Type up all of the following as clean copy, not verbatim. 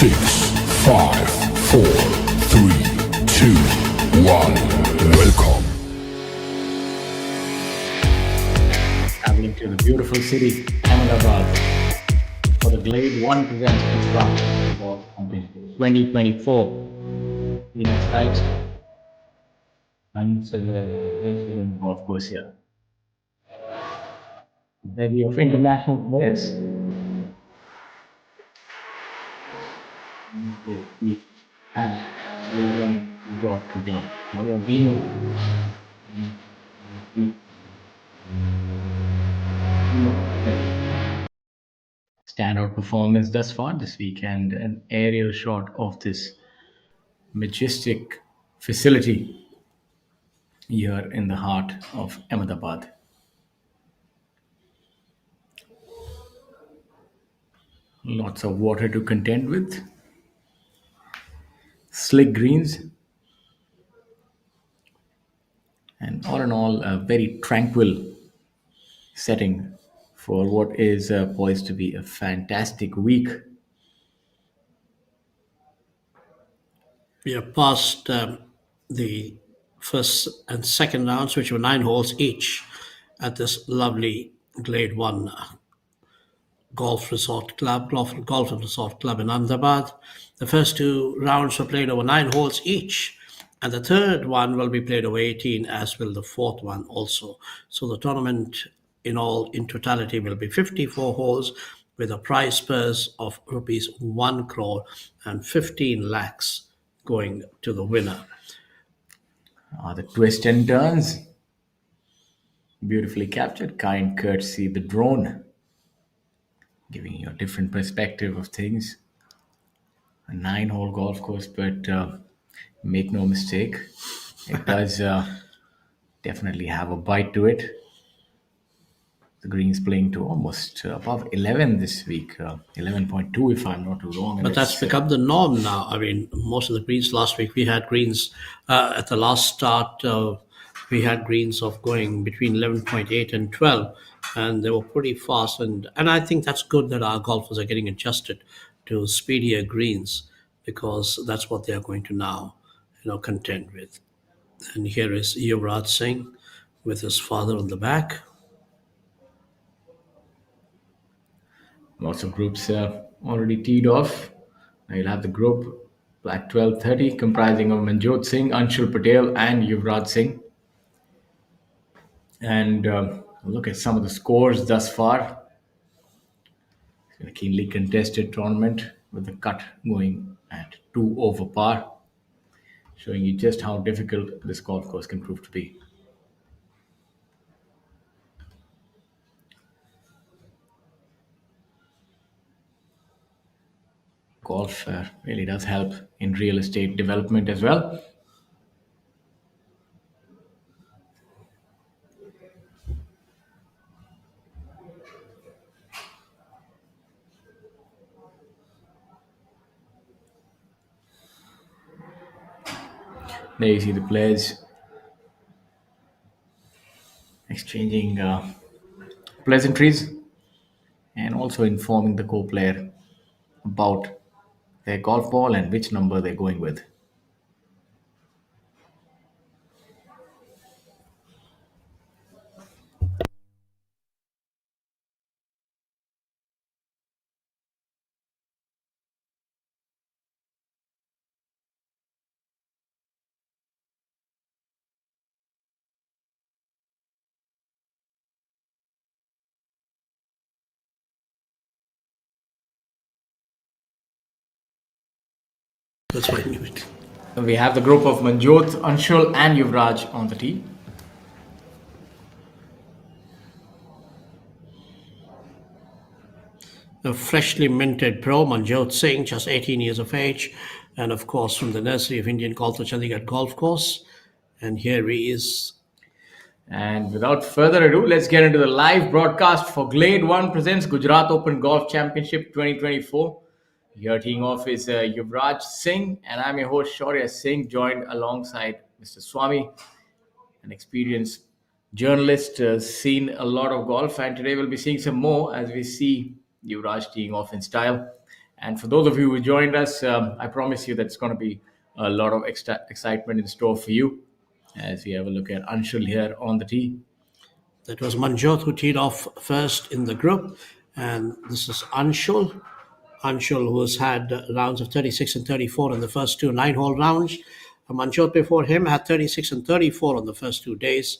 Six, five, four, three, two, one. Welcome. Traveling to the beautiful city, Ahmedabad, for the Glade 1 presents Gujarat Golf Championship 2024. Phoenix Heights and the golf course here. Levy of international players. And we got today. We have been standout performance thus far this week, and an aerial shot of this majestic facility here in the heart of Ahmedabad. Lots of water to contend with, slick greens, and all in all, a very tranquil setting for what is poised to be a fantastic week. We are past the first and second rounds, which were 9 holes each at this lovely Glade 1 golf and resort club in Ahmedabad. The first 2 rounds were played over 9 holes each, and the third one will be played over 18, as will the fourth one also. So the tournament in totality will be 54 holes with a prize purse of rupees 1 crore and 15 lakhs going to the winner. The twists and turns, beautifully captured, kind courtesy the drone, giving you a different perspective of things. A 9-hole golf course, but make no mistake, it does definitely have a bite to it. The green's playing to almost above 11 this week, 11.2 if I'm not too wrong. And But that's it's, become the norm now. I mean, most of the greens last week, we had greens at the last start, we had greens of going between 11.8 and 12, and they were pretty fast. And I think that's good that our golfers are getting adjusted to speedier greens, because that's what they are going to now, contend with. And here is Yuvraj Singh with his father on the back. Lots of groups already teed off. Now you'll have the group Black 1230 comprising of Manjot Singh, Anshul Patel, and Yuvraj Singh. And look at some of the scores thus far. It's been a keenly contested tournament with the cut going at 2 over par, showing you just how difficult this golf course can prove to be. Golf really does help in real estate development as well. There you see the players exchanging pleasantries and also informing the co-player about their golf ball and which number they're going with. That's why I knew it. We have the group of Manjot, Anshul, and Yuvraj on the tee. The freshly minted pro Manjot Singh, just 18 years of age, and of course from the nursery of Indian Golf, the Chandigarh Golf Course. And here he is. And without further ado, let's get into the live broadcast for Glade 1 presents Gujarat Open Golf Championship 2024. Here teeing off is Yuvraj Singh, and I'm your host Shaurya Singh, joined alongside Mr. Swami, an experienced journalist, seen a lot of golf, and today we'll be seeing some more as we see Yuvraj teeing off in style. And for those of you who joined us, I promise you that it's going to be a lot of extra excitement in store for you as we have a look at Anshul here on the tee. That was Manjot who teed off first in the group, and this is Anshul. Anshul, who has had rounds of 36 and 34 in the first two 9-hole rounds. Manjot before him had 36 and 34 on the first 2 days.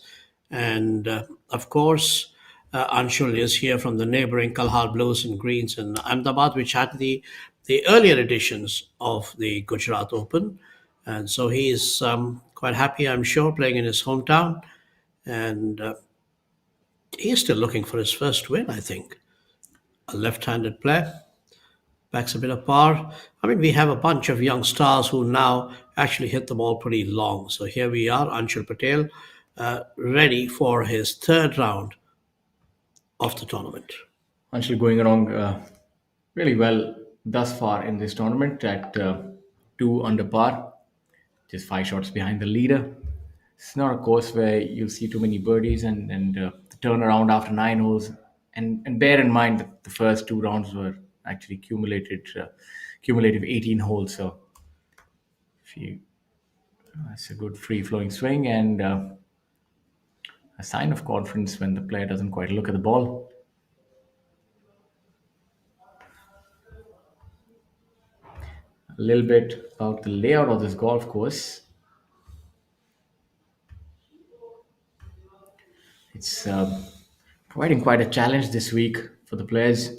And of course, Anshul is here from the neighboring Kalhar Blues and Greens in Ahmedabad, which had the earlier editions of the Gujarat Open. And so he is quite happy, I'm sure, playing in his hometown. And he is still looking for his first win, I think. A left-handed player, backs a bit of par. I mean, we have a bunch of young stars who now actually hit the ball pretty long. So here we are, Anshul Patel, ready for his third round of the tournament. Anshul going along really well thus far in this tournament at 2 under par, just 5 shots behind the leader. It's not a course where you'll see too many birdies and the turnaround after 9 holes. And bear in mind that the first 2 rounds were actually cumulative 18 holes. So if you, it's a good free flowing swing and a sign of confidence when the player doesn't quite look at the ball. A little bit about the layout of this golf course. It's providing quite a challenge this week for the players.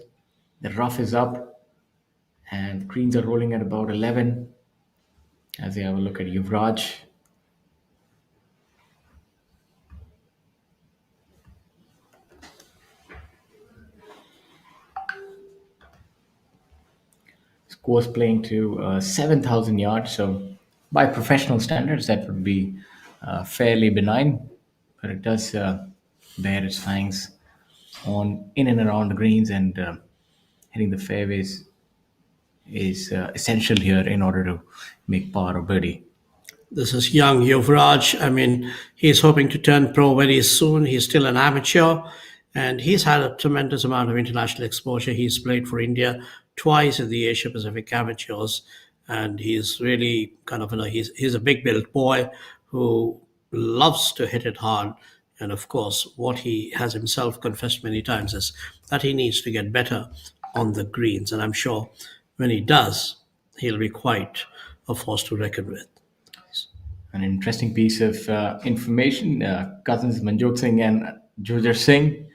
The rough is up and the greens are rolling at about 11 as they have a look at Yuvraj. This course playing to 7,000 yards, so by professional standards that would be fairly benign, but it does bear its fangs on in and around the greens, and hitting the fairways is essential here in order to make par or birdie. This is young Yuvraj. I mean, he's hoping to turn pro very soon. He's still an amateur, and he's had a tremendous amount of international exposure. He's played for India twice in the Asia Pacific Amateurs, and he's really kind of, he's a big built boy who loves to hit it hard. And of course, what he has himself confessed many times is that he needs to get better on the greens. And I'm sure when he does, he'll be quite a force to reckon with. An interesting piece of information: cousins Manjot Singh and Jujar Singh.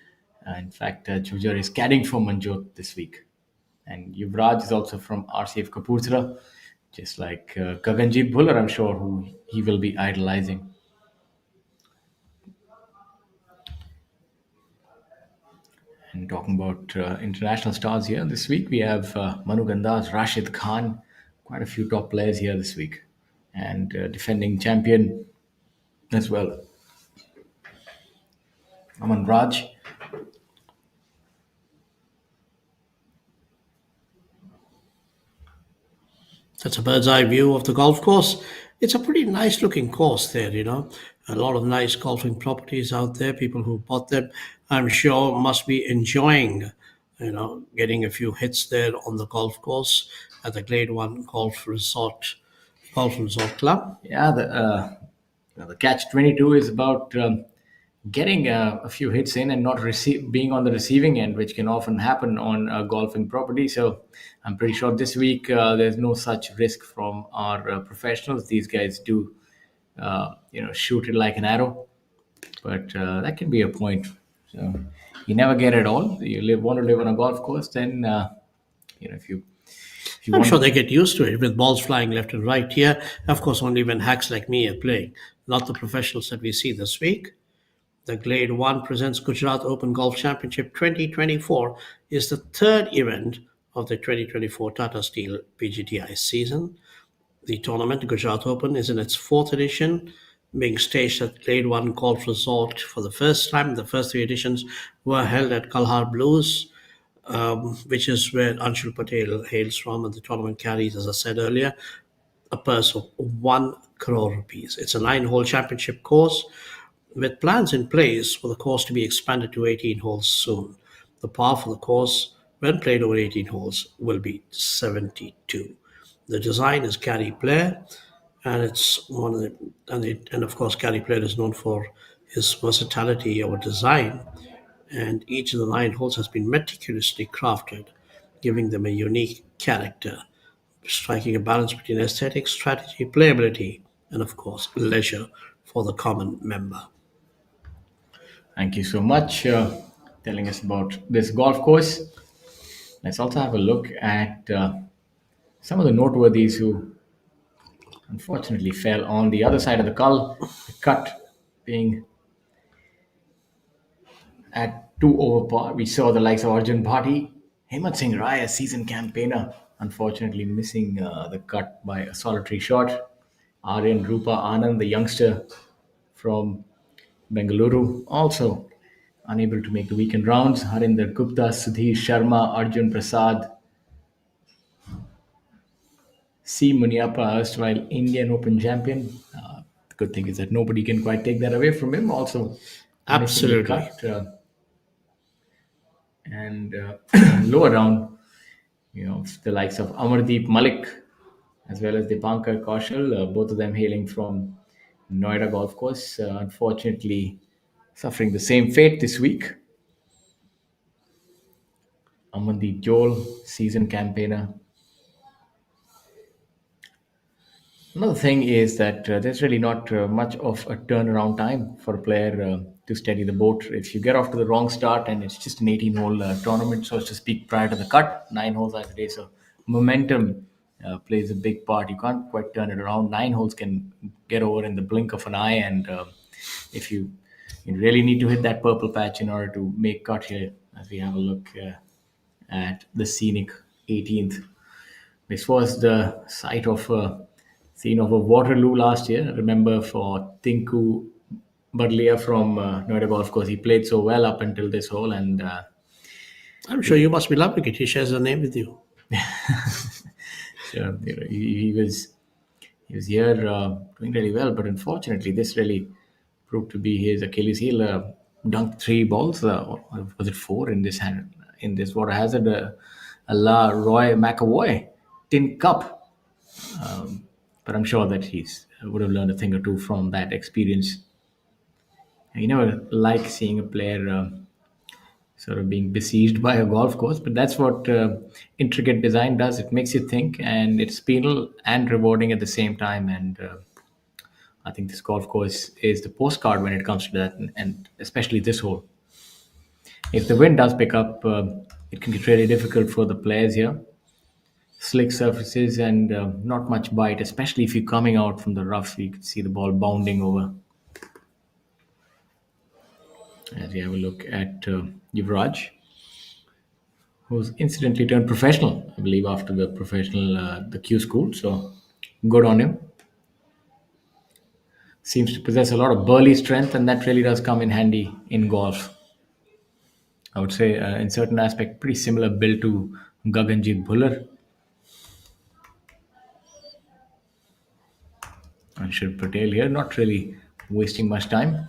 In fact, Jujar is caddying for Manjot this week, and Yuvraj is also from RCF Kapurthala, just like Gaganjeet Bhullar, I'm sure, who he will be idolizing. And talking about international stars here this week, we have Manu Gandhas, Rashid Khan, quite a few top players here this week, and defending champion as well, Aman Raj. That's a bird's eye view of the golf course. It's a pretty nice looking course there, you know. A lot of nice golfing properties out there. People who bought them, I'm sure, must be enjoying, getting a few hits there on the golf course at the Glade One Golf Resort Club. Yeah, the catch 22 is about getting a few hits in and not being on the receiving end, which can often happen on a golfing property. So I'm pretty sure this week there's no such risk from our professionals. These guys do, shoot it like an arrow, but that can be a point. So you never get it all. You want to live on a golf course, then if you I'm sure they get used to it with balls flying left and right here. Of course, only when hacks like me are playing, not the professionals that we see this week. The Glade One presents Gujarat Open Golf Championship 2024 is the third event of the 2024 Tata Steel PGTI season. The tournament, Gujarat Open, is in its fourth edition, being staged at Glade One Golf Resort for the first time. The first three editions were held at Kalhar Blues, which is where Anshul Patel hails from, and the tournament carries, as I said earlier, a purse of 1 crore rupees. It's a 9-hole championship course with plans in place for the course to be expanded to 18 holes soon. The par for the course when played over 18 holes, will be 72. The design is Gary Blair, and it's one of the and of course Gary Blair is known for his versatility over design, and each of the 9 holes has been meticulously crafted, giving them a unique character, striking a balance between aesthetics, strategy, playability, and of course leisure for the common member. Thank you so much telling us about this golf course. Let's also have a look at some of the noteworthies who unfortunately fell on the other side of the cull. The cut being at 2 over par. We saw the likes of Arjun Bhati, Hemant Singh Rai, a seasoned campaigner, unfortunately missing the cut by a solitary shot. Aryan Rupa Anand, the youngster from Bengaluru, also unable to make the weekend rounds. Harinder Gupta, Sudhir Sharma, Arjun Prasad, C. Muniappa, erstwhile Indian Open champion. The good thing is that nobody can quite take that away from him. Also missing the Absolutely. cut. And lower down, the likes of Amardeep Malik as well as Dipankar Kaushal, both of them hailing from Noida Golf Course, unfortunately suffering the same fate this week. Amandeep Joel, seasoned campaigner. Another thing is that there's really not much of a turnaround time for a player to steady the boat. If you get off to the wrong start and it's just an 18-hole tournament, so to speak, prior to the cut, 9 holes as it is, so momentum plays a big part. You can't quite turn it around. 9 holes can get over in the blink of an eye, and if you really need to hit that purple patch in order to make cut here, as we have a look at the scenic 18th. This was the site of a scene of a Waterloo last year. I remember for Tinku Badlia from Noida Golf Course, he played so well up until this hole, and I'm sure you must be loving it. He shares a name with you. he was here doing really well. But unfortunately, this really proved to be his Achilles heel. Dunked 3 balls, or was it 4 in this in this water hazard? A La Roy McAvoy Tin Cup. But I'm sure that he's would have learned a thing or two from that experience. You never like seeing a player sort of being besieged by a golf course, but that's what intricate design does. It makes you think, and it's penal and rewarding at the same time. And I think this golf course is the postcard when it comes to that, and especially this hole. If the wind does pick up, it can get really difficult for the players here. Slick surfaces and not much bite, especially if you're coming out from the rough. You can see the ball bounding over. As we have a look at Yuvraj, who's incidentally turned professional, I believe, after the professional, the Q school. So good on him. Seems to possess a lot of burly strength, and that really does come in handy in golf. I would say, in certain aspect, pretty similar build to Gaganjit Bhullar. And Shiv Patel here, not really wasting much time.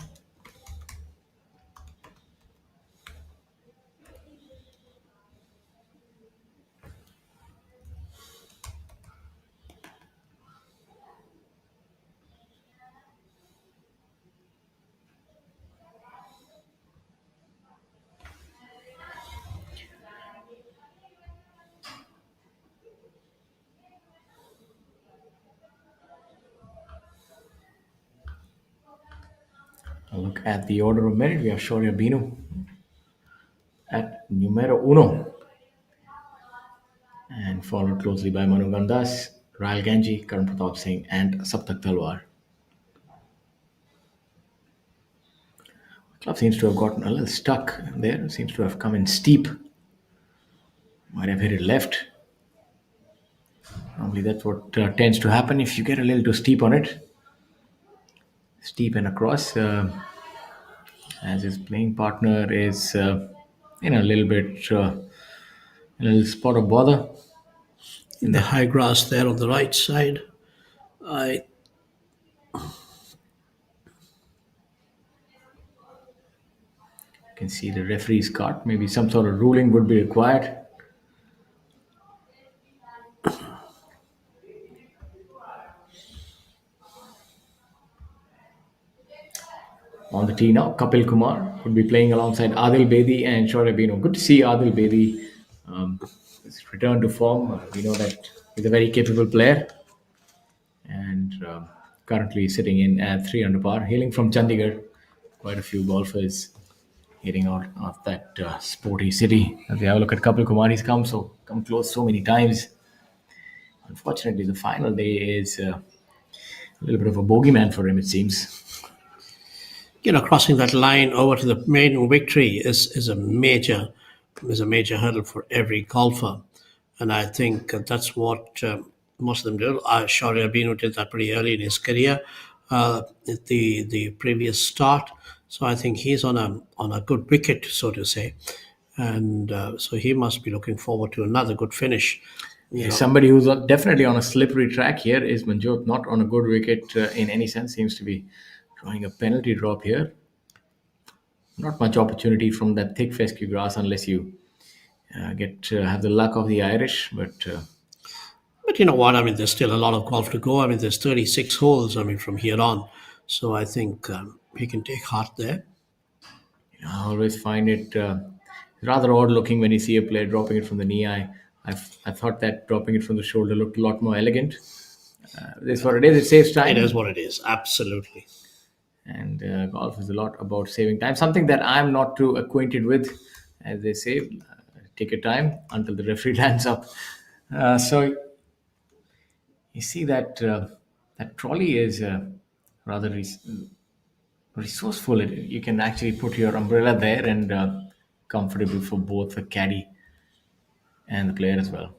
A look at the order of merit. We have Shaurya Binu at numero uno, and followed closely by Manu Gandas, Rahul Ganji, Karan Pratap Singh, and Saptak Talwar. Club seems to have gotten a little stuck there. Seems to have come in steep. Might have hit it left. Normally, that's what tends to happen if you get a little too steep on it. Steep and across, as his playing partner is in a little bit, in a little spot of bother. In the high grass there on the right side, I You can see the referee's card. Maybe some sort of ruling would be required. On the tee now, Kapil Kumar would be playing alongside Adil Bedi and Shoaib Bino. Good to see Adil Bedi his return to form. We know that he's a very capable player and currently sitting in at 3 under par, hailing from Chandigarh. Quite a few golfers heading out of that sporty city. As we have a look at Kapil Kumar, he's come close so many times. Unfortunately, the final day is a little bit of a bogeyman for him, it seems. Crossing that line over to the maiden victory is a major hurdle for every golfer, and I think that's what most of them do. Shaurya Binu did that pretty early in his career, at the previous start. So I think he's on a good wicket, so to say, and so he must be looking forward to another good finish. Somebody who's definitely on a slippery track here is Manjot, not on a good wicket in any sense. Seems to be drawing a penalty drop here. Not much opportunity from that thick fescue grass unless you have the luck of the Irish. But you know what? I mean, there's still a lot of golf to go. I mean, there's 36 holes. I mean, from here on, so I think he can take heart there. I always find it rather odd looking when you see a player dropping it from the knee. I thought that dropping it from the shoulder looked a lot more elegant. This is what it is. It saves time. It is what it is. Absolutely. And golf is a lot about saving time. Something that I'm not too acquainted with, as they say. Take your time until the referee lands up. So you see that that trolley is rather resourceful. You can actually put your umbrella there and comfortable for both the caddy and the player as well.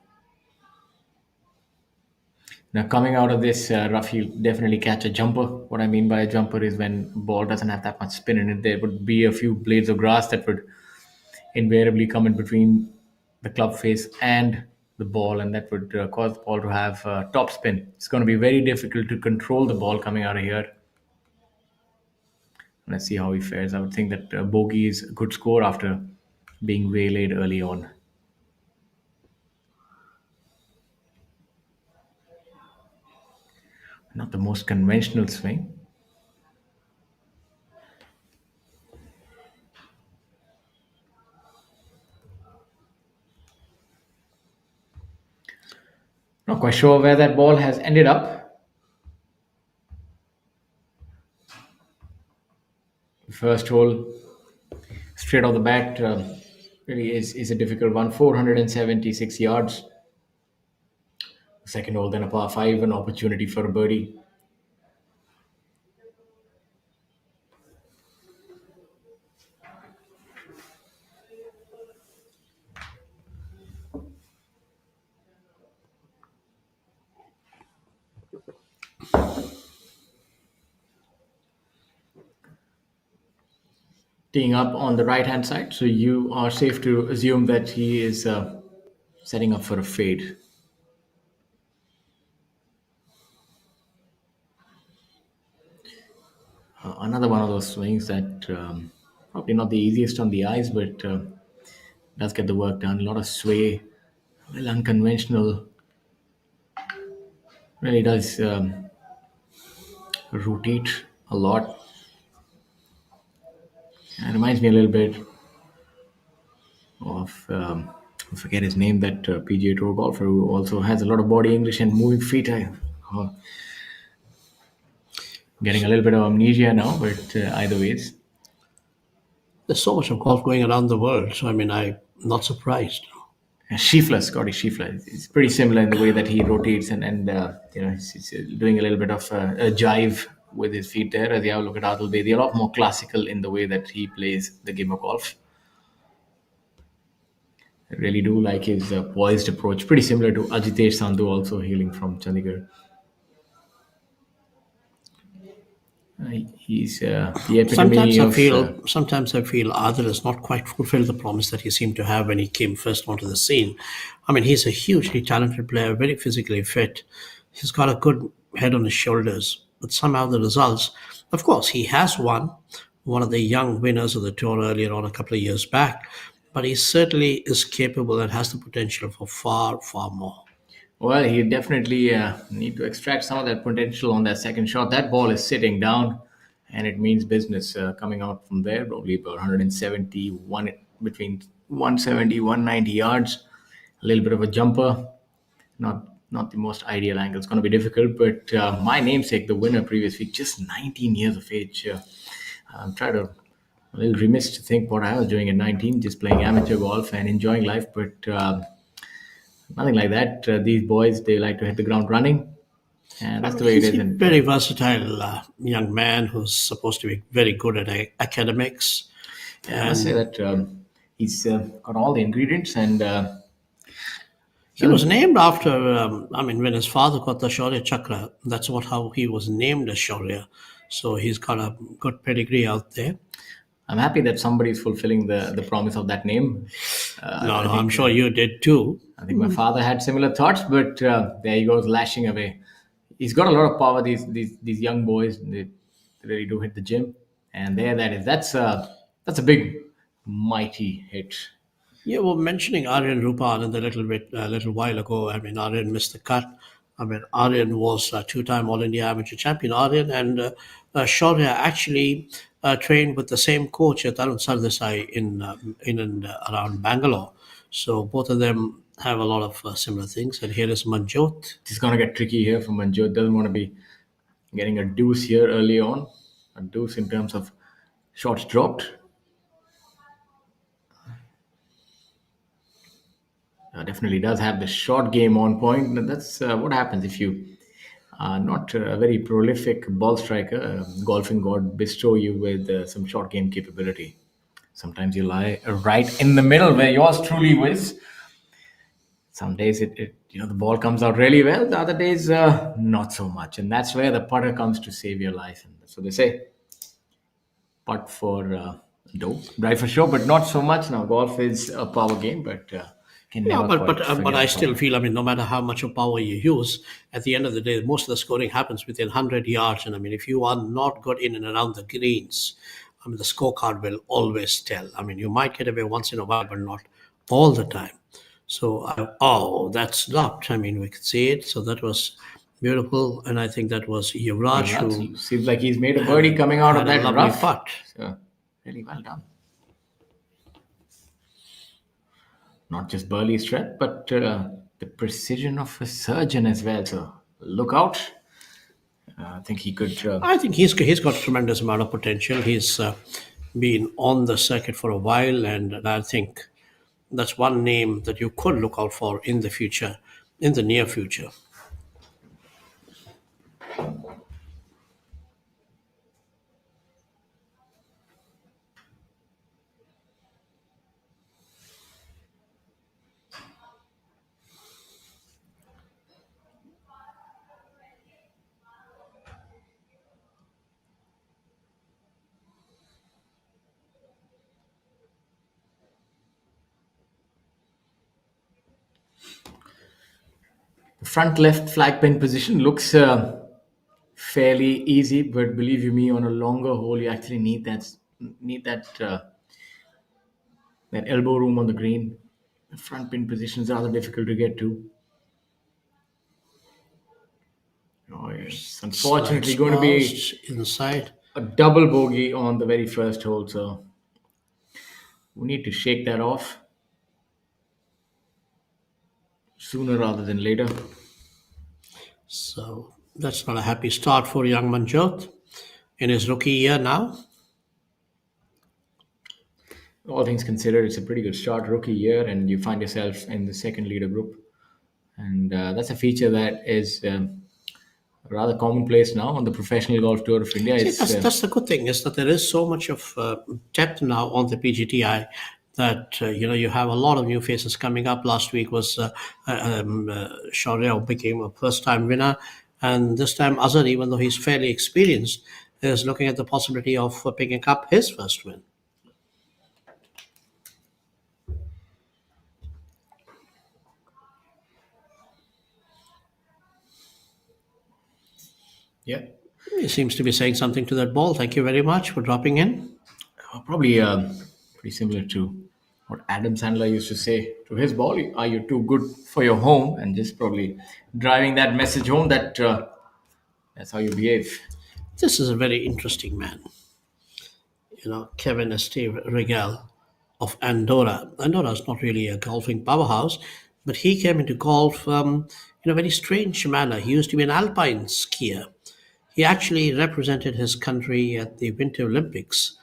Now, coming out of this rough, you definitely catch a jumper. What I mean by a jumper is when ball doesn't have that much spin in it. There would be a few blades of grass that would invariably come in between the club face and the ball, and that would cause the ball to have top spin. It's going to be very difficult to control the ball coming out of here. Let's see how he fares. I would think that bogey is a good score after being waylaid early on. Not the most conventional swing. Not quite sure where that ball has ended up. The first hole, straight off the bat, really is a difficult one. 476 yards. The second hole, then a par 5, an opportunity for a birdie. Teeing up on the right hand side, so you are safe to assume that he is setting up for a fade. Another one of those swings that probably not the easiest on the eyes, but does get the work done. A lot of sway, well unconventional. Really does rotate a lot. It reminds me a little bit of I forget his name, that PGA Tour golfer who also has a lot of body English and moving feet. Getting a little bit of amnesia now, but either ways. There's so much of golf going around the world, so I mean, I'm not surprised. Schiefler, Scotty Schiefler. It's pretty similar in the way that he rotates and he's doing a little bit of a jive with his feet there. As you have a look at Adil Bedi, a lot more classical in the way that he plays the game of golf. I really do like his poised approach. Pretty similar to Ajitesh Sandhu, also hailing from Chandigarh. He's the epitome of. Sometimes I feel Adil has not quite fulfilled the promise that he seemed to have when he came first onto the scene. I mean, he's a hugely talented player, very physically fit. He's got a good head on his shoulders, but somehow the results. Of course, he has won one of the young winners of the tour earlier on a couple of years back, but he certainly is capable and has the potential for far, far more. Well, he definitely need to extract some of that potential on that second shot. That ball is sitting down, and it means business coming out from there, probably about 171, between 170, 190 yards, a little bit of a jumper. Not the most ideal angle. It's going to be difficult, but my namesake, the winner previous week, just 19 years of age. I'm trying to a little remiss to think what I was doing at 19, just playing amateur golf and enjoying life, but nothing like that. These boys, they like to hit the ground running, and I that's mean, the way it he's is. a And very versatile young man who's supposed to be very good at academics. I must say And that he's got all the ingredients, and he was named after, I mean, when his father got the Shaurya Chakra, that's what how he was named as Shaurya. So he's got a good pedigree out there. I'm happy that somebody's fulfilling the promise of that name. No, I no, I'm think sure you did too. I think my father had similar thoughts, but there he goes lashing away. He's got a lot of power. These young boys, they really do hit the gym, and there that is. That's a big, mighty hit. You were mentioning Aryan Rupan a little while ago. I mean, Aryan missed the cut. I mean, Aryan was a two-time All India Amateur Champion. Aryan and Shaurya actually trained with the same coach at Arun Sardesai in and around Bangalore. So both of them have a lot of similar things. And here is Manjot. It's gonna get tricky here for Manjot. Doesn't want to be getting a deuce here early on. A deuce in terms of shots dropped. Definitely does have the short game on point. And that's what happens if you are not a very prolific ball striker. Golfing God bestow you with some short game capability. Sometimes you lie right in the middle where yours truly was. Some days the ball comes out really well. The other days not so much, and that's where the putter comes to save your life. And so they say, putt for dough, drive for show, but not so much. Now golf is a power game, but can Yeah, never but quite but forget I the still putter. feel, I mean, no matter how much of power you use, at the end of the day, most of the scoring happens within 100 yards. And I mean, if you are not good in and around the greens, I mean, the scorecard will always tell. I mean, you might get away once in a while, but not all the time. So, oh, that's dropped. I mean, we could see it. So that was beautiful. And I think that was Yuvraj who Yuvraj seems like he's made a birdie coming out of had a that lovely rough. putt. So really well done. Not just Burley strength, but the precision of a surgeon as well. So look out. I think he could. I think he's got a tremendous amount of potential. He's been on the circuit for a while, and I think that's one name that you could look out for in the future, in the near future. The front left flag pin position looks fairly easy, but believe you me, on a longer hole, you actually need that elbow room on the green. The front pin positions are rather difficult to get to. Oh, yes. Unfortunately, Slides going to be past inside. a double bogey on the very first hole, so we need to shake that off sooner rather than later. So that's not a happy start for young Manjot in his rookie year now. All things considered, it's a pretty good start, rookie year, and you find yourself in the second leader group. And that's a feature that is rather commonplace now on the professional golf tour of India. See, It's that's the good thing is that there is so much of depth now on the PGTI that you have a lot of new faces coming up. Last week was Shaurya who became a first-time winner, and this time Azhar, even though he's fairly experienced, is looking at the possibility of picking up his first win. yeah, He seems to be saying something to that ball. Thank you very much for dropping in. probably pretty similar to what Adam Sandler used to say to his ball. Are you too good for your home? And just probably driving that message home that that's how you behave. This is a very interesting man, Kevin Steve Regal of Andorra. Andorra is not really a golfing powerhouse, but he came into golf in a very strange manner. He used to be an alpine skier. He actually represented his country at the Winter Olympics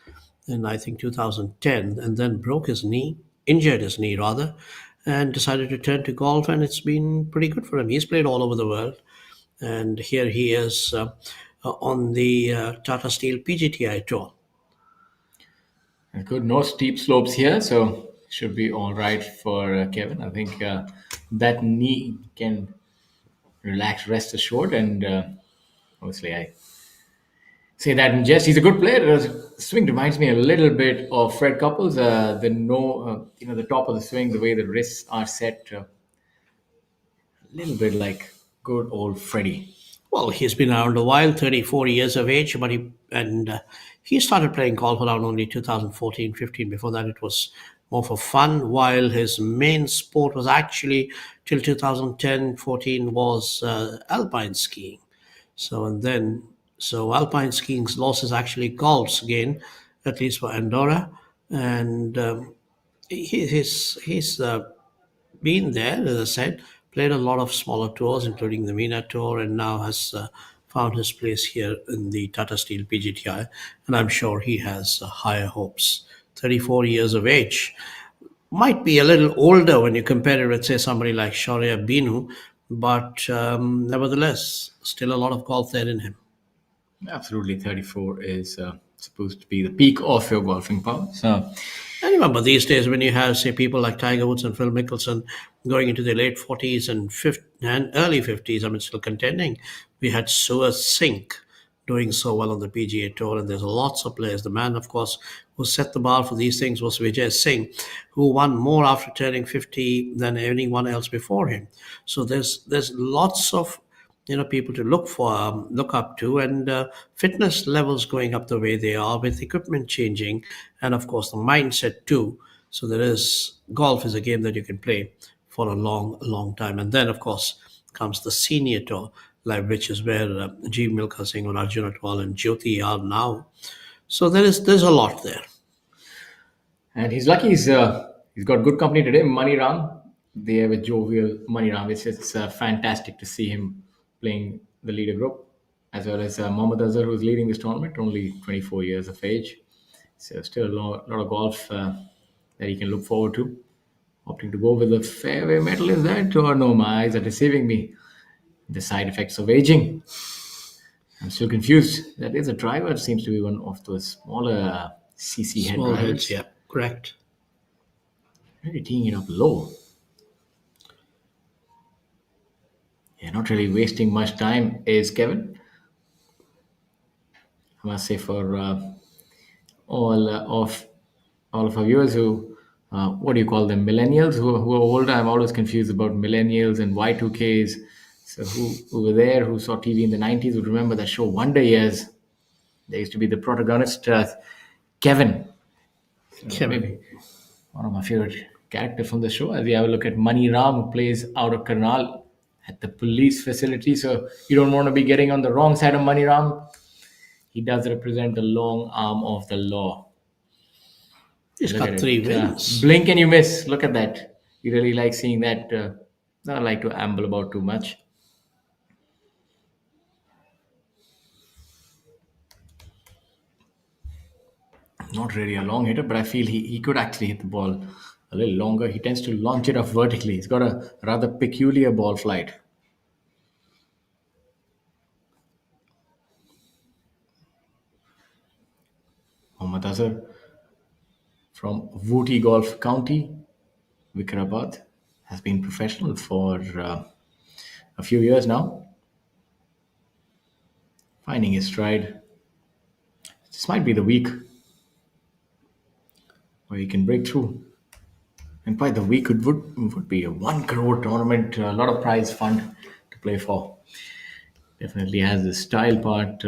in, I think, 2010, and then broke his knee, injured his knee rather, and decided to turn to golf, and it's been pretty good for him. He's played all over the world, and here he is on the Tata Steel PGTI Tour. Good. No steep slopes here, so should be all right for Kevin. I think that knee can relax, rest assured, and obviously I say that in jest. He's a good player. Swing reminds me a little bit of Fred Couples. The no, the top of the swing, the way the wrists are set, a little bit like good old Freddie. Well, he's been around a while, 34 years of age, but he started playing golf around only 2014, 15. Before that, it was more for fun, while his main sport was actually, till 2010, 14, was alpine skiing. So alpine skiing's loss is actually golf's gain, at least for Andorra. And he's been there, as I said, played a lot of smaller tours, including the MENA Tour, and now has found his place here in the Tata Steel PGTI. And I'm sure he has higher hopes. 34 years of age. Might be a little older when you compare it with, say, somebody like Shaurya Binu, but nevertheless, still a lot of golf there in him. Absolutely, 34 is supposed to be the peak of your golfing power. So, I remember these days when you have, say, people like Tiger Woods and Phil Mickelson going into their late 40s and early 50s, I mean, still contending. We had Suar Singh doing so well on the PGA Tour, and there's lots of players. The man, of course, who set the bar for these things was Vijay Singh, who won more after turning 50 than anyone else before him. So there's lots of people to look up to, and fitness levels going up the way they are with equipment changing, and of course the mindset too. So there is golf is a game that you can play for a long time, and then of course comes the senior tour, like which is where G. Milkha Singh or Arjun Atwal and Jyoti are now. So there's a lot there. and he's lucky he's got good company today. Money Ram, they have a jovial Money Ram. It's fantastic to see him playing the leader group, as well as Mohammad Azhar, who's leading this tournament, only 24 years of age. So still a lot of golf that he can look forward to. Opting to go with a fairway metal is that, or no? My eyes are deceiving me. The side effects of aging. I'm still confused. That is a driver. It seems to be one of those smaller CC head Small drivers. heads, yeah, correct. Really teeing it up low. Yeah, not really wasting much time is Kevin. I must say for all of our viewers who, what do you call them, millennials who are older. I'm always confused about millennials and Y2Ks. So who were there, who saw TV in the 90s would remember that show Wonder Years. There used to be the protagonist, Kevin. So Kevin. maybe one of my favorite characters from the show. As we have a look at Mani Ram, who plays out of Karnal at the police facility. So you don't want to be getting on the wrong side of Mani Ram. He does represent the long arm of the law. He's Look at got 3 it. wins. Blink and you miss. Look at that. You really like seeing that. Not like to amble about too much. Not really a long hitter, but I feel he could actually hit the ball a little longer. He tends to launch it off vertically. He's got a rather peculiar ball flight. Mohammad Azhar from Wooti Golf County, Vikarabad, has been professional for a few years now. Finding his stride. This might be the week where he can break through. And by the week, it would be a 1 crore tournament, a lot of prize fund to play for. Definitely has the style part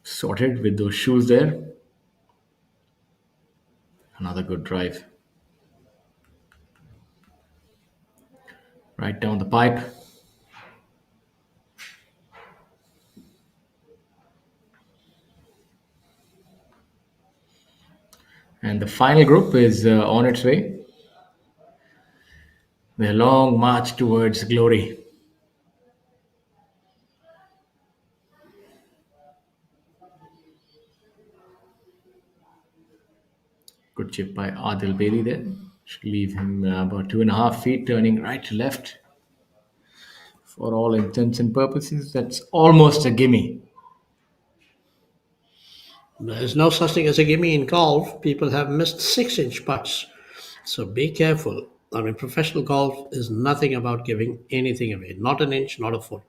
sorted with those shoes there. Another good drive. Right down the pipe. And the final group is on its way. Their long march towards glory. Good chip by Adil Bailey there. Should leave him about 2.5 feet, turning right to left. For all intents and purposes, that's almost a gimme. There's no such thing as a gimme in golf. People have missed 6-inch putts. So be careful. I mean, professional golf is nothing about giving anything away. Not an inch, not a foot.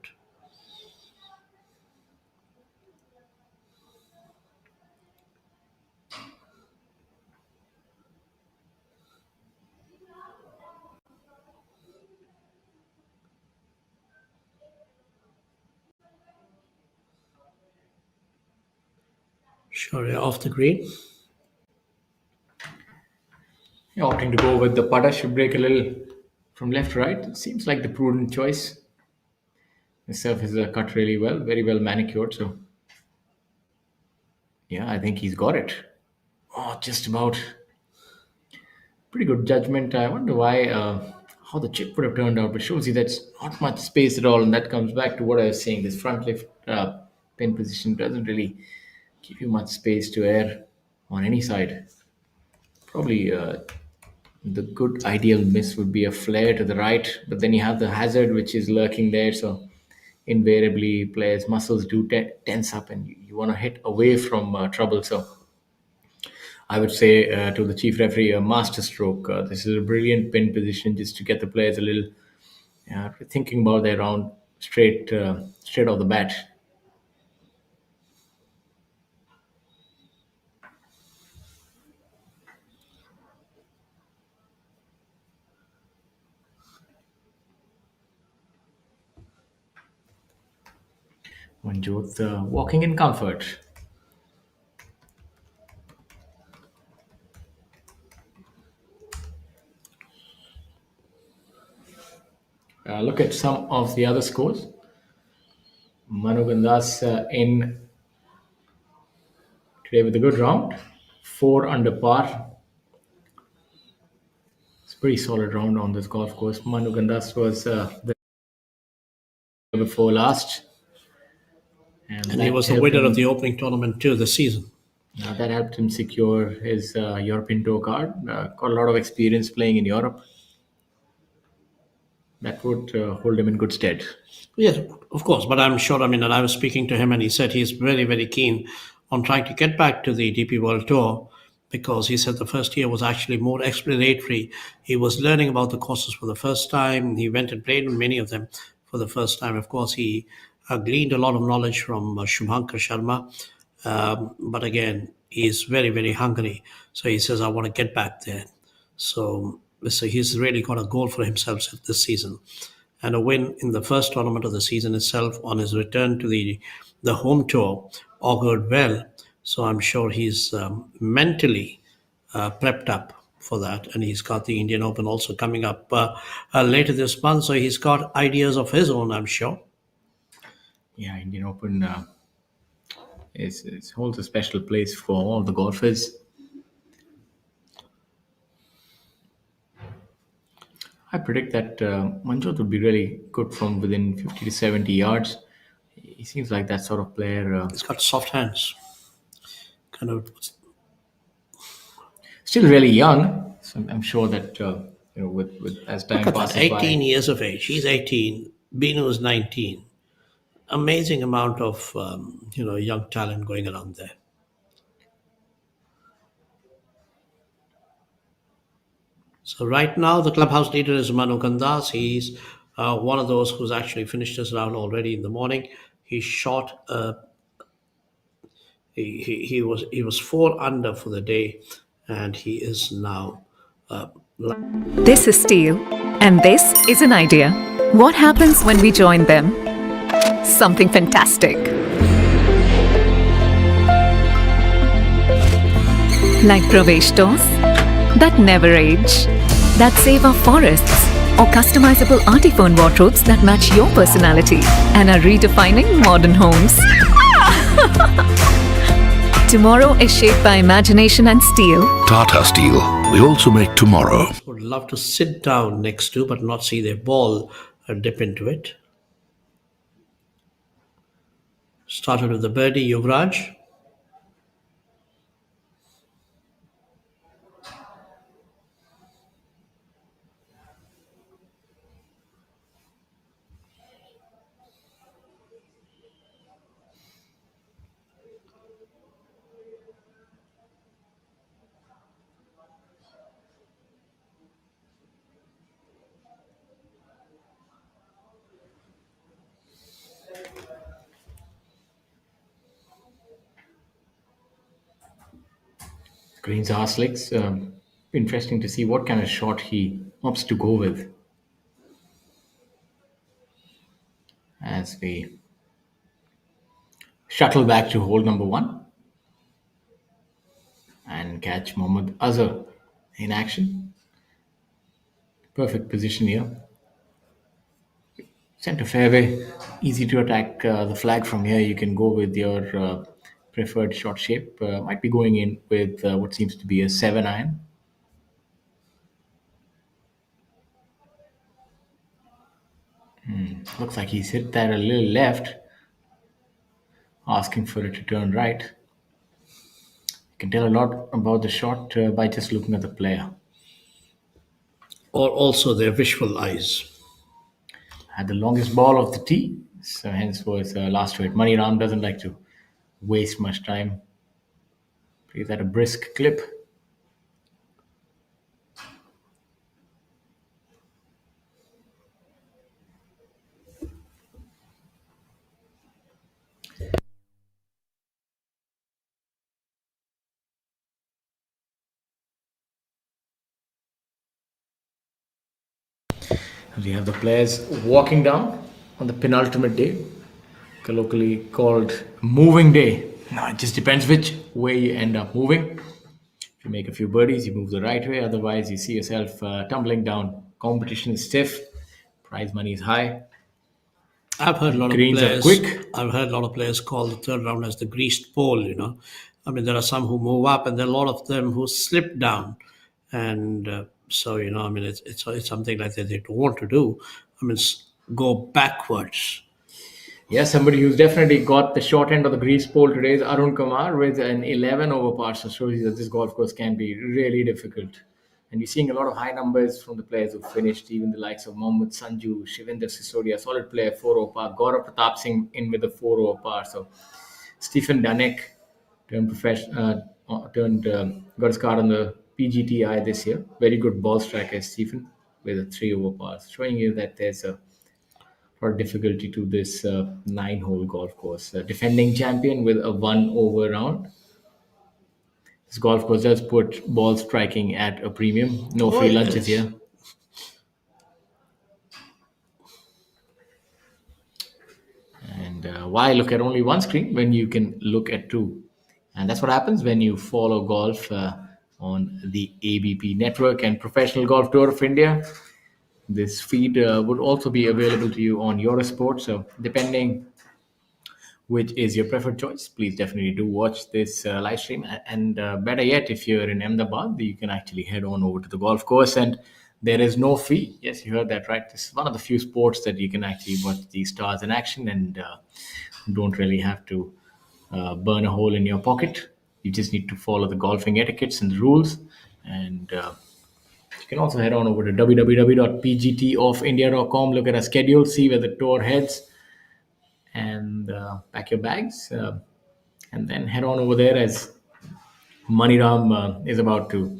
Sure, you're off the green. Opting to go with the putter should break a little from left to right. It seems like the prudent choice. The surface is cut really well, very well manicured. So, yeah, I think he's got it. Oh, just about. Pretty good judgment. I wonder why, how the chip would have turned out, but shows you that's not much space at all. And that comes back to what I was saying. This front lift pin position doesn't really give you much space to air on any side. Probably the good ideal miss would be a flare to the right, but then you have the hazard which is lurking there. So invariably, players' muscles do tense up, and you want to hit away from trouble. So I would say to the chief referee, a master stroke. This is a brilliant pin position just to get the players a little thinking about their round straight off the bat. Manjot walking in comfort. Look at some of the other scores. Manu Gandas in today with a good round, 4 under par. It's a pretty solid round on this golf course. Manu Gandas was the before last, And he was the helped winner him- of the opening tournament too this season. that helped him secure his European Tour card. Got a lot of experience playing in Europe. That would hold him in good stead. Yes, of course. But I'm sure, I mean, and I was speaking to him and he said he's very, very keen on trying to get back to the DP World Tour because he said the first year was actually more explanatory. He was learning about the courses for the first time. He went and played on many of them for the first time. Of course, he gleaned a lot of knowledge from Shubhankar Sharma. But again, he's very, very hungry. So he says, I want to get back there. So he's really got a goal for himself this season. And a win in the first tournament of the season itself on his return to the home tour augured well. So I'm sure he's mentally prepped up for that. And he's got the Indian Open also coming up later this month. So he's got ideas of his own, I'm sure. Yeah, Indian Open holds a special place for all the golfers. I predict that Manjot would be really good from within 50 to 70 yards. He seems like that sort of player. He's got soft hands. Kind of. Still really young, so I'm sure that with as time Look at passes that, 18 by, years of age. He's 18. Binu is 19. Amazing amount of young talent going around there. So right now, the clubhouse leader is Manu Gandas. He's one of those who's actually finished his round already in the morning. He shot. He was 4 under for the day, and he is now. This is Steel, and this is an idea. What happens when we join them? Something fantastic. Like Pravesh doors that never age, that save our forests, or customizable artiphone wardrobes that match your personality and are redefining modern homes. tomorrow is shaped by imagination and steel. Tata Steel. We also make tomorrow. Would love to sit down next to, but not see their ball dip into it. Started with the birdie, Yuvraj. Green's are slicks. Interesting to see what kind of shot he opts to go with as we shuttle back to hole number one and catch Mohammad Azhar in action. Perfect position here. Center fairway, easy to attack the flag from here. You can go with your preferred shot shape. Might be going in with what seems to be a 7 iron. Looks like he's hit that a little left, asking for it to turn right. You can tell a lot about the shot by just looking at the player. Or also their visual eyes. Had the longest ball of the tee, so hence was last to it. Money Ram doesn't like to waste much time. Plays at a brisk clip. We have the players walking down on the penultimate day, colloquially called moving day. Now it just depends which way you end up moving. If you make a few birdies, you move the right way. Otherwise, you see yourself tumbling down. Competition is stiff. Prize money is high. I've heard a lot of Greens are players. quick. I've heard a lot of players call the third round as the greased pole. I mean, there are some who move up, and there are a lot of them who slip down, and so I mean, it's something like that they don't want to do. I mean, go backwards. Yes, somebody who's definitely got the short end of the grease pole today is Arun Kumar with an 11 over par. So shows you that this golf course can be really difficult. And we're seeing a lot of high numbers from the players who finished, even the likes of Mohammad Sanju, Shivinder Sisodia, solid player, 4 over par. Gaurav Pratap Singh in with a 4 over par. So Stephen Danek got his card on the PGTI this year. Very good ball striker, Stephen, with a 3 over par. Showing you that there's a for difficulty to this 9-hole golf course. Defending champion with a 1 over round. This golf course does put ball striking at a premium. No free lunches yes. here. And why look at only one screen when you can look at two? And that's what happens when you follow golf on the ABP network and Professional Golf Tour of India. This feed would also be available to you on Eurosport. So depending which is your preferred choice, please definitely do watch this live stream. And better yet, if you're in Ahmedabad, you can actually head on over to the golf course and there is no fee. Yes, you heard that right. This is one of the few sports that you can actually watch these stars in action and don't really have to burn a hole in your pocket. You just need to follow the golfing etiquettes and the rules. And you can also head on over to www.pgtofindia.com, look at our schedule, see where the tour heads, and pack your bags. And then head on over there as Maniram is about to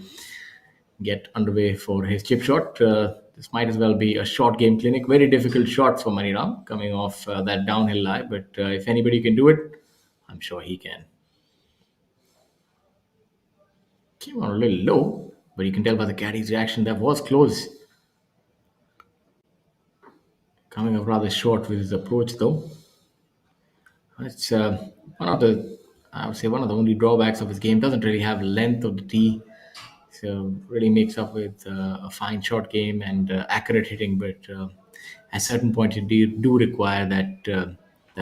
get underway for his chip shot. This might as well be a short game clinic. Very difficult shots for Maniram coming off that downhill lie, but if anybody can do it, I'm sure he can. Came on a little low, but you can tell by the caddy's reaction that was close. Coming up rather short with his approach, though. It's one of the, I would say, one of the only drawbacks of his game. Doesn't really have length of the tee, so really makes up with a fine short game and accurate hitting. But at certain point, you do require that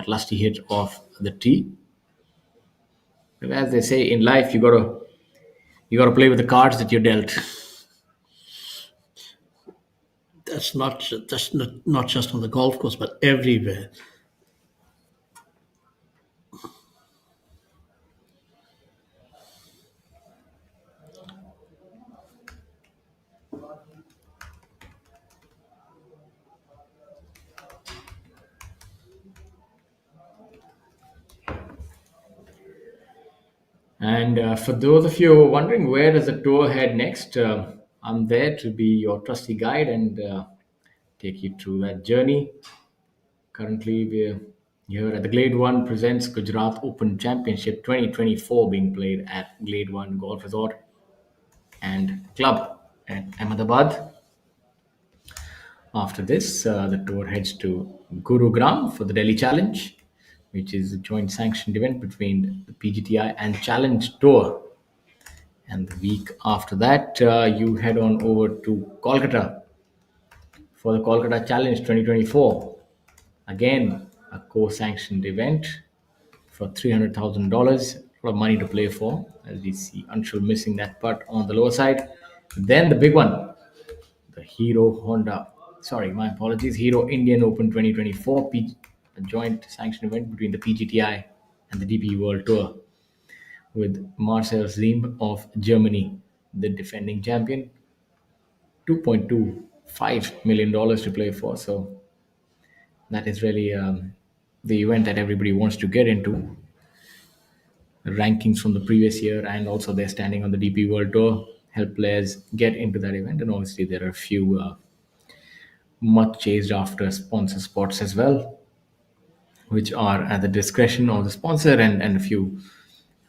lusty hit off the tee. As they say in life, you gotta play with the cards that you're dealt. That's not just on the golf course, but everywhere. And for those of you who are wondering where does the tour head next, I'm there to be your trusty guide and take you through that journey. Currently, we're here at the Glade One presents Gujarat Open Championship 2024 being played at Glade One Golf Resort and Club at Ahmedabad. After this, the tour heads to Gurugram for the Delhi Challenge, which is a joint sanctioned event between the PGTI and Challenge Tour. And the week after that, you head on over to Kolkata for the Kolkata Challenge 2024. Again, a co-sanctioned event for $300,000. A lot of money to play for, as we see Anshul missing that putt on the lower side. Then the big one, the my apologies, Hero Indian Open 2024, a joint sanctioned event between the PGTI and the DP World Tour, with Marcel Ziem of Germany, the defending champion. $2.25 million to play for. So that is really the event that everybody wants to get into. The rankings from the previous year and also their standing on the DP World Tour help players get into that event. And obviously, there are a few much chased after sponsor spots as well, which are at the discretion of the sponsor and a few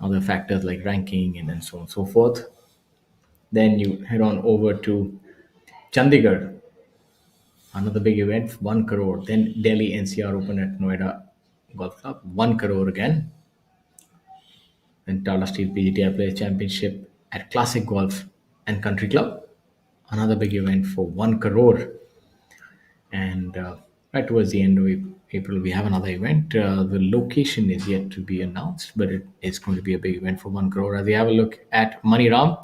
other factors like ranking and so on and so forth. Then you head on over to Chandigarh, another big event, 1 crore. Then Delhi NCR Open at Noida Golf Club, 1 crore again. Then Tata Steel PGTI Players Championship at Classic Golf and Country Club, another big event for 1 crore. And right towards the end of April, we have another event. The location is yet to be announced, but it is going to be a big event for 1 crore. As we have a look at Mani Ram,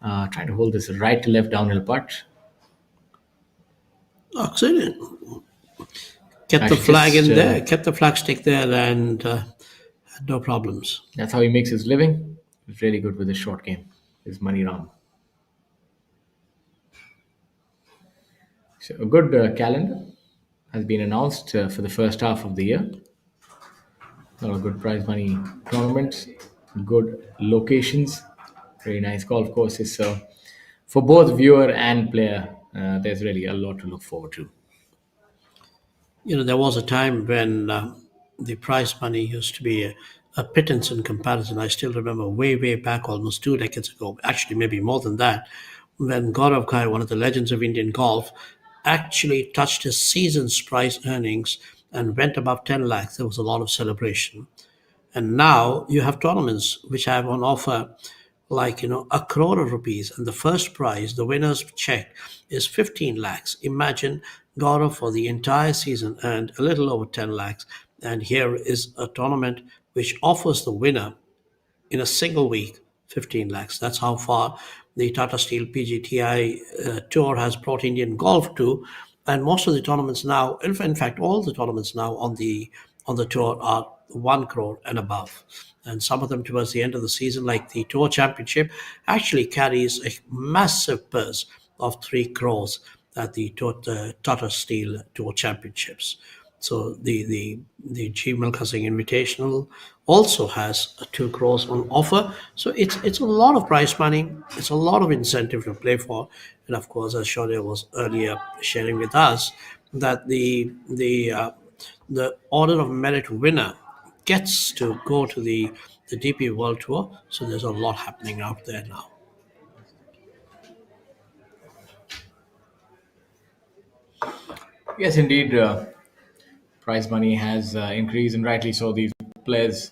trying to hold this right to left downhill putt. Excellent. Kept the Actually, flag just, in there, kept the flag stick there, and had no problems. That's how he makes his living. He's really good with his short game. Is Mani Ram. So a good calendar has been announced for the first half of the year. A lot of good prize money tournaments, good locations, very nice golf courses. So for both viewer and player, there's really a lot to look forward to. There was a time when the prize money used to be a pittance in comparison. I still remember way back, almost 2 decades ago, actually maybe more than that, when Gaurav Ghai, one of the legends of Indian golf, actually touched his season's prize earnings and went above 10 lakhs. There was a lot of celebration. And now you have tournaments which have on offer like, 1 crore of rupees. And the first prize, the winner's check, is 15 lakhs. Imagine Gaurav for the entire season earned a little over 10 lakhs. And here is a tournament which offers the winner in a single week 15 lakhs. That's how far the Tata Steel PGTI Tour has brought Indian golf to. And most of the tournaments now, in fact, all the tournaments now on the tour are 1 crore and above. And some of them towards the end of the season, like the Tour Championship, actually carries a massive purse of 3 crores at the Tata Steel Tour Championships. So the G Milkha Singh Invitational also has 2 crores on offer. So it's a lot of prize money. It's a lot of incentive to play for. And of course, as Shaurya was earlier sharing with us, that the order of merit winner gets to go to the DP World Tour. So there's a lot happening out there now. Yes, indeed. Prize money has increased, and rightly so. These players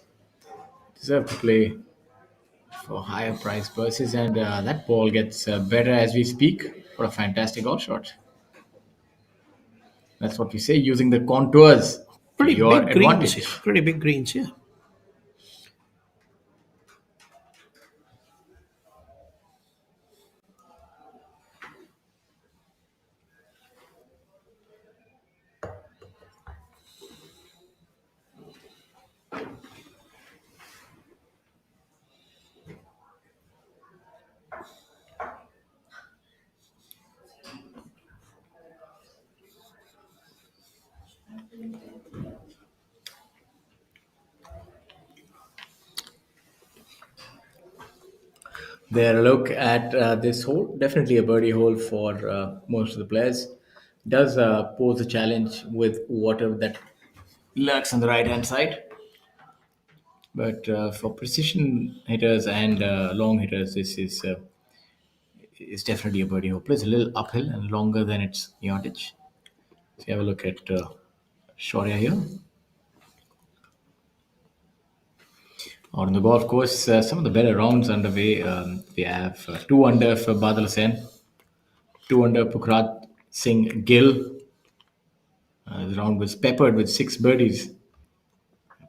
deserve to play for higher prize purses, and that ball gets better as we speak. What a fantastic golf shot! That's what we say, using the contours to Pretty your big greens here. advantage. Pretty big greens here. There, look at this hole. Definitely a birdie hole for most of the players. Does pose a challenge with water that lurks on the right hand side. But for precision hitters and long hitters, this is definitely a birdie hole. Plays a little uphill and longer than its yardage. So you have a look at Shaurya here. On the golf course, some of the better rounds underway. We have 2 under for Badal Hussain, 2 under Pukrat Singh Gill. The round was peppered with 6 birdies.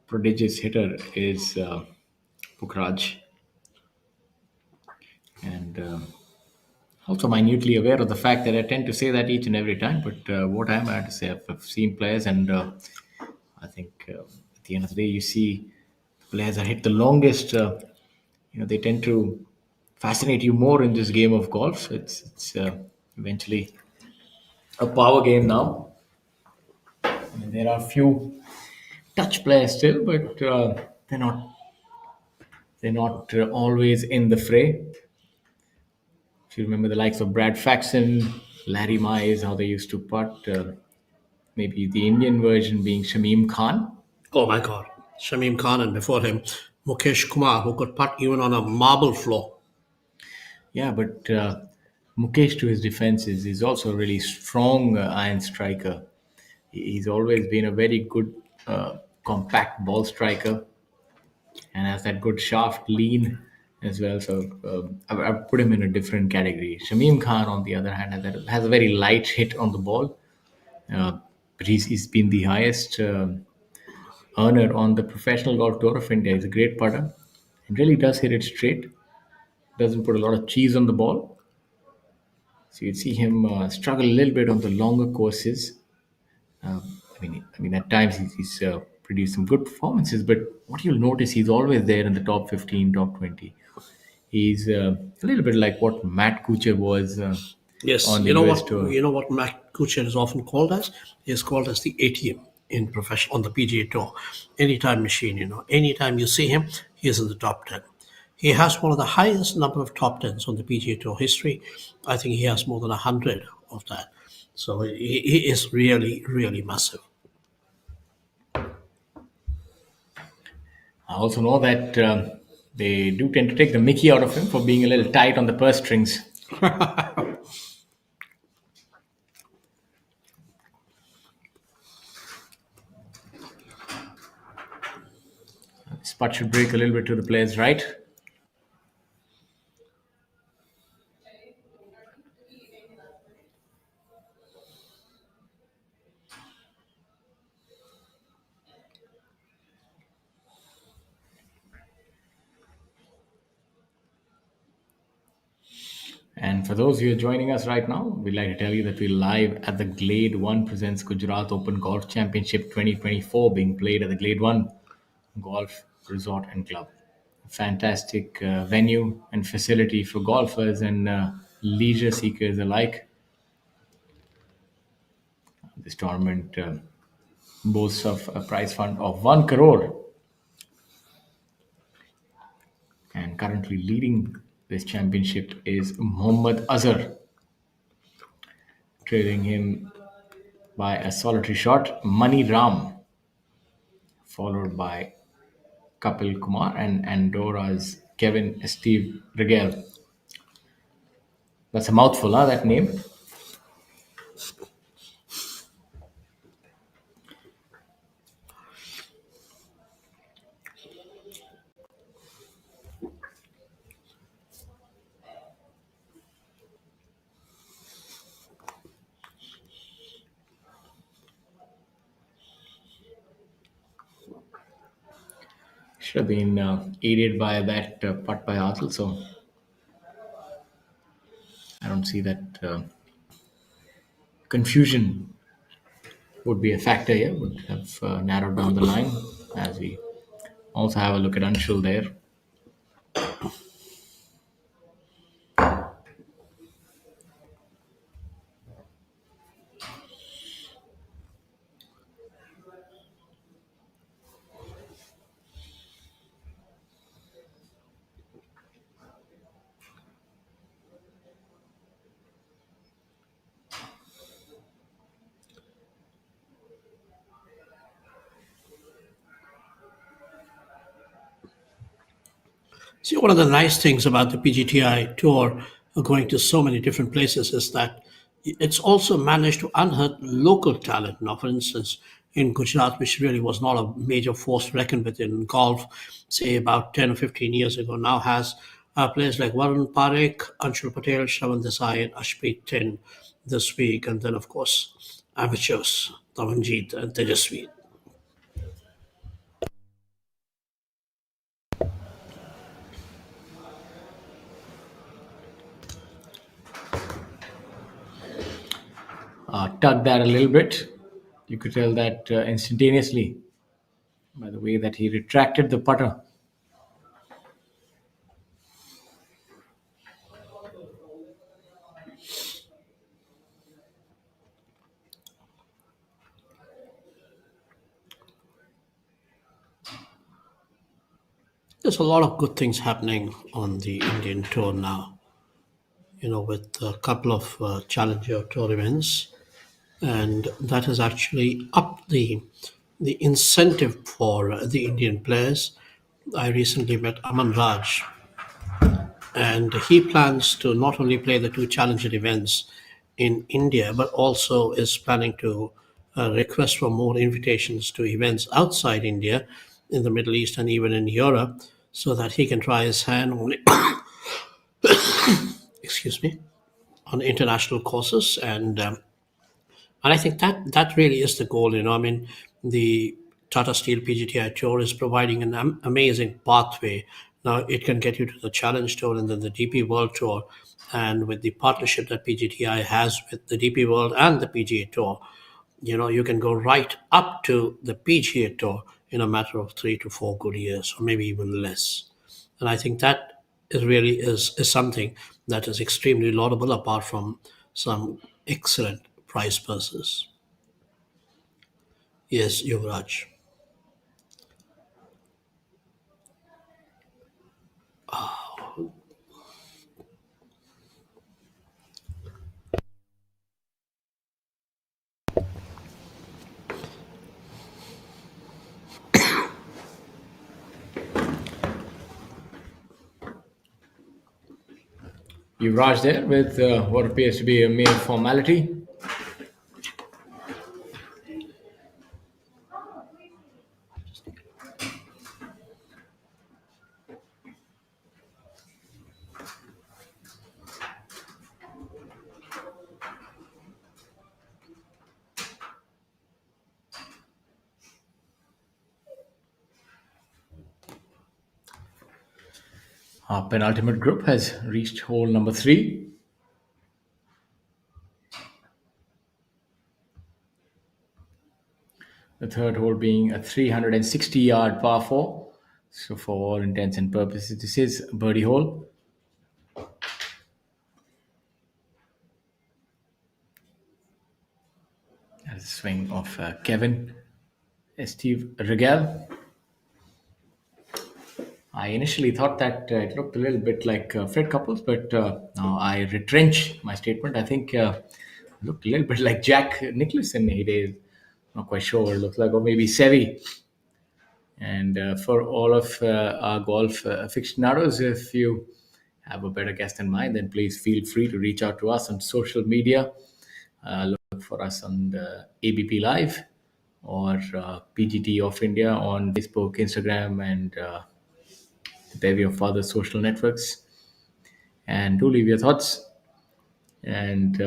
Prodigious hitter is Pukraj. And also minutely aware of the fact that I tend to say that each and every time. But what am I to say? I've seen players, and I think at the end of the day, you see players that hit the longest. They tend to fascinate you more in this game of golf. It's eventually a power game now. And there are few touch players still, but they're not always in the fray. If you remember the likes of Brad Faxon, Larry Mize, how they used to putt. Maybe the Indian version being Shamim Khan. Oh my God. Shamim Khan and before him, Mukesh Kumar, who could putt even on a marble floor. Yeah, but Mukesh, to his defense, is also a really strong iron striker. He's always been a very good compact ball striker and has that good shaft lean as well. So I've put him in a different category. Shamim Khan, on the other hand, has a very light hit on the ball, but he's been the highest earner on the Professional Golf Tour of India. He's a great putter and really does hit it straight. Doesn't put a lot of cheese on the ball. So you'd see him struggle a little bit on the longer courses. I mean, at times he's produced some good performances, but what you'll notice, he's always there in the top 15, top 20. He's a little bit like what Matt Kuchar was Yes, on the you know US what tour. you know what Matt Kuchar is often called as? He is called as the ATM in profession on the PGA Tour. Anytime machine, anytime you see him, he is in the top 10. He has one of the highest number of top tens on the PGA Tour history. I think he has more than 100 of that. So he is really, really massive. I also know that they do tend to take the mickey out of him for being a little tight on the purse strings. This putt should break a little bit to the players' right. And for those who are joining us right now, we'd like to tell you that we're live at the Glade 1 presents Gujarat Open Golf Championship 2024 being played at the Glade 1 Golf Resort and Club. A fantastic venue and facility for golfers and leisure seekers alike. This tournament boasts of a prize fund of 1 crore, and currently leading this championship is Mohammad Azhar, trailing him by a solitary shot, Mani Ram, followed by Kapil Kumar and Andorra's Kevin Steve Rigel. That's a mouthful, huh, that name? Should have been aided by that putt by Arthur, so I don't see that confusion would be a factor here, would have narrowed down the line as we also have a look at Anshul there. See, one of the nice things about the PGTI tour going to so many different places is that it's also managed to unearth local talent. Now, for instance, in Gujarat, which really was not a major force to reckon with in golf, say about 10 or 15 years ago, now has players like Varun Parekh, Anshul Patel, Shravan Desai, and Ashpreet Tin this week. And then, of course, amateurs, Tamanjeet and Tejasvi. Tugged that a little bit. You could tell that instantaneously by the way that he retracted the putter. There's a lot of good things happening on the Indian tour now, with a couple of challenger tour events, and that has actually upped the incentive for the Indian players. I recently met Aman Raj, and he plans to not only play the two challenger events in India, but also is planning to request for more invitations to events outside India, in the Middle East, and even in Europe, so that he can try his hand on, excuse me, on international courses. And I think that really is the goal. I mean, the Tata Steel PGTI Tour is providing an amazing pathway. Now it can get you to the Challenge Tour and then the DP World Tour, and with the partnership that PGTI has with the DP World and the PGA Tour, you can go right up to the PGA Tour in a matter of 3 to 4 good years, or maybe even less. And I think that is something that is extremely laudable, apart from some excellent prize purses. Yes, Yuvraj. Yuvraj there with what appears to be a mere formality. Our penultimate group has reached hole number 3. The third hole being a 360-yard par 4. So, for all intents and purposes, this is a birdie hole. That's a swing of Kevin Steve Regel. I initially thought that it looked a little bit like Fred Couples, but now I retrench my statement. I think it looked a little bit like Jack Nicklaus in heyday. Not quite sure what it looks like, or maybe Sevi. And for all of our golf aficionados, if you have a better guess than mine, then please feel free to reach out to us on social media. Look for us on the ABP Live or PGT of India on Facebook, Instagram, and the bevy of other social networks. And do leave your thoughts. And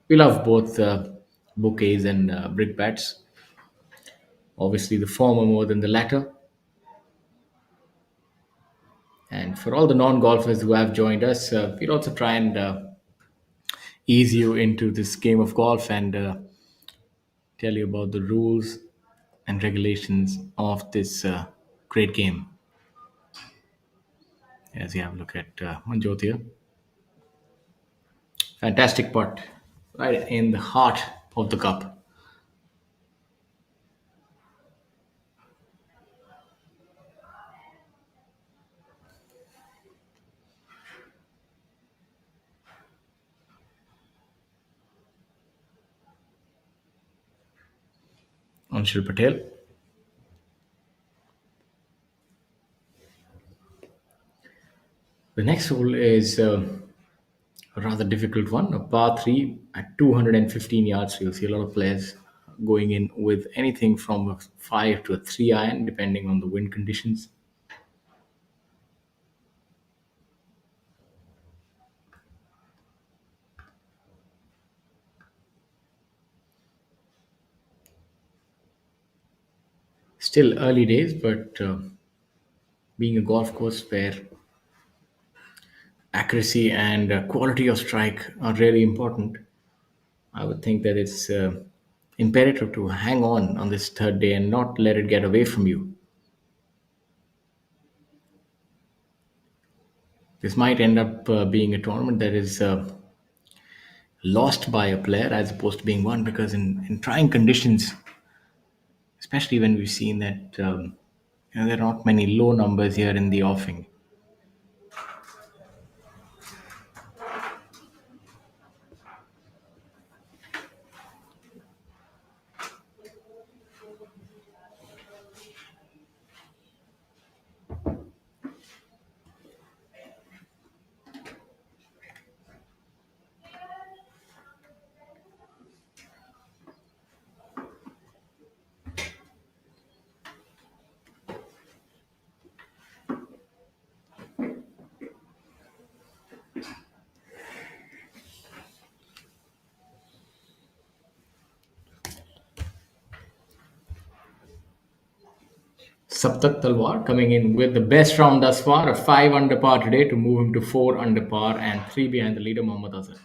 we love both bouquets and brickbats. Obviously, the former more than the latter. And for all the non golfers who have joined us, we'll also try and ease you into this game of golf and tell you about the rules and regulations of this great game. As you have a look at Manjot here. Fantastic putt, right in the heart of the cup. Anshul Patel. The next hole is a rather difficult one, a par 3 at 215 yards. So you'll see a lot of players going in with anything from a 5 to a 3 iron, depending on the wind conditions. Still early days, but being a golf course where accuracy and quality of strike are really important, I would think that it's imperative to hang on this third day and not let it get away from you. This might end up being a tournament that is lost by a player as opposed to being won, because in trying conditions, especially when we've seen that there are not many low numbers here in the offing. Saptak Talwar coming in with the best round thus far, a 5 under par today to move him to 4 under par and 3 behind the leader, Mohammad Azhar.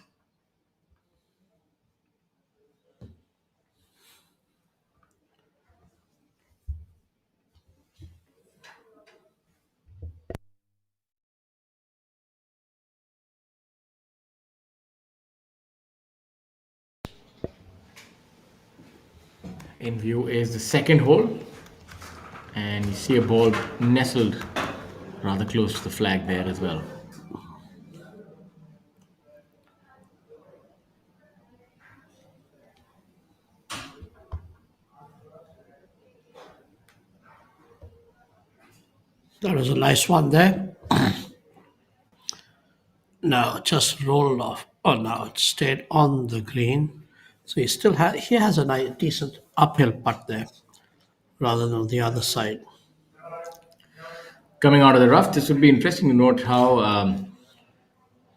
In view is the second hole, and you see a ball nestled rather close to the flag there as well. That was a nice one there. Now it just rolled off. Oh, now it stayed on the green. So he has a nice, decent uphill putt there rather than on the other side. Coming out of the rough, this would be interesting to note how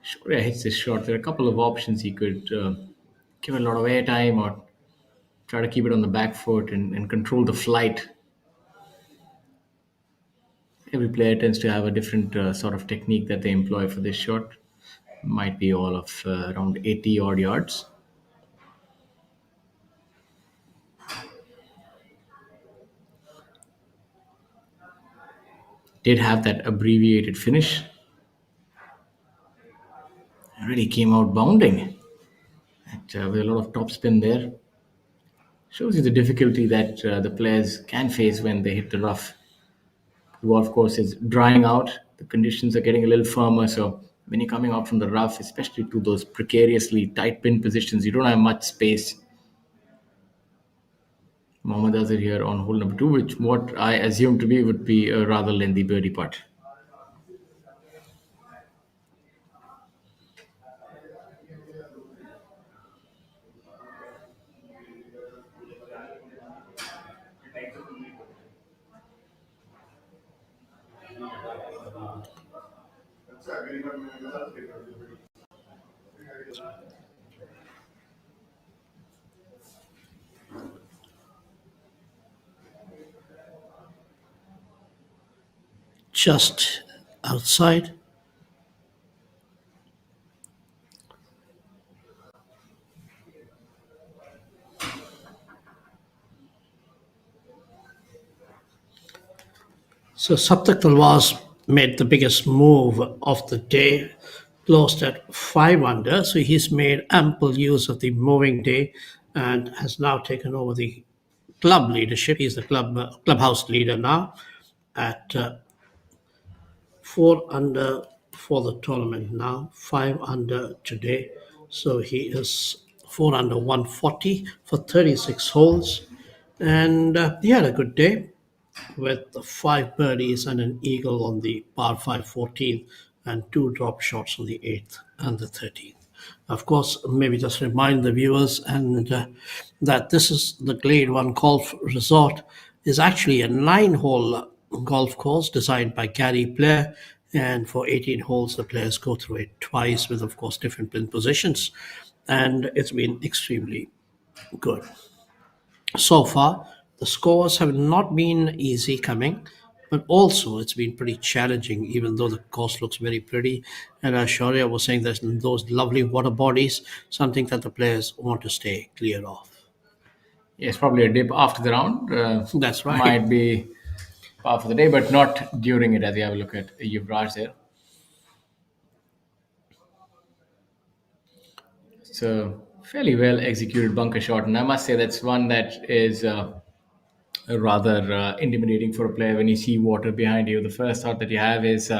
Shoria hits this shot. There are a couple of options. He could give it a lot of airtime or try to keep it on the back foot and control the flight. Every player tends to have a different sort of technique that they employ for this shot. Might be all of around 80 odd yards. Did have that abbreviated finish. Really came out bounding with a lot of topspin there. Shows you the difficulty that the players can face when they hit the rough. The golf course is drying out. The conditions are getting a little firmer. So when you're coming out from the rough, especially to those precariously tight pin positions, you don't have much space. Mohammad Azhar here on hole number 2, which what I assume to be would be a rather lengthy birdie putt. Just outside. So Saptak Talwaz made the biggest move of the day, closed at 5 under. So he's made ample use of the moving day and has now taken over the club leadership. He's the clubhouse leader now at 4 under for the tournament now, 5 under today. So he is 4 under 140 for 36 holes. And he had a good day with 5 birdies and an eagle on the par 5 14. and 2 drop shots on the 8th and the 13th. Of course, maybe just remind the viewers that this is the Glade One Golf Resort is actually a 9-hole golf course designed by Gary Blair, and for 18 holes the players go through it twice with, of course, different pin positions, and it's been extremely good. So far, the scores have not been easy coming, but also it's been pretty challenging, even though the course looks very pretty. And as Shaurya was saying, there's those lovely water bodies, something that the players want to stay clear of. Yes, probably a dip after the round. That's right. Might be par for the day, but not during it. As you have a look at Yuvraj there. It's a fairly well executed bunker shot, and I must say that's one that is rather intimidating for a player when you see water behind you. The first thought that you have is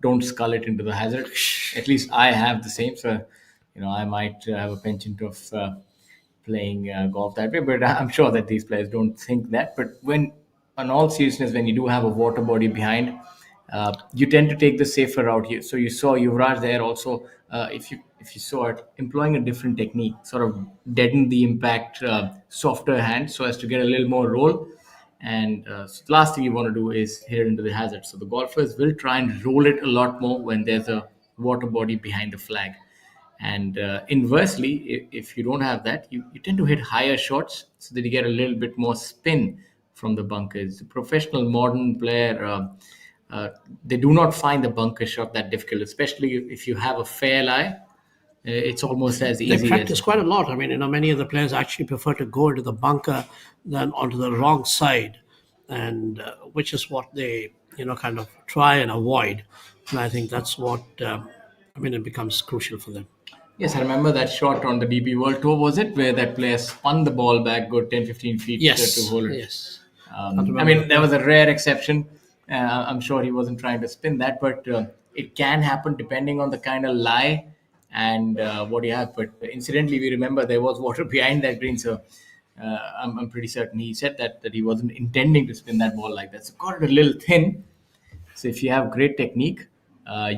don't scull it into the hazard. At least I have the same. So, I might have a penchant of playing golf that way, but I'm sure that these players don't think that. But when, on all seriousness, when you do have a water body behind, you tend to take the safer route here. So you saw Yuvraj there also. If you saw it, employing a different technique, sort of deaden the impact, softer hand, so as to get a little more roll. And so the last thing you want to do is hit it into the hazard. So the golfers will try and roll it a lot more when there's a water body behind the flag. And inversely, if you don't have that, you tend to hit higher shots so that you get a little bit more spin from the bunkers. The professional modern player, they do not find the bunker shot that difficult, especially if you have a fair lie. It's almost as They easy practice as quite a lot. I mean, many of the players actually prefer to go into the bunker than onto the wrong side, and which is what they, kind of try and avoid. And I think that's what, it becomes crucial for them. yes, I remember that shot on the DP World Tour, was it, where that player spun the ball back good 10, 15 feet to Yes, hold it. yes. I mean, that was a rare exception. I'm sure he wasn't trying to spin that, but it can happen depending on the kind of lie and what you have. But incidentally, we remember there was water behind that green, so I'm pretty certain he said that he wasn't intending to spin that ball like that. So got it a little thin. So if you have great technique,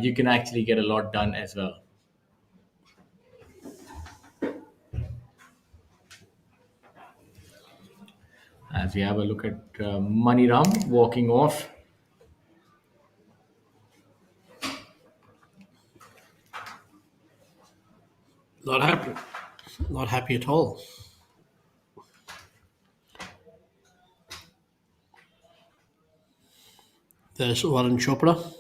you can actually get a lot done as well. As we have a look at Maniram walking off. Not happy. Not happy at all. There's Varun Chopra.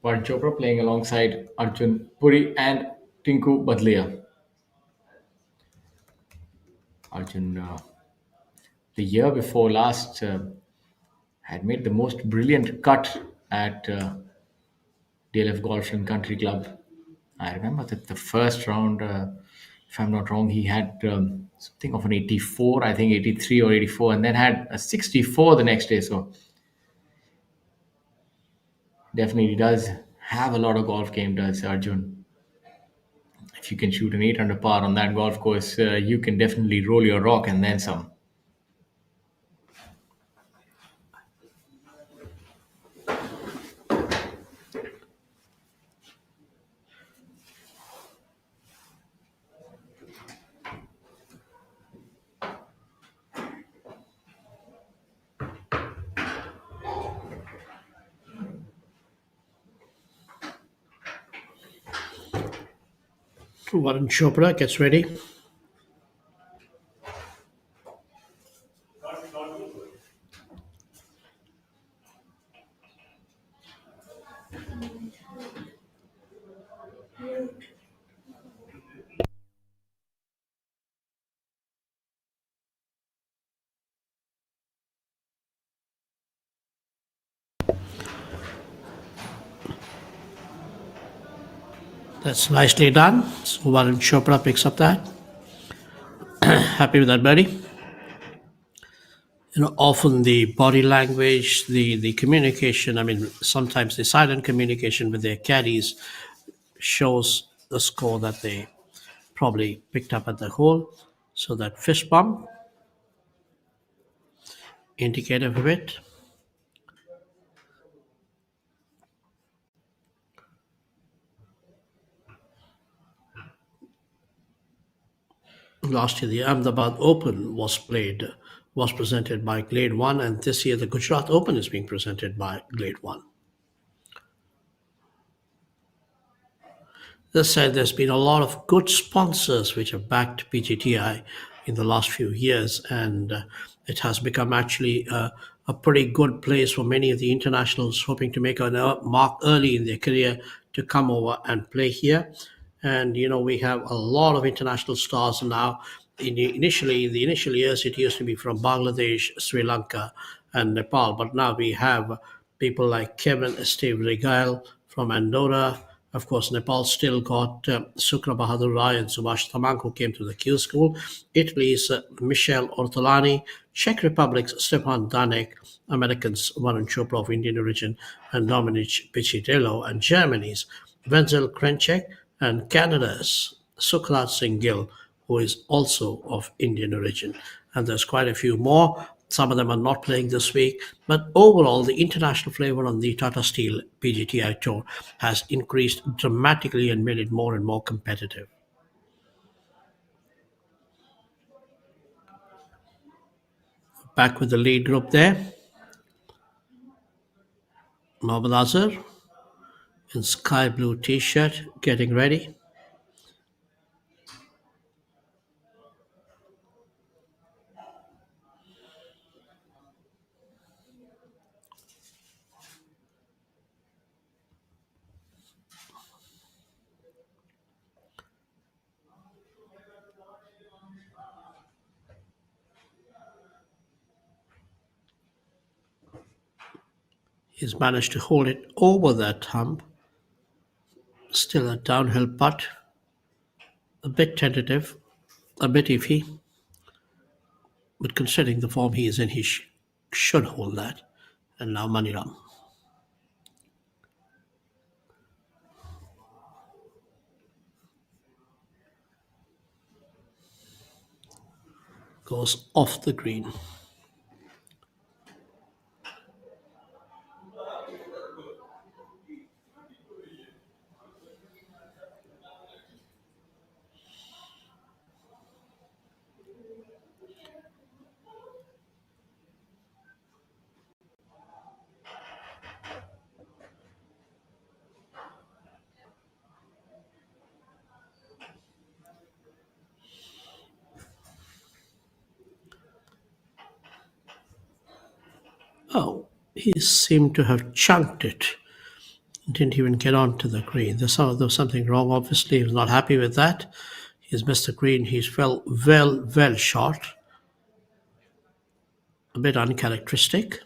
Varun Chopra playing alongside Arjun Puri and Tinku Badlia. Arjun, the year before last, had made the most brilliant cut at DLF Golf and Country Club. I remember that the first round, if I'm not wrong, he had something of an 84, I think 83 or 84, and then had a 64 the next day. So definitely does have a lot of golf game, does Arjun. If you can shoot an 8 under par on that golf course, you can definitely roll your rock and then some. Varun Chopra gets ready. That's nicely done. So Varun Chopra picks up that. Happy with that, buddy. Often the body language, the communication, I mean, sometimes the silent communication with their caddies shows the score that they probably picked up at the hole. So that fist bump, indicative of it. Last year, the Ahmedabad Open was presented by Glade One, and this year the Gujarat Open is being presented by Glade One. That said, there's been a lot of good sponsors which have backed PGTI in the last few years, and it has become actually a pretty good place for many of the internationals hoping to make a mark early in their career to come over and play here. And we have a lot of international stars now. In the initial years, it used to be from Bangladesh, Sri Lanka, and Nepal, but now we have people like Kevin Steve Regal from Andorra. Of course, Nepal still got Sukra Bahadur Rai and Subhash Tamang, who came to the Q school. Italy's Michel Ortolani, Czech Republic's Stepan Danek, Americans Varun Chopra of Indian origin and Dominic Pichitello, and Germany's Wenzel Krenchek, and Canada's Sukrat Singh Gill, who is also of Indian origin. And there's quite a few more. Some of them are not playing this week, but overall, the international flavor on the Tata Steel PGTI Tour has increased dramatically and made it more and more competitive. Back with the lead group there. Mohammad Azhar in sky blue t-shirt, getting ready. He's managed to hold it over that hump. Still a downhill putt. A bit tentative, a bit iffy. But considering the form he is in, he should hold that. And now Maniram. Goes off the green. Oh, he seemed to have chunked it. Didn't even get onto the green. There was something wrong. Obviously, he was not happy with that. He's missed the green. He's fell well short. A bit uncharacteristic.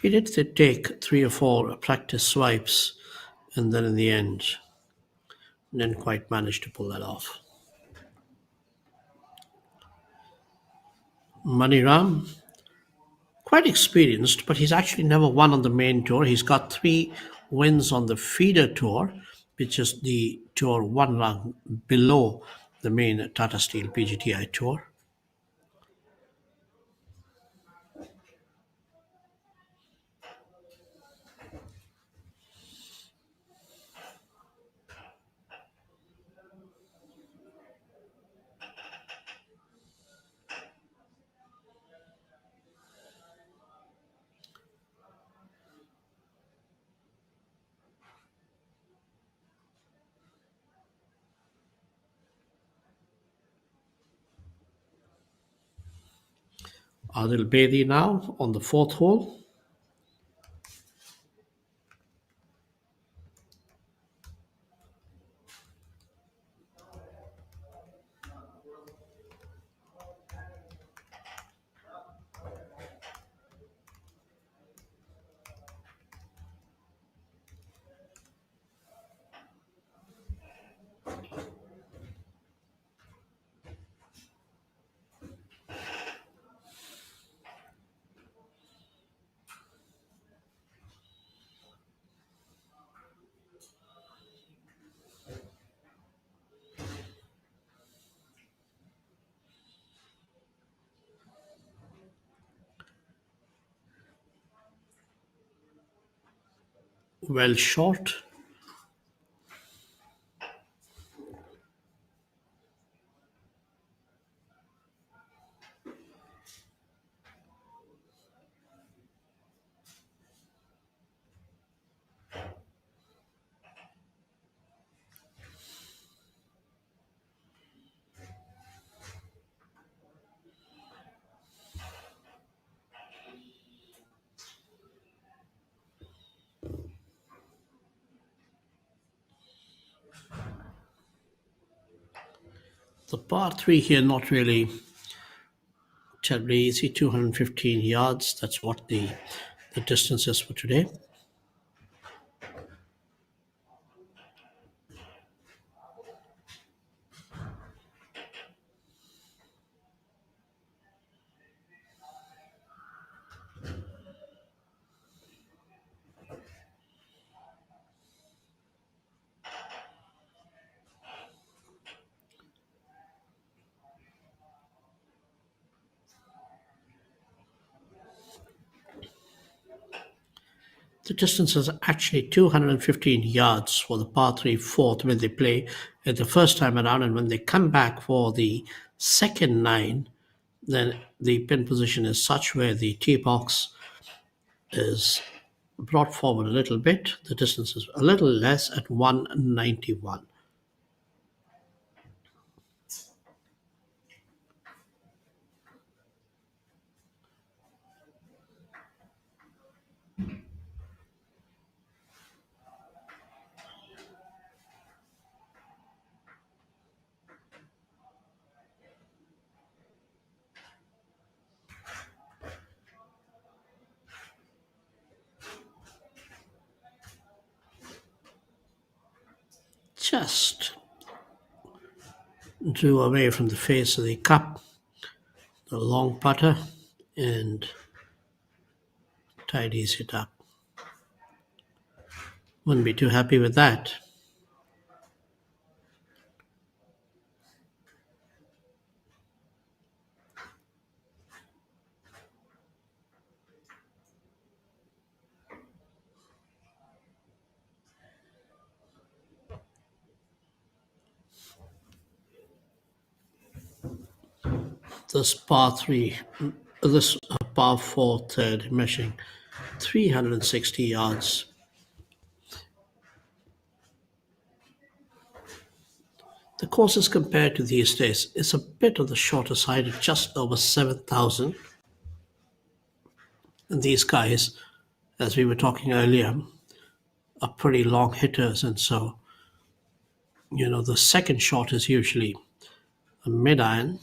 He did take 3 or 4 practice swipes, and then in the end, didn't quite manage to pull that off. Maniram, quite experienced, but he's actually never won on the main tour. He's got 3 wins on the feeder tour, which is the tour one rung below the main Tata Steel PGTI tour. Adil Bedi now on the 4th hole. well short. The par 3 here, not really terribly easy, 215 yards. That's what the distance is for today. The distance is actually 215 yards for the par 3 fourth when they play it the first time around, and when they come back for the second 9, then the pin position is such where the tee box is brought forward a little bit. The distance is a little less at 191. Just drew away from the face of the cup, the long putter, and tidies it up. Wouldn't be too happy with that. This par 3, this par 4 third, measuring 360 yards. The courses compared to these days is a bit on the shorter side at just over 7,000. And these guys, as we were talking earlier, are pretty long hitters, and so the second shot is usually a mid iron.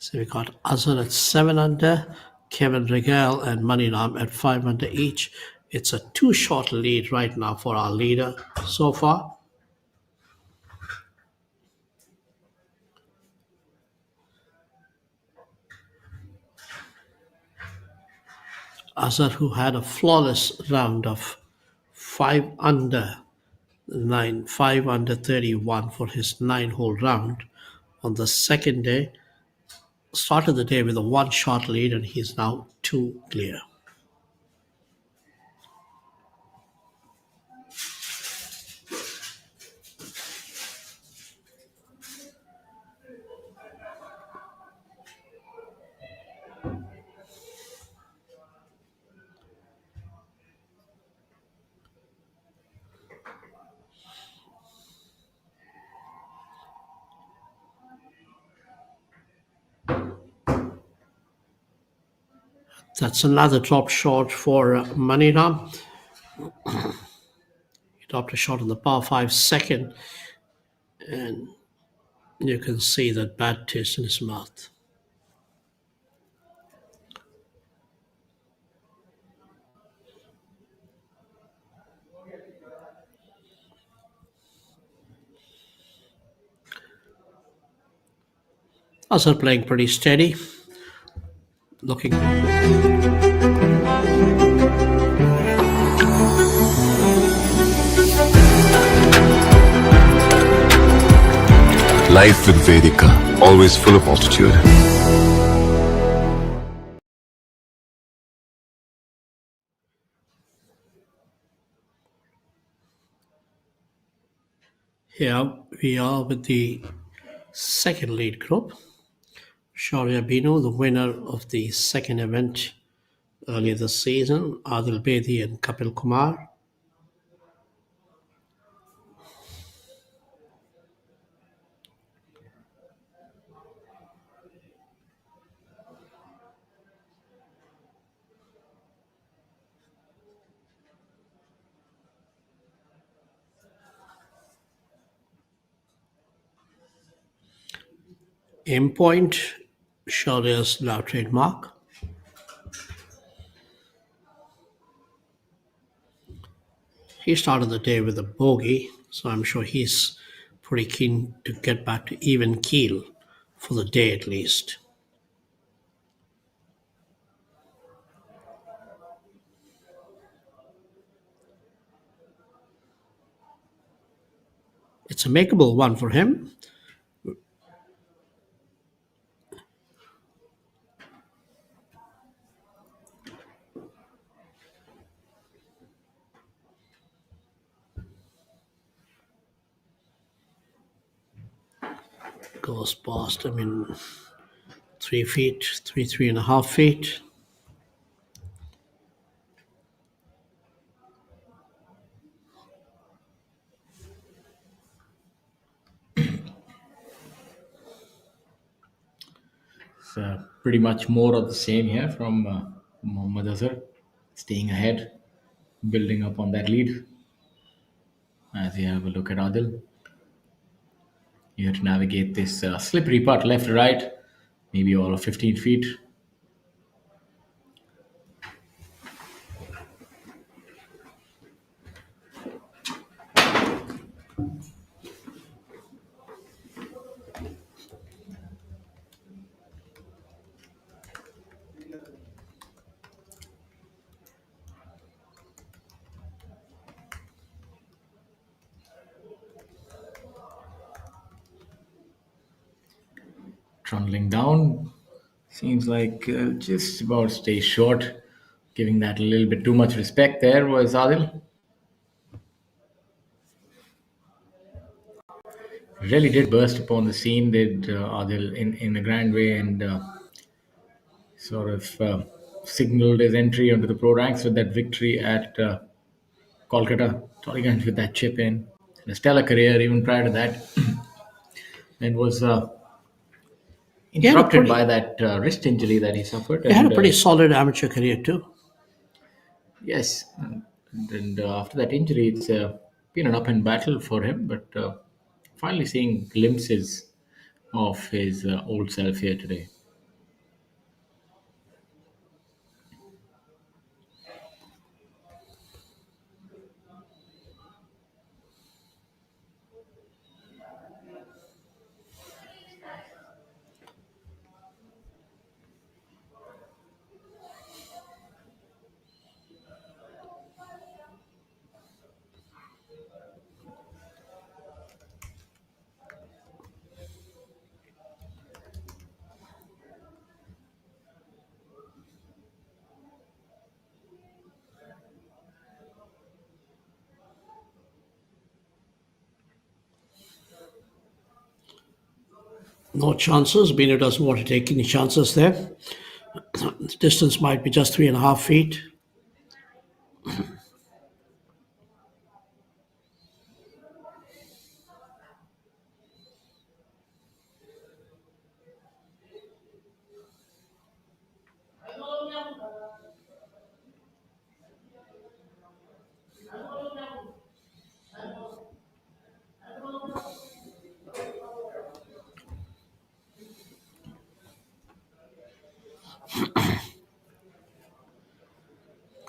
So we got Azhar at 7 under, Kevin Regal and Maniram at 5 under each. It's a 2-shot lead right now for our leader so far. Azhar, who had a flawless round of 5 under 9, 5 under 31 for his 9-hole round on the second day, started the day with a 1-shot lead, and he's now 2 clear. That's another drop shot for Maniram. He dropped a shot on the par 5 second, and you can see that bad taste in his mouth. Azhar playing pretty steady, looking. Life with Vedika, always full of altitude. Here we are with the second lead group. Shaurya Bino, the winner of the second event earlier this season, Adil Bedi and Kapil Kumar. Aim point, Shaurya's now trademark. He started the day with a bogey, so I'm sure he's pretty keen to get back to even keel for the day at least. It's a makeable one for him. Goes past, 3 feet, 3.5 feet. So pretty much more of the same here from Mohammad Azhar, staying ahead, building up on that lead. As you have a look at Adil, you have to navigate this slippery putt left to right, maybe all of 15 feet. Trundling down, seems like just about stay short. Giving that a little bit too much respect there was Adil. Really did burst upon the scene, did Adil, in a grand way, and sort of signaled his entry onto the pro ranks with that victory at Kolkata, Tollygunge with that chip in. And a stellar career even prior to that, and was interrupted by that wrist injury that he suffered. He had and, a pretty solid amateur career too. Yes, and after that injury, it's been an uphill battle for him, but finally seeing glimpses of his old self here today. No chances. Bino doesn't want to take any chances there. The distance might be just 3.5 feet.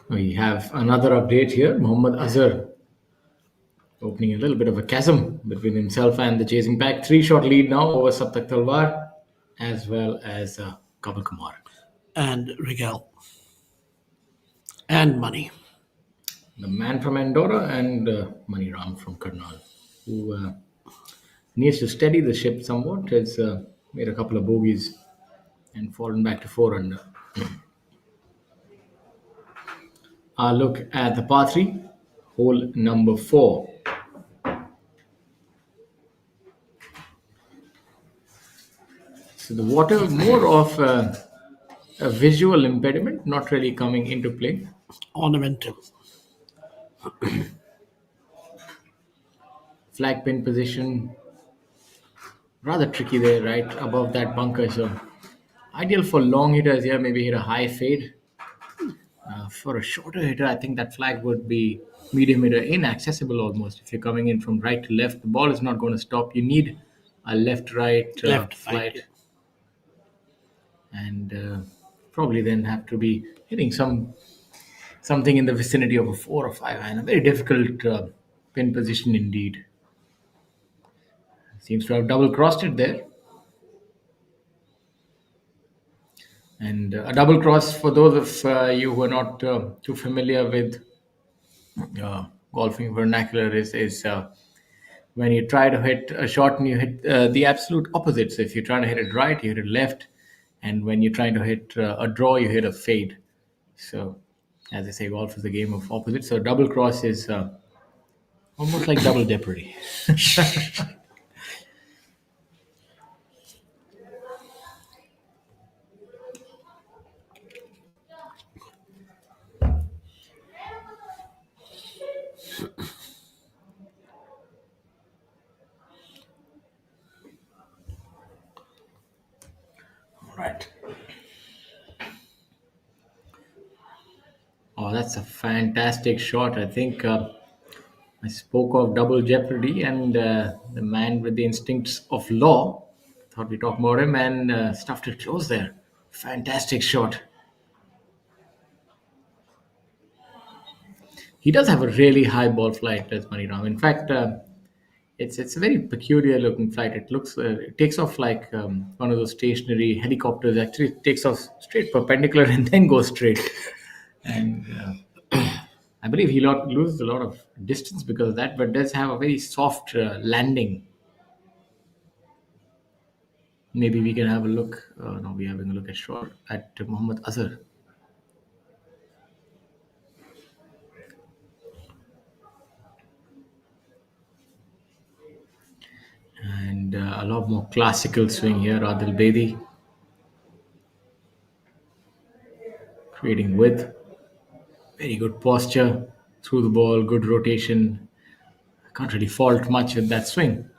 We have another update here. Mohammad Azhar opening a little bit of a chasm between himself and the chasing pack. 3-shot lead now over Saptak Talwar as well as Kapil Kumar. And Rigel. And Money. The man from Andorra and Mani Ram from Karnal, who needs to steady the ship somewhat. It's made a couple of bogeys and fallen back to 4 under. Look at the par 3, hole number 4. So the water more of a visual impediment, not really coming into play. Ornamental. Flag pin position, rather tricky there, right above that bunker. So ideal for long hitters here, maybe hit a high fade. For a shorter hitter, I think that flag would be medium hitter inaccessible almost. If you're coming in from right to left, the ball is not going to stop. You need a left-right Left, flight, right. and probably then have to be hitting something in the vicinity of a 4 or 5 iron. A very difficult pin position indeed. Seems to have double crossed it there. And a double cross, for those of you who are not too familiar with golfing vernacular, is when you try to hit a shot and you hit the absolute opposite. So if you're trying to hit it right, you hit it left. And when you're trying to hit a draw, you hit a fade. So, as I say, golf is a game of opposites. So double cross is almost like double jeopardy. All right. Oh, that's a fantastic shot. I think I spoke of double jeopardy, and the man with the instincts of law thought we talk about him and stuffed it close there. Fantastic shot. He does have a really high ball flight, does Maniram. In fact, it's a very peculiar looking flight. It takes off like one of those stationary helicopters. Actually, it takes off straight perpendicular and then goes straight. And I believe he loses a lot of distance because of that, but does have a very soft landing. Maybe we can have a look. No, we're having a look at Muhammad Azhar. And a lot more classical swing here. Adil Bedi creating width. Very good posture through the ball, good rotation. Can't really fault much with that swing.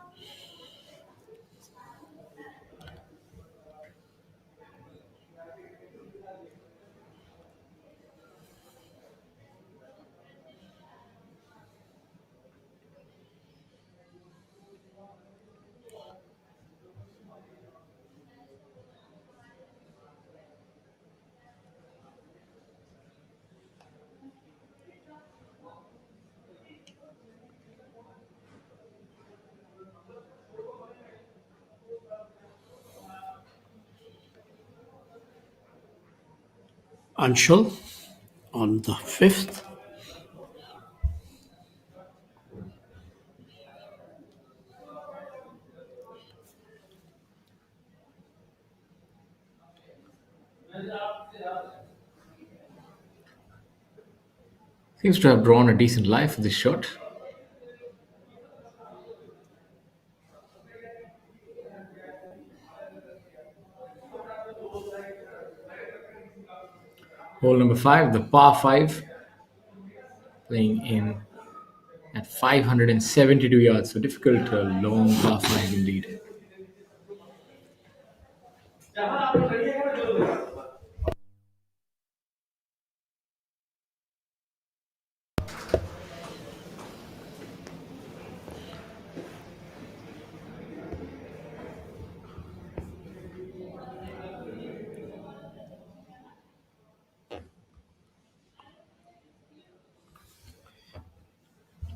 Anshul on the 5th. Seems to have drawn a decent life for this shot. Hole number 5, the par 5, playing in at 572 yards. So difficult, long par 5 indeed.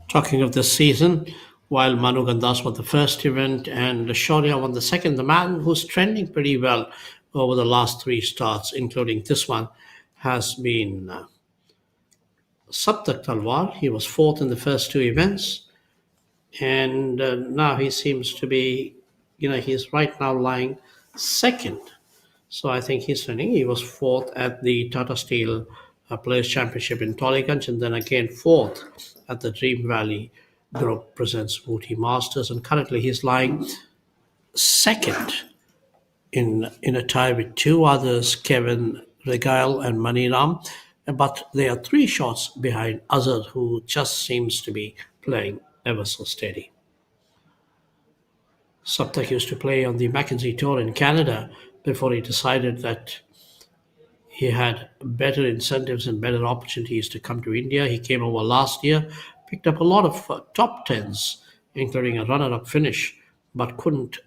Talking of this season, while Manu Gandas won the first event and Shaurya won the second, the man who's trending pretty well over the last 3 starts, including this one, has been Saptak Talwar. He was fourth in the first 2 events. and now he seems to be, he's right now lying second. So I think he's winning. He was fourth at the Tata Steel Players Championship in Tollygunge, and then again fourth at the Dream Valley Group presents Booty Masters, and currently he's lying second in a tie with two others, Kevin Regal and Maniram, but they are three shots behind Azhar, who just seems to be playing ever so steady. Saptak used to play on the Mackenzie Tour in Canada before he decided that he had better incentives and better opportunities to come to India. He came over last year, picked up a lot of top tens, including a runner up finish, but couldn't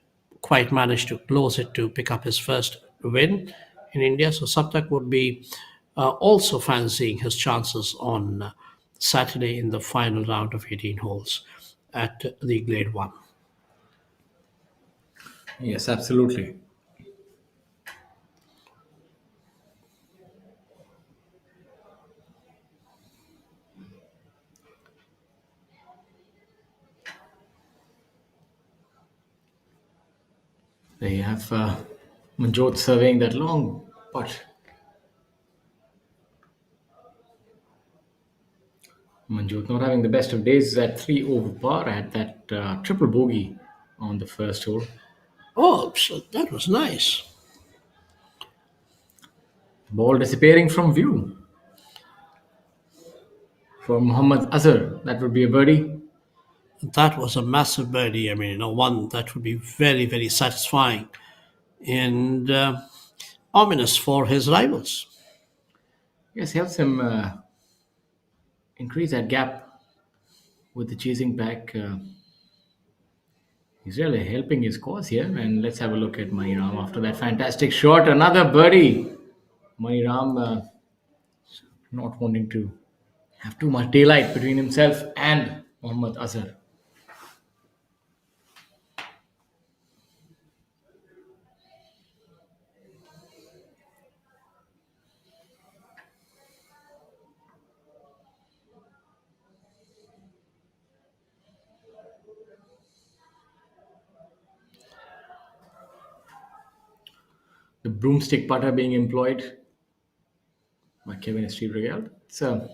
quite manage to close it to pick up his first win in India. So Saptak would be also fancying his chances on Saturday in the final round of 18 holes at the Glade 1. Yes, absolutely. They have Manjot surveying that long putt. Manjot not having the best of days at 3 over par at that triple bogey on the first hole. Oh, so that was nice. Ball disappearing from view for Muhammad Azhar. That would be a birdie. That was a massive birdie. I mean, one that would be very, very satisfying and ominous for his rivals. Yes, helps him increase that gap with the chasing pack. He's really helping his cause here. And let's have a look at Maniram after that fantastic shot. Another birdie. Maniram not wanting to have too much daylight between himself and Muhammad Azhar. The broomstick putter being employed by Kevin Steve Regal. So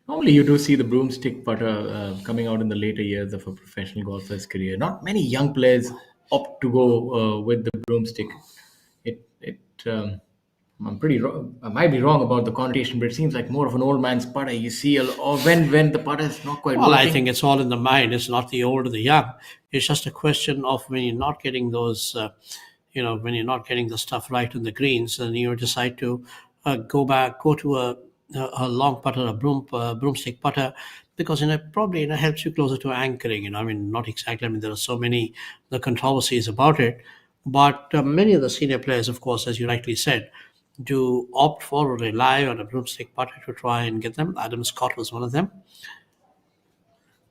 normally you do see the broomstick putter coming out in the later years of a professional golfer's career. Not many young players opt to go with the broomstick. It I'm pretty wrong. I might be wrong about the connotation, but it seems like more of an old man's putter. You see, or when the putter is not quite Well, I working. think it's all in the mind. It's not the old or the young. It's just a question of when you're not getting those, when you're not getting the stuff right on the greens, and you decide to go to a long putter, a broomstick putter, because probably helps you closer to anchoring. I mean, not exactly. I mean, there are so many the controversies about it, but many of the senior players, of course, as you rightly said, do opt for or rely on a broomstick putter to try and get them. Adam Scott was one of them.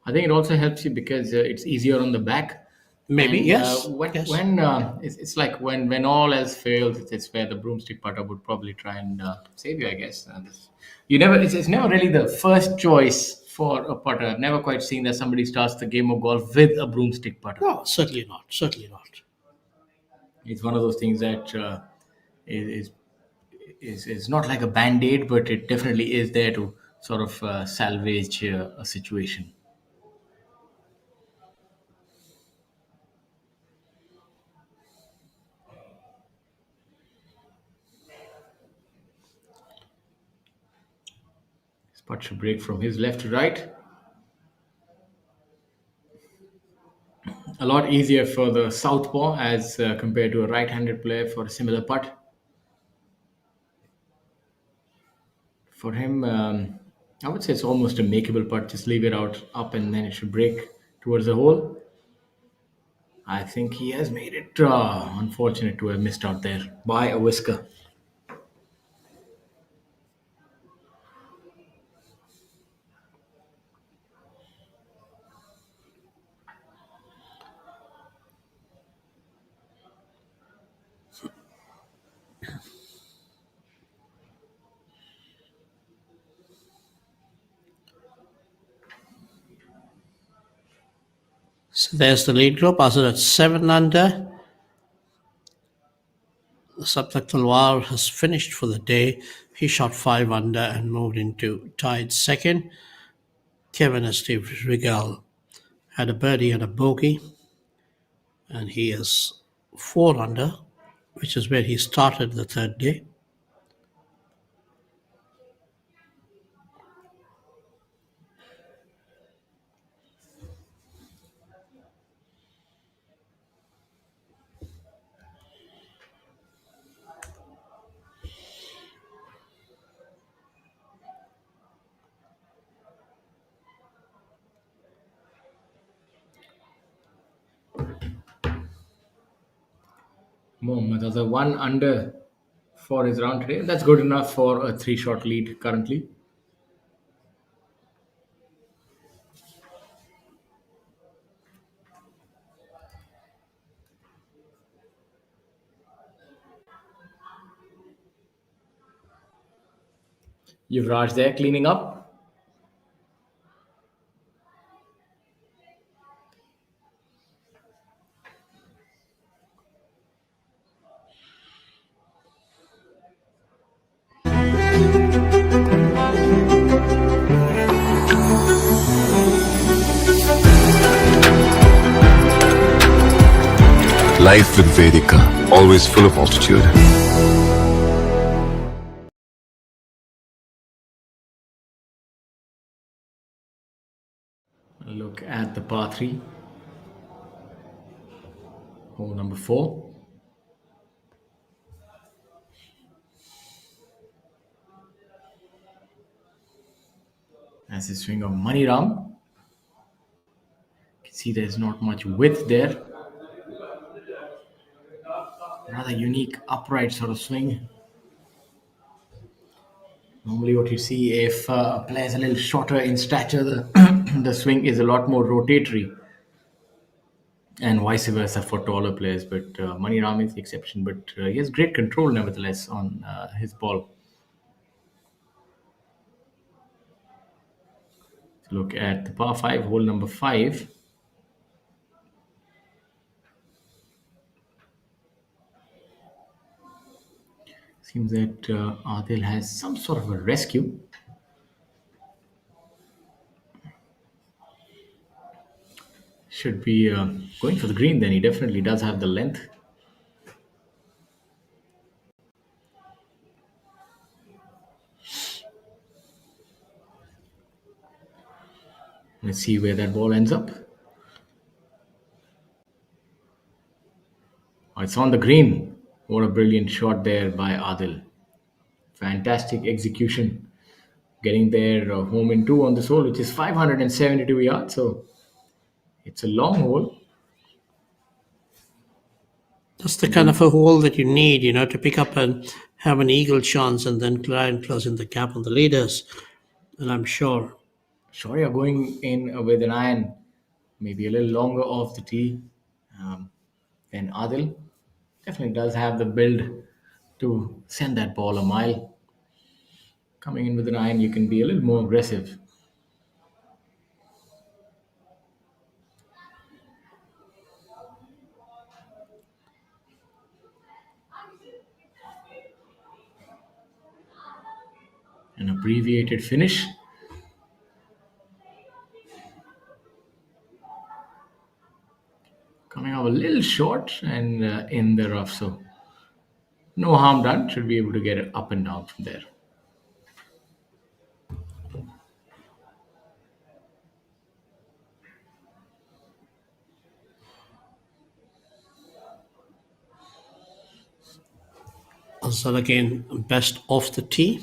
I think it also helps you because it's easier on the back. Maybe, And yes. when Yes. it's like when all else fails, it's where the broomstick putter would probably try and save you. I guess you never. It's never really the first choice for a putter. I've never quite seen that somebody starts the game of golf with a broomstick putter. No, certainly not. Certainly not. It's one of those things that is is not like a band-aid, but it definitely is there to sort of salvage a situation. Spot should break from his left to right. A lot easier for the southpaw as compared to a right-handed player for a similar putt. For him, I would say it's almost a makeable putt. Just leave it out up and then it should break towards the hole. I think he has made it unfortunate to have missed out there by a whisker. So there's the lead group. Azhar at 7 under. Saptak Talwar has finished for the day. He shot 5 under and moved into tied second. Kevin and Steve Regal had a birdie and a bogey, and he is 4 under, which is where he started the third day. Mohammed has a 1 under for his round today. That's good enough for a 3-shot lead currently. Yuvraj there cleaning up. Life with Vedika, always full of altitude. Look at the par 3. Hole number 4. As a swing of Maniram. You can see there's not much width there. Rather unique upright sort of swing. Normally what you see if a player is a little shorter in stature, the swing is a lot more rotatory. And vice versa for taller players. But Maniram is the exception. But he has great control nevertheless on his ball. Look at the par 5, hole number 5. Seems that Adil has some sort of a rescue. Should be going for the green then. He definitely does have the length. Let's see where that ball ends up. Oh, it's on the green. What a brilliant shot there by Adil. Fantastic execution. Getting there home in 2 on this hole, which is 572 yards. So it's a long hole. That's the kind of a hole that you need, to pick up and have an eagle chance and then try and close in the gap on the leaders. And I'm sure Sure, going in with an iron, maybe a little longer off the tee than Adil. Definitely does have the build to send that ball a mile. Coming in with an iron, you can be a little more aggressive. An abbreviated finish. Coming up a little short and in the rough, so no harm done. Should be able to get it up and down from there. Azhar again best off the tee.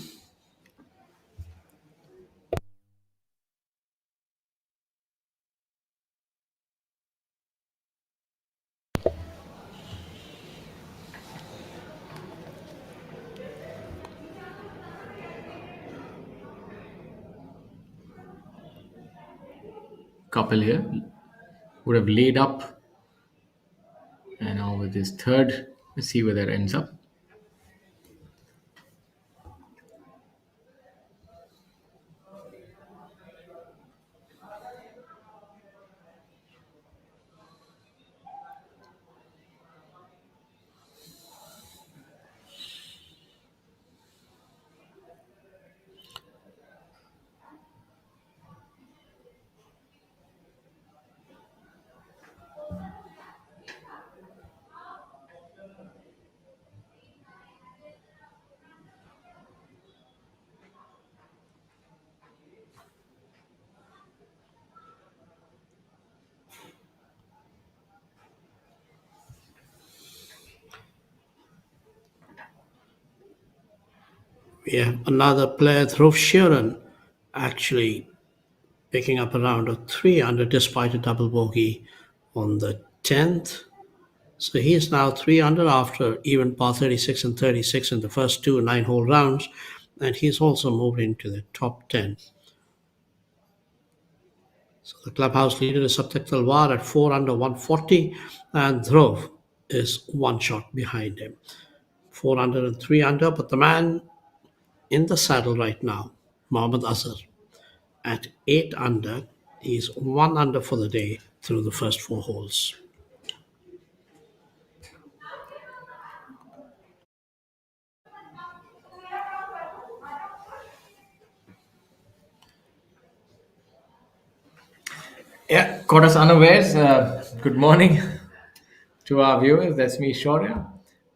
Couple here would have laid up, and now with his third, let's see where that ends up. We have another player, Dhruv Sheeran, actually picking up a round of 3 under despite a double bogey on the 10th. So he is now 3 under after even par 36 and 36 in the first two 9-hole rounds, and he's also moved into the top 10. So the clubhouse leader is Saptak Talwar at 4 under 140, and Dhruv is one shot behind him. 4 under and 3 under, but the man in the saddle right now, Mohammad Azhar, at 8 under, he's 1 under for the day through the first 4 holes. Yeah, caught us unawares. Good morning to our viewers. That's me, Shaurya.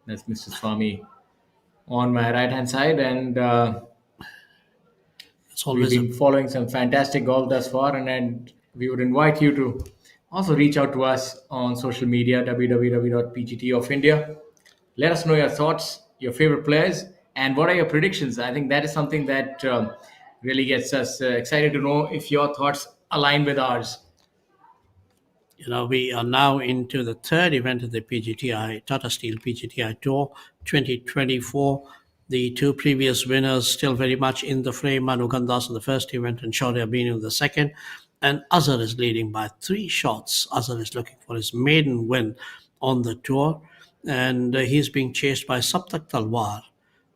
That's Mr. Swami on my right hand side, and It's we've always a been following some fantastic golf thus far. And we would invite you to also reach out to us on social media www.pgt.india. Let us know your thoughts, your favorite players, and what are your predictions. I think that is something that really gets us excited to know if your thoughts align with ours. We are now into the third event of the PGTI, Tata Steel PGTI Tour 2024. The two previous winners still very much in the frame. Manu Gandas in the first event and Shaurya Binu in the second. And Azhar is leading by 3 shots. Azhar is looking for his maiden win on the tour. And he's being chased by Saptak Talwar,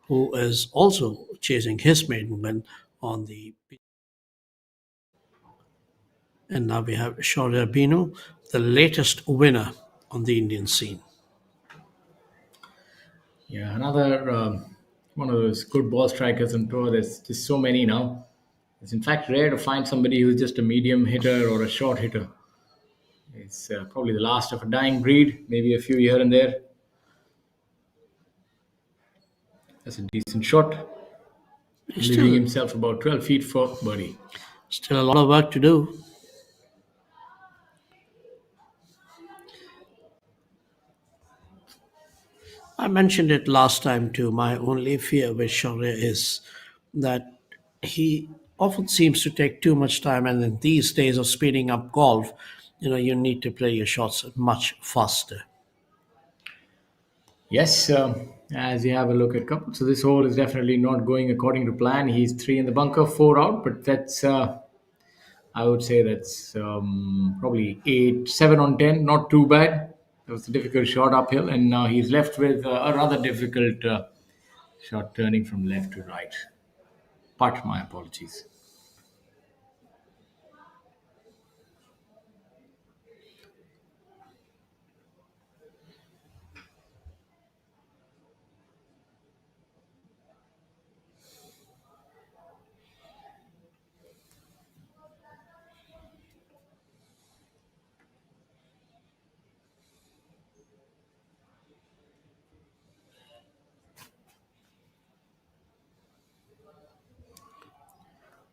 who is also chasing his maiden win on the. And now we have Shaurya Binu, the latest winner on the Indian scene. Yeah, another one of those good ball strikers on tour. There's just so many now. It's in fact rare to find somebody who's just a medium hitter or a short hitter. It's probably the last of a dying breed, maybe a few here and there. That's a decent shot, leaving Still, himself about 12 feet for birdie. still a lot of work to do. I mentioned it last time too. My only fear with Shaurya is that he often seems to take too much time, and in these days of speeding up golf, you need to play your shots much faster. Yes, as you have a look at couple. So this hole is definitely not going according to plan. He's 3 in the bunker, 4 out, but that's I would say that's probably 8, 7 on 10. Not too bad. It was a difficult shot uphill, and now he's left with a rather difficult shot turning from left to right. But my apologies.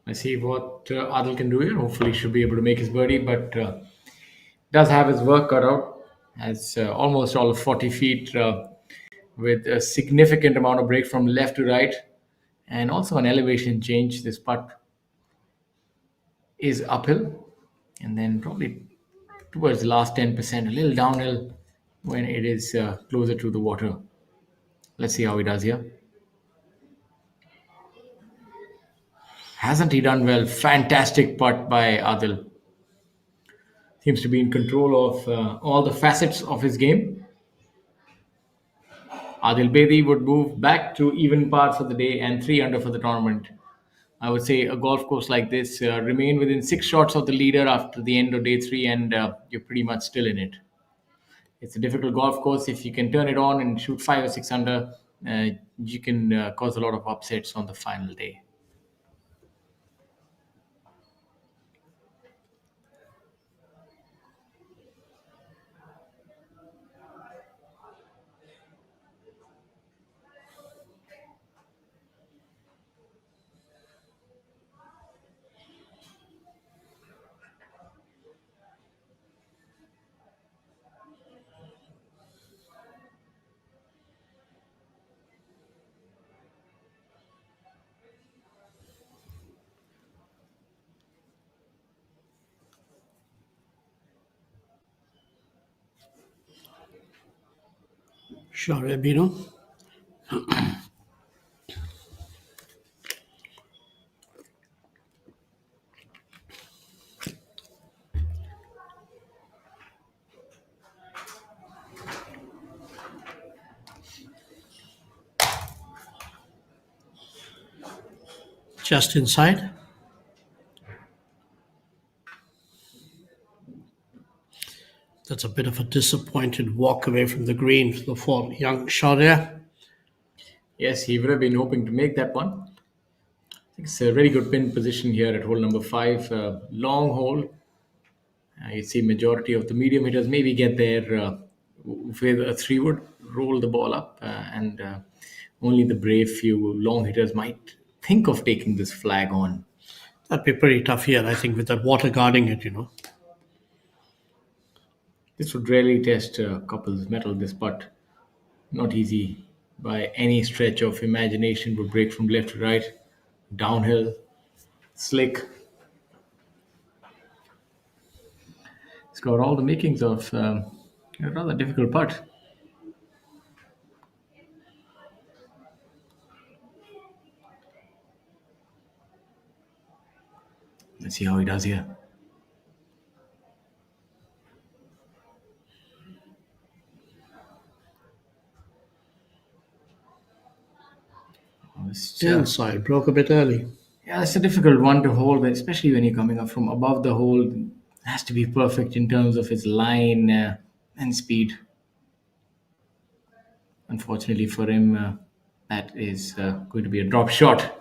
I see what Adil can do here. Hopefully, should be able to make his birdie, but does have his work cut out. Has almost all of 40 feet with a significant amount of break from left to right, and also an elevation change. This putt is uphill, and then probably towards the last 10%, a little downhill when it is closer to the water. Let's see how he does here. Hasn't he done well? Fantastic putt by Adil. Seems to be in control of all the facets of his game. Adil Bedi would move back to even par for the day and 3 under for the tournament. I would say a golf course like this, remain within 6 shots of the leader after the end of day 3, and you're pretty much still in it. It's a difficult golf course. If you can turn it on and shoot 5 or 6 under, you can cause a lot of upsets on the final day. Sure, Bino. Just inside. That's a bit of a disappointed walk away from the green for young Shaurya. Yes, he would have been hoping to make that one. I think it's a very good pin position here at hole number five. Long hole. You see majority of the medium hitters maybe get there with a three wood, roll the ball up, and only the brave few long hitters might think of taking this flag on. That'd be pretty tough here, I think, with that water guarding it. This would really test couples metal. This putt, not easy by any stretch of imagination. Would break from left to right, downhill, slick. It's got all the makings of a rather difficult putt. Let's see how he does here. Inside, broke a bit early. Yeah, it's a difficult one to hold, but especially when you're coming up from above the hole. It has to be perfect in terms of its line and speed. Unfortunately for him, that is going to be a drop shot.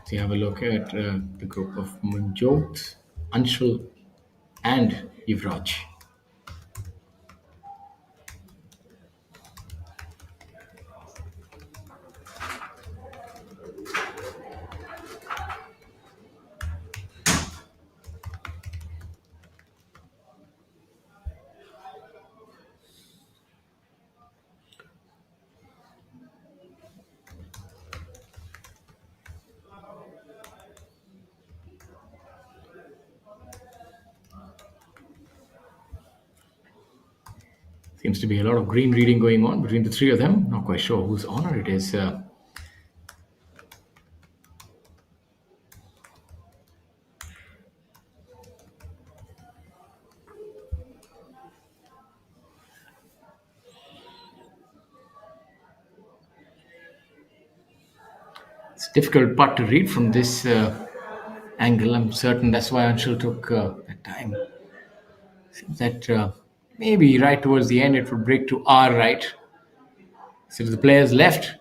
So you have a look at the group of Munjot, Anshul, and Yuvraj. Seems to be a lot of green reading going on between the three of them. Not quite sure whose honor it is. It's a difficult putt to read from this angle. I'm certain that's why Anshul took that time. Seems that maybe right towards the end it would break to our right. So to the players left.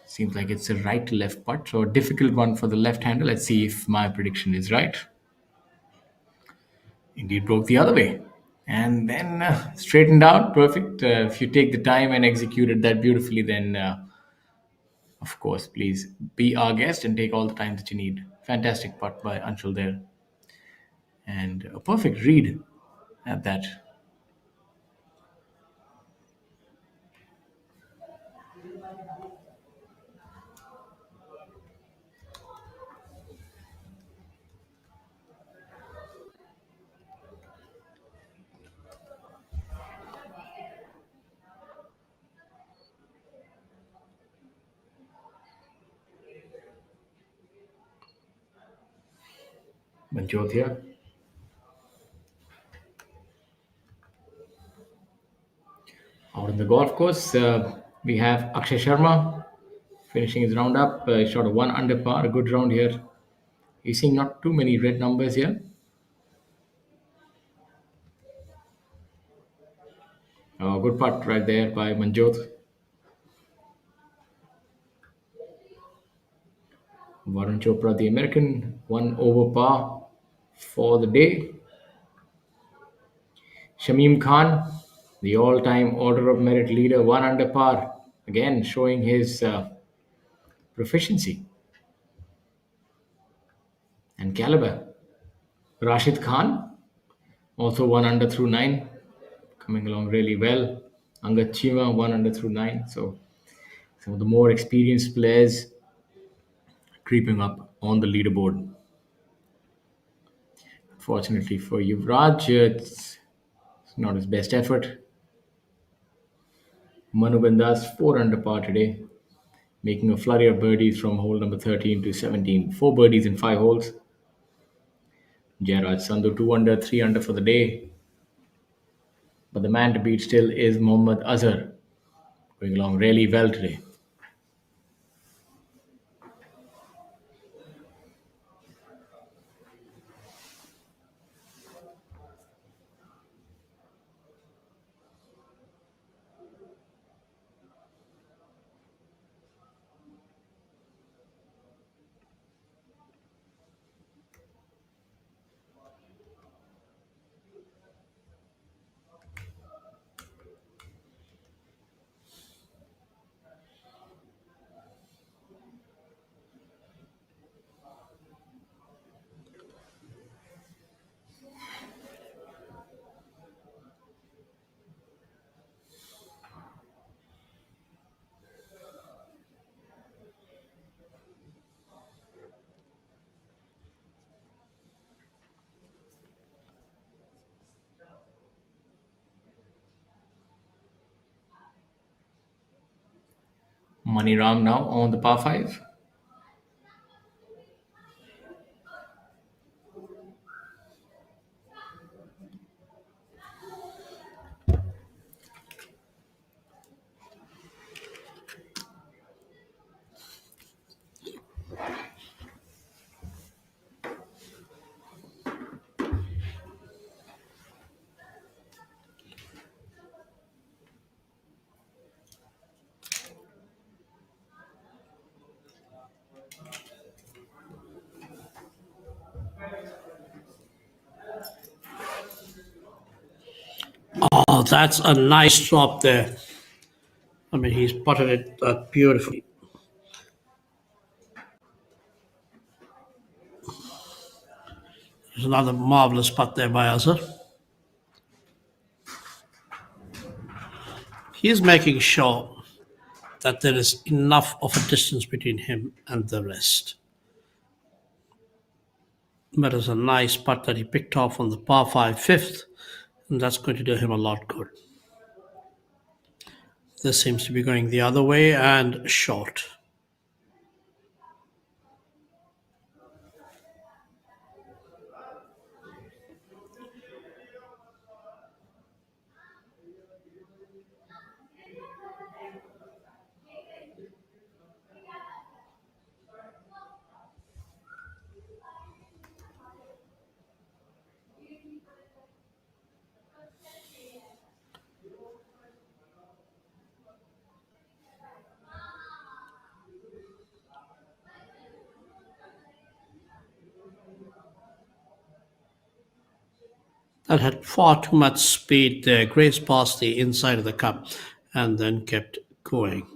Seems like it's a right to left putt, so a difficult one for the left hander. Let's see if my prediction is right. Indeed, broke the other way. And then straightened out. Perfect. If you take the time and executed that beautifully, then of course, please be our guest and take all the time that you need. Fantastic putt by Anshul there. And a perfect read at that. Manjot here. Out on the golf course, we have Akshay Sharma finishing his round up. He shot a one under par, a good round here. He's seeing not too many red numbers here. Oh, good putt right there by Manjot. Varun Chopra, the American, one over par for the day. Shamim Khan, the all-time Order of Merit leader, one under par, again showing his proficiency and caliber. Rashid Khan, also one under through nine, coming along really well. Angad Chima, one under through nine. So some of the more experienced players creeping up. on the leaderboard. Fortunately for Yuvraj, it's not his best effort. Manu Bandas 4 under par today, making a flurry of birdies from hole number 13 to 17. 4 birdies in 5 holes. Jairaj Sandhu 2 under, 3 under for the day. But the man to beat still is Mohammad Azhar, going along really well today. Mani Ram now on the par 5. Oh, that's a nice drop there. I mean, he's putted it beautifully. There's another marvelous putt there by Azhar. He's making sure that there is enough of a distance between him and the rest. But it's a nice putt that he picked off on the par 5 fifth, and that's going to do him a lot good. This seems to be going the other way and short. That had far too much speed there, grazed past the inside of the cup, and then kept going.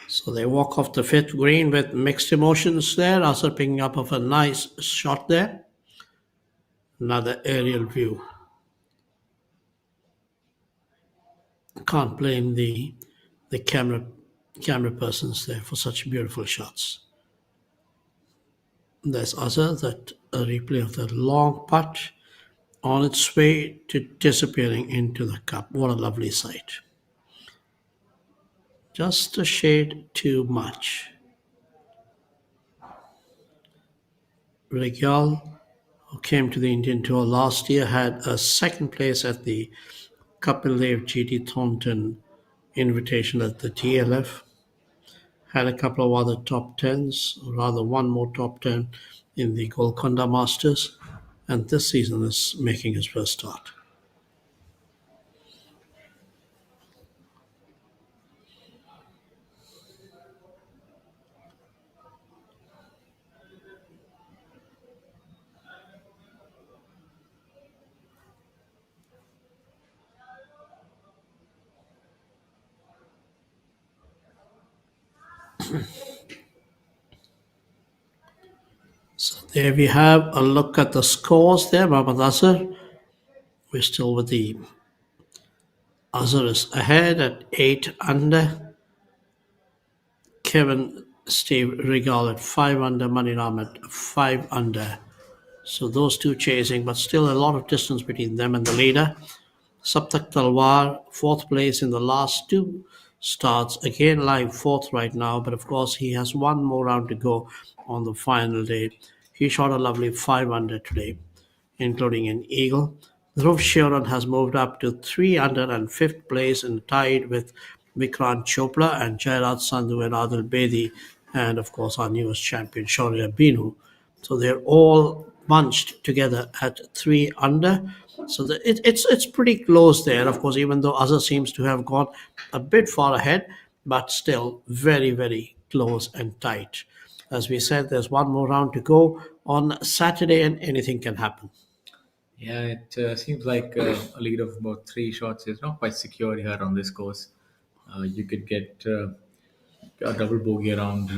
So they walk off the fifth green with mixed emotions there. Also picking up of a nice shot there. Another aerial view. Can't blame the camera persons there for such beautiful shots. There's Azhar, that a replay of that long putt on its way to disappearing into the cup. What a lovely sight. Just a shade too much. Regal, who came to the Indian Tour last year, had a second place at the Kapil Dev GT Thornton Invitation at the TLF. Had a couple of other top tens, or rather one more top ten in the Golconda Masters, and this season is making his first start. So there we have a look at the scores there. Mohammad Azhar, we're still with the Azhar is ahead at 8 under. Kevin Steve Regal at 5 under. Maniram at 5 under. So those two chasing, but still a lot of distance between them and the leader. Saptak Talwar, fourth place in the last two starts. Again, lying fourth right now, but of course, he has one more round to go on the final day. He shot a lovely 5 under today, including an eagle. Dhruv Sharon has moved up to 3 under and fifth place and tied with Vikrant Chopra and Jairaj Sandhu and Adil Bedi, and of course, our newest champion, Shaurya Binu. So they're all bunched together at 3 under. So it's pretty close there. Of course, even though Azhar seems to have gone a bit far ahead, but still very, very close and tight. As we said, there's one more round to go on Saturday, and anything can happen. Yeah, it seems like a lead of about 3 shots is not quite secure here on this course. You could get a double bogey around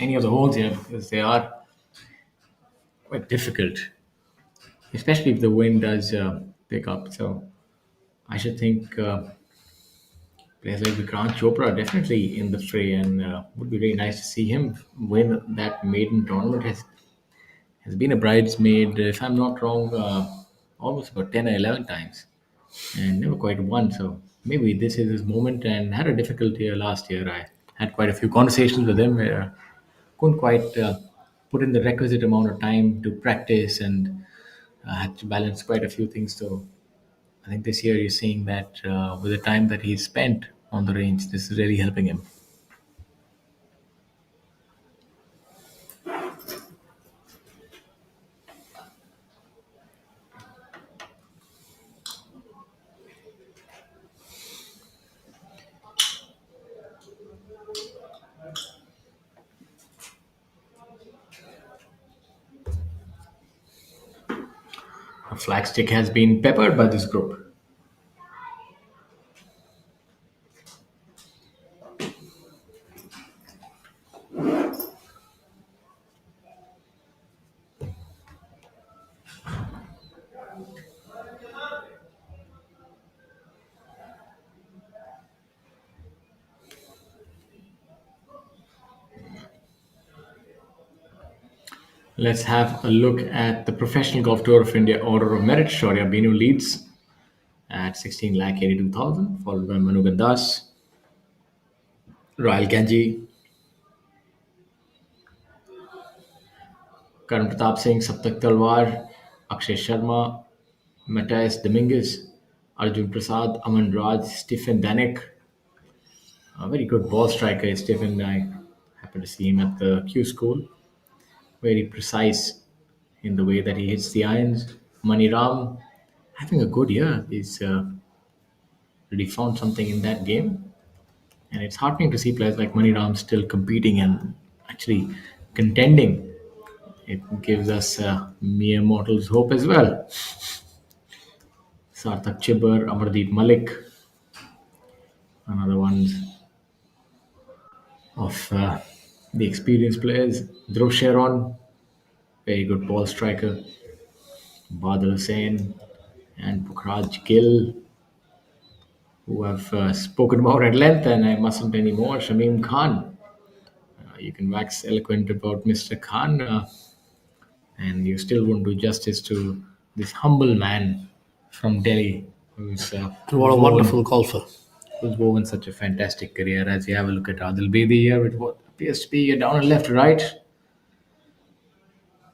any of the holes here because they are quite difficult, especially if the wind does pick up. So I should think players like Vikrant Chopra are definitely in the fray, and would be really nice to see him win that maiden tournament. Has been a bridesmaid, if I'm not wrong, almost about 10 or 11 times and never quite won. So maybe this is his moment, and had a difficult year last year. I had quite a few conversations with him where couldn't quite put in the requisite amount of time to practice, and had to balance quite a few things. So I think this year you're seeing that with the time that he's spent on the range, this is really helping him. A flagstick has been peppered by this group. Let's have a look at the Professional Golf Tour of India Order of Merit. Shaurya Binu leads at 16 lakh 82,000, followed by Manu Gandas, Royal Ganji, Karan Pratap Singh, Saptak Talwar, Akshay Sharma, Matthias Dominguez, Arjun Prasad, Aman Raj, Stephen Danik. A very good ball striker is Stephen. I happened to see him at the Q school. Very precise in the way that he hits the irons. Maniram having a good year. He's really found something in that game. And it's heartening to see players like Maniram still competing and actually contending. It gives us mere mortals hope as well. Sarthak Chibber, Amardeep Malik, another ones of the experienced players. Dhruv Sharon, very good ball striker. Badal Hussain and Pukhraj Gill, who have spoken about at length, and I mustn't anymore. Shamim Khan. You can wax eloquent about Mr. Khan, and you still won't do justice to this humble man from Delhi who's What a wonderful golfer. who's woven such a fantastic career. As you have a look at Adil Bedi here with what appears to be a down and left right.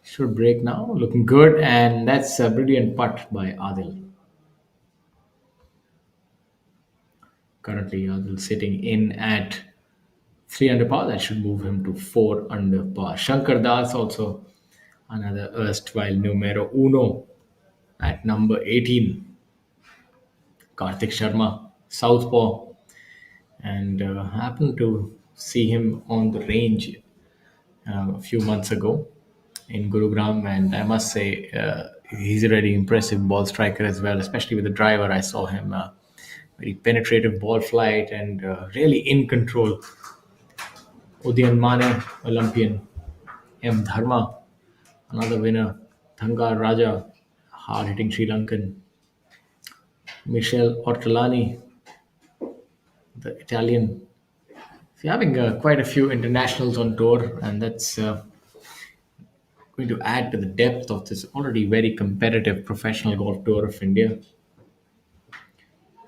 Should break now. Looking good. And that's a brilliant putt by Adil. Currently, Adil sitting in at 3 under par. That should move him to 4 under par. Shankar Das also another erstwhile numero uno at number 18. Karthik Sharma, Southpaw, and happened to see him on the range a few months ago in Gurugram, and I must say he's a very impressive ball striker as well, especially with the driver. I saw him very penetrative ball flight and really in control. Udayan Mane, Olympian, M. Dharma, another winner, Thangar Raja, hard hitting Sri Lankan, Michel Ortolani, the Italian. So having quite a few internationals on tour, and that's going to add to the depth of this already very competitive professional golf tour of India.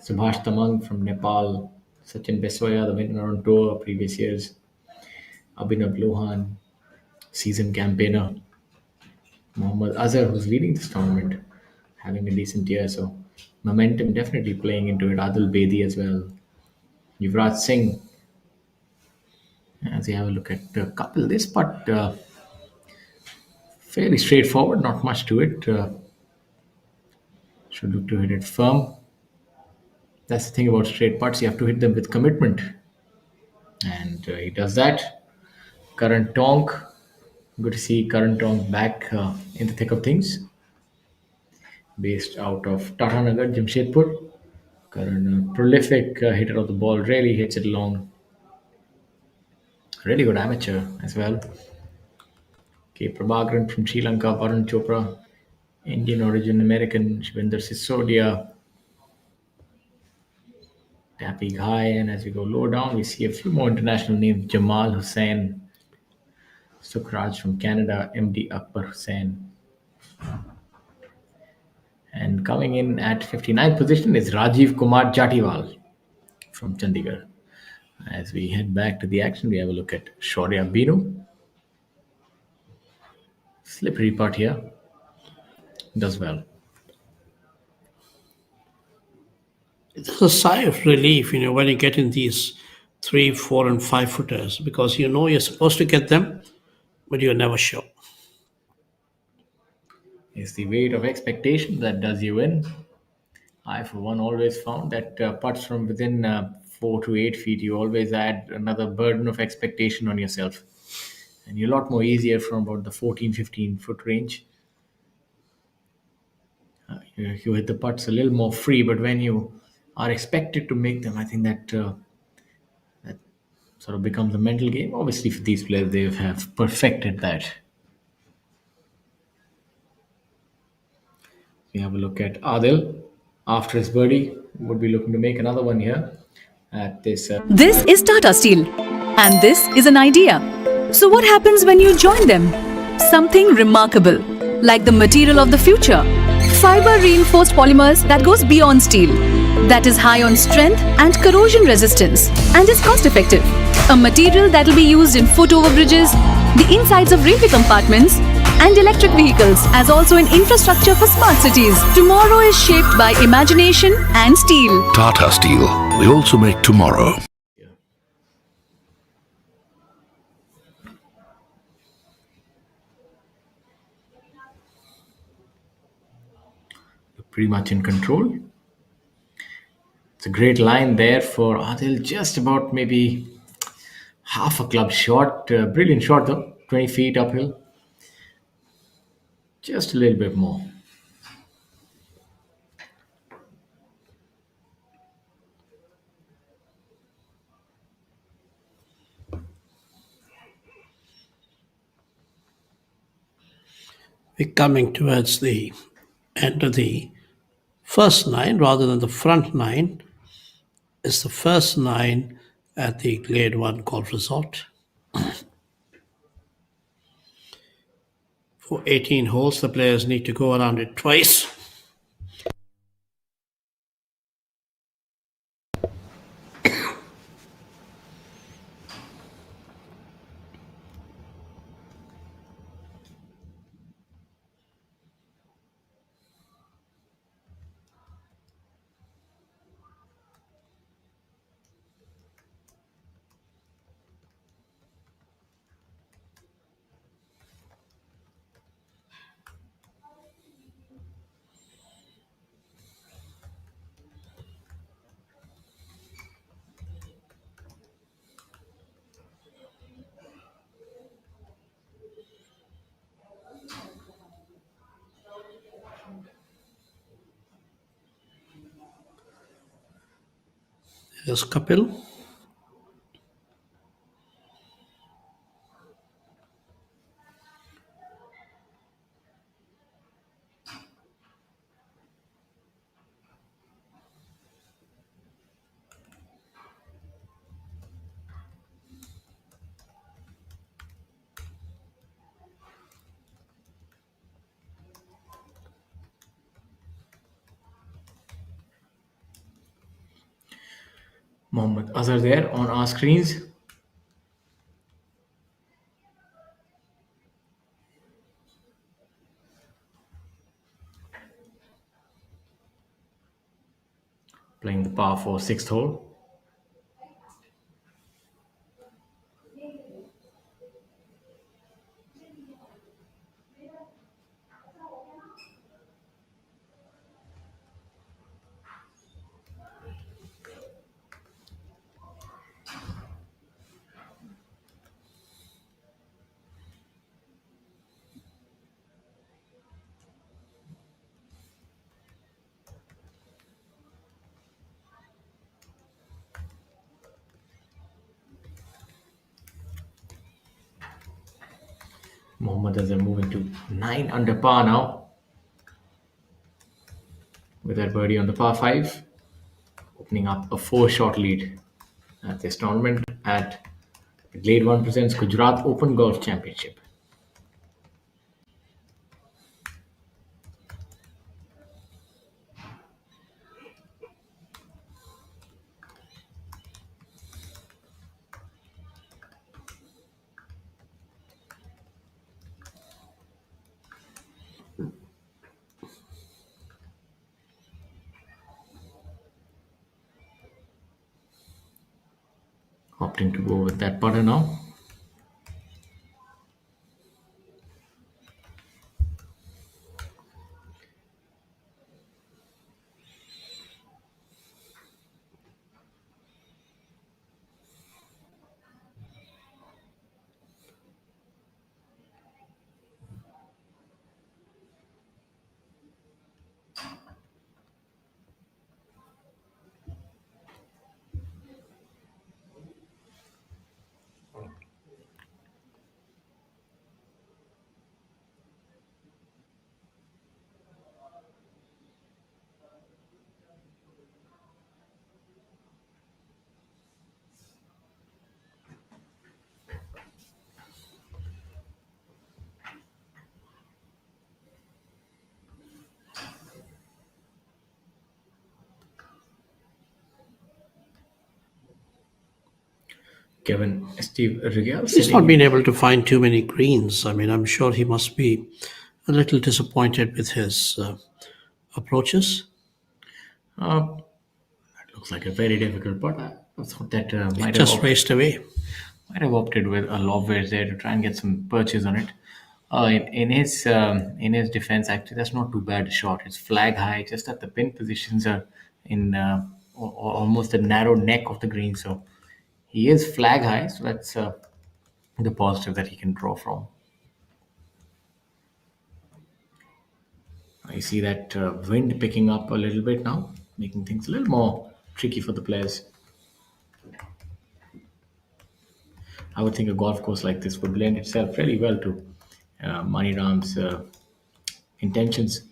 Subhash Tamang from Nepal, Sachin Beswaya, the winner on tour previous years, Abhinav Lohan, seasoned campaigner, Mohammad Azhar, who's leading this tournament, having a decent year. So momentum definitely playing into it. Adil Bedi as well. Yuvraj Singh, as we have a look at the couple. This putt fairly straightforward, not much to it. Should look to hit it firm. That's the thing about straight putts, you have to hit them with commitment. And he does that. Karan Tonk, good to see Karan Tonk back in the thick of things. Based out of Tatanagar, Jamshedpur. Karan, prolific hitter of the ball, really hits it long. Really good amateur as well. K. Prabhakaran from Sri Lanka, Varun Chopra, Indian origin American, Shvinder Sisodia, tapping high, and as we go lower down, we see a few more international names: Jamal Hussain, Sukhraj from Canada, MD Akbar Hussain. And coming in at 59th position is Rajiv Kumar Jatiwal from Chandigarh. As we head back to the action, we have a look at Shaurya Binu. Slippery putt here. Does well. There's a sigh of relief, when you get in these 3, 4, and 5 footers because you're supposed to get them, but you're never sure. It's the weight of expectation that does you in. I, for one, always found that putts from within 4 to 8 feet, you always add another burden of expectation on yourself. And you're a lot more easier from about the 14, 15 foot range. You hit the putts a little more free, but when you are expected to make them, I think that sort of becomes a mental game. Obviously, for these players, they have perfected that. We have a look at Adil. After his birdie, would be looking to make another one here at this. This is Tata Steel. And this is an idea. So, what happens when you join them? Something remarkable, like the material of the future. Fiber reinforced polymers that goes beyond steel. That is high on strength and corrosion resistance and is cost effective. A material that will be used in foot overbridges, the insides of railway compartments, and electric vehicles, as also in infrastructure for smart cities. Tomorrow is shaped by imagination and steel. Tata Steel. We also make tomorrow. Pretty much in control. It's a great line there for Adil, just about maybe half a club short. Brilliant shot though, 20 feet uphill. Just a little bit more. We're coming towards the end of the first 9 rather than the front 9. It's the first 9 at the Glade 1 Golf Resort. For 18 holes, the players need to go around it twice. Yes, Kapil. Mohammad Azhar there on our screens. Playing the par for sixth hole. Mohammad Azhar moving to 9 under par now. With that birdie on the par 5, opening up a 4-shot lead at this tournament at the Glade 1 presents Gujarat Open Golf Championship. Opting to go with that putter now. Kevin Steve Rigel. He's not been able to find too many greens. I mean, I'm sure he must be a little disappointed with his approaches. Looks like a very difficult putt. I thought that It just raced away. might have opted with a lob wedge there to try and get some purchase on it. In his defense, actually, that's not too bad a shot. It's flag high, just that the pin positions are in almost the narrow neck of the green. So he is flag high, so that's the positive that he can draw from. I see that wind picking up a little bit now, making things a little more tricky for the players. I would think a golf course like this would lend itself really well to Maniram's intentions.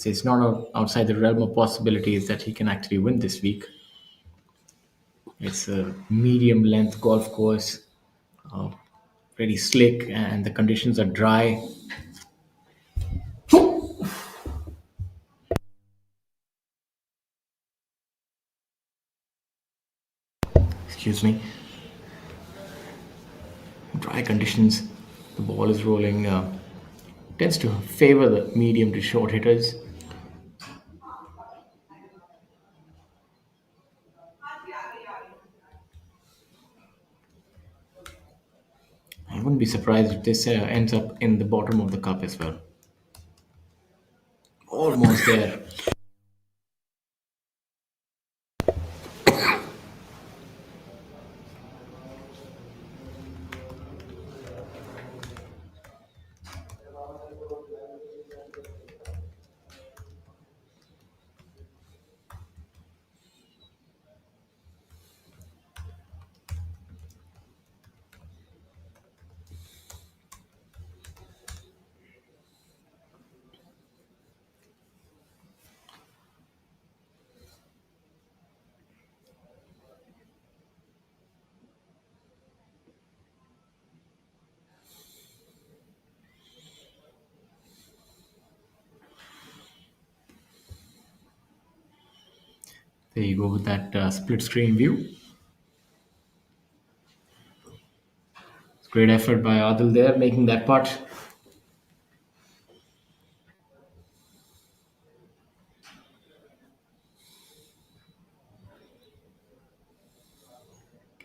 It's not outside the realm of possibilities that he can actually win this week. It's a medium length golf course, uh, very slick, and the conditions are dry. Excuse me. Dry conditions. The ball is rolling. Tends to favor the medium to short hitters. I wouldn't be surprised if this ends up in the bottom of the cup as well. Almost there. There you go with that split screen view. It's great effort by Adil there, making that putt.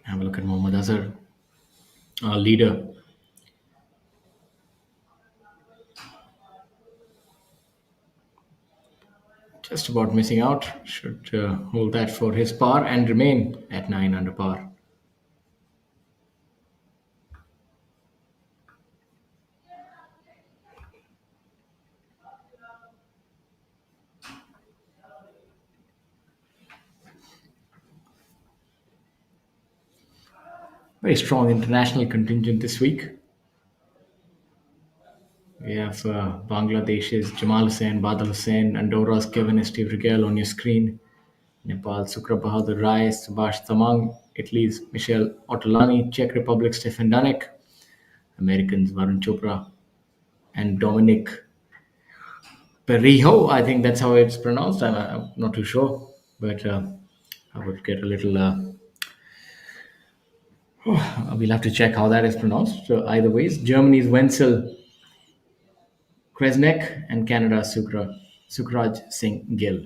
Have a look at Mohammad Azhar, our leader. Just about missing out. Should hold that for his par and remain at 9 under par. Very strong international contingent this week. We have Bangladesh's Jamal Hussain, Badal Hussain, Andorra's Kevin Steve Rigel on your screen. Nepal, Sukra Bahadur Rai, Subhash Tamang, Italy's Michel Ottolani, Czech Republic, Stefan Danek, Americans Varun Chopra, and Dominic Perijo. I think that's how it's pronounced. I'm not too sure, but I would get a little. We'll have to check how that is pronounced. So either ways, Germany's Wenzel Kresnek and Canada's Sukraj Singh Gill.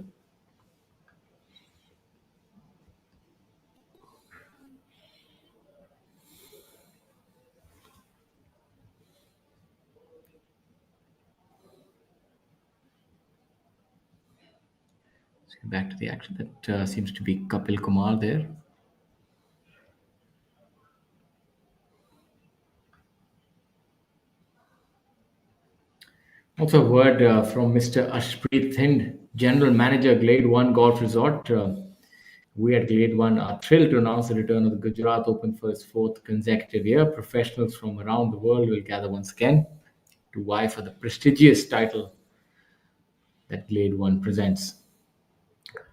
Back to the action. That seems to be Kapil Kumar there. Also, a word from Mr. Ashpreet Thind, General Manager, Glade 1 Golf Resort. We at Glade 1 are thrilled to announce the return of the Gujarat Open for its fourth consecutive year. Professionals from around the world will gather once again to vie for the prestigious title that Glade 1 presents.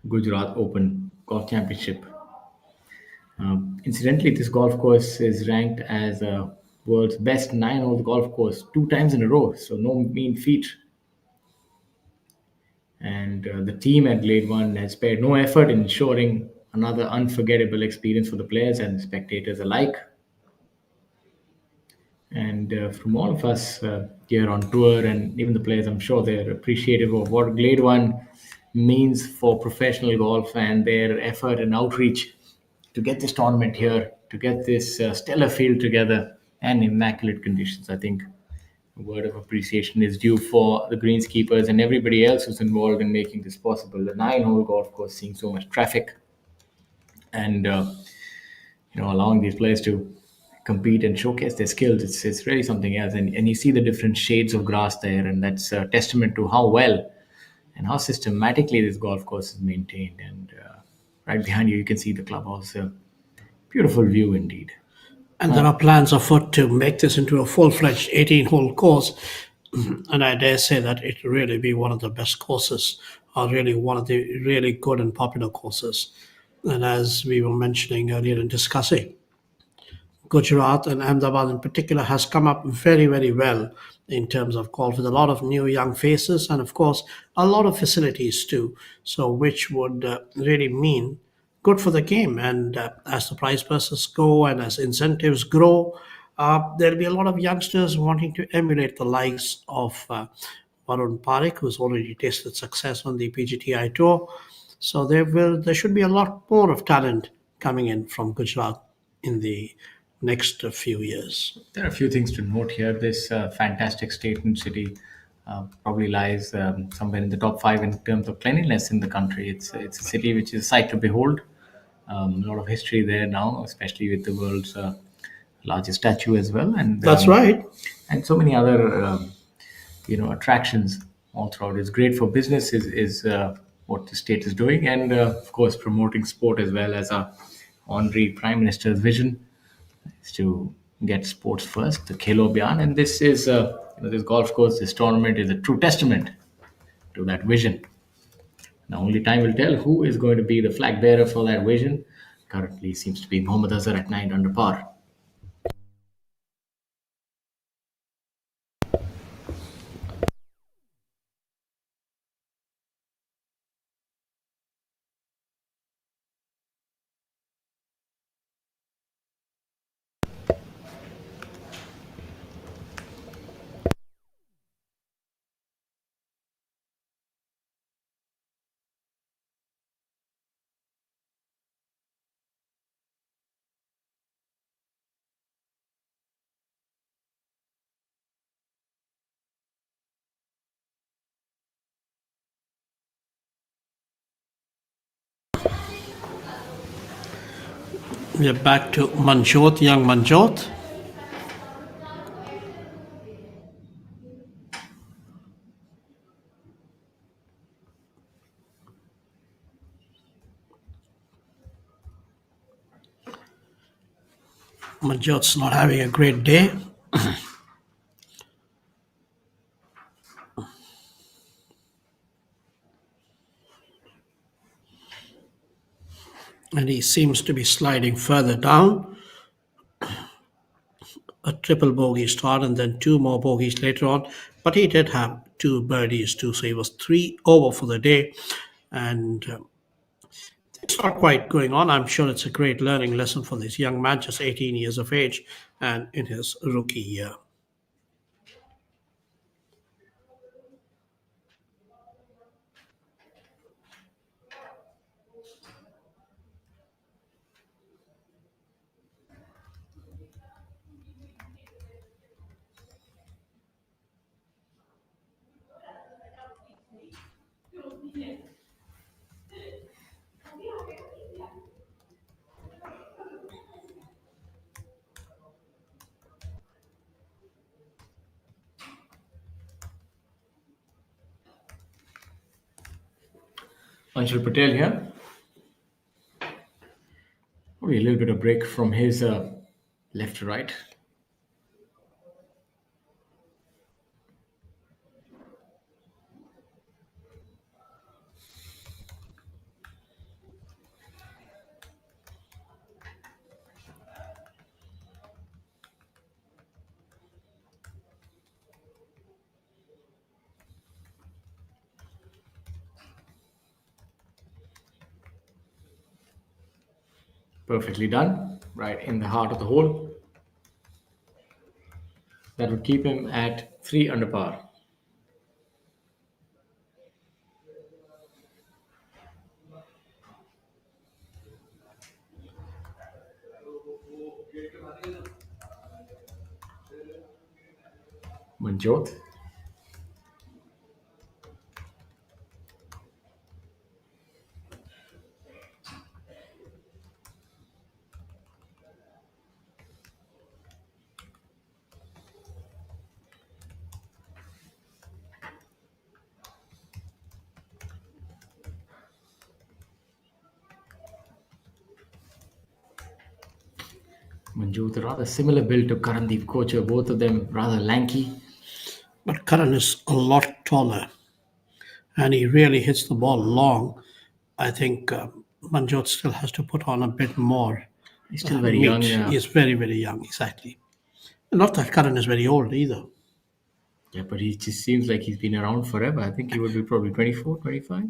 Gujarat Open Golf Championship. Incidentally, this golf course is ranked as a world's best 9-hole golf course 2 times in a row, so no mean feat. And the team at Glade 1 has spared no effort in ensuring another unforgettable experience for the players and spectators alike. And from all of us here on tour and even the players, I'm sure they're appreciative of what Glade 1 means for professional golf and their effort and outreach to get this tournament here, to get this stellar field together and immaculate conditions. I think a word of appreciation is due for the greenskeepers and everybody else who's involved in making this possible. The 9-hole golf course seeing so much traffic and allowing these players to compete and showcase their skills. It's really something else. And you see the different shades of grass there, and that's a testament to how well and how systematically this golf course is maintained. And right behind you, you can see the clubhouse. Beautiful view indeed. And there are plans afoot to make this into a full-fledged 18-hole course. And I dare say that it will really be one of the best courses, or really one of the really good and popular courses. And as we were mentioning earlier and discussing, Gujarat and Ahmedabad in particular has come up very, very well in terms of golf, with a lot of new young faces and, of course, a lot of facilities too. So, which would really mean good for the game. And as the prize purses go and as incentives grow, there'll be a lot of youngsters wanting to emulate the likes of Varun Parekh, who's already tasted success on the PGTI Tour. So there should be a lot more of talent coming in from Gujarat in the next few years. There are a few things to note here. This fantastic state and city probably lies somewhere in the top 5 in terms of cleanliness in the country. It's a city which is a sight to behold. A lot of history there now, especially with the world's largest statue as well. And That's right. And so many other attractions all throughout. It's great for business is what the state is doing, and of course promoting sport as well. As our honorary Prime Minister's vision is to get sports first, the Khelo Abhiyan, and this is this golf course, this tournament is a true testament to that vision. Now only time will tell who is going to be the flag bearer for that vision. Currently seems to be Mohammad Azhar at 9 under par. We're back to Manjot, young Manjot. Manjot's not having a great day. And he seems to be sliding further down. A triple bogey start and then two more bogeys later on. But he did have two birdies too, so he was three over for the day. And it's not quite going on. I'm sure it's a great learning lesson for this young man, just 18 years of age and in his rookie year. Anshul Patel here. Probably a little bit of break from his left to right. Perfectly done. Right in the heart of the hole. That would keep him at 3 under par. Manjot. Manjot, a rather similar build to Karandeep Kocher, both of them rather lanky. But Karan is a lot taller and he really hits the ball long. I think Manjot still has to put on a bit more He's still very meat. young. He is very, very young, exactly. Not that Karan is very old either. Yeah, but he just seems like he's been around forever. I think he would be probably 24, 25.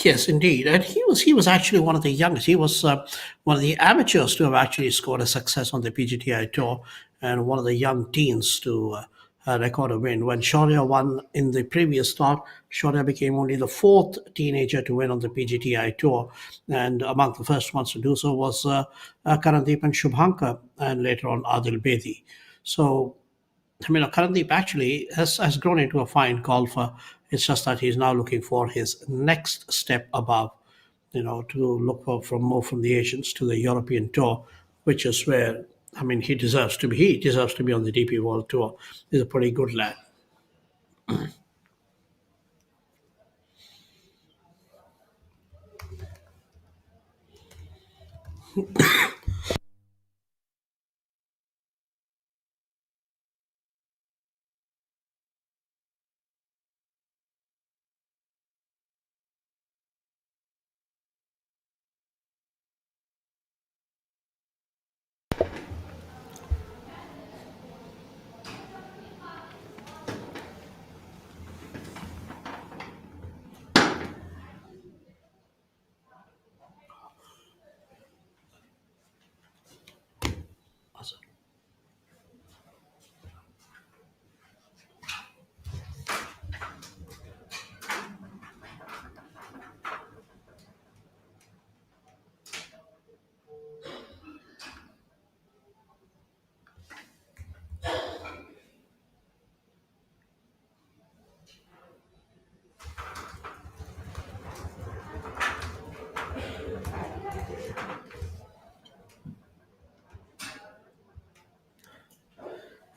Yes, indeed, and he was actually one of the youngest. He was one of the amateurs to have actually scored a success on the PGTI tour, and one of the young teens to record a win. When Shaurya won in the previous start, Shaurya became only the fourth teenager to win on the PGTI tour, and among the first ones to do so was Karandeep and Shubhankar, and later on Adil Bedi. So I mean, Karandeep actually has grown into a fine golfer. It's just that he's now looking for his next step above, to look for from more from the Asians to the European tour, which is where I mean he deserves to be. He deserves to be on the DP World Tour. He's a pretty good lad.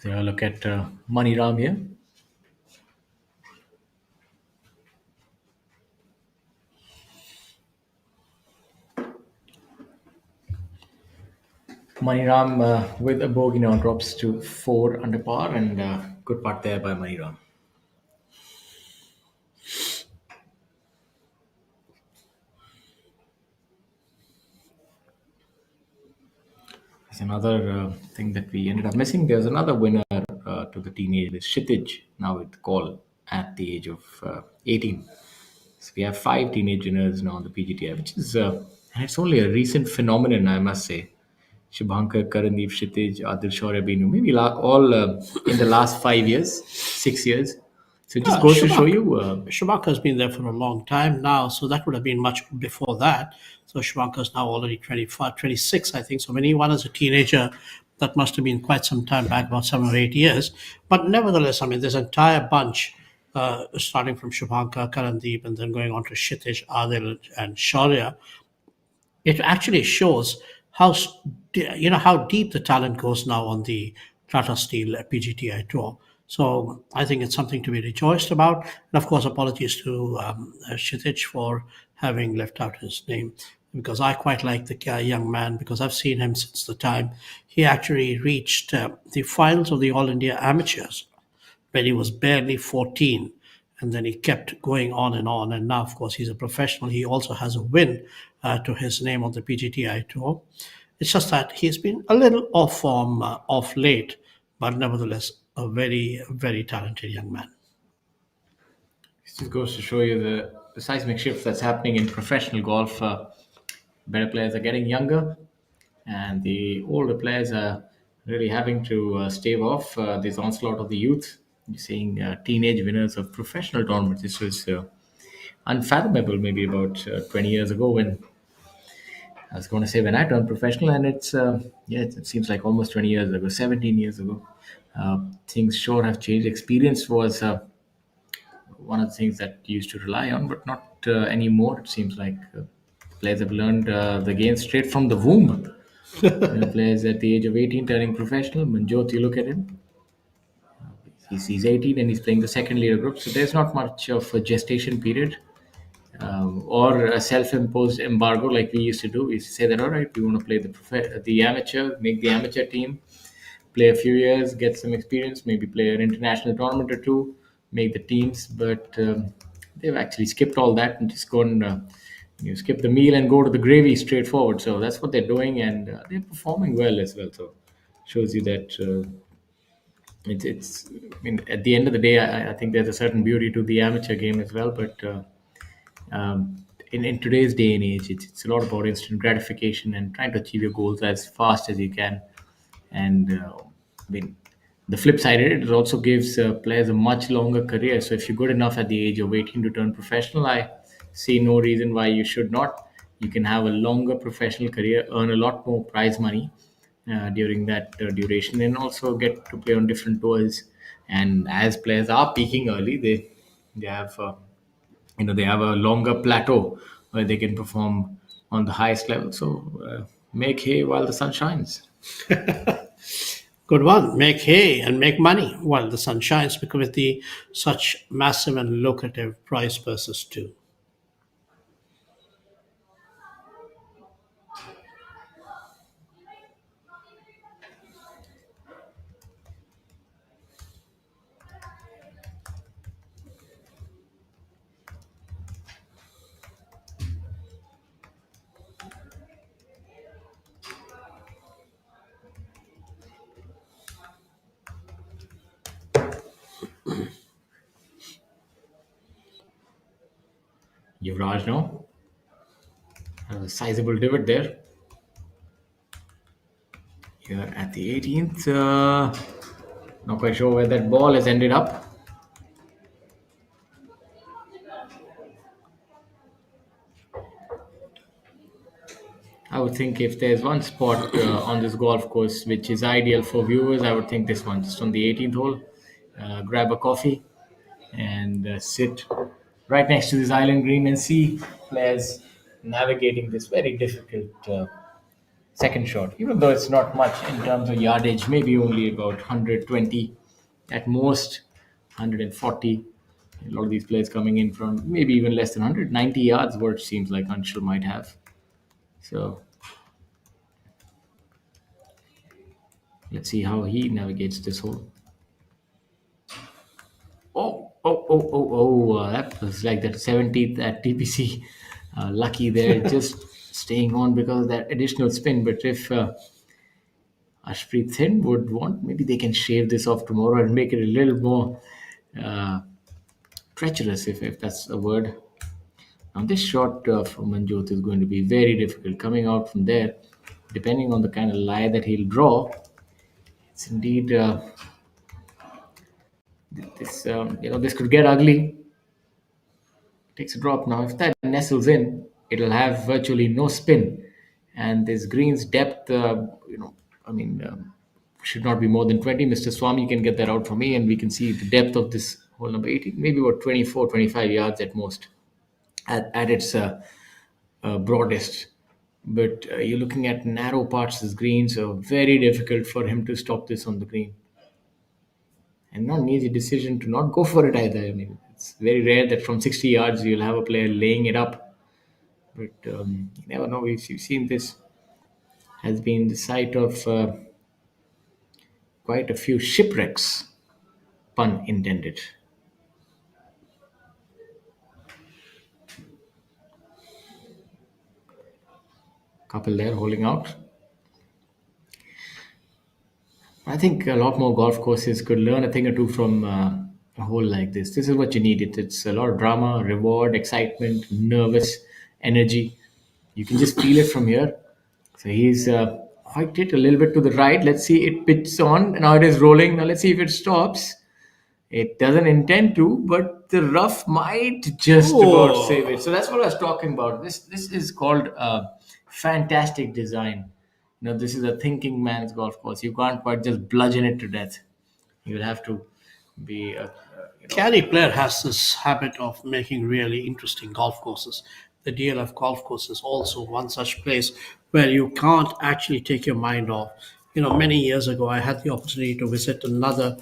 So look at Money Ram here. Money Ram with a bogey now drops to 4 under par, and good putt there by Money Ram. There's another thing that we ended up missing. There's another winner to the teenage, Shitij, now with call at the age of 18. So we have 5 teenage winners now on the PGTI, which is, and it's only a recent phenomenon, I must say. Shubhankar, Karandeep, Kshitij, Adil Shaurya, Binu, maybe all in the last 5 years, 6 years. So it just goes to show you. Schumacher's been there for a long time now, so that would have been much before that. So Schumacher's now already 25, 26, I think. So when he won as a teenager, that must have been quite some time back, about 7 or 8 years. But nevertheless, I mean, this entire bunch, starting from Shubhankar, Karandeep, and then going on to Kshitij, Adil, and Shaurya, it actually shows how deep the talent goes now on the Tata Steel PGTI Tour. So I think it's something to be rejoiced about. And of course, apologies to Kshitij for having left out his name, because I quite like the young man, because I've seen him since the time he actually reached the finals of the All India Amateurs when he was barely 14. And then he kept going on and on. And now, of course, he's a professional. He also has a win to his name on the PGTI Tour. It's just that he's been a little off form off late, but nevertheless, a very, very talented young man. This just goes to show you the seismic shift that's happening in professional golf. Better players are getting younger, and the older players are really having to stave off this onslaught of the youth. You're seeing teenage winners of professional tournaments. This was unfathomable maybe about 20 years ago, when I was going to say when I turned professional, and it's it seems like almost 20 years ago, 17 years ago. Things sure have changed. Experience was one of the things that you used to rely on, but not anymore. It seems like players have learned the game straight from the womb. Players at the age of 18 turning professional. Manjot, you look at him. He's 18 and he's playing the second leader group. So there's not much of a gestation period or a self-imposed embargo like we used to do. We used to say that, all right, we want to play the amateur, make the amateur team, play a few years, get some experience, maybe play an international tournament or two, make the teams. But they've actually skipped all that and just gone, skip the meal and go to the gravy straightforward. So that's what they're doing, and they're performing well as well. So shows you that it's. I mean, at the end of the day, I think there's a certain beauty to the amateur game as well. But in today's day and age, it's a lot about instant gratification and trying to achieve your goals as fast as you can. And I mean, the flip side of it also gives players a much longer career. So if you're good enough at the age of 18 to turn professional, I see no reason why you should not. You can have a longer professional career, earn a lot more prize money during that duration, and also get to play on different tours. And as players are peaking early, they have they have a longer plateau where they can perform on the highest level. So make hay while the sun shines. Good one. Make hay and make money while the sun shines, because with the such massive and lucrative prize purses too. Yuvraj now. A sizable divot there. Here at the 18th. Not quite sure where that ball has ended up. I would think if there's one spot on this golf course which is ideal for viewers, I would think this one, just on the 18th hole. Grab a coffee and sit right next to this island green and see players navigating this very difficult second shot, even though it's not much in terms of yardage, maybe only about 120 at most, 140. A lot of these players coming in from maybe even less than 190 yards, what it seems like Anshul might have. So let's see how he navigates this hole. That was like that 17th at TPC. Lucky there, just staying on because of that additional spin. But if Ashpreet Thin would want, maybe they can shave this off tomorrow and make it a little more uh, treacherous, if that's a word. Now, this shot from Manjot is going to be very difficult. Coming out from there, depending on the kind of lie that he'll draw, it's indeed this could get ugly. Takes a drop now. If that nestles in, it'll have virtually no spin, and this green's depth, should not be more than 20. Mr. Swami can get that out for me, and we can see the depth of this hole number 18, maybe about 24, 25 yards at most, at its broadest. But you're looking at narrow parts of this green, so very difficult for him to stop this on the green. And not an easy decision to not go for it either. I mean, it's very rare that from 60 yards you'll have a player laying it up. But you never know. We've seen this has been the site of quite a few shipwrecks, pun intended. Couple there holding out. I think a lot more golf courses could learn a thing or two from a hole like this. This is what you need. It's a lot of drama, reward, excitement, nervous energy. You can just feel it from here. So he's hiked it a little bit to the right. Let's see, it pitches on. Now it is rolling. Now let's see if it stops. It doesn't intend to, but the rough might just about save it. So that's what I was talking about. This is called fantastic design. This is a thinking man's golf course. You can't quite just bludgeon it to death. You'll have to be Caddy player has this habit of making really interesting golf courses. The DLF golf course is also one such place where you can't actually take your mind off. Many years ago, I had the opportunity to visit another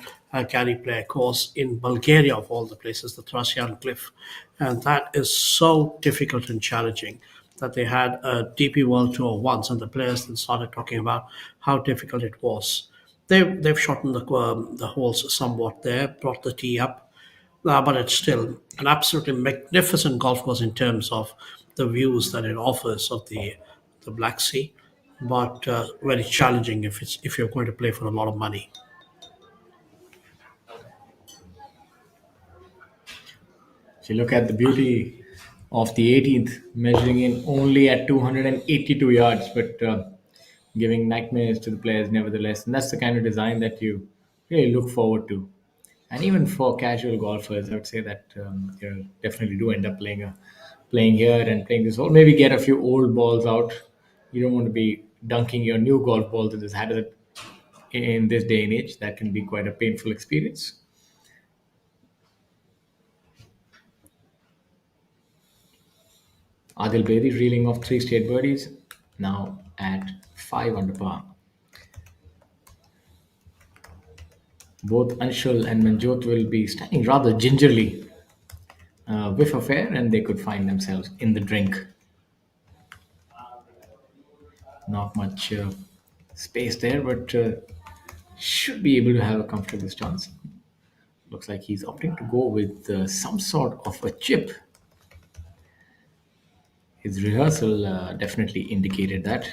caddy player course in Bulgaria, of all the places, the Thrasian Cliff. And that is so difficult and challenging that they had a DP World Tour once, and the players then started talking about how difficult it was. They've shortened the holes somewhat there, brought the tee up, but it's still an absolutely magnificent golf course in terms of the views that it offers of the Black Sea, but very challenging if you're going to play for a lot of money. If you look at the beauty of the 18th, measuring in only at 282 yards, but giving nightmares to the players nevertheless. And that's the kind of design that you really look forward to. And even for casual golfers, I would say that you definitely do end up playing here and playing this hole. Maybe get a few old balls out. You don't want to be dunking your new golf balls in this hazard in this day and age. That can be quite a painful experience. Adil Bedi reeling off 3 straight birdies, now at 5 under par. Both Anshul and Manjot will be standing rather gingerly. Whiff of air, and they could find themselves in the drink. Not much space there, but should be able to have a comfortable stance. Looks like he's opting to go with some sort of a chip. His rehearsal definitely indicated that.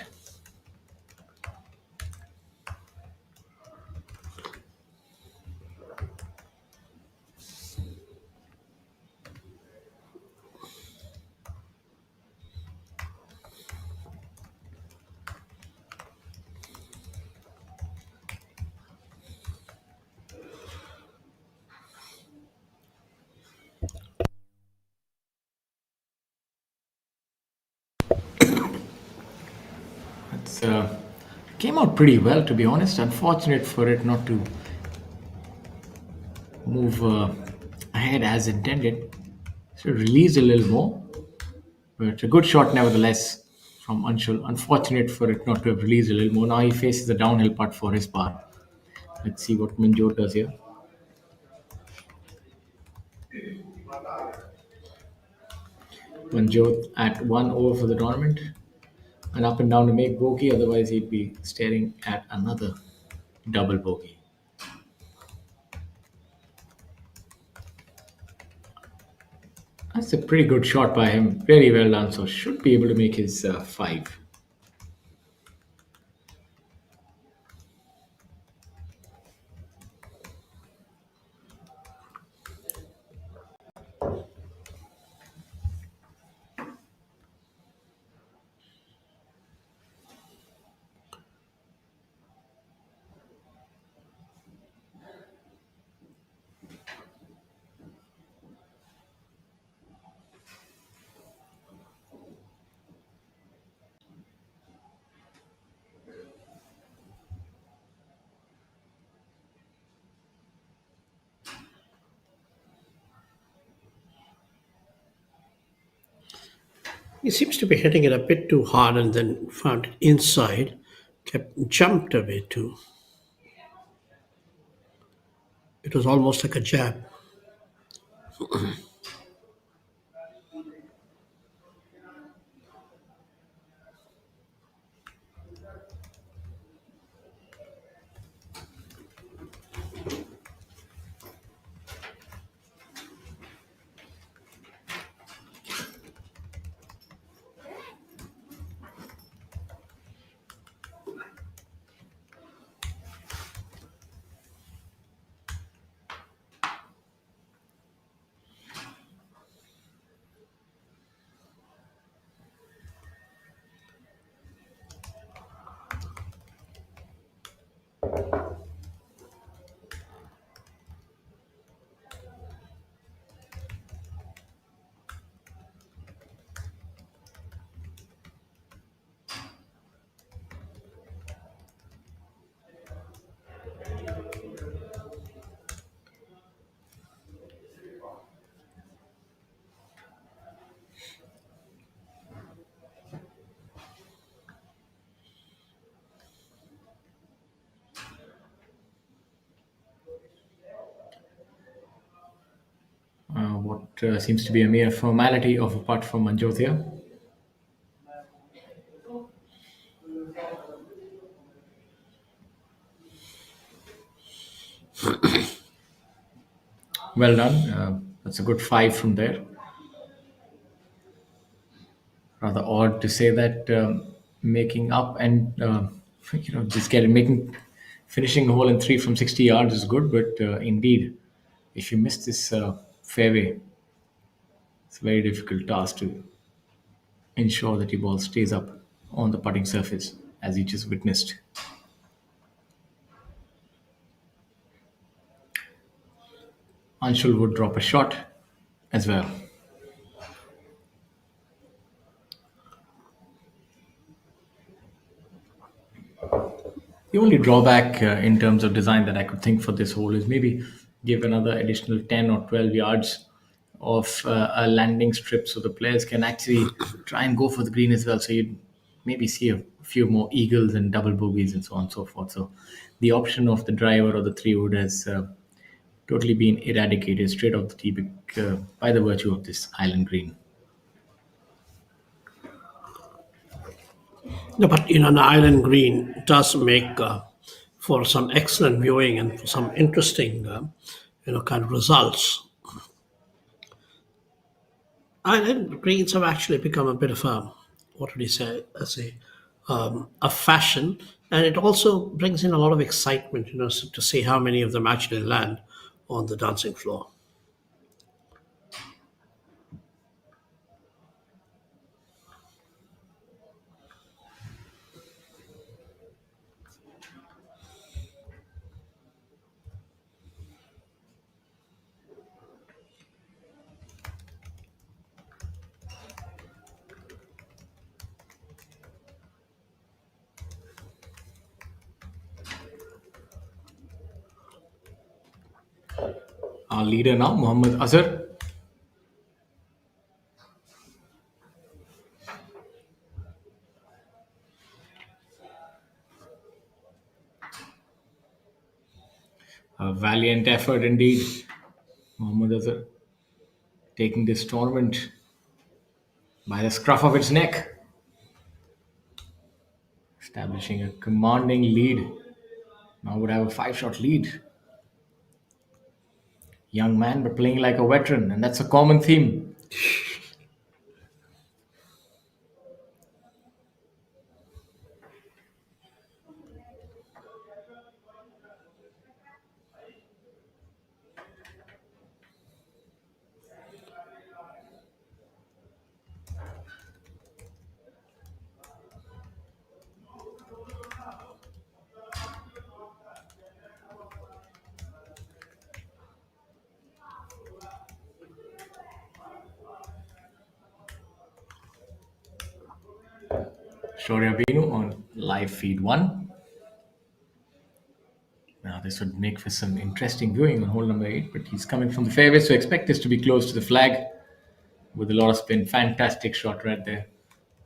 It's came out pretty well, to be honest. Unfortunate for it not to move ahead as intended. So released a little more, but a good shot nevertheless from Anshul. Unfortunate for it not to have released a little more. Now he faces a downhill putt for his par. Let's see what Manjot does here. Manjot at 1 over for the tournament. And up and down to make bogey, otherwise he'd be staring at another double bogey. That's a pretty good shot by him. Very well done. So should be able to make his five. He seems to be hitting it a bit too hard and then found it inside, kept jumped a bit too. It was almost like a jab. What seems to be a mere formality of a putt from Manjot here. Well done. That's a good five from there. Rather odd to say that making up and just getting making finishing a hole in 3 from 60 yards is good, but indeed, if you miss this fairway, it's a very difficult task to ensure that your ball stays up on the putting surface, as you just witnessed. Anshul would drop a shot as well. The only drawback in terms of design that I could think for this hole is maybe give another additional 10 or 12 yards of a landing strip so the players can actually try and go for the green as well. So you'd maybe see a few more eagles and double bogeys and so on and so forth. So the option of the driver or the three wood has totally been eradicated straight off the tee by the virtue of this island green. No, but an island green does make for some excellent viewing and for some interesting, kind of results. Island greens have actually become a bit of a, what would you say, a fashion, and it also brings in a lot of excitement, to see how many of them actually land on the dancing floor. Our leader now, Mohammad Azhar. A valiant effort indeed. Mohammad Azhar taking this tournament by the scruff of its neck, establishing a commanding lead. Now would have a 5 shot lead. Young man, but playing like a veteran, and that's a common theme. Shoria Binu on live feed 1. Now, this would make for some interesting viewing on hole number 8, but he's coming from the fairway, so expect this to be close to the flag with a lot of spin. Fantastic shot right there.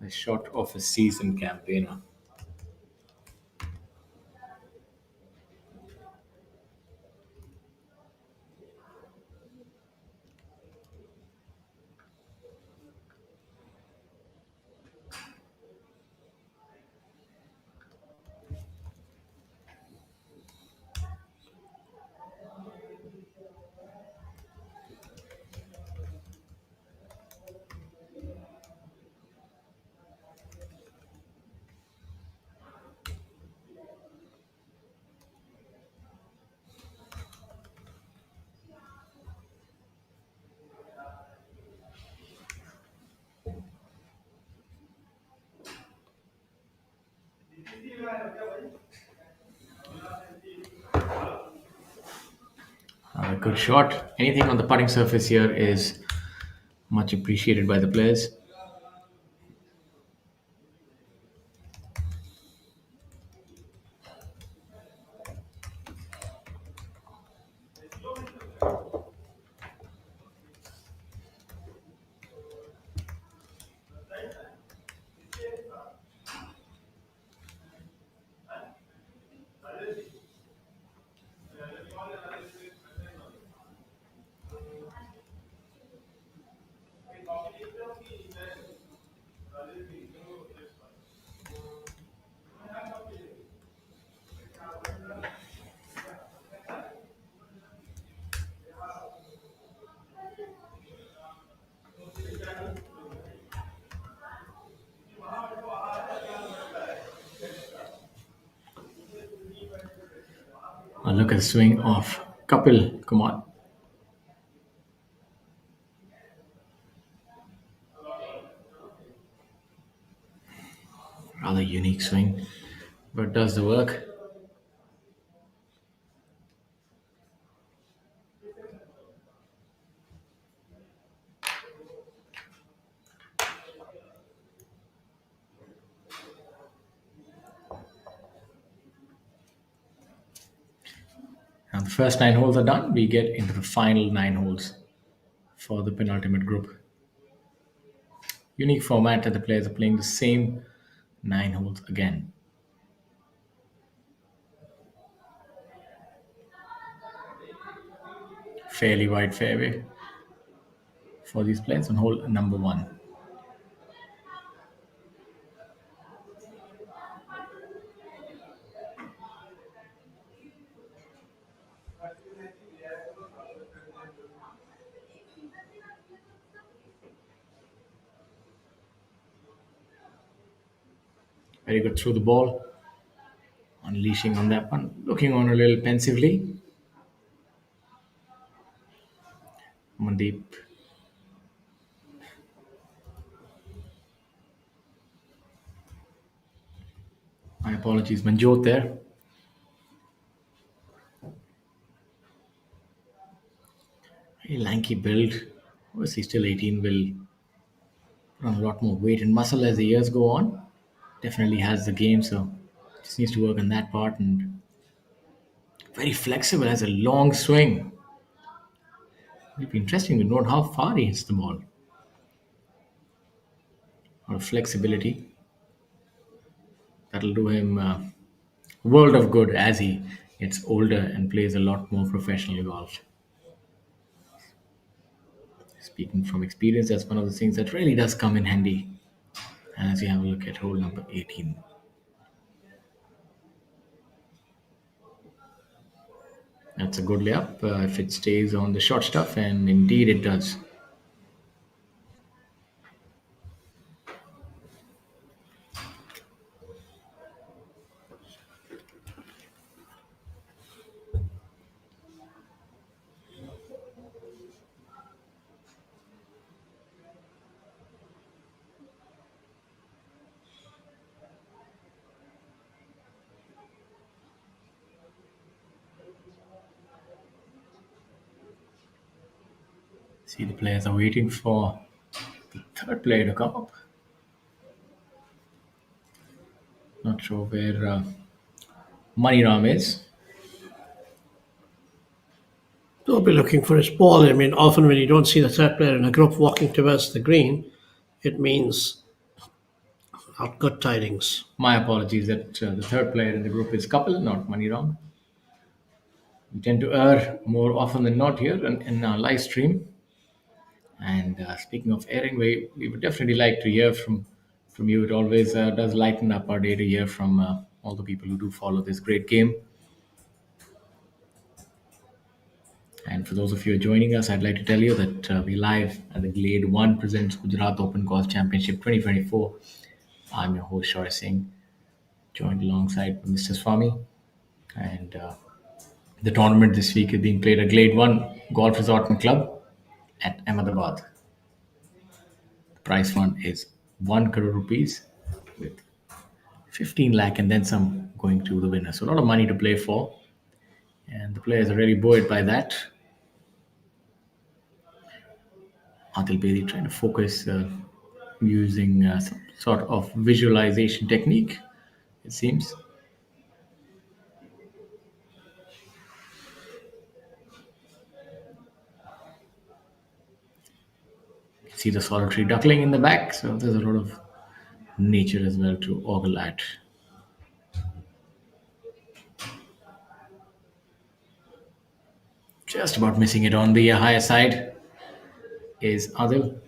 A shot of a seasoned campaigner. A good shot. Anything on the putting surface here is much appreciated by the players. And look at the swing of Kapil. Come on. Rather unique swing, but does the work. And the first 9 holes are done. We get into the final 9 holes for the penultimate group. Unique format that the players are playing the same 9 holes again. Fairly wide fairway for these players on hole number 1. Very good through the ball. Unleashing on that one. Looking on a little pensively. Mandeep. My apologies, Manjot there. Very lanky build. Obviously, still 18, will put on a lot more weight and muscle as the years go on. Definitely has the game, so just needs to work on that part. And very flexible, has a long swing. It'll be interesting to note how far he hits the ball. Or flexibility. That'll do him a world of good as he gets older and plays a lot more professional golf. Speaking from experience, that's one of the things that really does come in handy as you have a look at hole number 18. That's a good layup if it stays on the short stuff, and indeed it does. See, the players are waiting for the third player to come up. Not sure where Maniram is. Don't be looking for his ball. I mean, often when you don't see the third player in a group walking towards the green, it means not good tidings. My apologies that the third player in the group is Kapil, not Maniram. We tend to err more often than not here in our live stream. And speaking of airing, we would definitely like to hear from you. It always does lighten up our day to hear from all the people who do follow this great game. And for those of you who are joining us, I'd like to tell you that we live at the Glade 1 presents Gujarat Open Golf Championship 2024. I'm your host, Shoy Singh, joined alongside Mr. Swami. And the tournament this week is being played at Glade 1 Golf Resort and Club at Ahmedabad. The prize fund is 1 crore rupees with 15 lakh and then some going to the winner. So a lot of money to play for. And the players are really buoyed by that. Adil Bedi trying to focus using some sort of visualization technique, it seems. You can see the solitary duckling in the back, so there's a lot of nature as well to ogle at. Just about missing it on the higher side is Adil.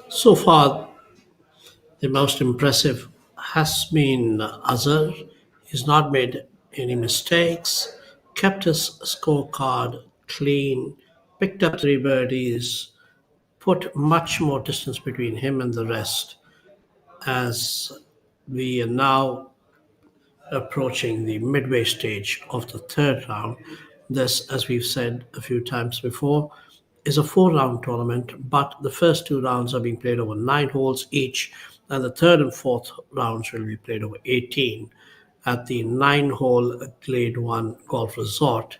So far, the most impressive has been Azhar. He's not made any mistakes, kept his scorecard clean, picked up 3 birdies, put much more distance between him and the rest as we are now approaching the midway stage of the third round. This, as we've said a few times before, is a 4 round tournament, but the first 2 rounds are being played over 9 holes each, and the third and fourth rounds will be played over 18 at the 9 hole Glade 1 Golf Resort,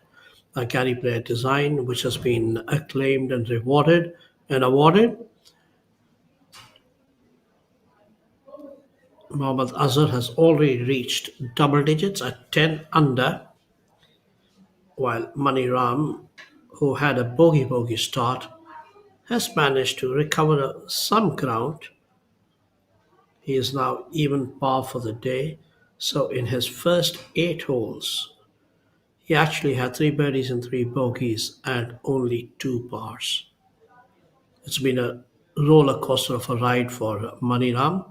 a Gary Player design which has been acclaimed and rewarded and awarded. Mohammad Azhar has already reached double digits at 10 under, while Mani Ram, who had a bogey start, has managed to recover some ground. He is now even par for the day. So in his first 8 holes, he actually had 3 birdies and 3 bogeys and only 2 pars. It's been a roller coaster of a ride for Mani Ram,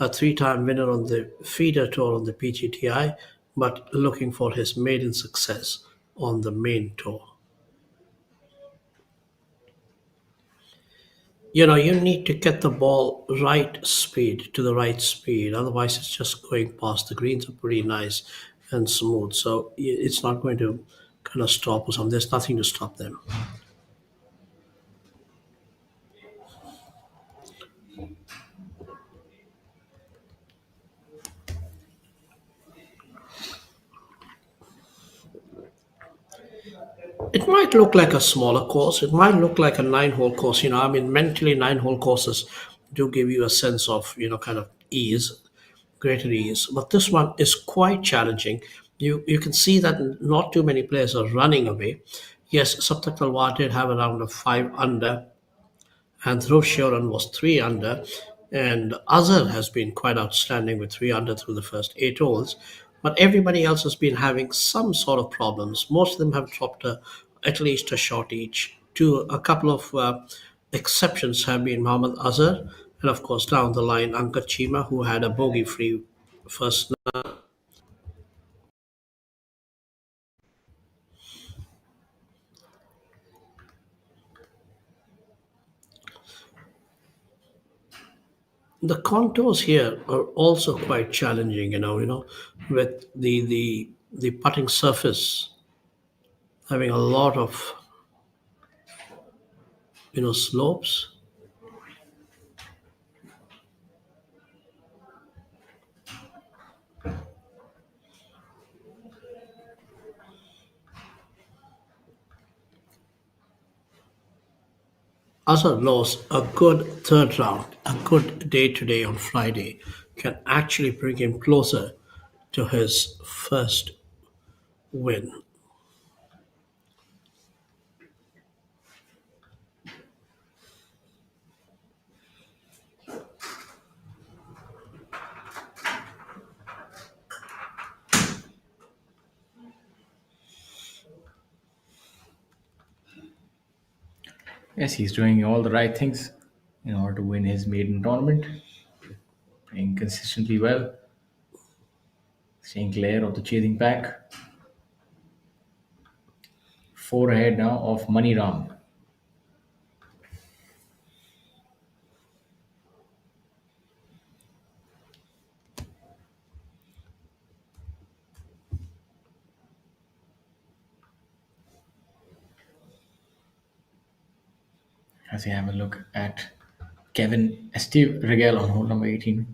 a 3 time winner on the feeder tour on the PGTI, but looking for his maiden success on the main tour. You need to get the ball right speed to the right speed. Otherwise, it's just going past. The greens are pretty nice and smooth. So it's not going to kind of stop or something. There's nothing to stop them. It might look like a smaller course. It might look like a 9 hole course. I mean, mentally, 9 hole courses do give you a sense of, kind of ease, greater ease. But this one is quite challenging. you can see that not too many players are running away. Yes, Saptak Talwar did have around a 5 under, and Dhruv Sharan was 3 under. And Azhar has been quite outstanding with 3 under through the first 8 holes. But everybody else has been having some sort of problems. Most of them have dropped at least a shot each. A couple of exceptions have been Mohammad Azhar, and of course down the line Ankat Chima, who had a bogey-free first. The contours here are also quite challenging, with the putting surface having a lot of slopes. Azhar lost a good third round. A good day today on Friday can actually bring him closer to his first win. Yes, he's doing all the right things in order to win his maiden tournament. Playing consistently well, staying clear of the chasing pack. Four ahead now of Money Ram. As we have a look at Kevin Steve Regel on hole number 18.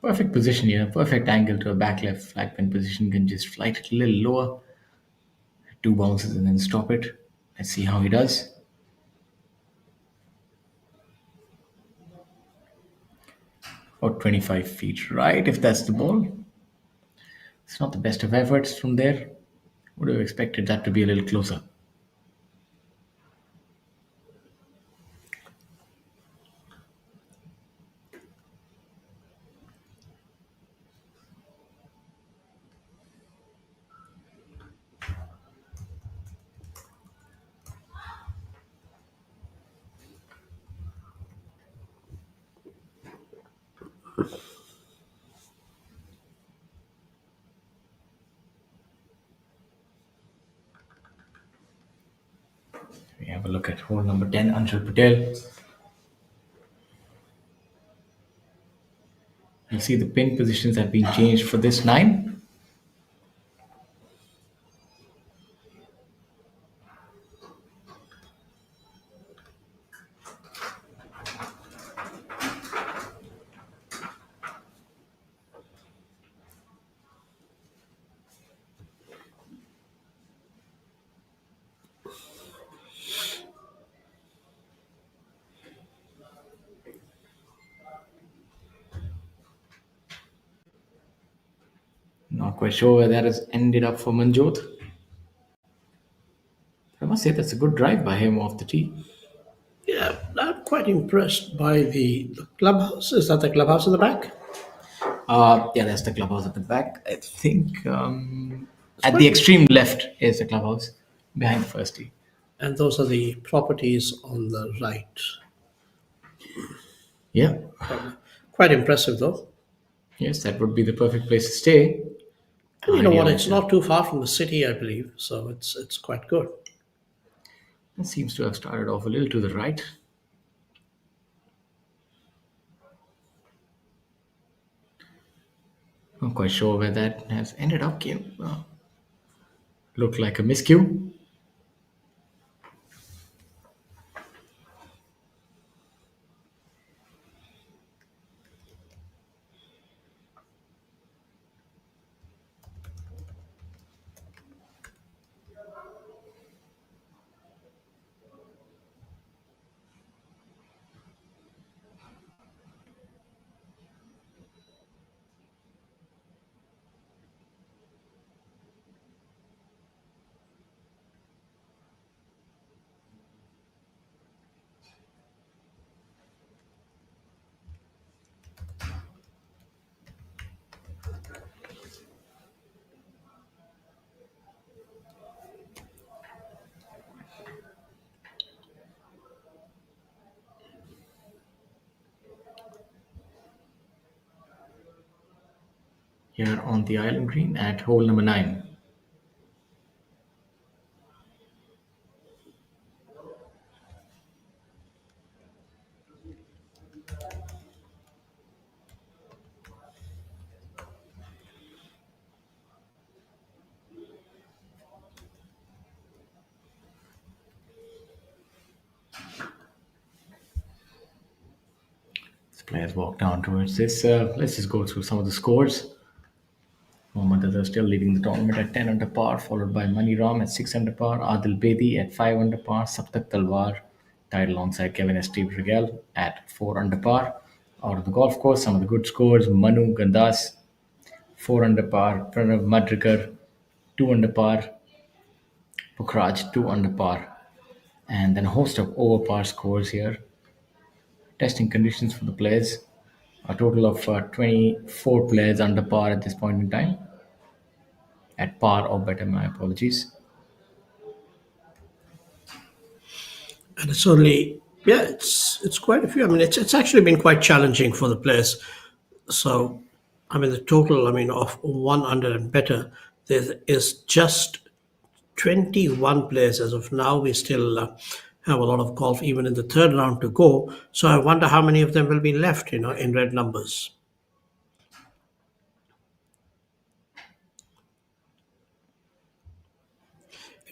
Perfect position here, perfect angle to a back left flag pin position. Can just flight it a little lower, two bounces and then stop it. Let's see how he does. About 25 feet right, if that's the ball. It's not the best of efforts from there. Would have expected that to be a little closer. We have a look at hole number 10, Anshul Patel. You'll see the pin positions have been changed for this 9. Not quite sure where that has ended up for Manjot. I must say that's a good drive by him off the tee. Yeah, I'm quite impressed by the clubhouse. Is that the clubhouse in the back? Yeah, that's the clubhouse at the back. I think at the extreme left is the clubhouse behind the first tee. And those are the properties on the right. Yeah. Quite impressive, though. Yes, that would be the perfect place to stay. And you know what? Ideal It's idea. not too far from the city, I believe. So it's quite good. It seems to have started off a little to the right. Not quite sure where that has ended up. Looked like a miscue. here on the island green at hole number 9. This players walk down towards this. Let's just go through some of the scores. Mohammad Azhar still leading the tournament at 10 under par, followed by Mani Ram at 6 under par, Adil Bedi at 5 under par, Saptak Talwar tied alongside Kevin S. Steve Rigel at 4 under par. Out of the golf course, some of the good scores: Manu Gandas 4 under par, Pranav Madrikar 2 under par, Pukhraj 2 under par, and then a host of over par scores here. Testing conditions for the players: a total of 24 players under par at this point in time, at par or better, my apologies. And it's only, yeah, it's quite a few. I mean, it's actually been quite challenging for the players. So, I mean, the total, I mean, of 100 and better, there is just 21 players as of now. We still have a lot of golf even in the third round to go. So I wonder how many of them will be left, in red numbers.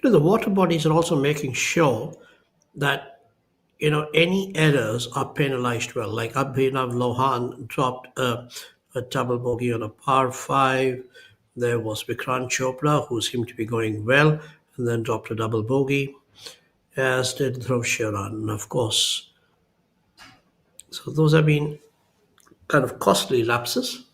The water bodies are also making sure that any errors are penalized well. Like Abhinav Lohan dropped a double bogey on a par 5. There was Vikrant Chopra, who seemed to be going well, and then dropped a double bogey, as did Dhruv Sharan, of course. So those have been kind of costly lapses.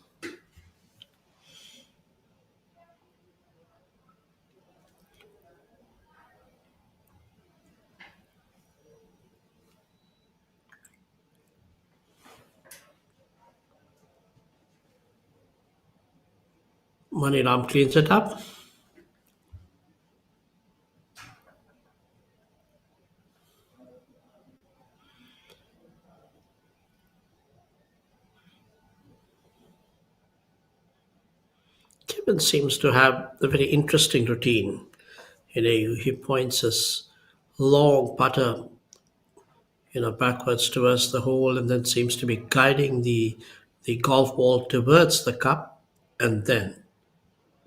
Maniram cleans it up. Kevin seems to have a very interesting routine. He points his long putter, backwards towards the hole, and then seems to be guiding the golf ball towards the cup, and then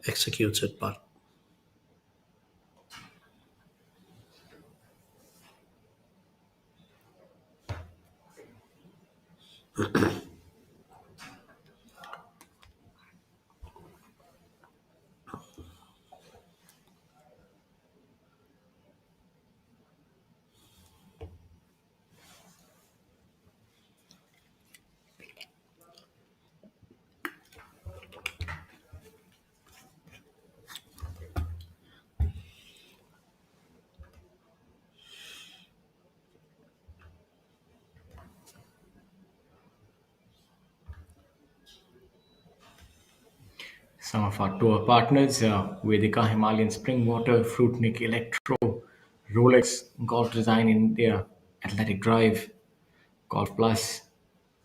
executes it. But Some of our tour partners: Vedika Himalayan Spring Water, Fruitnik Electro, Rolex Golf Design India, Athletic Drive, Golf Plus,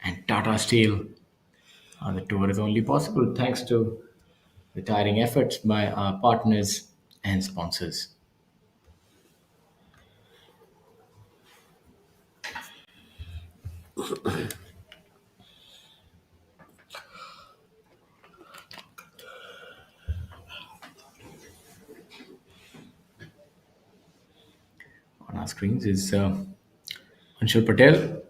and Tata Steel. The tour is only possible thanks to the tiring efforts by our partners and sponsors. On our screens is Anshul Patel.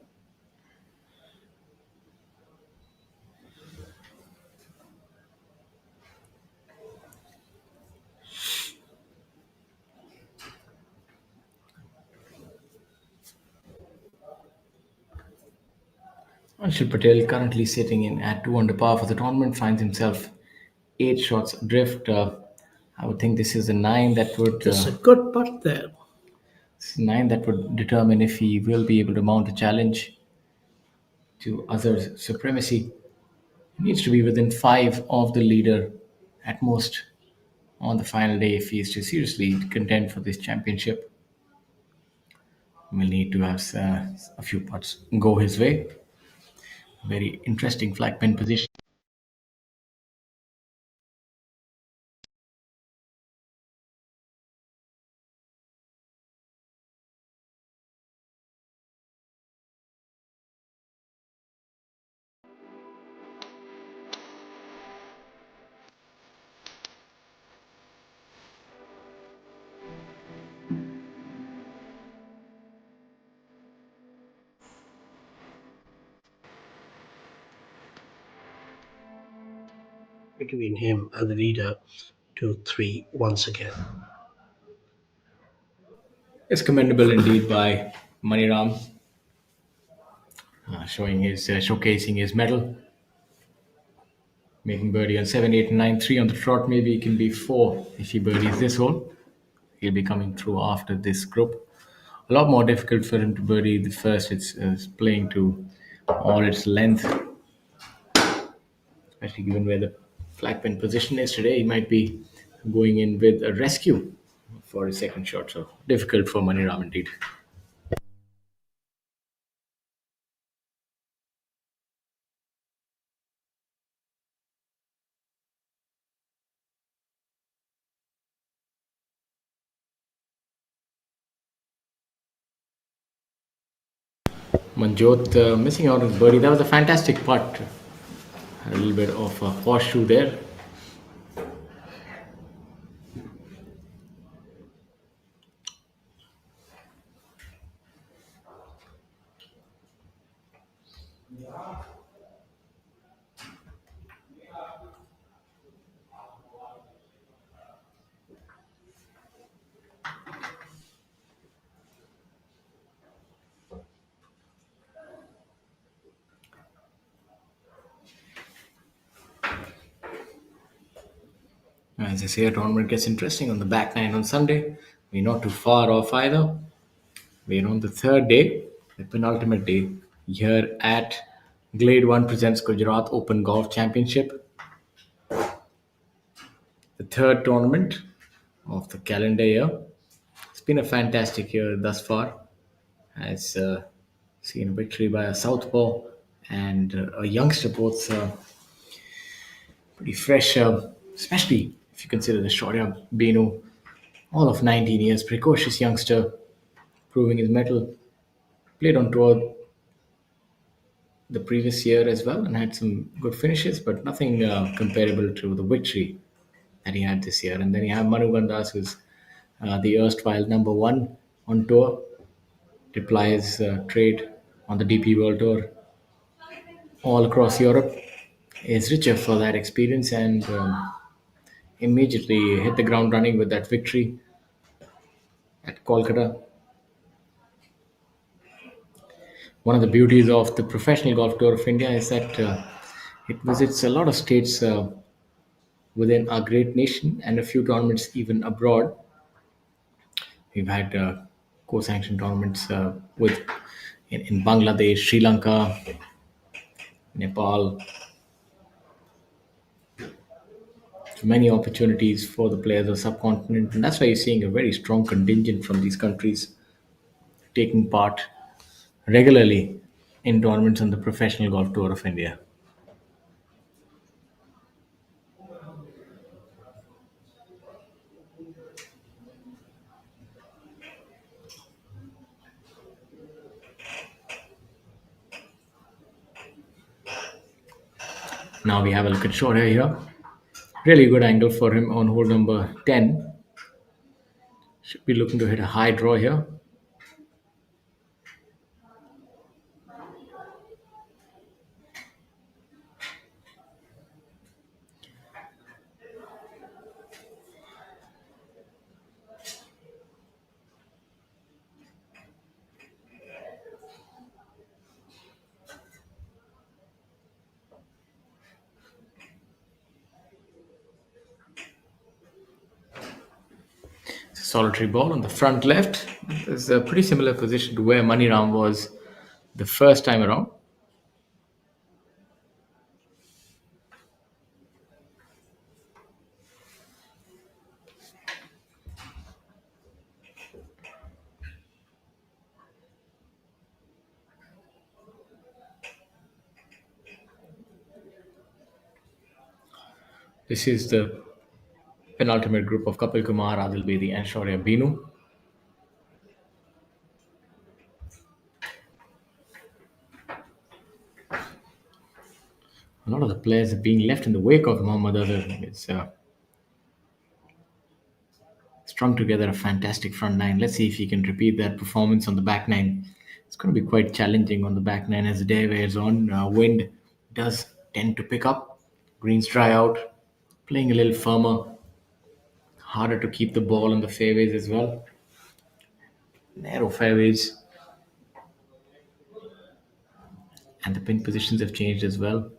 Anshul Patel, currently sitting in at 2 under par for the tournament, finds himself 8 shots adrift. I would think this is a 9 that would there's a good putt there. determine if he will be able to mount a challenge to Azhar's supremacy. He needs to be within 5 of the leader at most on the final day if he is to seriously contend for this championship. Will need to have a few putts go his way. Very interesting flag pin position. between him and the leader to 3 once again. It's commendable indeed by Maniram, showcasing his medal, making birdie on 7, 8, and 9, 3 on the trot. Maybe he can be 4 if he birdies this hole. He'll be coming through after this group. A lot more difficult for him to birdie the first. It's playing to all its length, especially given where the flag pin position is today. He might be going in with a rescue for his second shot. So difficult for Maniram indeed. Manjot missing out on his birdie. That was a fantastic putt. A little bit of a horseshoe there. As I say, a tournament gets interesting on the back nine on Sunday. We're not too far off either. We're on the third day, the penultimate day, here at Glade 1 presents Gujarat Open Golf Championship, the third tournament of the calendar year. It's been a fantastic year thus far. Has seen a victory by a southpaw and a youngster, both pretty fresh, especially if you consider the Shaurya Benu, all of 19 years, precocious youngster, proving his mettle. Played on tour the previous year as well and had some good finishes, but nothing comparable to the victory that he had this year. And then you have Manu Gandas, who's the erstwhile number one on tour, replies trade on the DP World Tour all across Europe, is richer for that experience and immediately hit the ground running with that victory at Kolkata. One of the beauties of the Professional Golf Tour of India is that it visits a lot of states within our great nation and a few tournaments even abroad. We've had co-sanctioned tournaments with in Bangladesh, Sri Lanka, Nepal. So many opportunities for the players of the subcontinent, and that's why you're seeing a very strong contingent from these countries taking part regularly in tournaments on the Professional Golf Tour of India. Now we have a look at Shaurya here. Really good angle for him on hole number 10. Should be looking to hit a high draw here. It's a solitary ball on the front left. It's a pretty similar position to where Maniram was the first time around. This is the penultimate group of Kapil Kumar, Adil Bedi, and Shaurya Binu. A lot of the players are being left in the wake of Mohammad Azhar. It's strung together a fantastic front nine. Let's see if he can repeat that performance on the back nine. It's going to be quite challenging on the back nine as the day wears on. Wind does tend to pick up. Greens dry out. Playing a little firmer, harder to keep the ball in the fairways as well. Narrow fairways, and the pin positions have changed as well.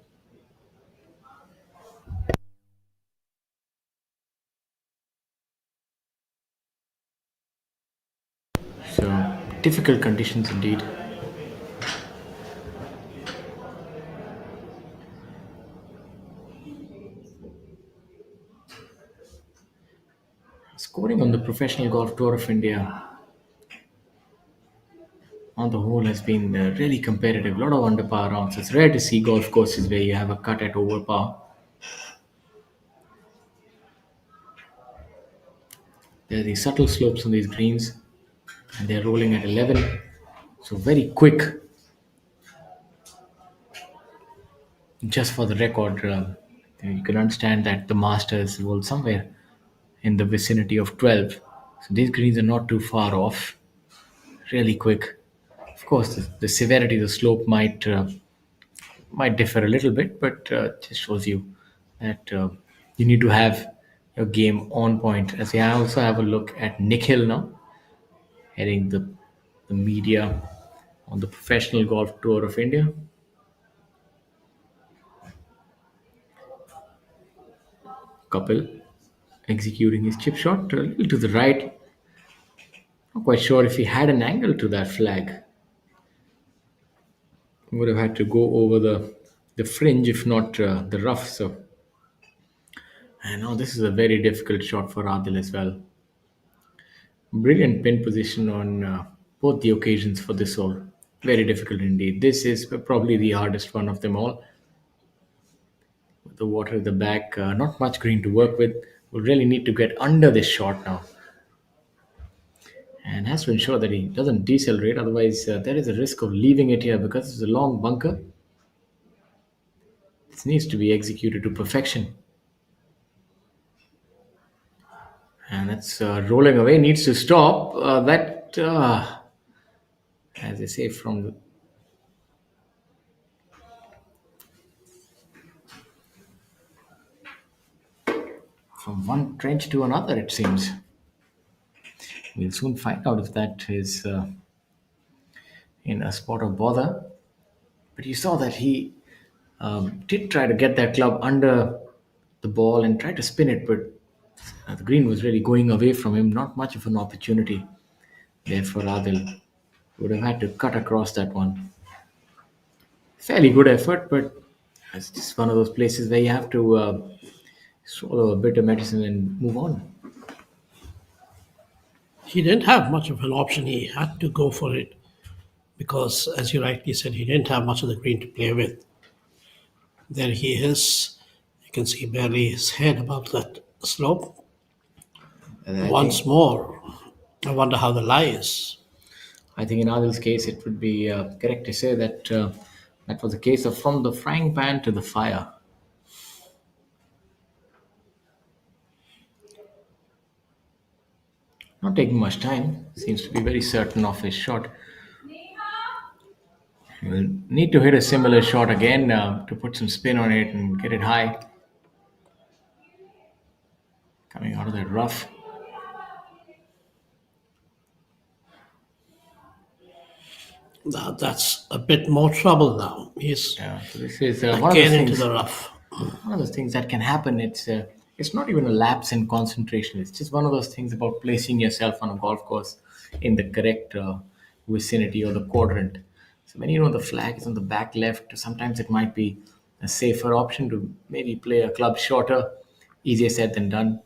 So, difficult conditions indeed. Scoring on the Professional Golf Tour of India on the whole has been really competitive. A lot of under par rounds. It's rare to see golf courses where you have a cut at over par. There are these subtle slopes on these greens, and they're rolling at 11. So very quick. Just for the record, you can understand that the Masters roll somewhere in the vicinity of 12. So these greens are not too far off. Really quick. Of course, the severity of the slope might differ a little bit, but just shows you that you need to have your game on point. As I also have a look at Nick Hill now, heading the media on the Professional Golf Tour of India. Couple executing his chip shot a little to the right. Not quite sure if he had an angle to that flag. Would have had to go over the fringe, if not the rough. So, and now this is a very difficult shot for Adil as well. Brilliant pin position on both the occasions for this hole. Very difficult indeed. This is probably the hardest one of them all. With the water at the back, not much green to work with. Will really need to get under this shot now. And has to ensure that he doesn't decelerate, otherwise, there is a risk of leaving it here because it's a long bunker. This needs to be executed to perfection. And that's rolling away, needs to stop. As I say, from one trench to another, it seems. We'll soon find out if that is in a spot of bother. But you saw that he did try to get that club under the ball and try to spin it, but the green was really going away from him. Not much of an opportunity there for Adil. Would have had to cut across that one. Fairly good effort, but it's just one of those places where you have to swallow a bit of medicine and move on. He didn't have much of an option. He had to go for it because, as you rightly said, he didn't have much of the green to play with. There he is. You can see barely his head above that slope. And I Once think, more, I wonder how the lie is. I think in Adil's case, it would be correct to say that that was a case of from the frying pan to the fire. Not taking much time. Seems to be very certain of his shot. We'll need to hit a similar shot again to put some spin on it and get it high. Coming out of that rough. Now that's a bit more trouble now. He's Yeah, so this is one of those again into things. the rough. One of those things that can happen. It's not even a lapse in concentration. It's just one of those things about placing yourself on a golf course in the correct vicinity or the quadrant. So when you know the flag is on the back left, sometimes it might be a safer option to maybe play a club shorter. Easier said than done,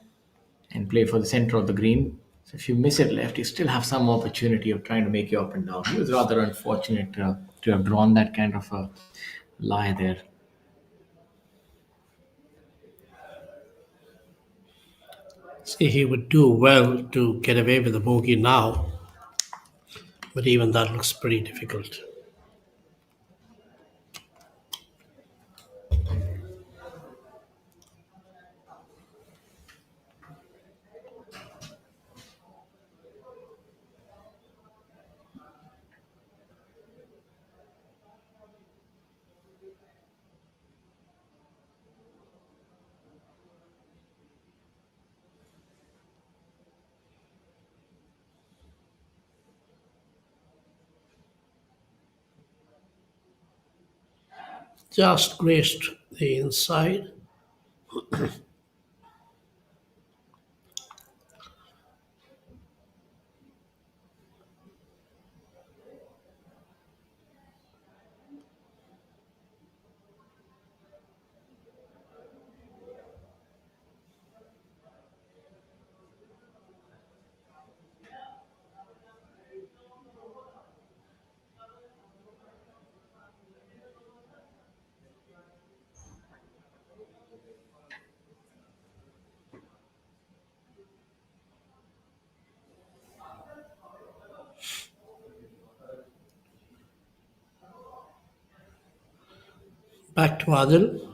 and play for the center of the green. So if you miss it left, you still have some opportunity of trying to make you up and down. It was rather unfortunate to have drawn that kind of a lie there. See, he would do well to get away with the bogey now, but even that looks pretty difficult. Just graced the inside. Back to Adil.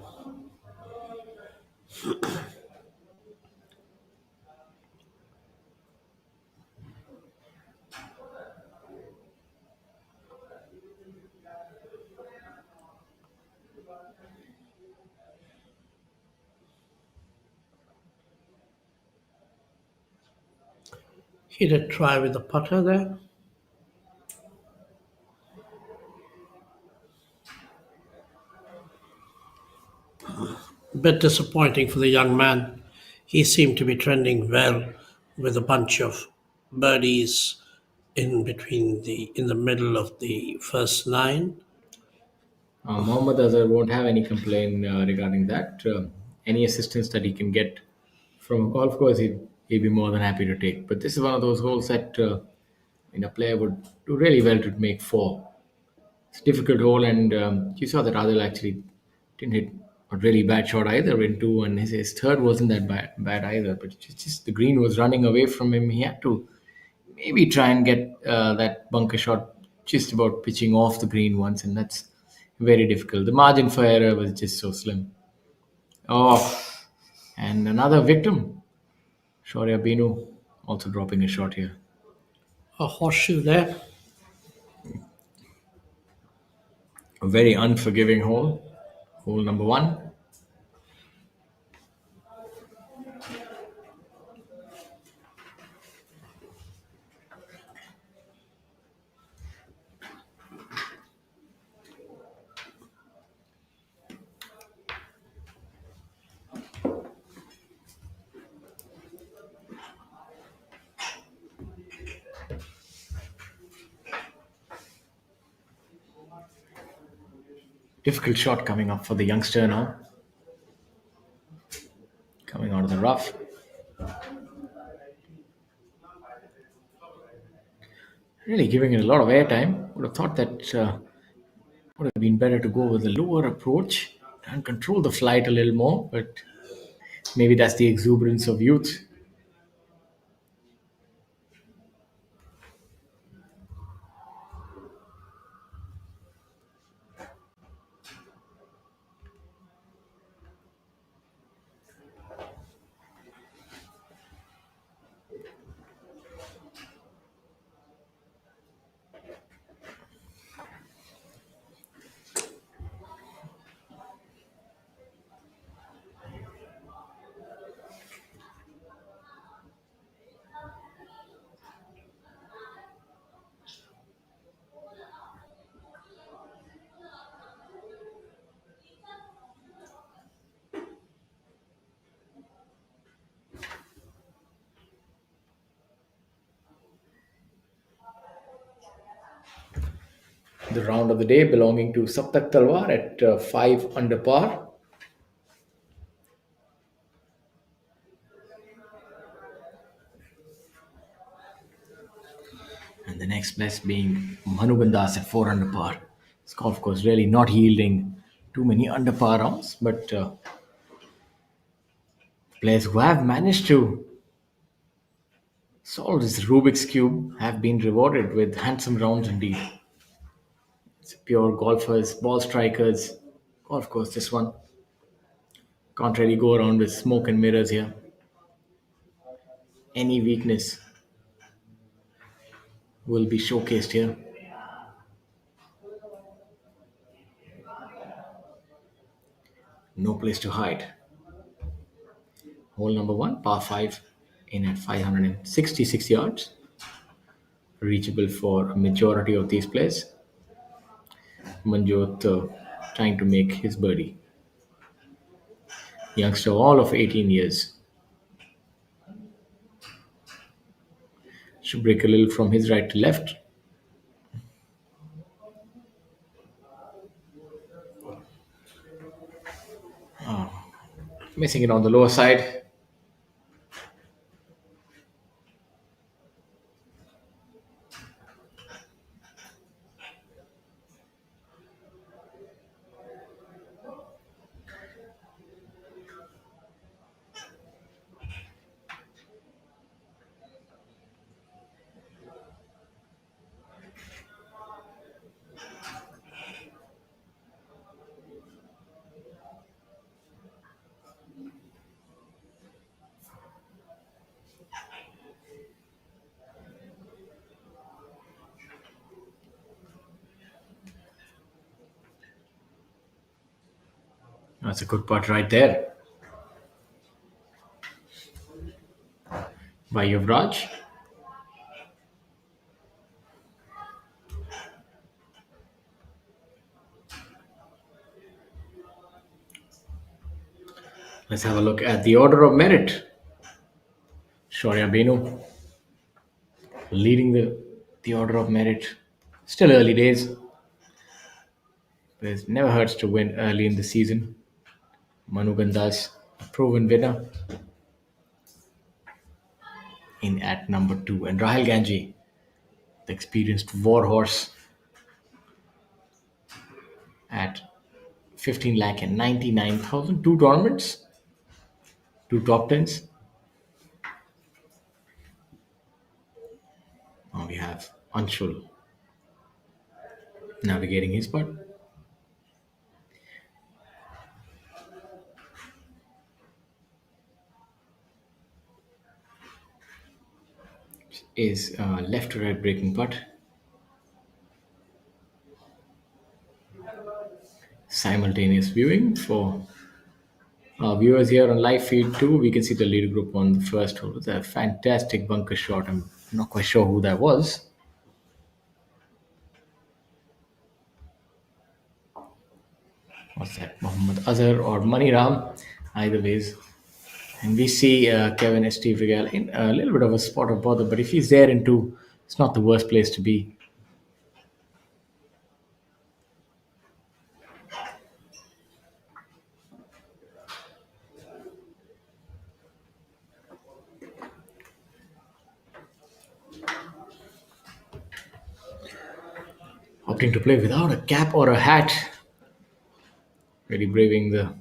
He did try with the putter there. Bit disappointing for the young man. He seemed to be trending well with a bunch of birdies in the middle of the first nine. Mohammad Azhar won't have any complaint regarding that. Any assistance that he can get from a golf course, he'd be more than happy to take. But this is one of those holes that a player would do really well to make four. It's a difficult hole, and you saw that Adil actually didn't hit a really bad shot either in two, and his third wasn't that bad either. But just the green was running away from him. He had to maybe try and get that bunker shot just about pitching off the green once, and that's very difficult. The margin for error was just so slim. Oh, and another victim, Shaurya Binu, also dropping a shot here. A horseshoe there. A very unforgiving hole. Hole number one. Difficult shot coming up for the youngster now. Coming out of the rough. Really giving it a lot of airtime. Would have thought that would have been better to go with a lower approach and control the flight a little more, but maybe that's the exuberance of youth. The round of the day belonging to Saptak Talwar at 5 under par. And the next best being Manu Gandas at 4 under par. This golf course really not yielding too many under par rounds, but players who have managed to solve this Rubik's Cube have been rewarded with handsome rounds indeed. It's pure golfers, ball strikers. Golf course, this one. Can't really go around with smoke and mirrors here. Any weakness will be showcased here. No place to hide. Hole number one, par 5, in at 566 yards. Reachable for a majority of these players. Manjot trying to make his birdie. Youngster, all of 18 years. Should break a little from his right to left. Missing it on the lower side. That's a good putt right there by Yuvraj. Let's have a look at the order of merit. Shaurya Benu leading the order of merit. Still early days, but it never hurts to win early in the season. Manu Gandas, a proven winner, in at number 2. And Rahul Ganji, the experienced warhorse, at 15 lakh and 99,000. Two tournaments, two top tens. Now we have Anshul navigating his putt. Is left to right breaking putt. Simultaneous viewing for our viewers here on live feed too. We can see the leader group on the first hole with a fantastic bunker shot. I'm not quite sure who that was. What's that? Mohammad Azhar or Maniram? Either ways. And we see Kevin and Steve Regal in a little bit of a spot of bother, but if he's there in two, it's not the worst place to be. Opting to play without a cap or a hat. Really braving the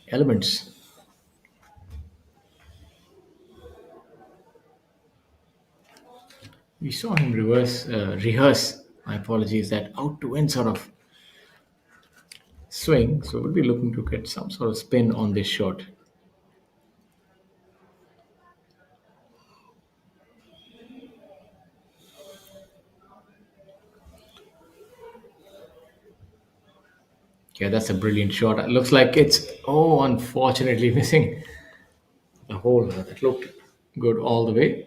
elements. We saw him rehearse, my apologies, that out to in sort of swing. So we'll be looking to get some sort of spin on this shot. Yeah, that's a brilliant shot. It looks like it's, unfortunately missing the hole. That looked good all the way.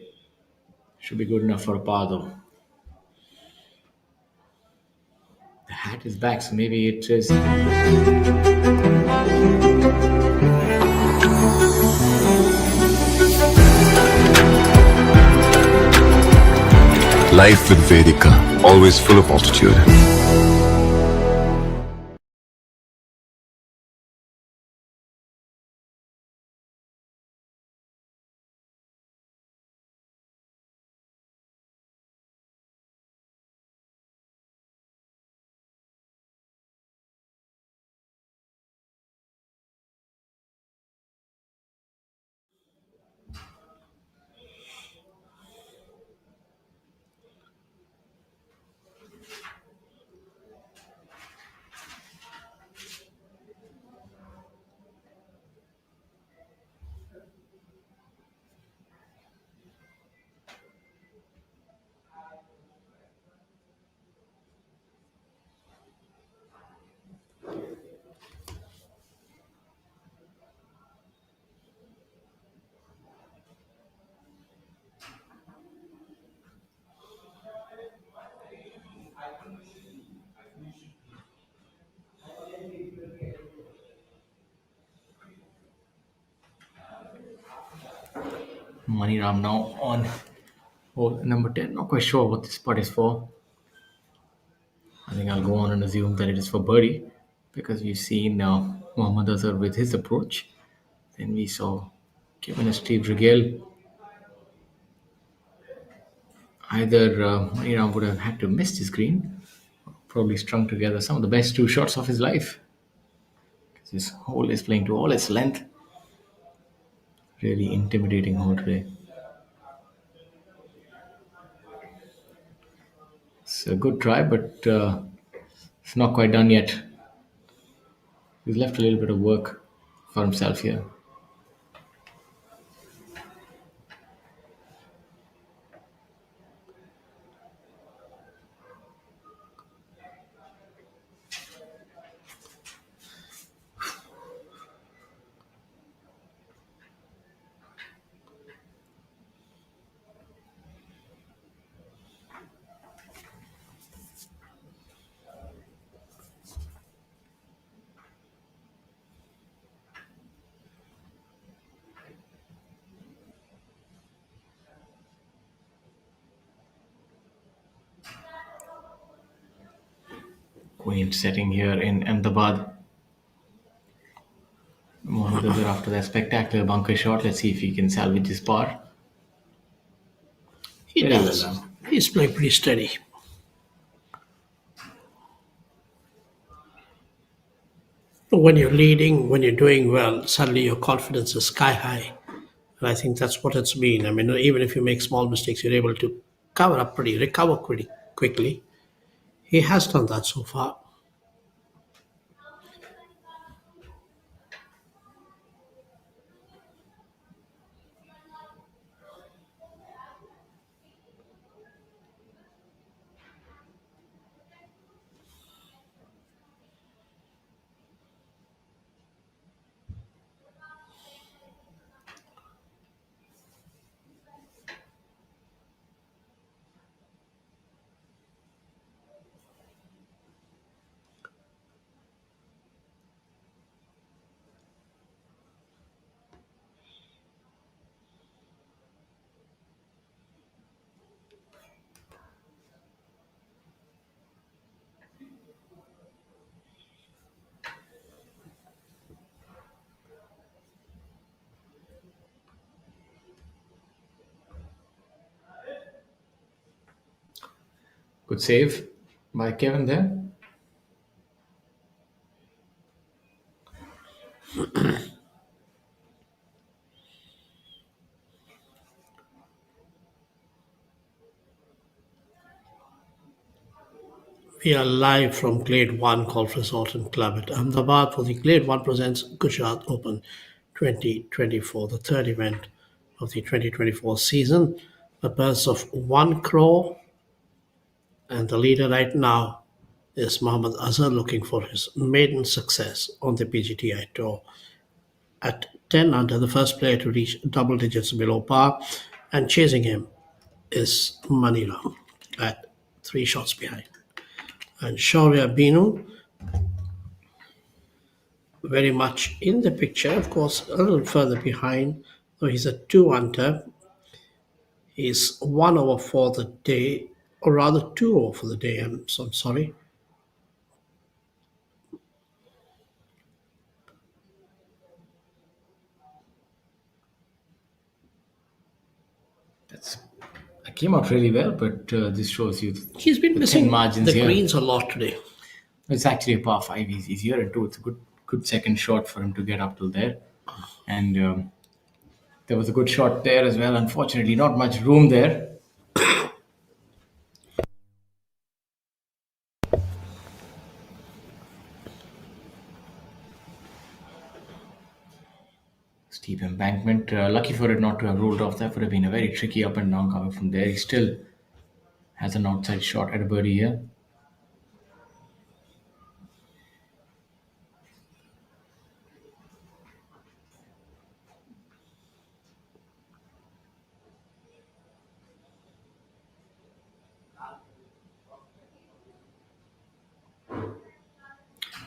Should be good enough for a par though. The hat is back, so maybe it is. Life with Vedika, always full of altitude. Money Ram now on hole number 10. Not quite sure what this putt is for. I think I'll go on and assume that it is for birdie because we've seen Mohammad Azhar with his approach. Then we saw Kevin Steve Regale. Either Money Ram would have had to miss this green, probably strung together some of the best two shots of his life. This hole is playing to all its length. Really intimidating hole today. It's a good try, but it's not quite done yet. He's left a little bit of work for himself here. Quaint setting here in Ahmedabad. Mohammad Azhar after that spectacular bunker shot. Let's see if he can salvage this par. He Very well does. done. He's playing pretty steady. When you're leading, when you're doing well, suddenly your confidence is sky high. And I think that's what it's been. I mean, even if you make small mistakes, you're able to recover pretty quickly. He has done that so far. Good save by Kevin there. We are live from Glade 1 Golf Resort and Club at Ahmedabad for the Glade 1 presents Gujarat Open 2024, the third event of the 2024 season. A purse of 1 crore, and the leader right now is Mohammad Azhar looking for his maiden success on the PGTI Tour. At 10 under, the first player to reach double digits below par, and chasing him is Maniram at 3 shots behind. And Shaurya Binu very much in the picture, of course, a little further behind, though he's a 2 under. He's 1 over for the day, or rather 2 over for the day. I'm sorry. I came out really well, but this shows you He's been the missing thin margins the here. greens a lot today. It's actually a par 5. He's here and two. It's a good second shot for him to get up till there. And there was a good shot there as well. Unfortunately, not much room there. Steep embankment. Lucky for it not to have rolled off. That would have been a very tricky up and down coming from there. He still has an outside shot at a birdie here.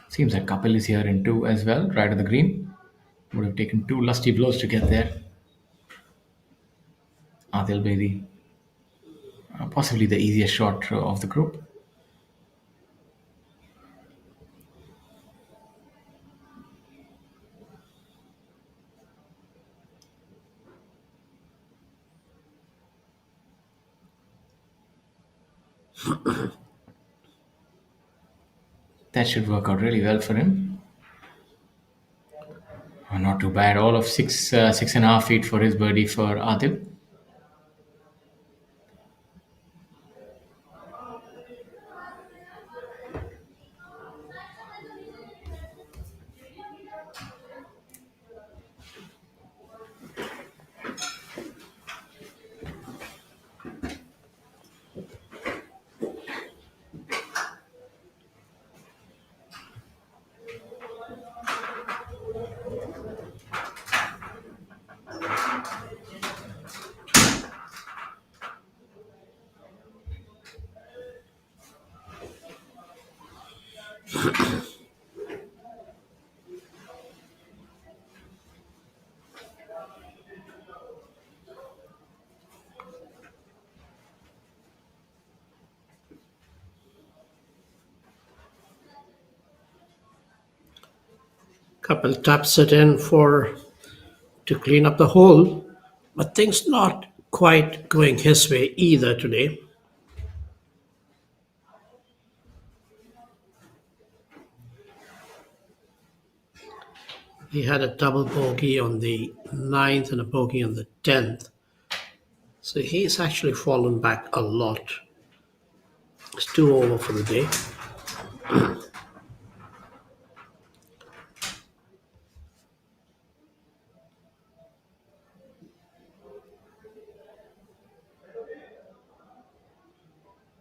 Seems like Kapil is here in two as well, right at the green. Would have taken 2 lusty blows to get there. Adil Bedi, possibly the easiest shot of the group. That should work out really well for him. Not too bad. All of 6.5 feet for his birdie for Adil. Couple taps it in for to clean up the hole, but things not quite going his way either today. He had a double bogey on the ninth and a bogey on the 10th. So he's actually fallen back a lot. It's 2 over for the day.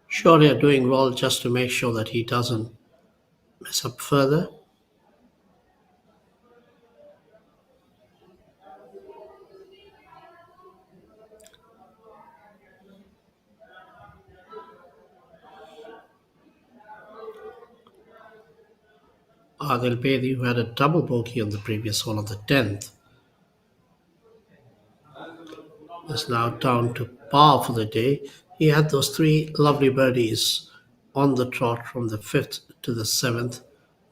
Sure, they're doing well just to make sure that he doesn't mess up further. Adil Bedi, who had a double bogey on the previous hole on the 10th, is now down to par for the day. He had those three lovely birdies on the trot from the 5th to the 7th,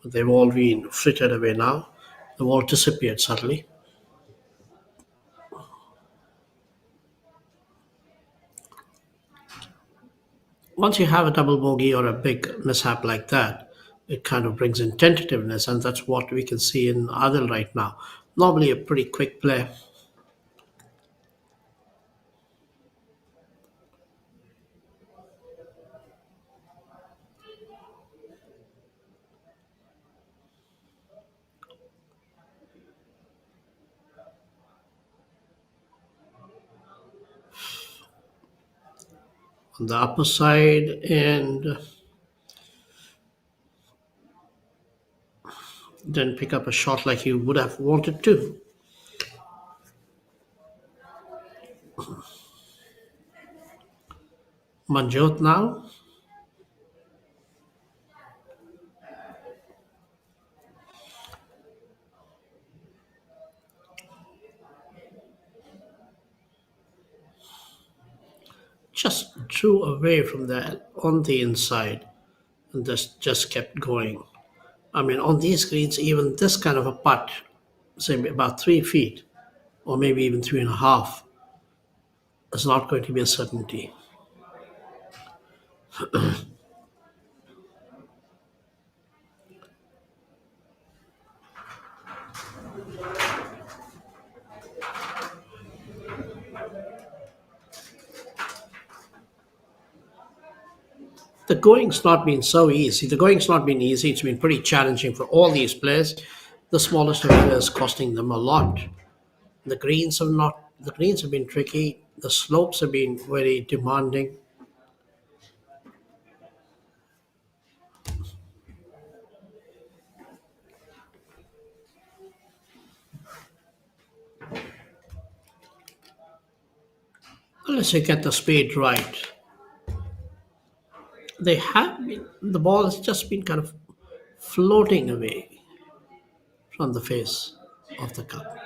but they've all been frittered away now. They've all disappeared suddenly. Once you have a double bogey or a big mishap like that, it kind of brings in tentativeness, and that's what we can see in Adil right now. Normally a pretty quick play. On the upper side, and didn't pick up a shot like he would have wanted to. Manjot now. Just drew away from that on the inside and just kept going. I mean, on these greens, even this kind of a putt, say about 3 feet, or maybe even 3.5, is not going to be a certainty. The going's not been so easy. The going's not been easy. It's been pretty challenging for all these players. The smallest of players costing them a lot. The greens have not. The greens have been tricky. The slopes have been very demanding. Unless you get the speed right, they have been. The ball has just been kind of floating away from the face of the cup.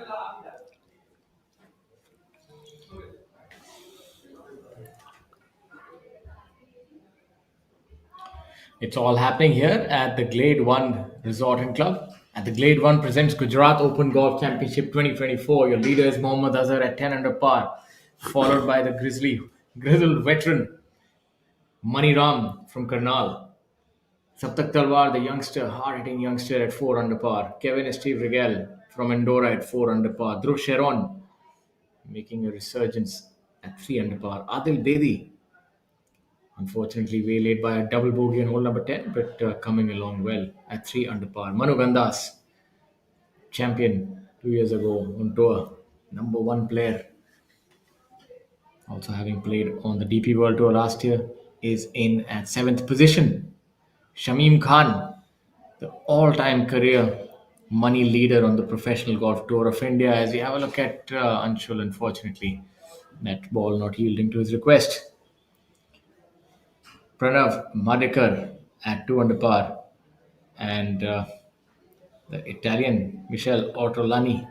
It's all happening here at the Glade 1 Resort and Club. At the Glade 1 presents Gujarat Open Golf Championship 2024. Your leader is Mohammad Azhar at 10 under par, followed by the grizzled veteran Mani Ram from Karnal. Saptak Talwar, the youngster, hard-hitting youngster at 4 under par. Kevin Steve Regel from Andorra at 4 under par. Dhruv Sharon making a resurgence at 3 under par. Adil Bedi, unfortunately waylaid by a double bogey on hole number 10, but coming along well at 3 under par. Manu Gandas, champion 2 years ago on tour, number one player, also having played on the DP World Tour last year, is in at 7th position. Shamim Khan, the all-time career money leader on the Professional Golf Tour of India. As we have a look at Anshul, unfortunately, that ball not yielding to his request. Pranav Madekar at 2 under par, and the Italian Michel Ortolani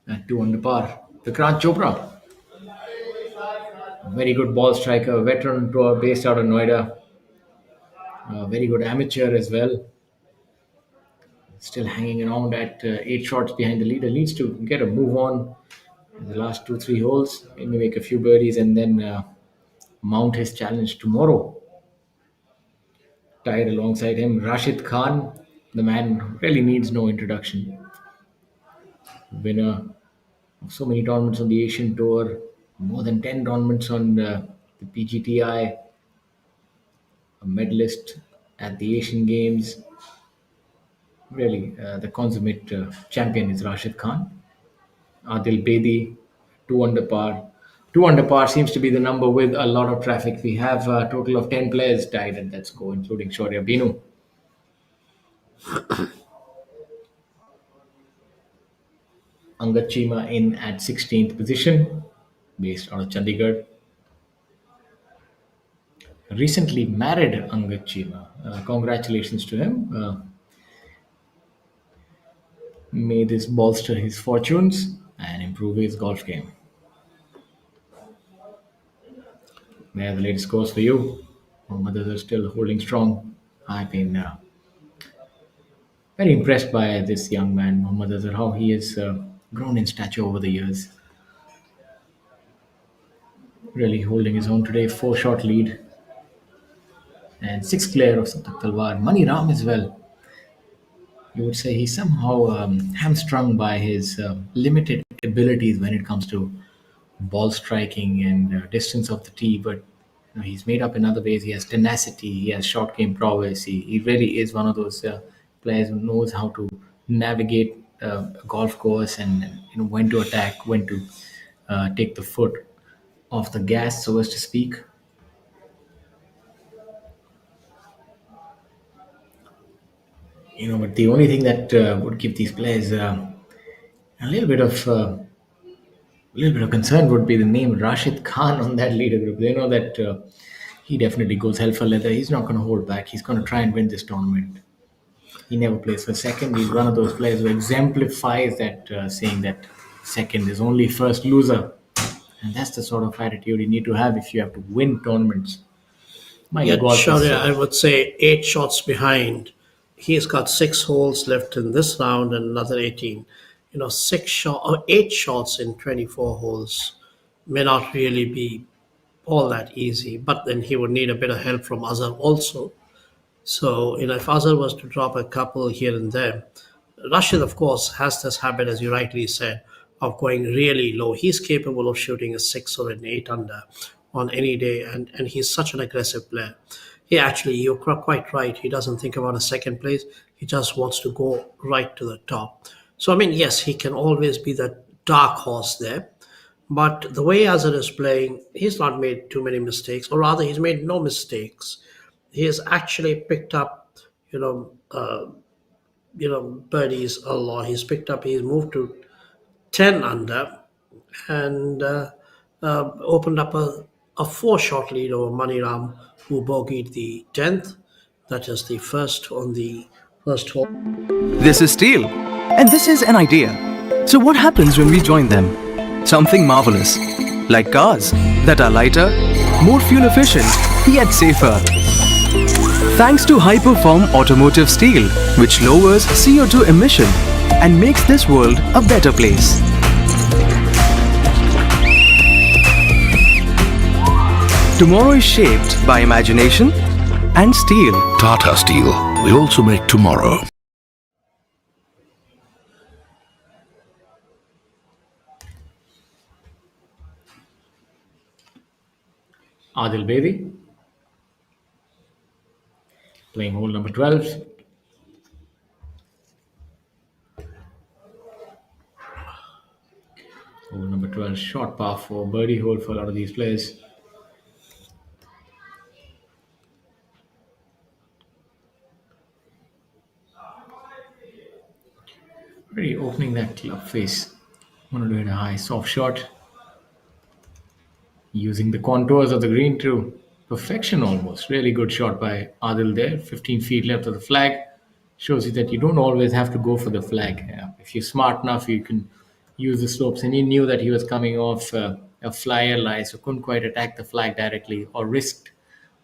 at 2 under par. Vikrant Chopra, a very good ball striker, veteran tour based out of Noida, a very good amateur as well. Still hanging around at 8 shots behind the leader. Needs to get a move on in the last 2-3 holes. Maybe make a few birdies and then mount his challenge tomorrow. Tied alongside him, Rashid Khan, the man who really needs no introduction. Winner of so many tournaments on the Asian Tour, more than 10 tournaments on the PGTI, a medalist at the Asian Games. Really, the consummate champion is Rashid Khan. Adil Bedi, 2 under par. 2 under par seems to be the number with a lot of traffic. We have a total of 10 players tied at that score, including Shaurya Binu. Angad Chima in at 16th position, based out of Chandigarh. Recently married Angad Chima. Congratulations to him. May this bolster his fortunes and improve his golf game. There are the latest scores for you. Mohammad are still holding strong. I've been very impressed by this young man, Mohammad Azhar, how he has grown in stature over the years. Really holding his own today, 4-shot lead. And 6 clear of Saptak Talwar. Mani Ram as well. You would say he's somehow hamstrung by his limited abilities when it comes to ball striking and distance of the tee, but he's made up in other ways. He has tenacity, he has short game prowess. He really is one of those players who knows how to navigate a golf course and when to attack, when to take the foot off the gas, so as to speak. But the only thing that would give these players a little bit of concern would be the name Rashid Khan on that leader group. They know that he definitely goes hell for leather. He's not going to hold back. He's going to try and win this tournament. He never plays for second. He's one of those players who exemplifies that saying that second is only first loser. And that's the sort of attitude you need to have if you have to win tournaments. My Yeah, God, Shaurya, I would say 8 shots behind. He's got 6 holes left in this round and another 18. 8 shots in 24 holes may not really be all that easy, but then he would need a bit of help from Azhar also. So, if Azhar was to drop a couple here and there, Rashid, of course, has this habit, as you rightly said, of going really low. He's capable of shooting a 6 or an 8 under on any day, and he's such an aggressive player. You're quite right. He doesn't think about a second place. He just wants to go right to the top. So, yes, he can always be the dark horse there. But the way Azhar is playing, he's not made too many mistakes, or rather, he's made no mistakes. He has actually picked up, birdies a lot. He's moved to 10 under and opened up a 4-shot lead over Mani Ram, who bogeyed the 10th. That is the first on the first hole. This is steel, and this is an idea. So what happens when we join them? Something marvelous, like cars that are lighter, more fuel efficient, yet safer. Thanks to high-perform automotive steel, which lowers CO2 emission and makes this world a better place. Tomorrow is shaped by imagination and steel. Tata Steel. We also make tomorrow. Adil Bedi playing hole number 12. Hole number 12, short par 4, birdie hole for a lot of these players. Really opening that club face. Want to do it a high soft shot. Using the contours of the green to perfection almost. Really good shot by Adil there. 15 feet left of the flag. Shows you that you don't always have to go for the flag. If you're smart enough, you can use the slopes. And he knew that he was coming off a flyer lie, so couldn't quite attack the flag directly or risked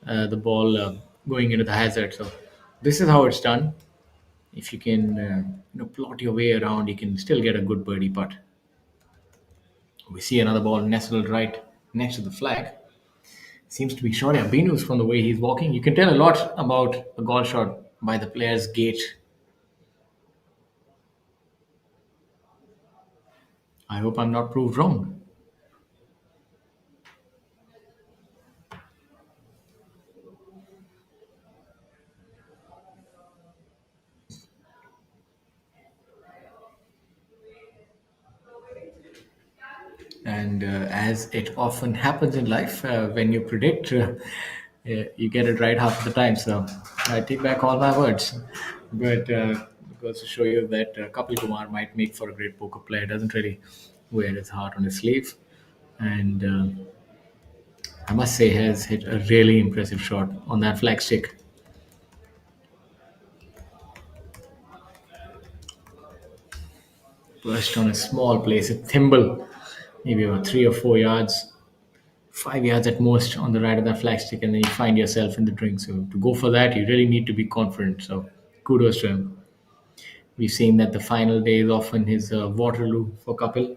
the ball going into the hazard. So this is how it's done. If you can plot your way around, you can still get a good birdie putt. We see another ball nestled right next to the flag. Seems to be Shaurya Binus from the way he's walking. You can tell a lot about a golf shot by the player's gait. I hope I'm not proved wrong. And as it often happens in life, when you predict, you get it right half of the time. So I take back all my words. But it goes to show you that Kapil Kumar might make for a great poker player. Doesn't really wear his heart on his sleeve. And I must say, has hit a really impressive shot on that flagstick. Perched on a small place, a thimble, maybe about 3 or 4 yards, 5 yards at most on the right of that flagstick, and then you find yourself in the drink. So to go for that, you really need to be confident. So kudos to him. We've seen that the final day is often his Waterloo for Kapil.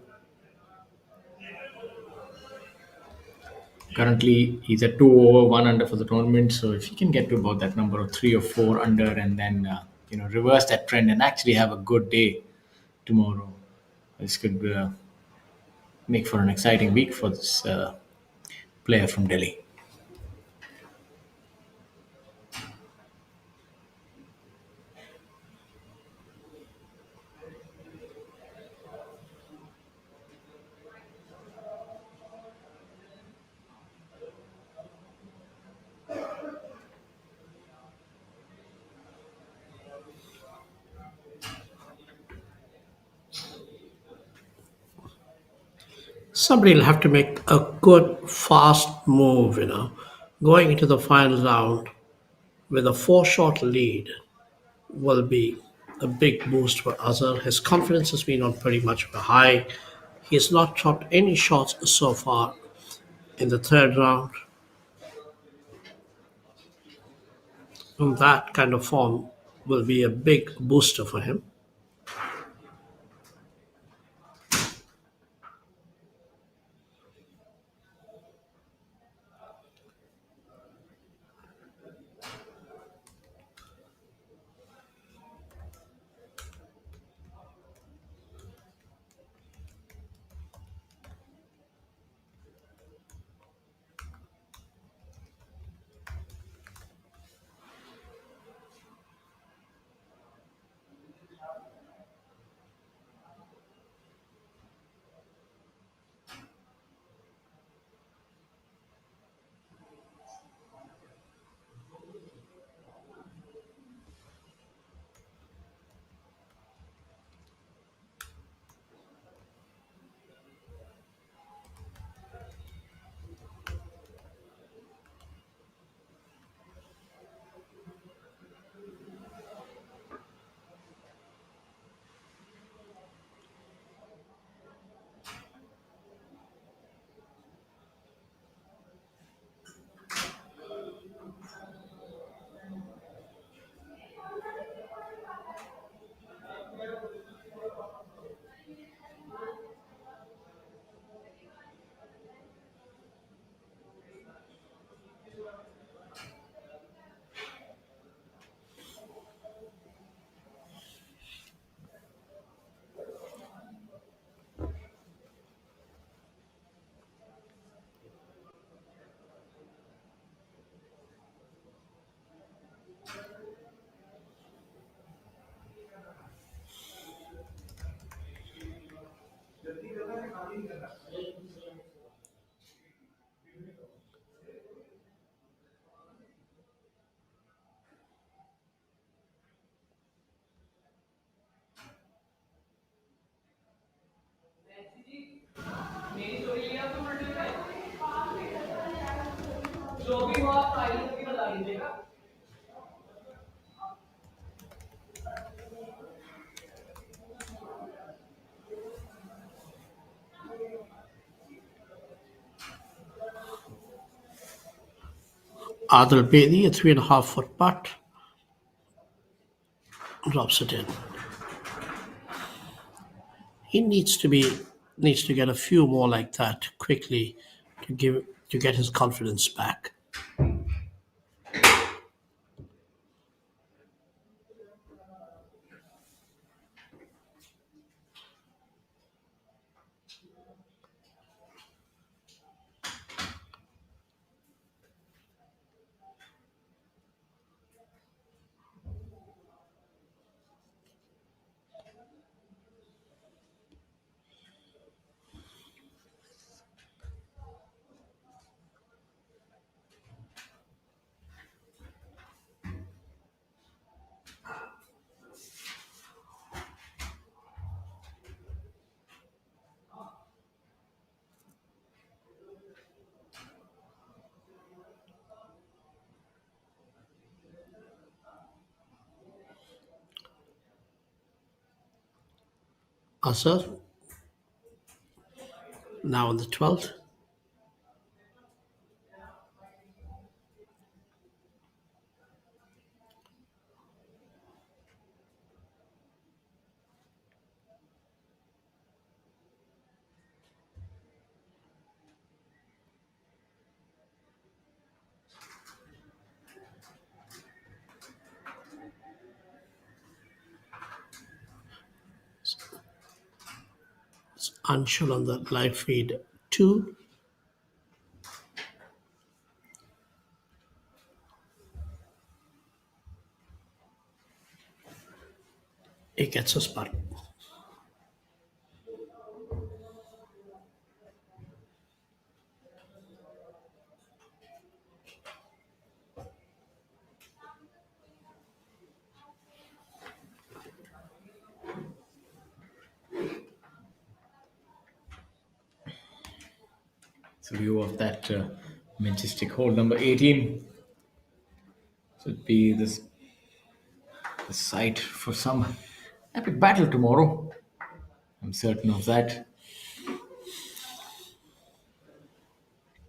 Currently, he's at 2 over, 1 under for the tournament. So if he can get to about that number of 3 or 4 under, and then reverse that trend and actually have a good day tomorrow, this could make for an exciting week for this player from Delhi. Somebody will have to make a good, fast move, Going into the final round with a 4 shot lead will be a big boost for Azhar. His confidence has been on pretty much a high. He has not dropped any shots so far in the third round. And that kind of form will be a big booster for him. Adil Bedi, a 3.5 foot putt, drops it in. He needs to get a few more like that quickly to get his confidence back. Asar, now on the 12th. It's Anshul on the live feed 2. He gets a spot. It's a view of that majestic hole, number 18. Should be the site for some epic battle tomorrow. I'm certain of that.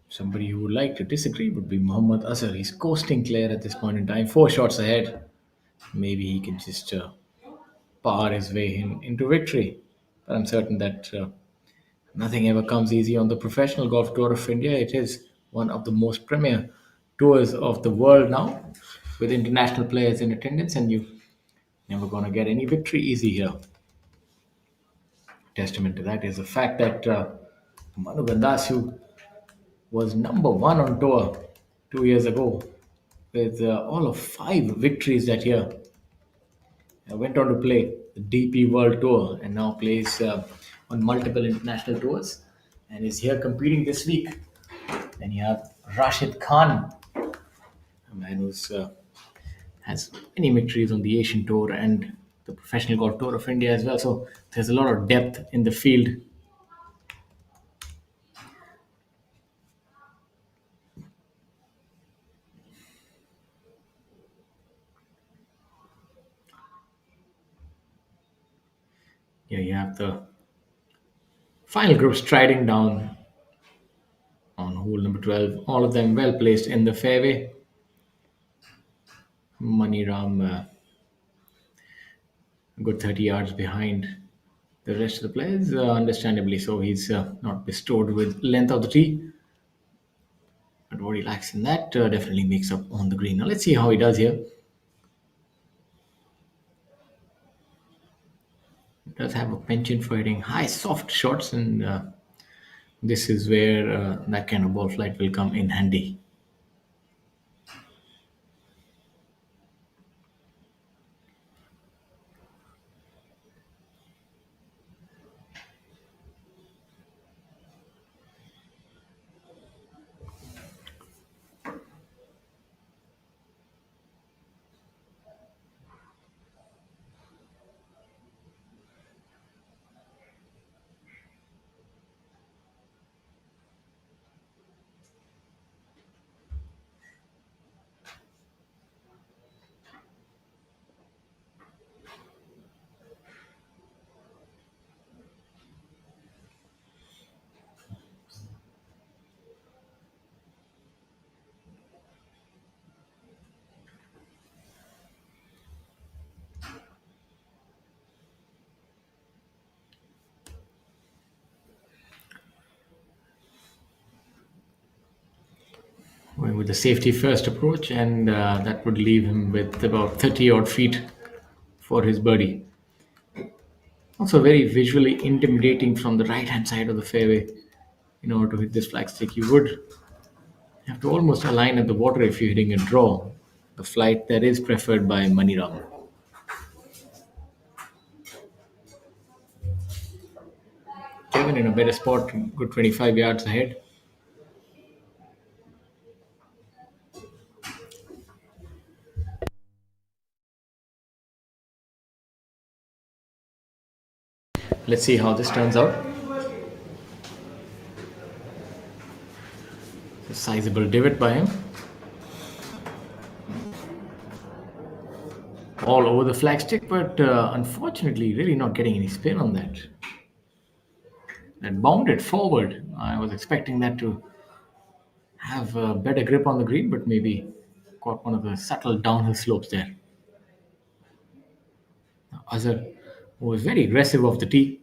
Somebody who would like to disagree would be Muhammad Azhar. He's coasting clear at this point in time, 4 shots ahead. Maybe he can just power his way into victory. But I'm certain that nothing ever comes easy on the professional golf tour of India. It is one of the most premier tours of the world now, with international players in attendance, and you never gonna get any victory easy here. Testament to that is the fact that Manu Gandas, who was number one on tour 2 years ago, with all of 5 victories that year, went on to play the DP World Tour and now plays on multiple international tours and is here competing this week. Then you have Rashid Khan, a man who's has many victories on the Asian Tour and the Professional Golf Tour of India as well. So there's a lot of depth in the field. Yeah, you have the final group striding down on hole number 12. All of them well placed in the fairway. Maniram a good 30 yards behind the rest of the players, understandably so. He's not bestowed with length of the tee. But what he lacks in that definitely makes up on the green. Now let's see how he does here. He does have a penchant for hitting high, soft shots, and this is where that kind of ball flight will come in handy. going with the safety first approach, and that would leave him with about 30 odd feet for his birdie. Also, very visually intimidating from the right hand side of the fairway. In order to hit this flagstick, you would have to almost align at the water if you're hitting a draw, the flight that is preferred by Maniram. Kevin in a better spot, good 25 yards ahead. Let's see how this turns out. A sizable divot by him. All over the flagstick, but unfortunately, really not getting any spin on that. That bounded forward. I was expecting that to have a better grip on the green, but maybe caught one of the subtle downhill slopes there. Azhar was very aggressive off the tee,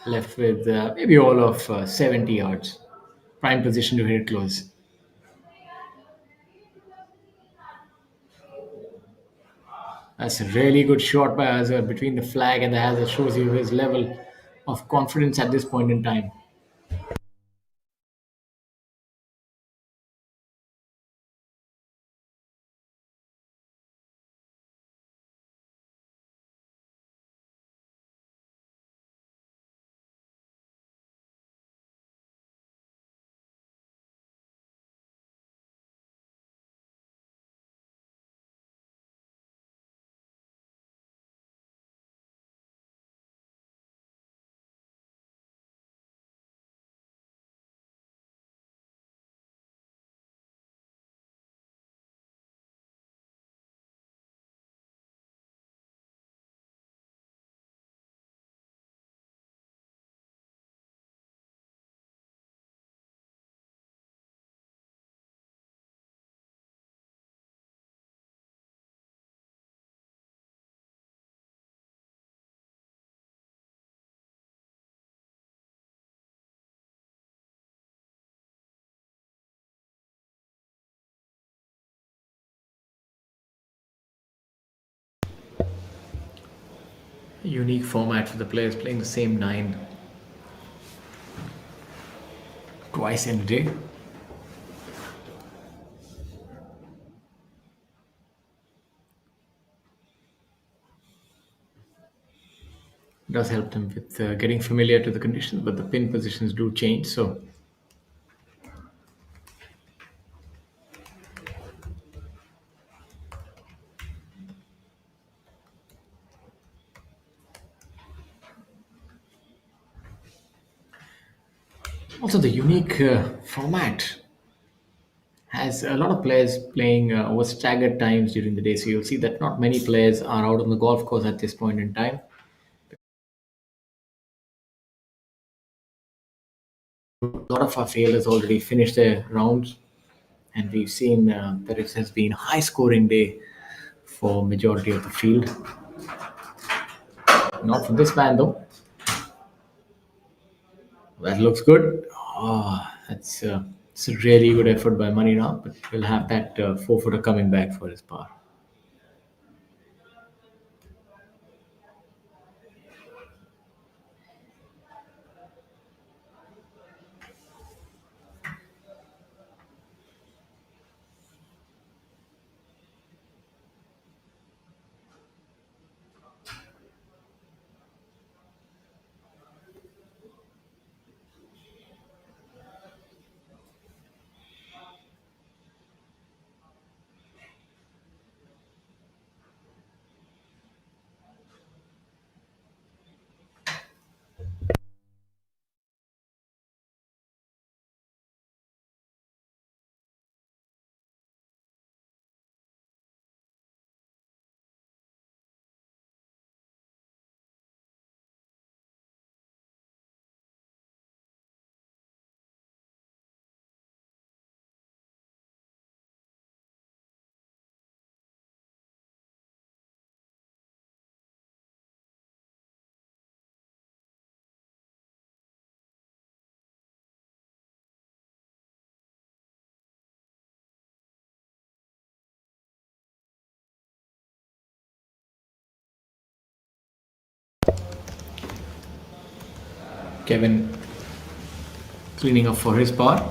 left with maybe all of 70 yards. Prime position to hit it close. That's a really good shot by Azhar between the flag and the hazard. Shows you his level of confidence at this point in time. Unique format for the players playing the same nine twice in a day. Does help them with getting familiar to the conditions, but the pin positions do change. So also the unique format has a lot of players playing over staggered times during the day. So you'll see that not many players are out on the golf course at this point in time. A lot of our fielders already finished their rounds, and we've seen that it has been a high scoring day for majority of the field. Not for this man though. That looks good. Oh, it's a really good effort by Manina, but we'll have that 4 footer coming back for his par. Kevin cleaning up for his part.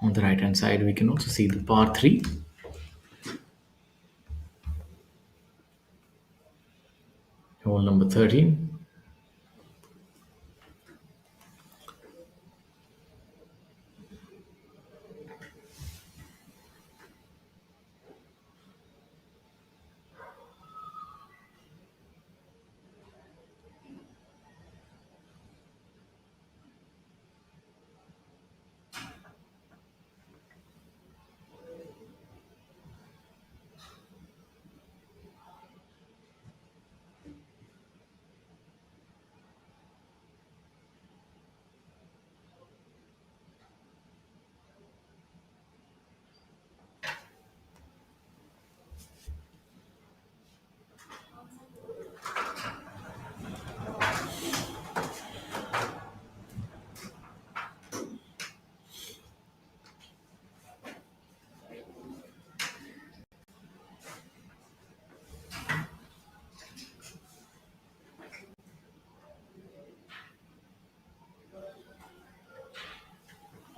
On the right hand side, we can also see the par 3. Hole number 13.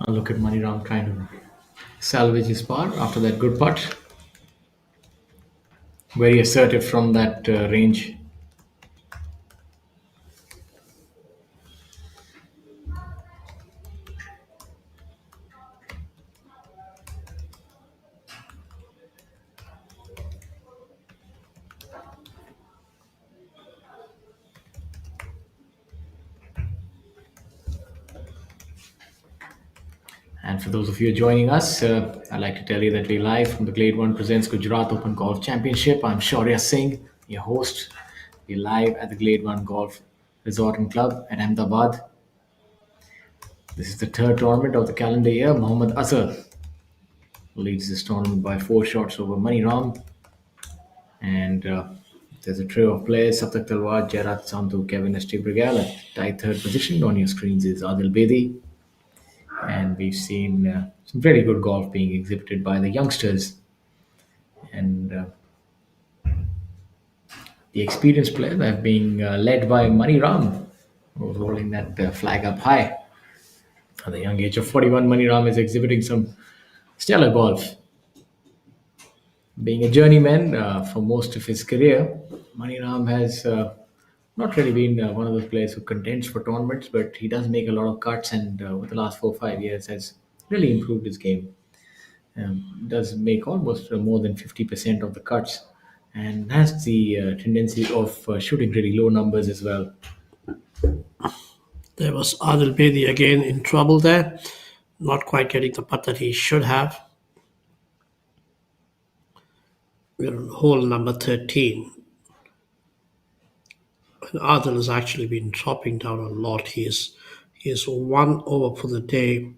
Now look at Money Ram trying to salvage his par after that good putt. Very assertive from that range. And for those of you joining us, I'd like to tell you that we're live from the Glade 1 Presents Gujarat Open Golf Championship. I'm Shaurya Singh, your host. We're live at the Glade 1 Golf Resort and Club at Ahmedabad. This is the third tournament of the calendar year. Mohammad Azhar leads this tournament by 4 shots over Money Ram. And there's a trio of players: Saptak Talwar, Jarat Sandhu, Kevin Estibrigal. At tied third position on your screens is Adil Bedi. And we've seen some very good golf being exhibited by the youngsters. And the experienced players are being led by Money Ram, who's holding that flag up high. At the young age of 41, Money Ram is exhibiting some stellar golf. Being a journeyman for most of his career, Money Ram has not really been one of those players who contends for tournaments, but he does make a lot of cuts, and over the last 4 or 5 years has really improved his game. Does make almost more than 50% of the cuts, and has the tendency of shooting really low numbers as well. There was Adil Bedi again in trouble there, not quite getting the putt that he should have. We're on hole number 13. And Adil has actually been dropping down a lot. He is 1 over for the day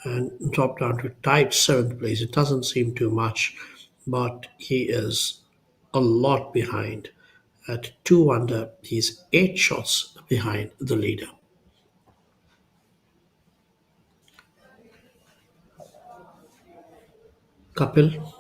and dropped down to tied 7th place. It doesn't seem too much, but he is a lot behind. At 2 under, he's 8 shots behind the leader. Kapil.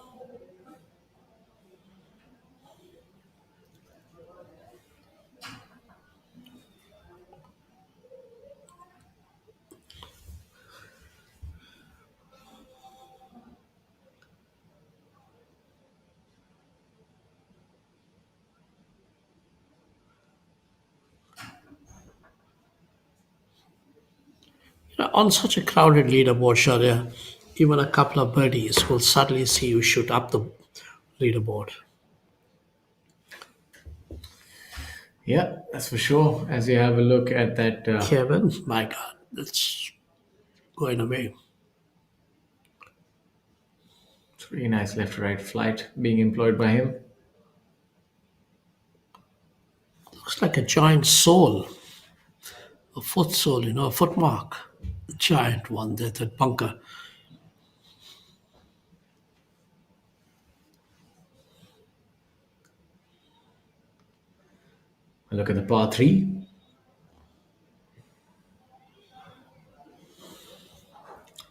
On such a crowded leaderboard, Sharia, even a couple of birdies will suddenly see you shoot up the leaderboard. Yeah, that's for sure. As you have a look at that, Kevin, my God, it's going away. it's really nice left to right flight being employed by him. Looks like a giant sole, a foot sole, a footmark. A giant one there, that bunker. Look at the par 3.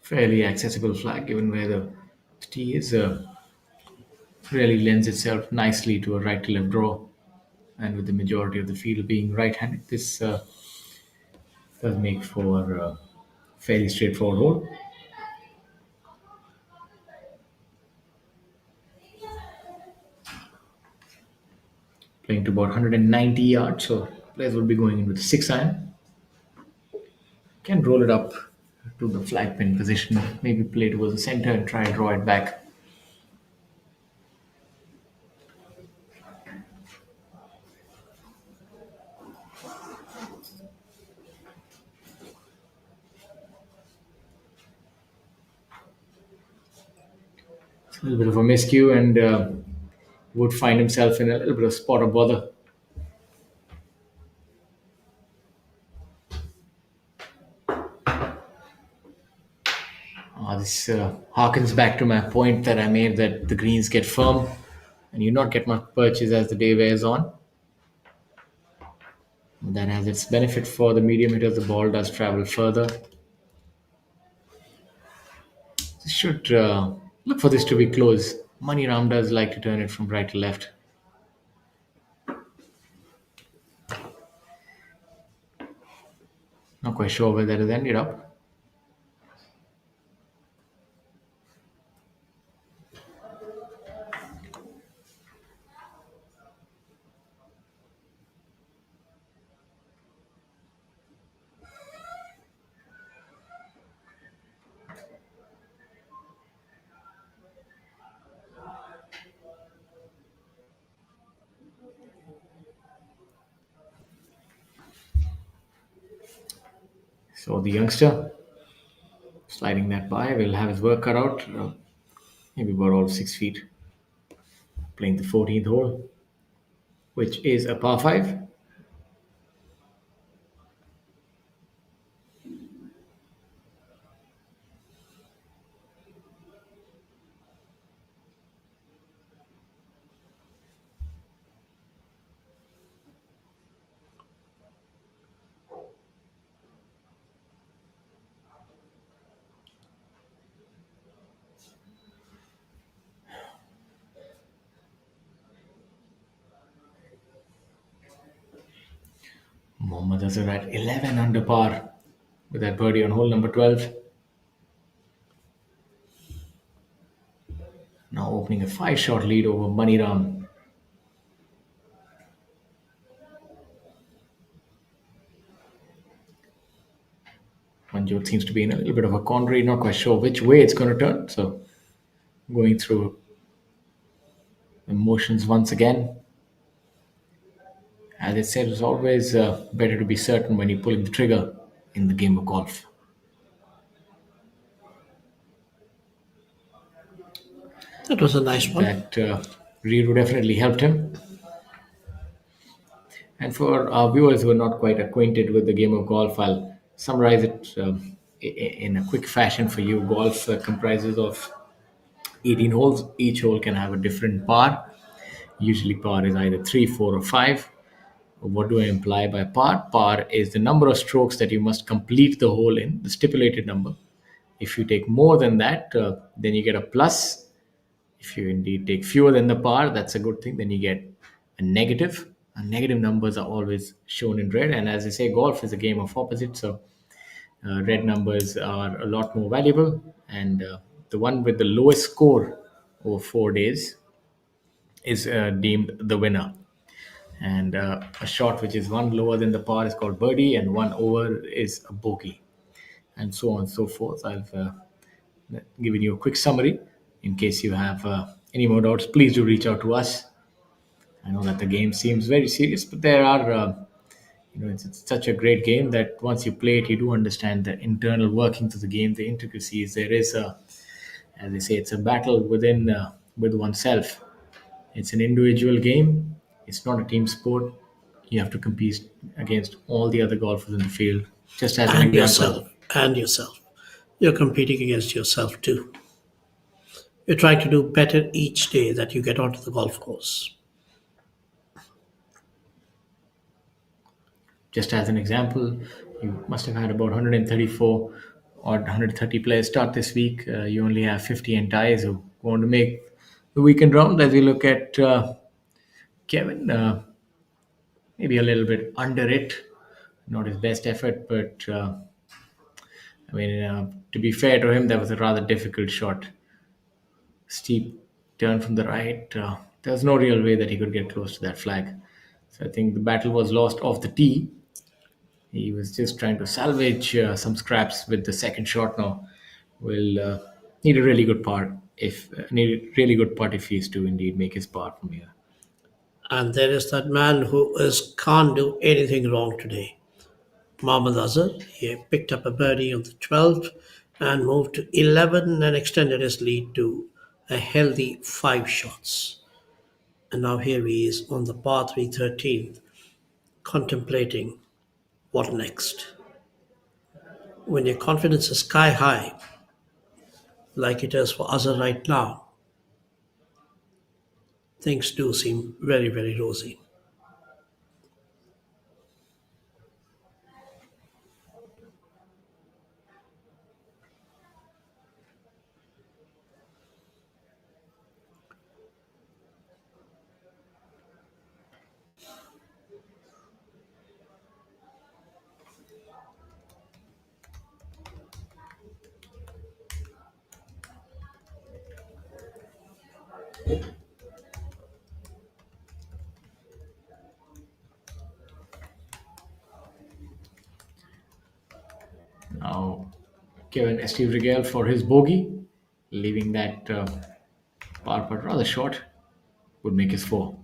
Fairly accessible flag given where the Tee is really lends itself nicely to a right to left draw, and with the majority of the field being right-handed, this does make for a fairly straightforward hole. Playing to about 190 yards, so players will be going in with a 6 iron. Can roll it up to the flag pin position, maybe play towards the center and try and draw it back. It's a little bit of a miscue, and would find himself in a little bit of spot of bother. This harkens back to my point that I made that the greens get firm and you not get much purchase as the day wears on. That has its benefit for the medium hitters. The ball does travel further. Should look for this to be close. Money Ram does like to turn it from right to left. Not quite sure where that has ended up. So the youngster sliding that by will have his work cut out. Maybe about all 6 feet. Playing the 14th hole, which is a par 5. Mohammad Azhar at 11 under par with that birdie on hole number 12. Now opening a 5-shot lead over Money Ram. Manjot seems to be in a little bit of a quandary, not quite sure which way it's going to turn. So going through emotions once again. As I said, it's always better to be certain when you're pulling the trigger in the game of golf. That was a nice one. That read would definitely helped him. And for our viewers who are not quite acquainted with the game of golf, I'll summarize it in a quick fashion for you. Golf comprises of 18 holes. Each hole can have a different par. Usually, par is either 3, 4, or 5. What do I imply by par? Par is the number of strokes that you must complete the hole in, the stipulated number. If you take more than that, then you get a plus. If you indeed take fewer than the par, that's a good thing. Then you get a negative. And negative numbers are always shown in red. And as I say, golf is a game of opposites. So red numbers are a lot more valuable. And the one with the lowest score over 4 days is deemed the winner. And a shot which is one lower than the par is called birdie, and one over is a bogey, and so on and so forth. I've given you a quick summary. In case you have any more doubts, please do reach out to us. I know that the game seems very serious, but there are, it's such a great game that once you play it, you do understand the internal workings of the game, the intricacies. There is as they say, it's a battle with oneself. It's an individual game. It's not a team sport. You have to compete against all the other golfers in the field. Just as an And example, yourself. You're competing against yourself too. You're trying to do better each day that you get onto the golf course. just as an example, you must have had about 134 or 130 players start this week. You only have 50 entires who want to make the weekend round as we look at Kevin. Maybe a little bit under it. Not his best effort, but to be fair to him, that was a rather difficult shot. Steep turn from the right. There was no real way that he could get close to that flag. So I think the battle was lost off the tee. He was just trying to salvage some scraps with the second shot now. Will need a really good part if need a really good putt if he's to indeed make his part from here. And there is that man who can't do anything wrong today. Mohammad Azhar, he picked up a birdie on the 12th and moved to 11 and extended his lead to a healthy 5 shots. And now here he is on the par 3 13th, contemplating what next. When your confidence is sky high, like it is for Azhar right now, things do seem very, very rosy. Now, Kevin Steve Rigel for his bogey, leaving that par putt rather short, would make his four.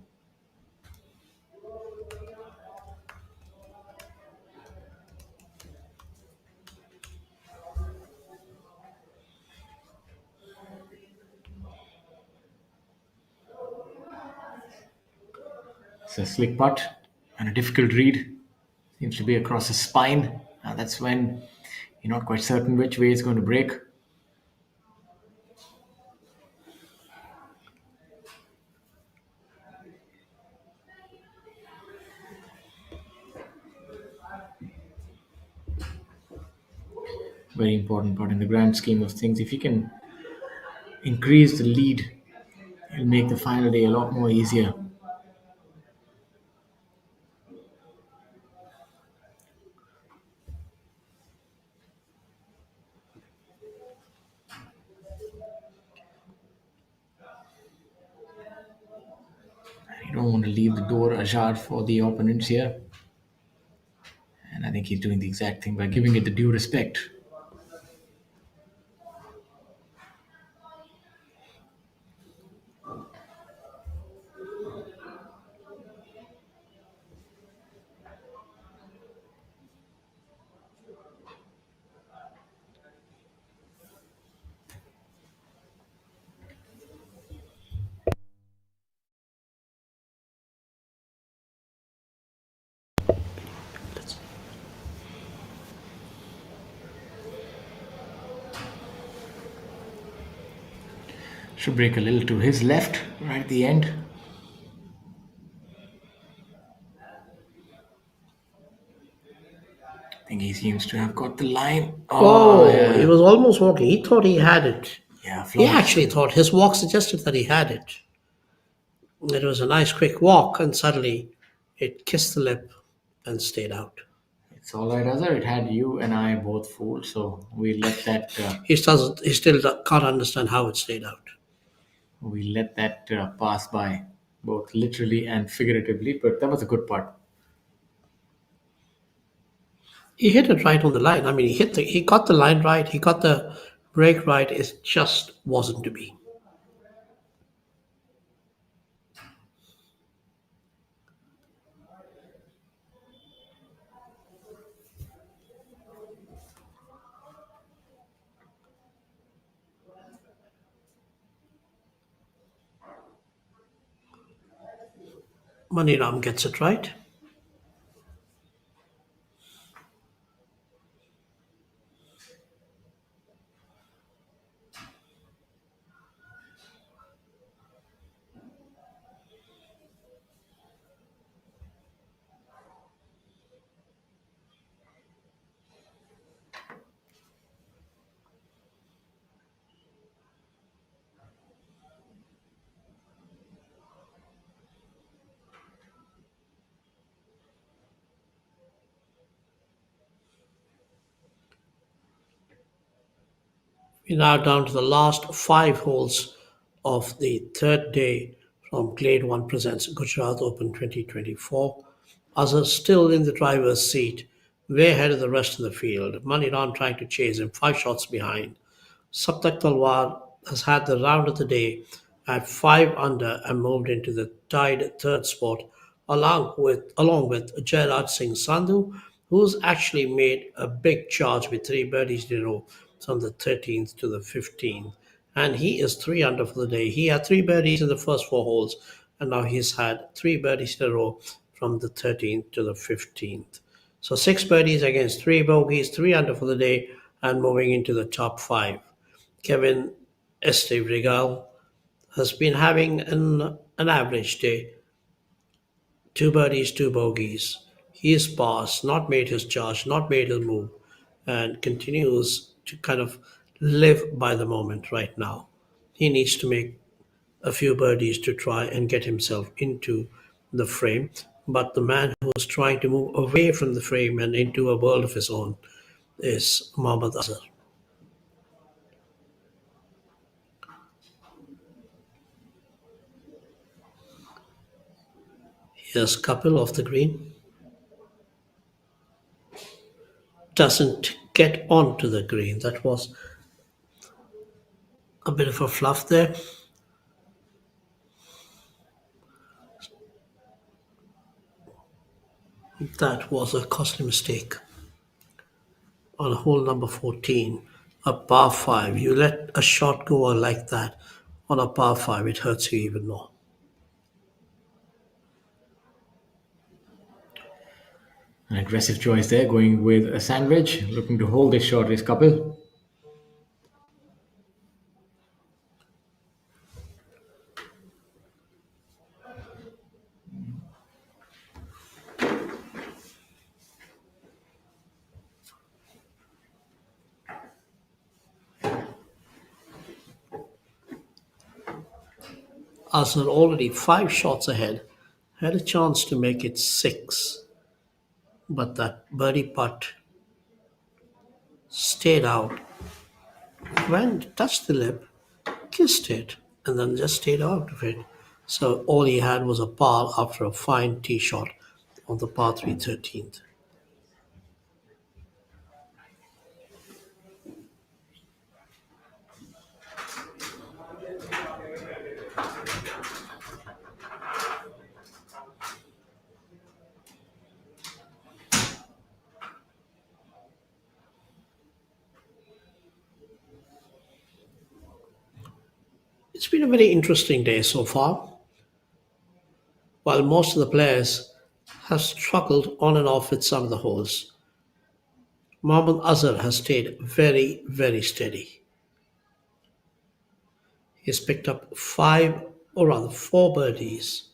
It's a slick putt and a difficult read. Seems to be across his spine. That's when you're not quite certain which way it's going to break. Very important part in the grand scheme of things. If you can increase the lead, it'll make the final day a lot more easier. You don't want to leave the door ajar for the opponents here. And I think he's doing the exact thing by giving it the due respect. Should break a little to his left, right at the end. I think he seems to have got the line. Oh, Yeah. he was almost walking. He thought he had it. Yeah, He flawless. actually thought his walk suggested that he had it. It was a nice quick walk, and suddenly it kissed the lip and stayed out. It's all right, Azhar. It had you and I both fooled, so we let that He still can't understand how it stayed out. pass by, both literally and figuratively. But that was a good part. He hit it right on the line. I mean, he got the line right. He got the break right. It just wasn't to be. Maniram gets it right. Now down to the last five holes of the third day from Glade 1 presents Gujarat Open 2024. Azhar still in the driver's seat, way ahead of the rest of the field. Maniram trying to chase him, 5 shots behind. Saptak Talwar has had the round of the day at 5 under and moved into the tied third spot along with Jairaj Singh Sandhu, who's actually made a big charge with 3 birdies in a row from the 13th to the 15th. And he is 3 under for the day. He had 3 birdies in the first 4 holes, and now he's had 3 birdies in a row from the 13th to the 15th. So 6 birdies against 3 bogeys, 3 under for the day, and moving into the top 5. Kevin Estevigal has been having an average day, 2 birdies, 2 bogeys. He is passed, not made his charge, not made his move, and continues to kind of live by the moment right now. He needs to make a few birdies to try and get himself into the frame. But the man who's trying to move away from the frame and into a world of his own is Mohammad Azhar. Here's Kapil off the green. Doesn't get onto the green. That was a bit of a fluff there. That was a costly mistake. On hole number 14, a par 5. You let a shot go like that on a par 5, it hurts you even more. An aggressive choice there, going with a sandwich, looking to hold this short is Kapil. Azhar already 5 shots ahead, had a chance to make it 6, but that birdie putt stayed out, went, touched the lip, kissed it, and then just stayed out of it. So all he had was a par after a fine tee shot on the par 3 13th. It's been a very interesting day so far. While most of the players have struggled on and off with some of the holes, Mohammad Azhar has stayed very, very steady. He's picked up 4 birdies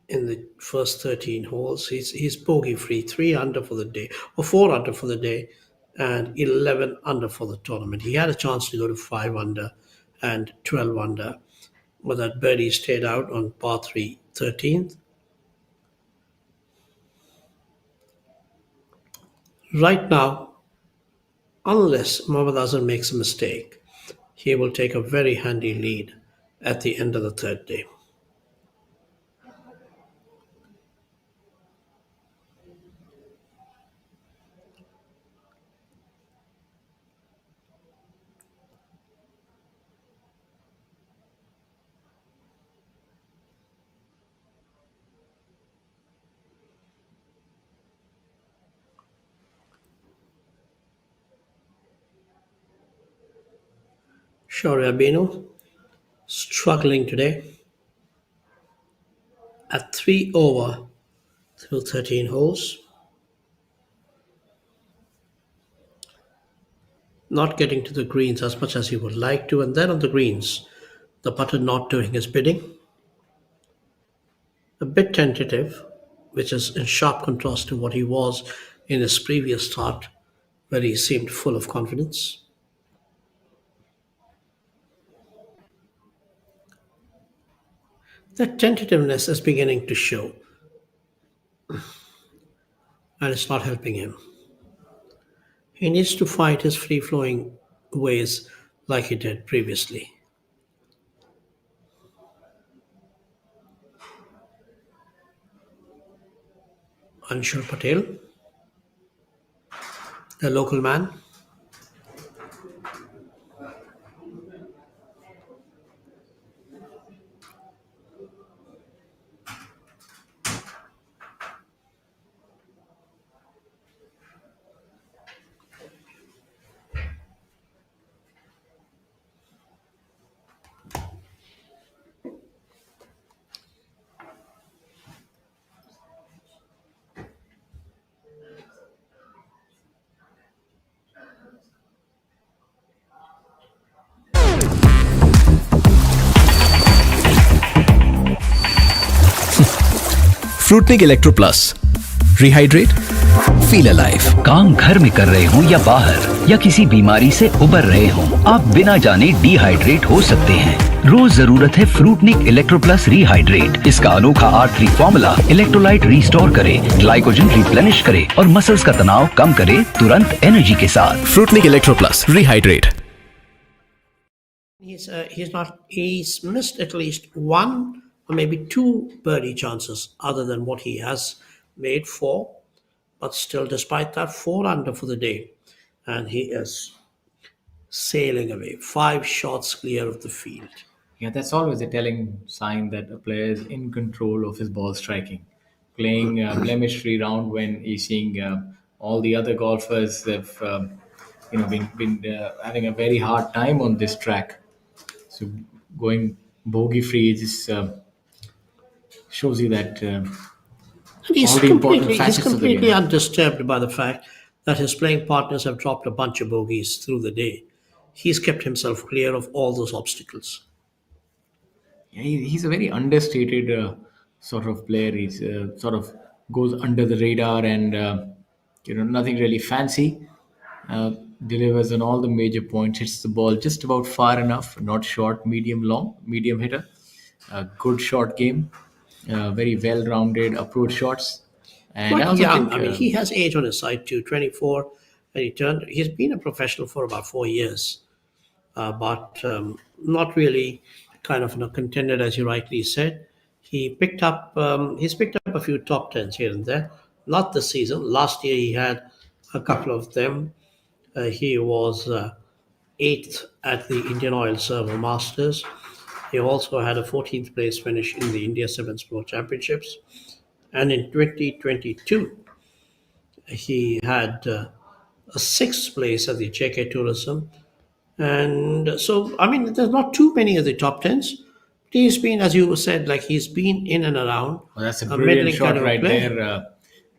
in the first 13 holes. He's bogey free, 3 under for the day, or 4 under for the day, and 11 under for the tournament. He had a chance to go to 5 under and 12 under, but that birdie stayed out on par 3 13th. Right now, unless Mohammad Azhar makes a mistake, he will take a very handy lead at the end of the third day. Shaurya Bino struggling today at 3 over through 13 holes. Not getting to the greens as much as he would like to, and then on the greens, the putter not doing his bidding. A bit tentative, which is in sharp contrast to what he was in his previous start, where he seemed full of confidence. That tentativeness is beginning to show, and it's not helping him. He needs to fight his free flowing ways like he did previously. Anshul Patel, the local man. Fruitnik electro plus rehydrate feel alive. काम घर में कर रहे हो या बाहर या किसी बीमारी से उबर रहे हो, आप बिना जाने डिहाइड्रेट हो सकते हैं। रोज जरूरत है फ्रूटनिक इलेक्ट्रो प्लस रिहाइड्रेट। इसका अनोखा R3 फॉर्मूला इलेक्ट्रोलाइट रिस्टोर करे, ग्लाइकोजन रिप्लेनिश करे और मसल्स का तनाव कम करे तुरंत एनर्जी के साथ। Fruitnik electro plus rehydrate. He's missed at least one or maybe two birdie chances other than what he has made four, but still, despite that, 4 under for the day, and he is sailing away, 5 shots clear of the field. Yeah, that's always a telling sign that a player is in control of his ball striking. Playing a blemish-free round when he's seeing all the other golfers have, been having a very hard time on this track. So going bogey-free just shows you that And he's all the important completely, he's facets of the completely game. undisturbed by the fact that his playing partners have dropped a bunch of bogeys through the day. He's kept himself clear of all those obstacles. Yeah, he's a very understated sort of player. He's sort of goes under the radar and nothing really fancy. Uh, Delivers on all the major points. Hits the ball just about far enough, not short, medium long, medium hitter. Good short game. Very well-rounded approach shots. And I Quite also young. think I mean, he has age on his side too. 24, and he's been a professional for about 4 years, but not really kind of a contender as you rightly said. He's picked up a few top tens here and there. Not this season. Last year he had a couple of them. He was eighth at the Indian Oil Server Masters. He also had a 14th place finish in the India Sevens Pro Championships. And in 2022, he had a sixth place at the JK Tourism. And so, I mean, there's not too many of the top tens. He's been, as you said, like he's been in and around well, that's a a brilliant middling shot kind of a right player. there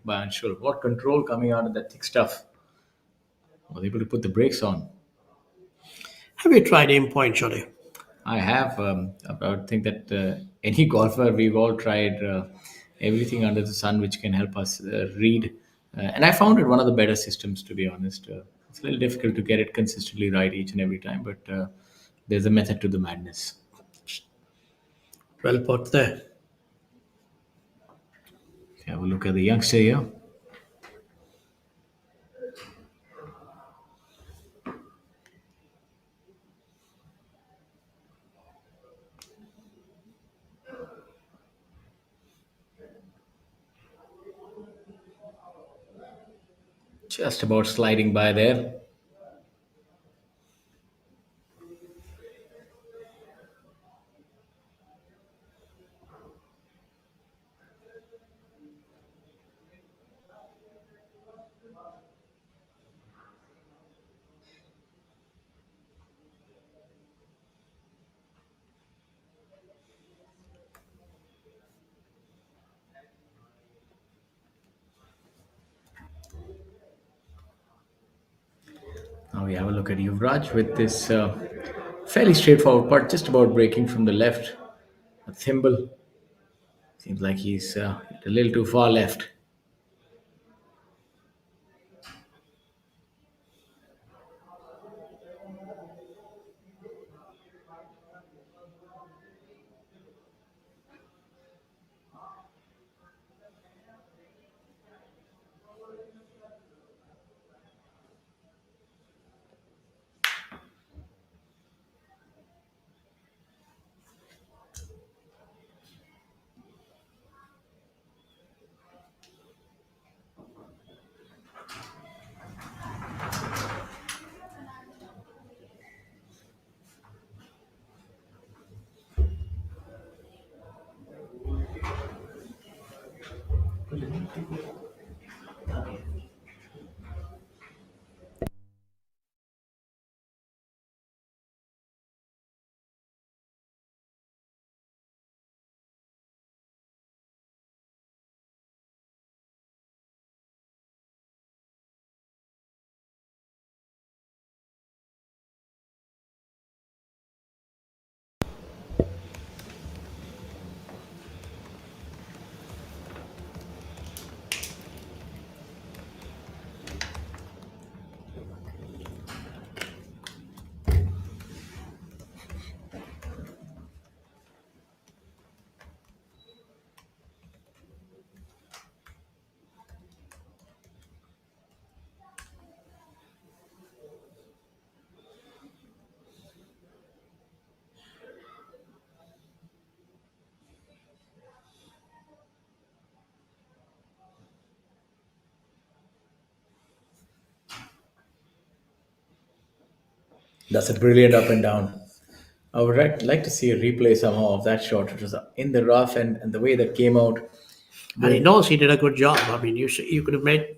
by Anshul. What control coming out of that thick stuff. Was able to put the brakes on. Have you tried aim point, Shorty? I have. I would think that any golfer, we've all tried everything under the sun which can help us read. And I found it one of the better systems, to be honest. It's a little difficult to get it consistently right each and every time, but there's a method to the madness. Well put there. Have a look at the youngster here. Just about sliding by there. Now we have a look at Yuvraj with this fairly straightforward putt, just about breaking from the left. A thimble. Seems like he's a little too far left. That's a brilliant up and down. I would like to see a replay somehow of that shot. It was in the rough, and the way that came out. And he With knows he did a good job. I mean, you could have made,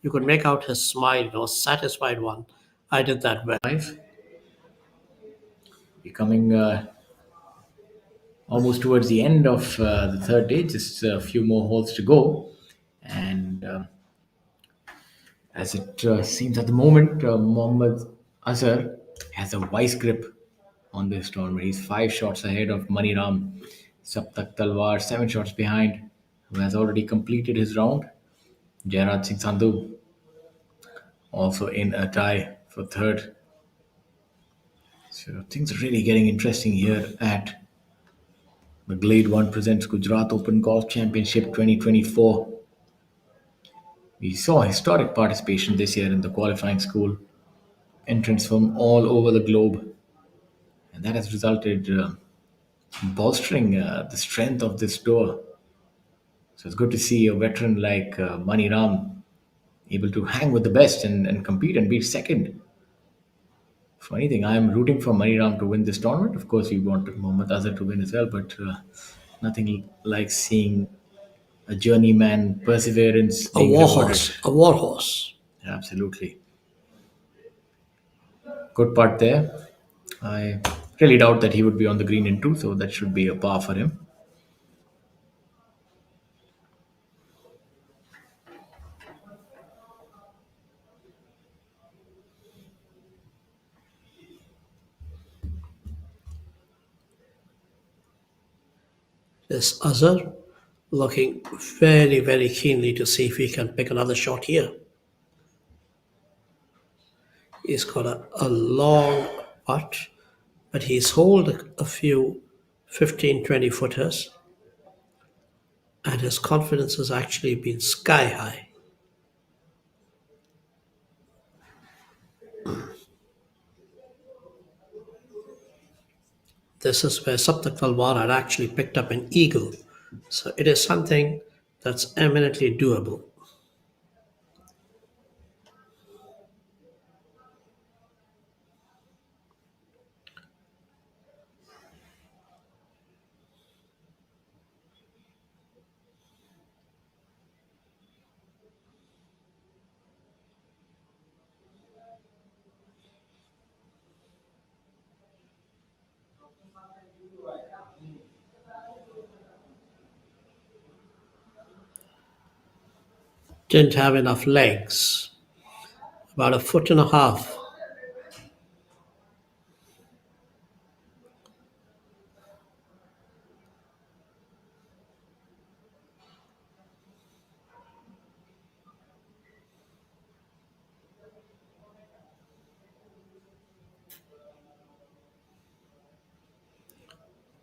you could make out his smile, satisfied one. I did that well. life, becoming almost towards the end of the third day, just a few more holes to go. And as it seems at the moment, Mohammad Azhar has a vice grip on this tournament. He's 5 shots ahead of Maniram Saptak Talwar, 7 shots behind, who has already completed his round. Jairaj Singh Sandhu also in a tie for third. So things are really getting interesting here at the Glade 1 presents Gujarat Open Golf Championship 2024. We saw historic participation this year in the qualifying school, entrants from all over the globe, and that has resulted bolstering the strength of this tour. So it's good to see a veteran like Mani Ram able to hang with the best and compete and be second. For anything, I'm rooting for Mani Ram to win this tournament. Of course, we want Mohammad Azhar to win as well, but nothing like seeing a journeyman perseverance A being war rewarded. horse, a war horse. Absolutely. Good putt there. I really doubt that he would be on the green in two, so that should be a par for him. This Azhar looking very, very keenly to see if he can pick another shot here. He's got a long putt, but he's holed a few 15, 20 footers, and his confidence has actually been sky high. This is where Saptak Talwar had actually picked up an eagle. So it is something that's eminently doable. Didn't have enough legs. About a foot and a half.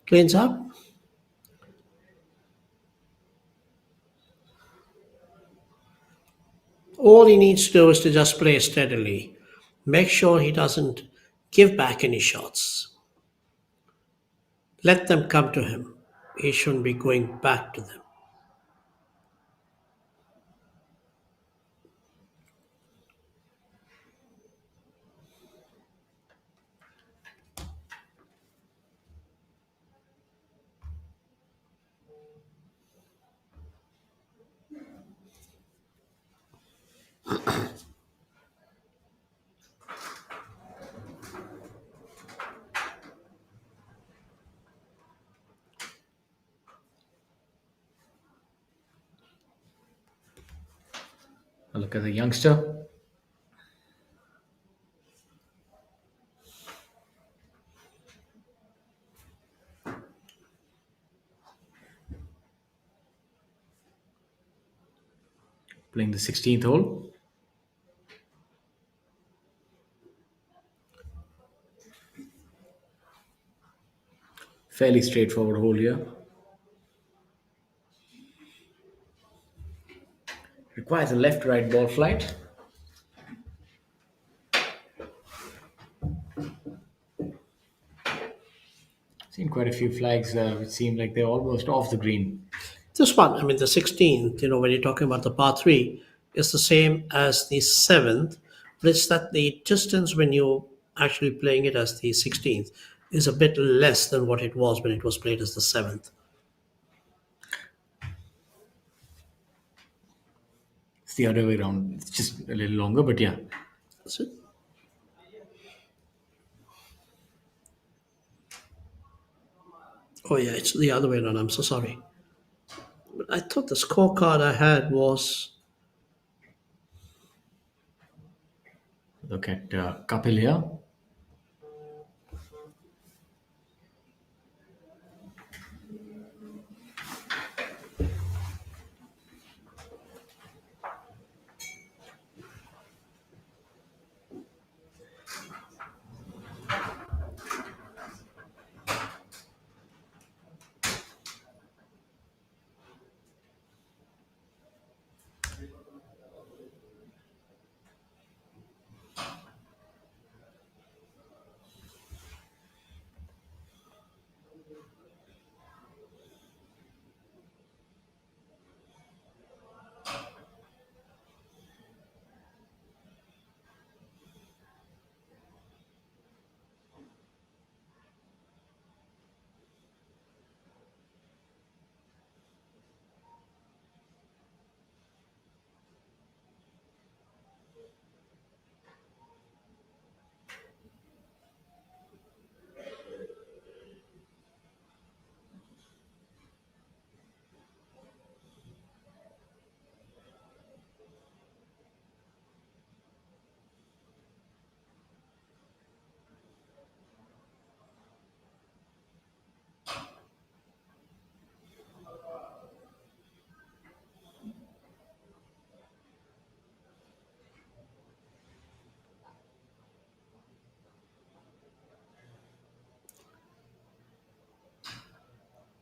Cleans up. All he needs to do is to just play steadily. Make sure he doesn't give back any shots. Let them come to him. He shouldn't be going back to them. look at the youngster. Playing the 16th hole. Fairly straightforward hole here. Requires a left-right ball flight. Seen quite a few flags which seem like they're almost off the green. This one, I mean, the 16th, when you're talking about the par 3, is the same as the 7th, but it's that the distance when you're actually playing it as the 16th is a bit less than what it was when it was played as the 7th. It's the other way around. It's just a little longer, but yeah. That's it. Oh, yeah, it's the other way around. I'm so sorry. But I thought the scorecard I had was. Look at Kapil here.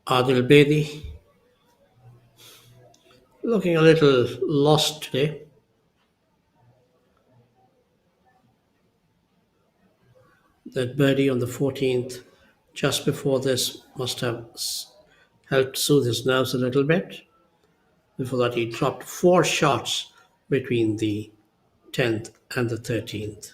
Adil Bedi looking a little lost today. That birdie on the 14th, just before this, must have helped soothe his nerves a little bit. Before that, he dropped 4 shots between the 10th and the 13th.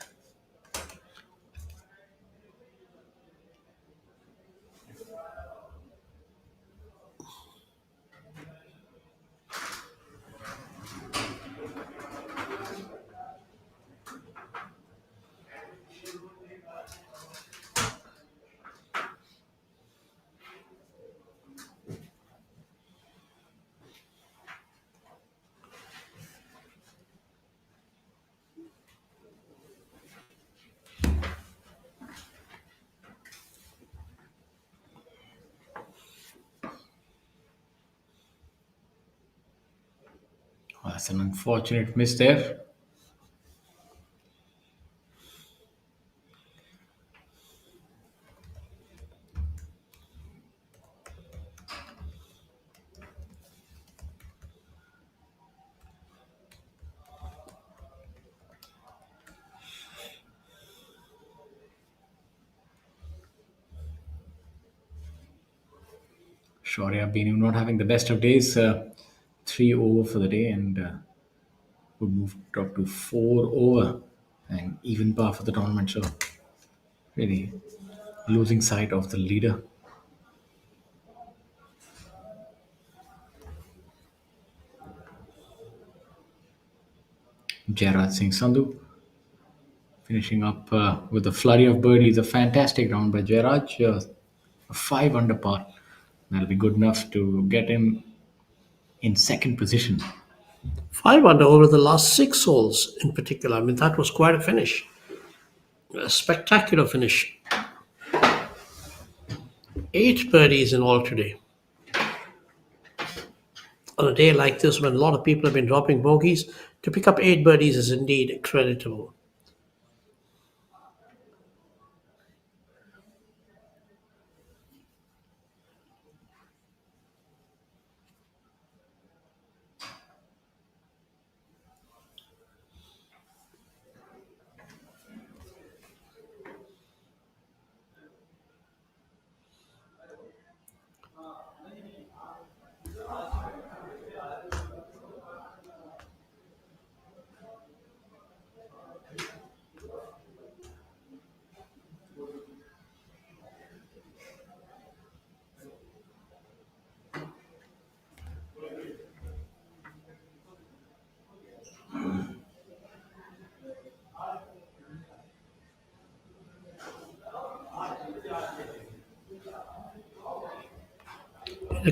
Well, that's an unfortunate miss there. Shaurya Binu not having the best of days. 3 over for the day and would move up to 4 over and even par for the tournament. So really losing sight of the leader. Jairaj Singh Sandhu finishing up with a flurry of birdies. A fantastic round by Jairaj. A 5 under par. That'll be good enough to get him in second position Five under over the last six holes in particular. I mean, that was quite a finish. A spectacular finish. Eight birdies in all today. On a day like this, when a lot of people have been dropping bogeys, to pick up eight birdies is indeed creditable.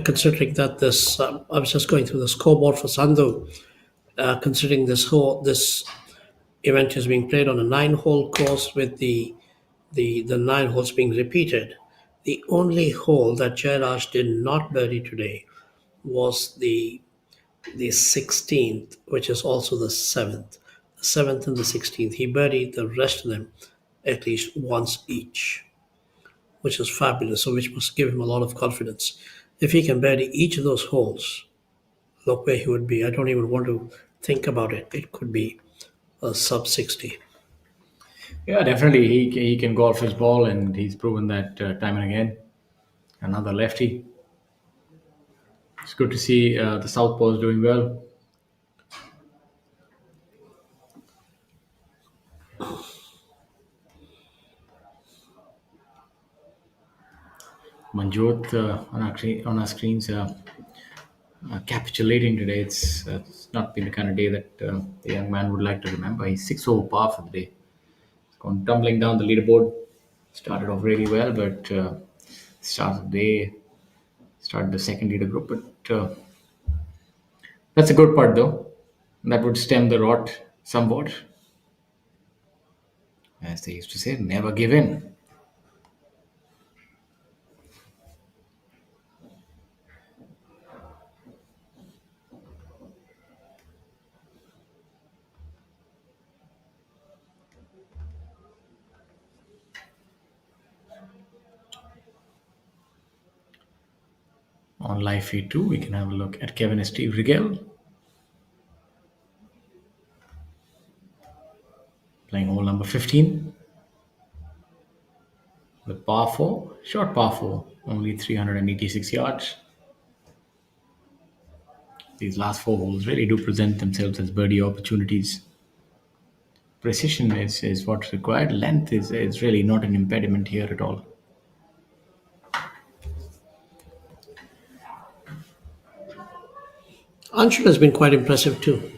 Considering that I was just going through the scoreboard for Sandhu. Considering this event is being played on a nine-hole course with the nine holes being repeated, the only hole that Jairaj did not birdie today was the 16th, which is also the 7th. The 7th and the 16th. He birdied the rest of them at least once each, which is fabulous. So, which must give him a lot of confidence. If he can birdie each of those holes, look where he would be. I don't even want to think about it. It could be a sub 60. Yeah, definitely. He can golf his ball, and he's proven that time and again. Another lefty. It's good to see the Southpaws doing well. Manjot on our screens capitulating today. It's not been the kind of day that the young man would like to remember. He's six over par for the day. He's gone tumbling down the leaderboard. Started off really well, but started the day, started the second leader group. But that's a good part, though. That would stem the rot somewhat. As they used to say, never give in. On live feed too, we can have a look at Kevin and Steve Rigel playing hole number 15 with par 4, short par 4, only 386 yards. These last four holes really do present themselves as birdie opportunities. Precision is what's required. Length is really not an impediment here at all. Anshul has been quite impressive too.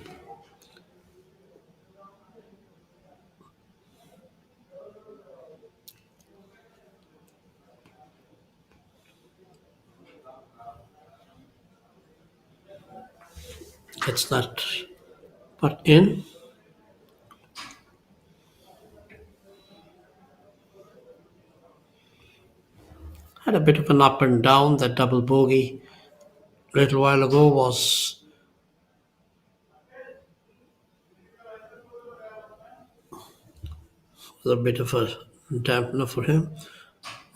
Gets that putt in. Had a bit of an up and down. That double bogey a little while ago was a bit of a dampener for him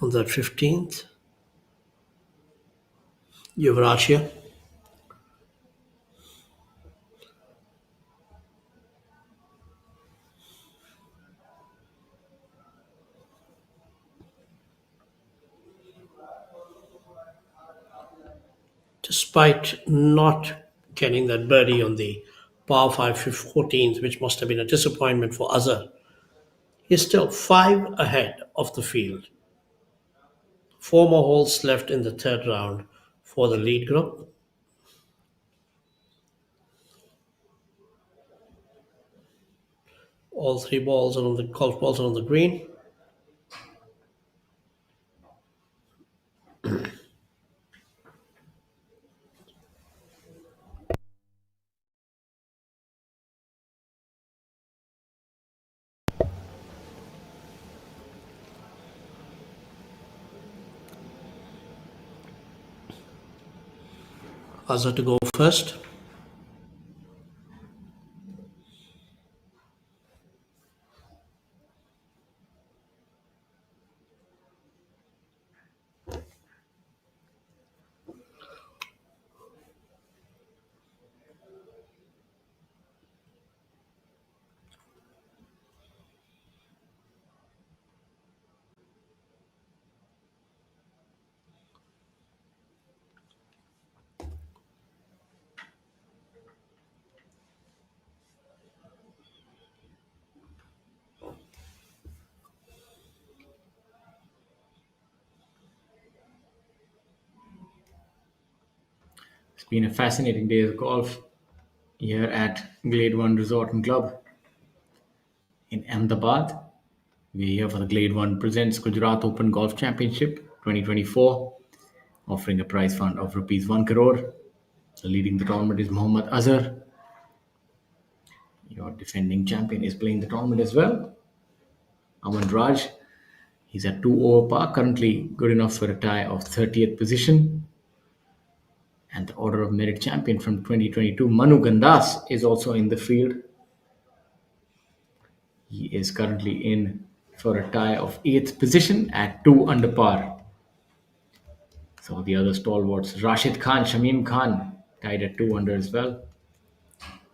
on that 15th. Yuvraj here. Despite not getting that birdie on the par 5 14th, which must have been a disappointment for Azhar, he's still five ahead of the field. Four more holes left in the third round for the lead group. All three balls are on the golf balls are on the green. Azhar to go first. It's been a fascinating day of golf here at Glade One Resort and Club in Ahmedabad. We're here for the Glade One Presents Gujarat Open Golf Championship 2024, offering a prize fund of rupees 1 crore. Leading the tournament is Mohammad Azhar. Your defending champion is playing the tournament as well. Aman Raj, he's at 2 over par, currently good enough for a tie of 30th position. And the Order of Merit champion from 2022, Manu Gandas, is also in the field. He is currently in for a tie of 8th position at 2 under par. So the other stalwarts, Rashid Khan, Shamim Khan, tied at 2 under as well.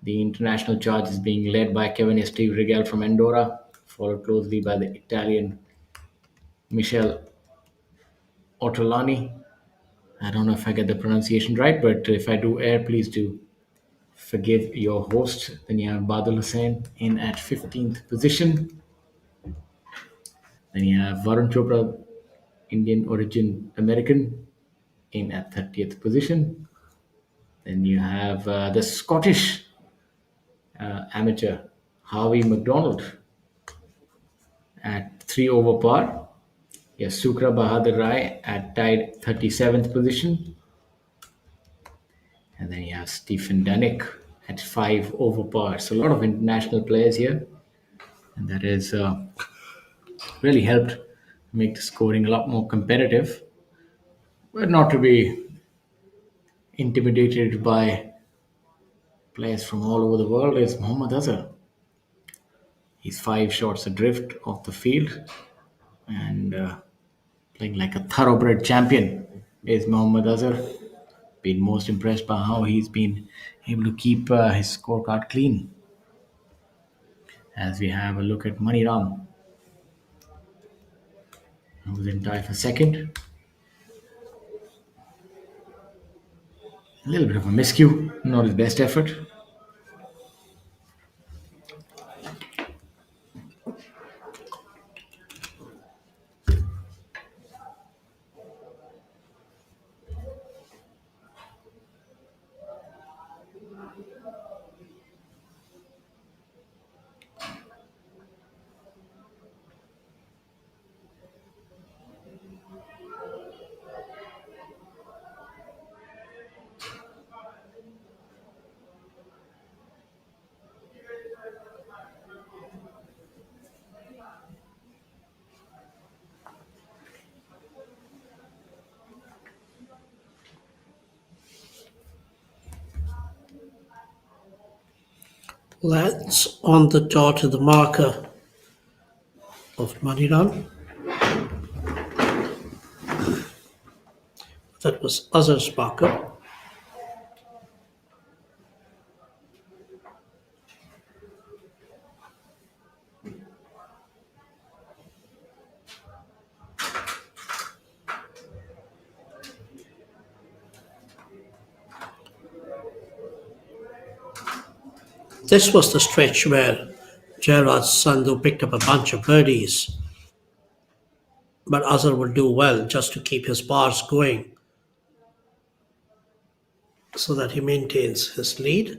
The international charge is being led by Kevin Steve Rigel from Andorra, followed closely by the Italian Michel Ortolani. I don't know if I get the pronunciation right, but if I do err, please do forgive your host. Then you have Badal Hussain in at 15th position. Then you have Varun Chopra, Indian origin American, in at 30th position. Then you have the Scottish amateur Harvey McDonald at 3 over par. Yes, Sukra Bahadur Rai at tied 37th position. And then you have Stephen Dunick at 5 over par. So a lot of international players here. And that has really helped make the scoring a lot more competitive. But not to be intimidated by players from all over the world is Mohammad Azhar. He's 5 shots adrift off the field and playing like a thoroughbred champion is Mohammad Azhar. Been most impressed by how he's been able to keep his scorecard clean. As we have a look at Maniram, who's in tie for second. A little bit of a miscue, not his best effort. Lands on the dot to the marker of Maniram. That was Azhar's marker. This was the stretch where Gerard Sandhu picked up a bunch of birdies. But Azhar will do well just to keep his bars going so that he maintains his lead.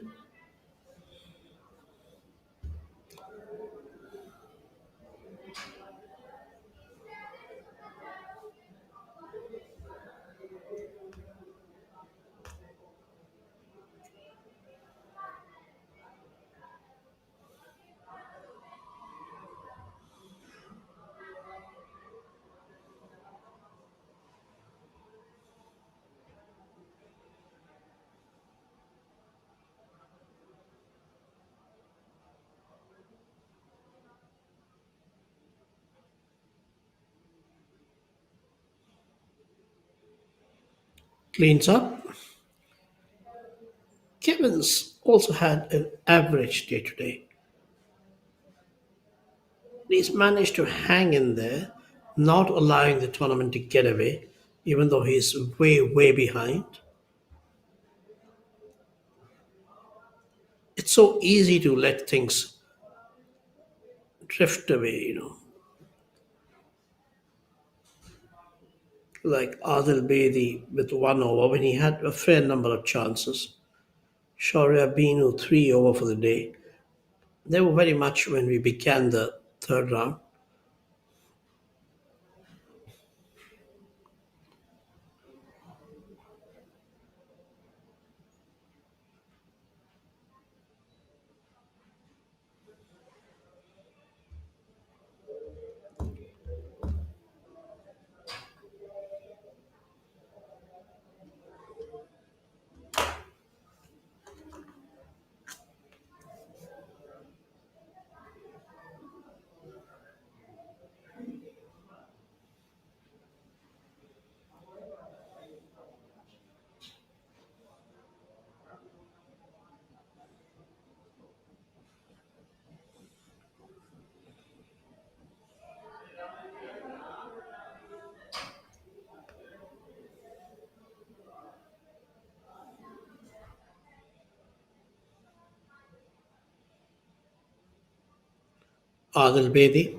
Cleans up. Kevin's also had an average day today. He's managed to hang in there, not allowing the tournament to get away, even though he's way, way behind. It's so easy to let things drift away. Like Adil Bedi with 1 over when he had a fair number of chances. Shaurya Binu 3 over for the day. They were very much when we began the third round. Adil Bedi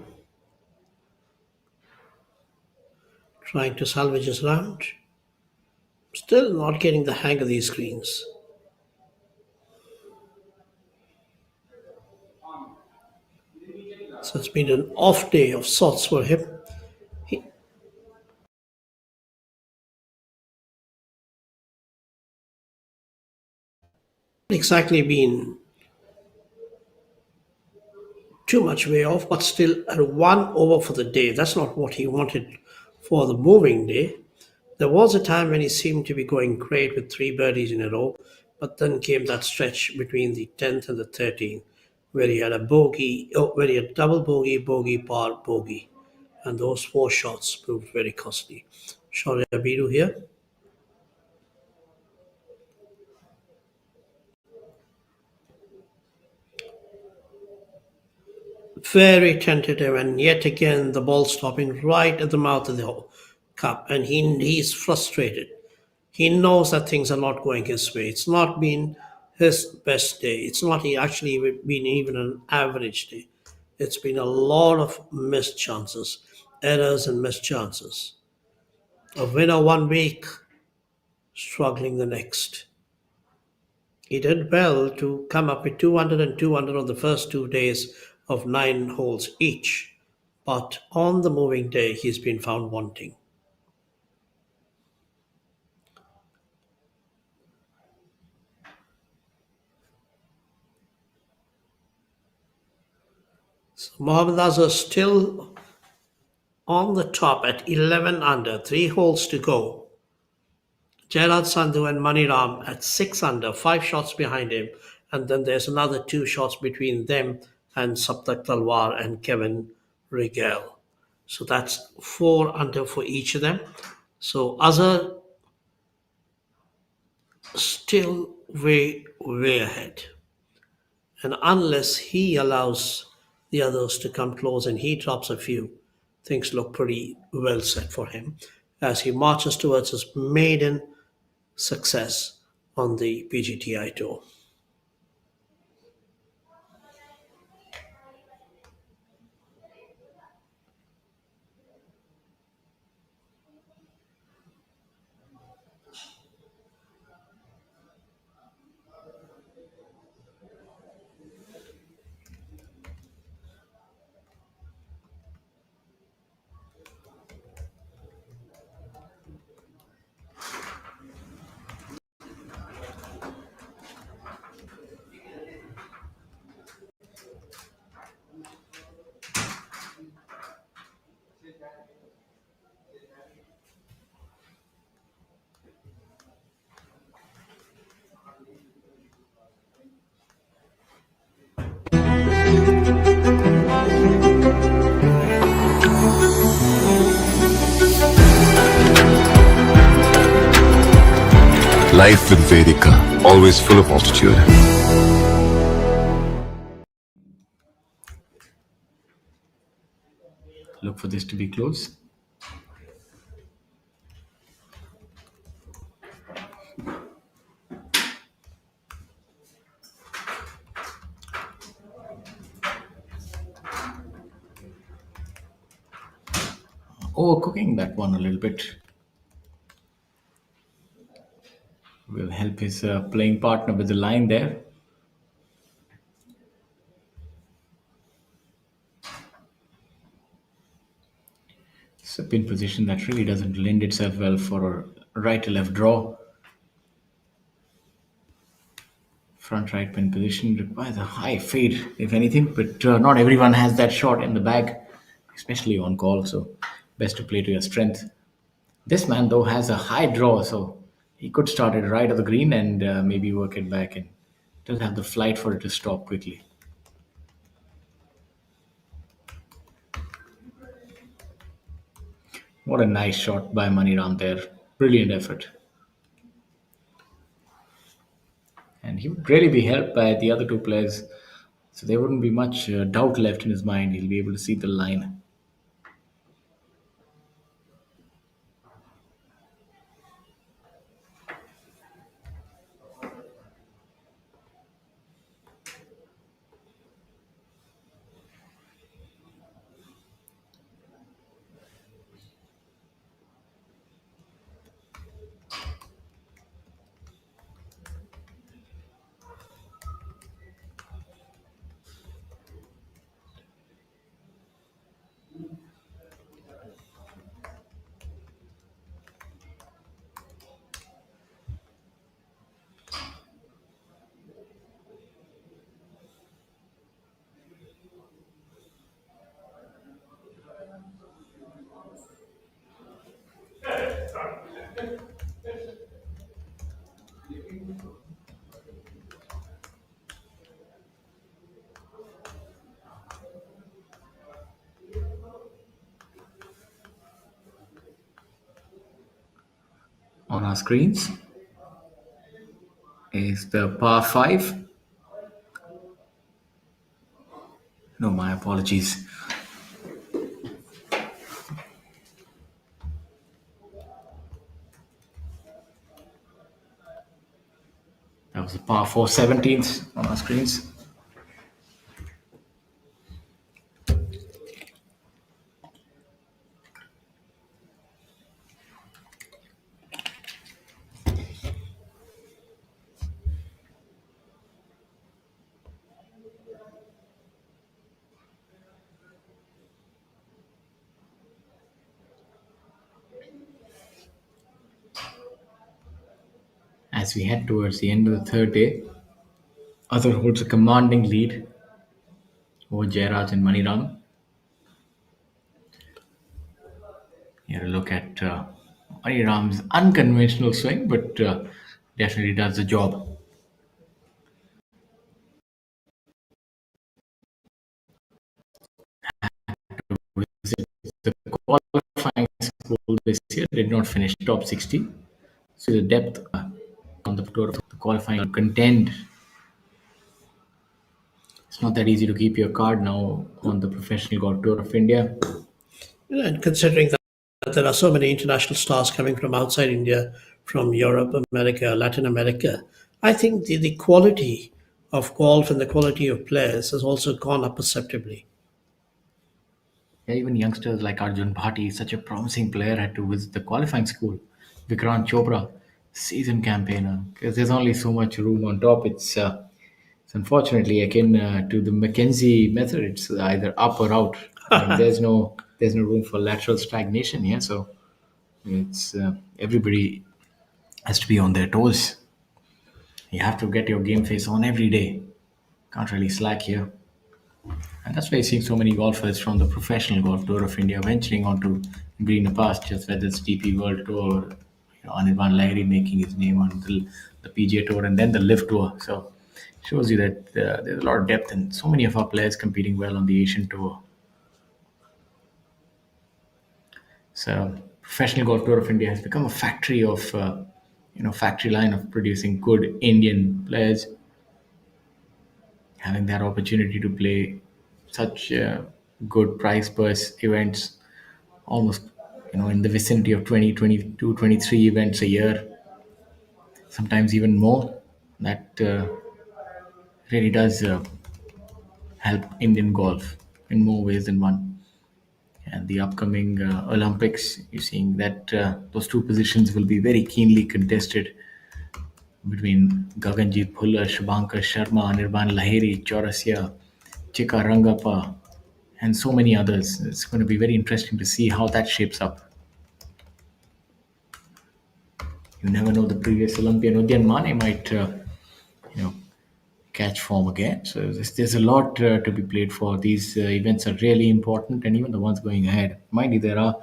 trying to salvage his round. Still not getting the hang of these screens. So it's been an off day of sorts for him. He exactly been too much way off, but still at 1 over for the day. That's not what he wanted for the moving day. There was a time when he seemed to be going great with 3 birdies in a row, but then came that stretch between the 10th and the 13th, where he had a bogey, where he had double bogey, bogey, par, bogey, and those 4 shots proved very costly. Shaurya Biru here. Very tentative, and yet again the ball stopping right at the mouth of the cup, and he's frustrated. He knows that things are not going his way. It's not been his best day. It's not actually been even an average day. It's been a lot of missed chances, errors and missed chances. A winner 1 week, struggling the next. He did well to come up with 200 and 200 on the first 2 days of 9 holes each, but on the moving day, he's been found wanting. So Mohammad Azhar still on the top at 11 under, 3 holes to go. Gerard Sandhu and Maniram at 6 under, 5 shots behind him, and then there's another 2 shots between them and Saptak Talwar and Kevin Rigel. So that's 4 under for each of them. So Azhar still way, way ahead. And unless he allows the others to come close and he drops a few, things look pretty well set for him as he marches towards his maiden success on the PGTI Tour. Life with Vedika, always full of altitude. Look for this to be close. Overcooking that one a little bit will help his playing partner with the line there. It's a pin position that really doesn't lend itself well for a right to left draw. Front right pin position requires a high fade, if anything, but not everyone has that shot in the bag, especially on call, so best to play to your strength. This man, though, has a high draw, so he could start it right of the green and maybe work it back and doesn't have the flight for it to stop quickly. What a nice shot by Maniram there. Brilliant effort. And he would really be helped by the other two players, so there wouldn't be much doubt left in his mind. He'll be able to see the line. On our screens is the par 5. No, my apologies. That was the par 4 17th on our screens. As we head towards the end of the third day, Azhar holds a commanding lead over Jairaj and Maniram. Here a look at Maniram's unconventional swing, but definitely does the job. The qualifying school this year did not finish top 60, so the depth on the tour of the qualifying contend. It's not that easy to keep your card now on the professional golf tour of India. And considering that there are so many international stars coming from outside India, from Europe, America, Latin America, I think the quality of golf and the quality of players has also gone up perceptibly. Yeah, even youngsters like Arjun Bhati, such a promising player, had to visit the qualifying school. Vikrant Chopra, seasoned campaigner, because there's only so much room on top. It's unfortunately akin to the Mackenzie method. It's either up or out. I mean, there's no room for lateral stagnation here. So it's everybody has to be on their toes. You have to get your game face on every day. Can't really slack here. And that's why you're seeing so many golfers from the professional golf tour of India venturing onto greener pastures, whether it's DP World Tour, Anirban Lahiri making his name on the PGA Tour and then the Live Tour. So it shows you that there's a lot of depth and so many of our players competing well on the Asian Tour. So professional golf tour of India has become a factory of factory line of producing good Indian players, having that opportunity to play such good price purse events, almost in the vicinity of 20, 22, 23 events a year, sometimes even more. That really does help Indian golf in more ways than one. And the upcoming Olympics, you're seeing that those two positions will be very keenly contested between Gaganjeet Bhullar, Shubhankar Sharma, Nirvan Lahiri, Chaurasia, Chika Rangappa, and so many others. It's going to be very interesting to see how that shapes up. You never know, the previous Olympian Udyan Mane might, you know, catch form again. So there's a lot to be played for. These events are really important, and even the ones going ahead. Mind you, there are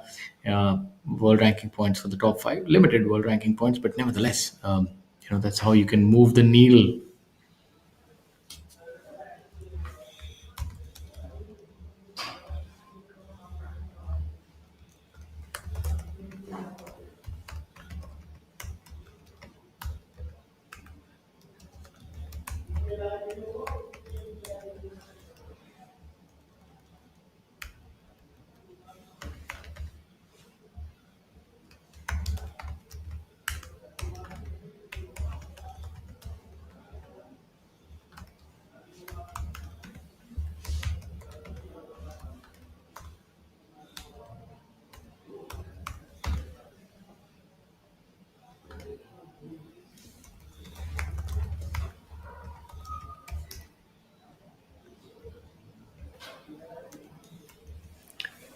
world ranking points for the top five, limited world ranking points, but nevertheless, that's how you can move the needle.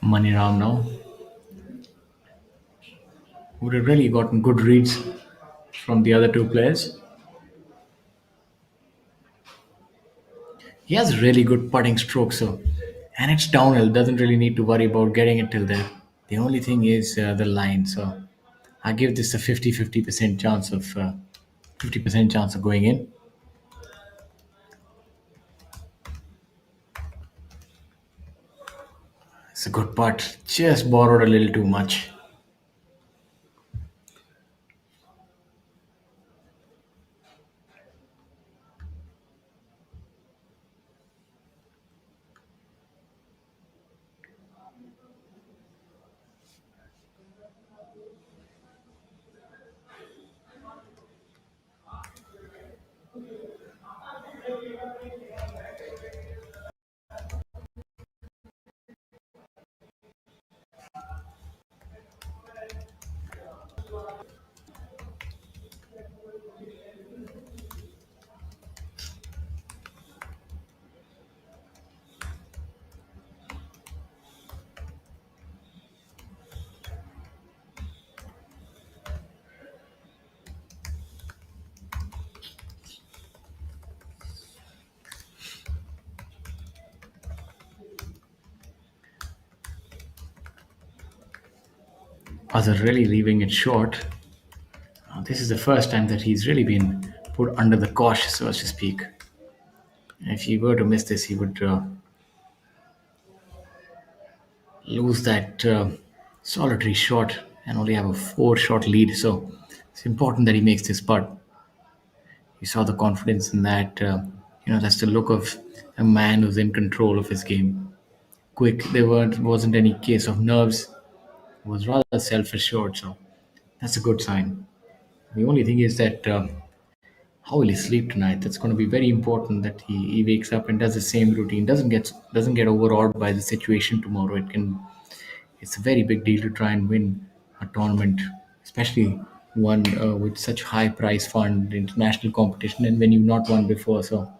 Money Ram now would have really gotten good reads from the other two players. He has really good putting stroke, so and it's downhill. Doesn't really need to worry about getting it till there. The only thing is the line. So I give this a 50-50% chance of 50% chance of going in. It's a good putt. Just borrowed a little too much. Azhar really leaving it short. This is the first time that he's really been put under the cosh, so to speak. If he were to miss this, he would lose that solitary shot and only have a four-shot lead. So it's important that he makes this putt. You saw the confidence in that. That's the look of a man who's in control of his game. Quick, wasn't any case of nerves. It was rather self-assured. So that's a good sign. The only thing is that how will he sleep tonight? That's going to be very important. That he wakes up and does the same routine. Doesn't get overawed by the situation tomorrow. It's a very big deal to try and win a tournament, especially one with such high prize fund, international competition, and when you've not won before. So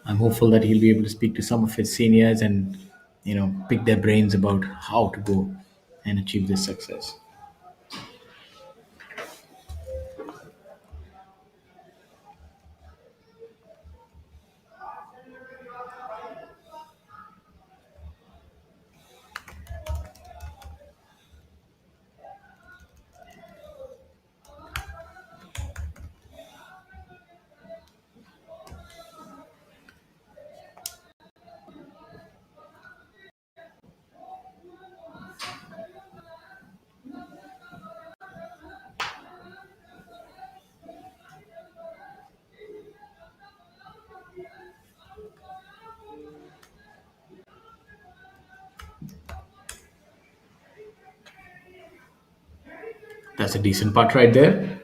I'm hopeful that he'll be able to speak to some of his seniors and pick their brains about how to go and achieve this success. That's a decent putt right there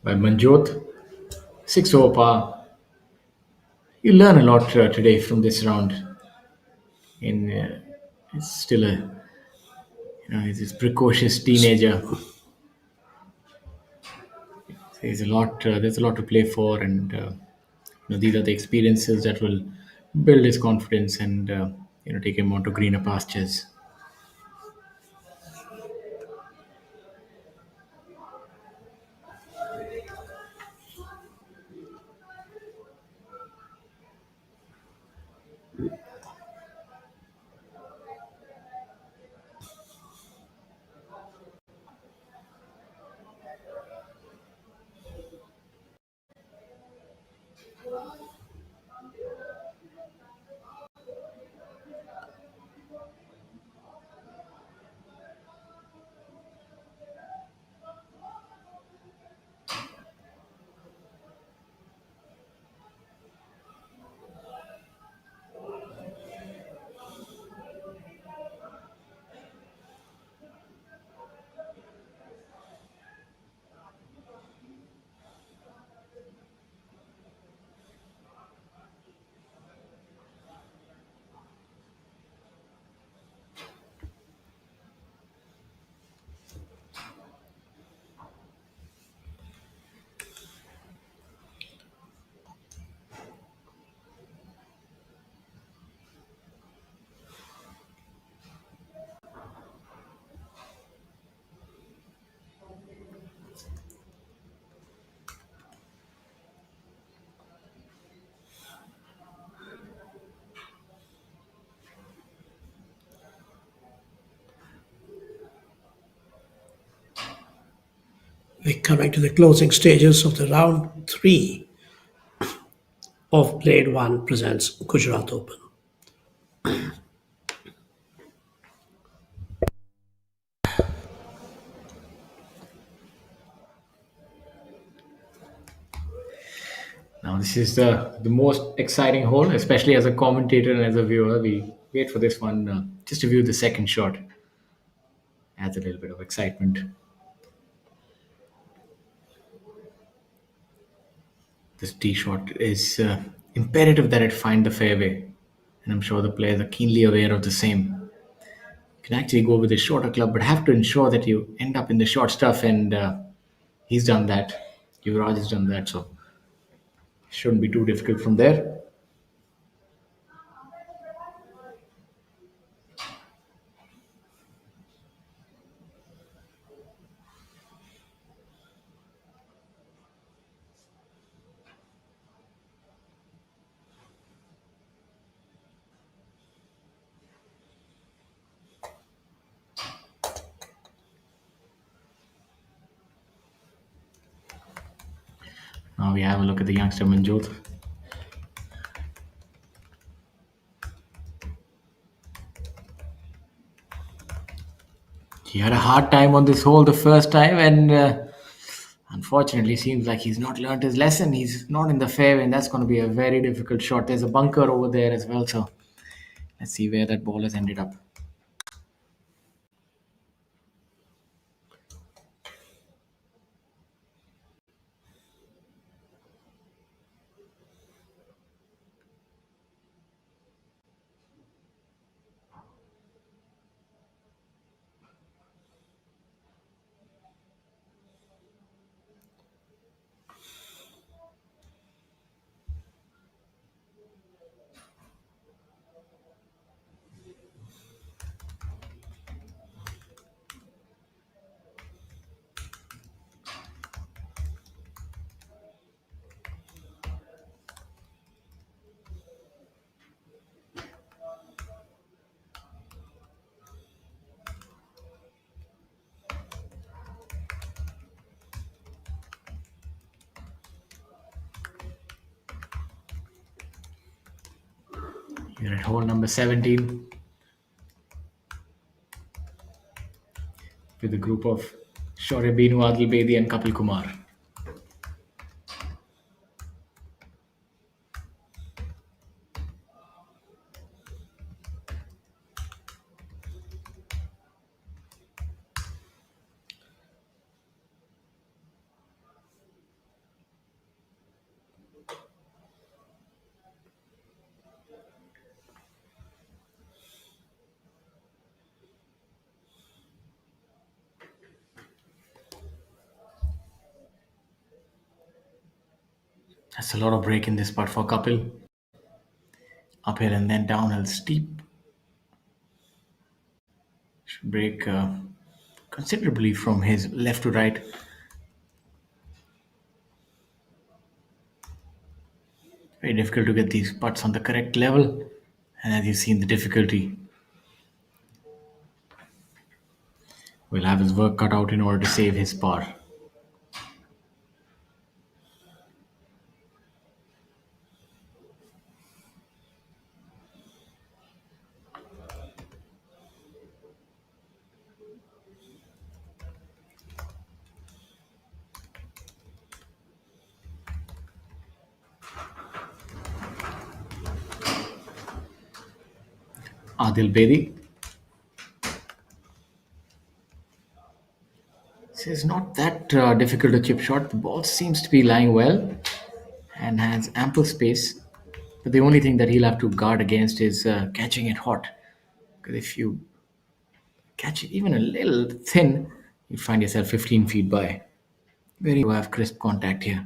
by Manjot. 6 over par. You learn a lot today from this round. It's still he's this precocious teenager. There's a lot. There's a lot to play for, and these are the experiences that will build his confidence and take him onto greener pastures. We're coming to the closing stages of the round 3 of Glade 1 presents Gujarat Open. Now this is the most exciting hole, especially as a commentator and as a viewer. We wait for this one just to view the second shot. Adds a little bit of excitement. This tee shot is imperative that it find the fairway, and I'm sure the players are keenly aware of the same. You can actually go with a shorter club, but have to ensure that you end up in the short stuff, and he's done that. Yuvraj has done that, so shouldn't be too difficult from there. Now we have a look at the youngster Manjot. He had a hard time on this hole the first time, and unfortunately, seems like he's not learned his lesson. He's not in the fairway, and that's going to be a very difficult shot. There's a bunker over there as well, so let's see where that ball has ended up. We're at hole number 17 with a group of Shoaib Binu, Adil Bedi and Kapil Kumar. There's a lot of break in this putt for Kapil. Uphill and then downhill steep. Should break considerably from his left to right. Very difficult to get these putts on the correct level. And as you've seen, the difficulty will have his work cut out in order to save his par. Adil Bedi. This is not that difficult a chip shot. The ball seems to be lying well and has ample space. But the only thing that he'll have to guard against is catching it hot. Because if you catch it even a little thin, you find yourself 15 feet by. Very you have crisp contact here.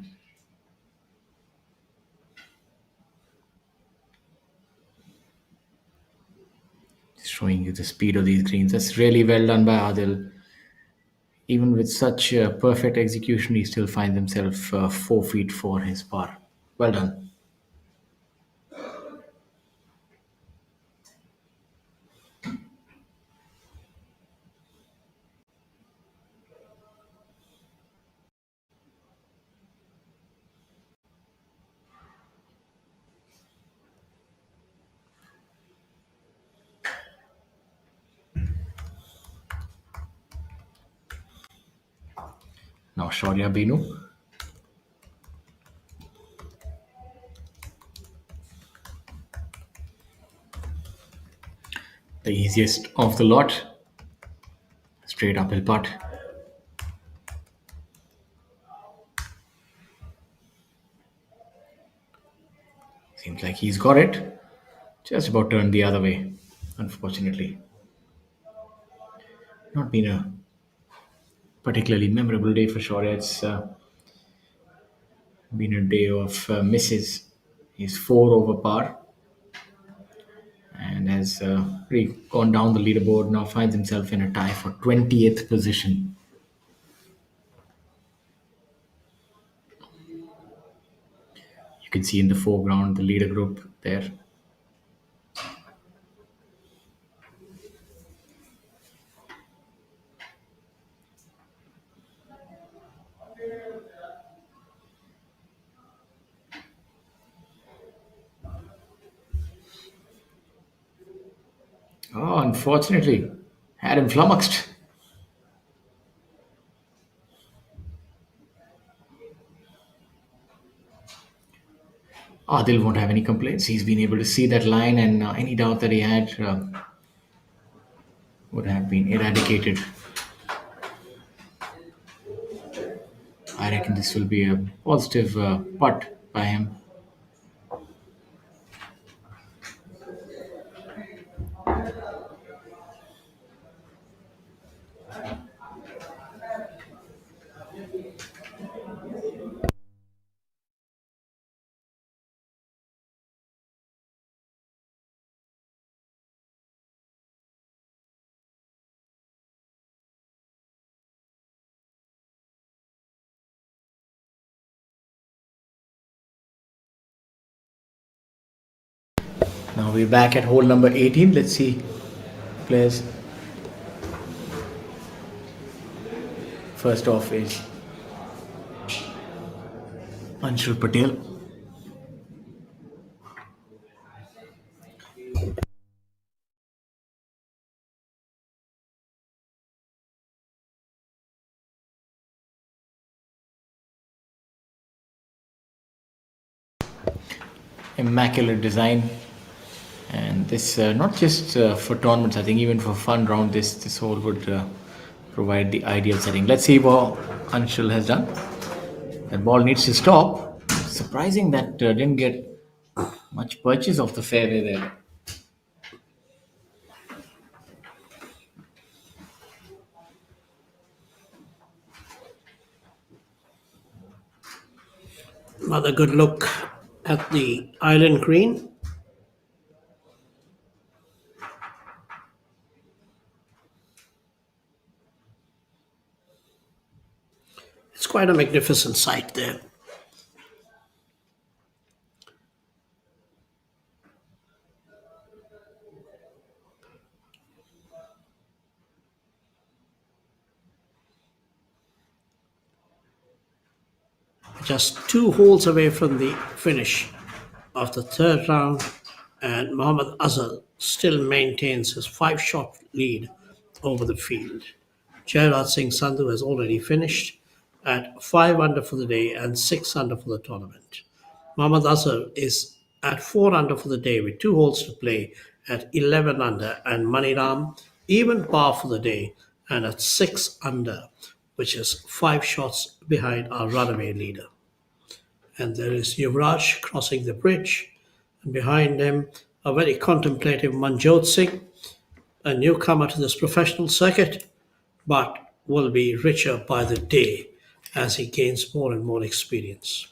Just showing you the speed of these greens. That's really well done by Adil. Even with such perfect execution, he still finds himself 4 feet for his par. Well done. Now Shaurya Binu. The easiest of the lot. Straight uphill putt. Seems like he's got it. Just about turned the other way, unfortunately. Not been a particularly memorable day for Shaurya. It's been a day of misses. He's 4 over par and has really gone down the leaderboard. Now finds himself in a tie for 20th position. You can see in the foreground the leader group there. Oh, unfortunately, had him flummoxed. Adil won't have any complaints. He's been able to see that line, and any doubt that he had would have been eradicated. I reckon this will be a positive putt by him. Now we're back at hole number 18. Let's see players. First off is Anshul Patel. Immaculate design, and this not just for tournaments. I think even for fun round, this hole would provide the ideal setting. Let's see what Anshul has done. That ball needs to stop. Surprising that didn't get much purchase of the fairway there. Another good look at the island green. It's quite a magnificent sight there. Just 2 holes away from the finish of the third round, and Mohammad Azhar still maintains his 5 shot lead over the field. Jairat Singh Sandhu has already finished at 5 under for the day and 6 under for the tournament. Mohammad Azhar is at 4 under for the day with 2 holes to play at 11 under, and Maniram even par for the day and at 6 under, which is 5 shots behind our runaway leader. And there is Yuvraj crossing the bridge, and behind him, a very contemplative Manjot Singh, a newcomer to this professional circuit, but will be richer by the day as he gains more and more experience.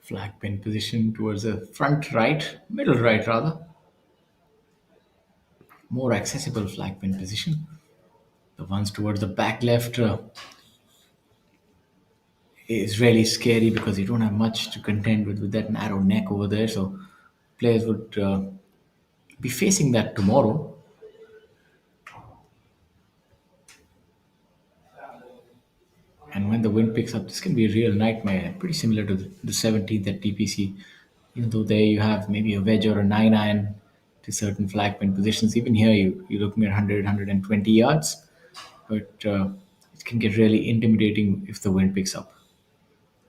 Flag pin position towards the front right, middle right rather. More accessible flag pin position. The ones towards the back left is really scary because you don't have much to contend with that narrow neck over there. So players would be facing that tomorrow. And when the wind picks up, this can be a real nightmare. Pretty similar to the 17th at TPC. Even though there you have maybe a wedge or a 9 iron to certain flag pin positions. Even here, you're looking at 100, 120 yards. But it can get really intimidating if the wind picks up.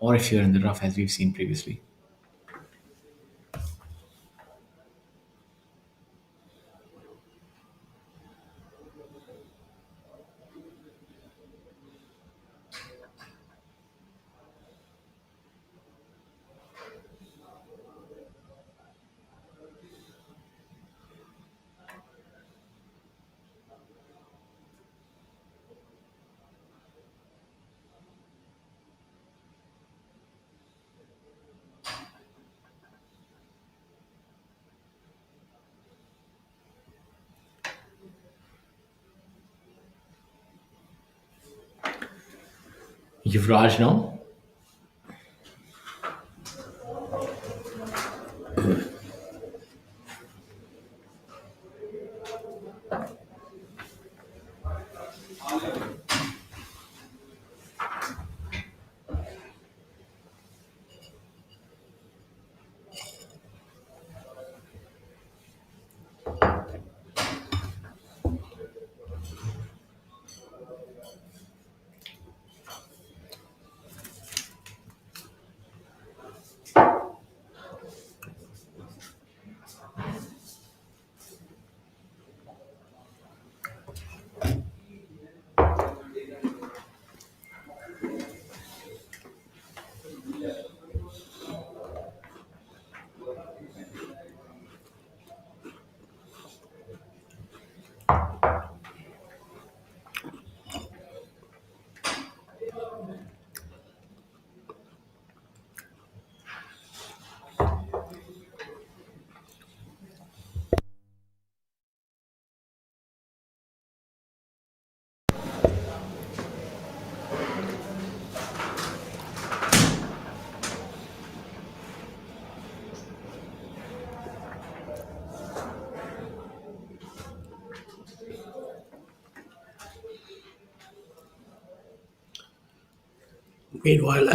Or if you're in the rough, as we've seen previously. Yuvraj now. Meanwhile,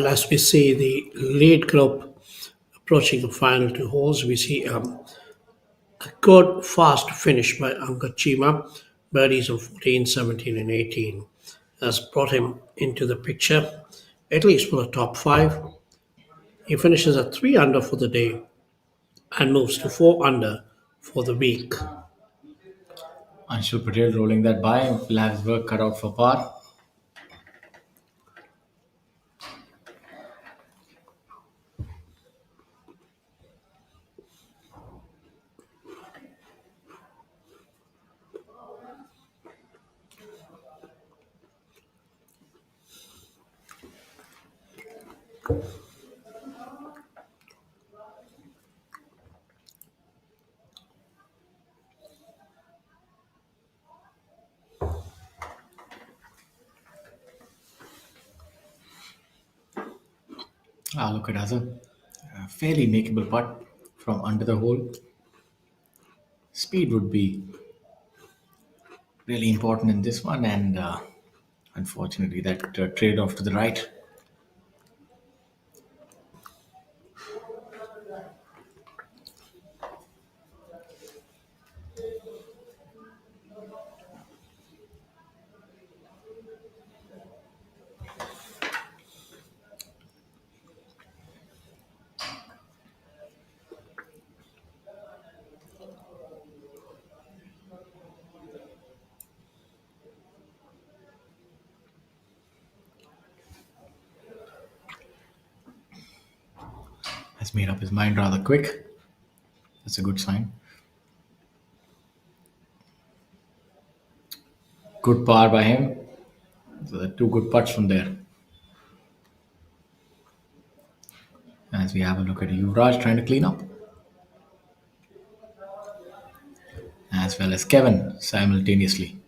as we see the lead group approaching the final 2 holes, we see a good fast finish by Angad Chima. Birdies of 14, 17, and 18 has brought him into the picture, at least for the top 5. He finishes at 3 under for the day and moves to 4 under for the week. Anshul Patel rolling that by. Will have his work cut out for par. Look at Azhar. A fairly makeable putt from under the hole. Speed would be really important in this one, and unfortunately, that trade off to the right. Has made up his mind rather quick. That's a good sign. Good par by him. So the two good putts from there. As we have a look at Yuvraj trying to clean up, as well as Kevin simultaneously.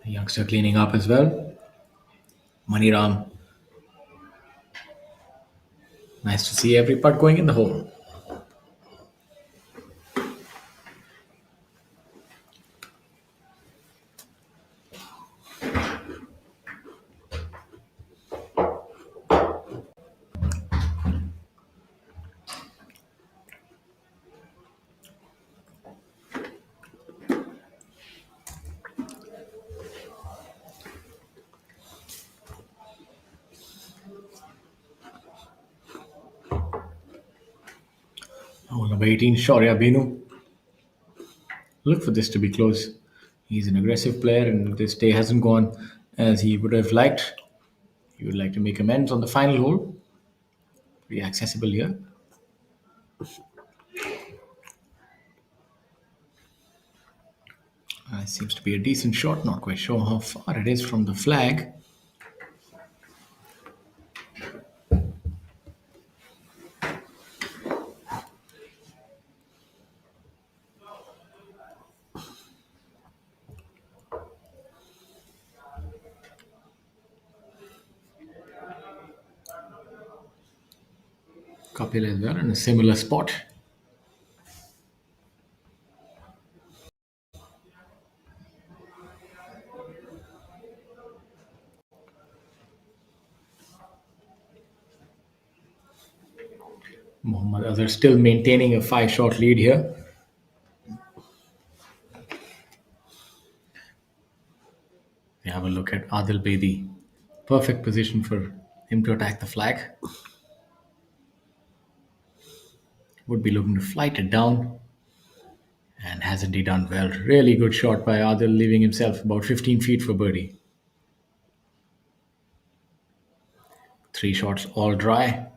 The youngster cleaning up as well. Maniram. Nice to see every putt going in the hole. Hole number 18, Shaurya Binu. Look for this to be close. He's an aggressive player, and this day hasn't gone as he would have liked. He would like to make amends on the final hole. Pretty accessible here. It seems to be a decent shot. Not quite sure how far it is from the flag. Kapil as well in a similar spot. Mohammad Azhar still maintaining a 5-shot lead here. We have a look at Adil Bedi. Perfect position for him to attack the flag. Would be looking to flight it down. And hasn't he done well? Really good shot by Adil, leaving himself about 15 feet for birdie. 3 shots all dry.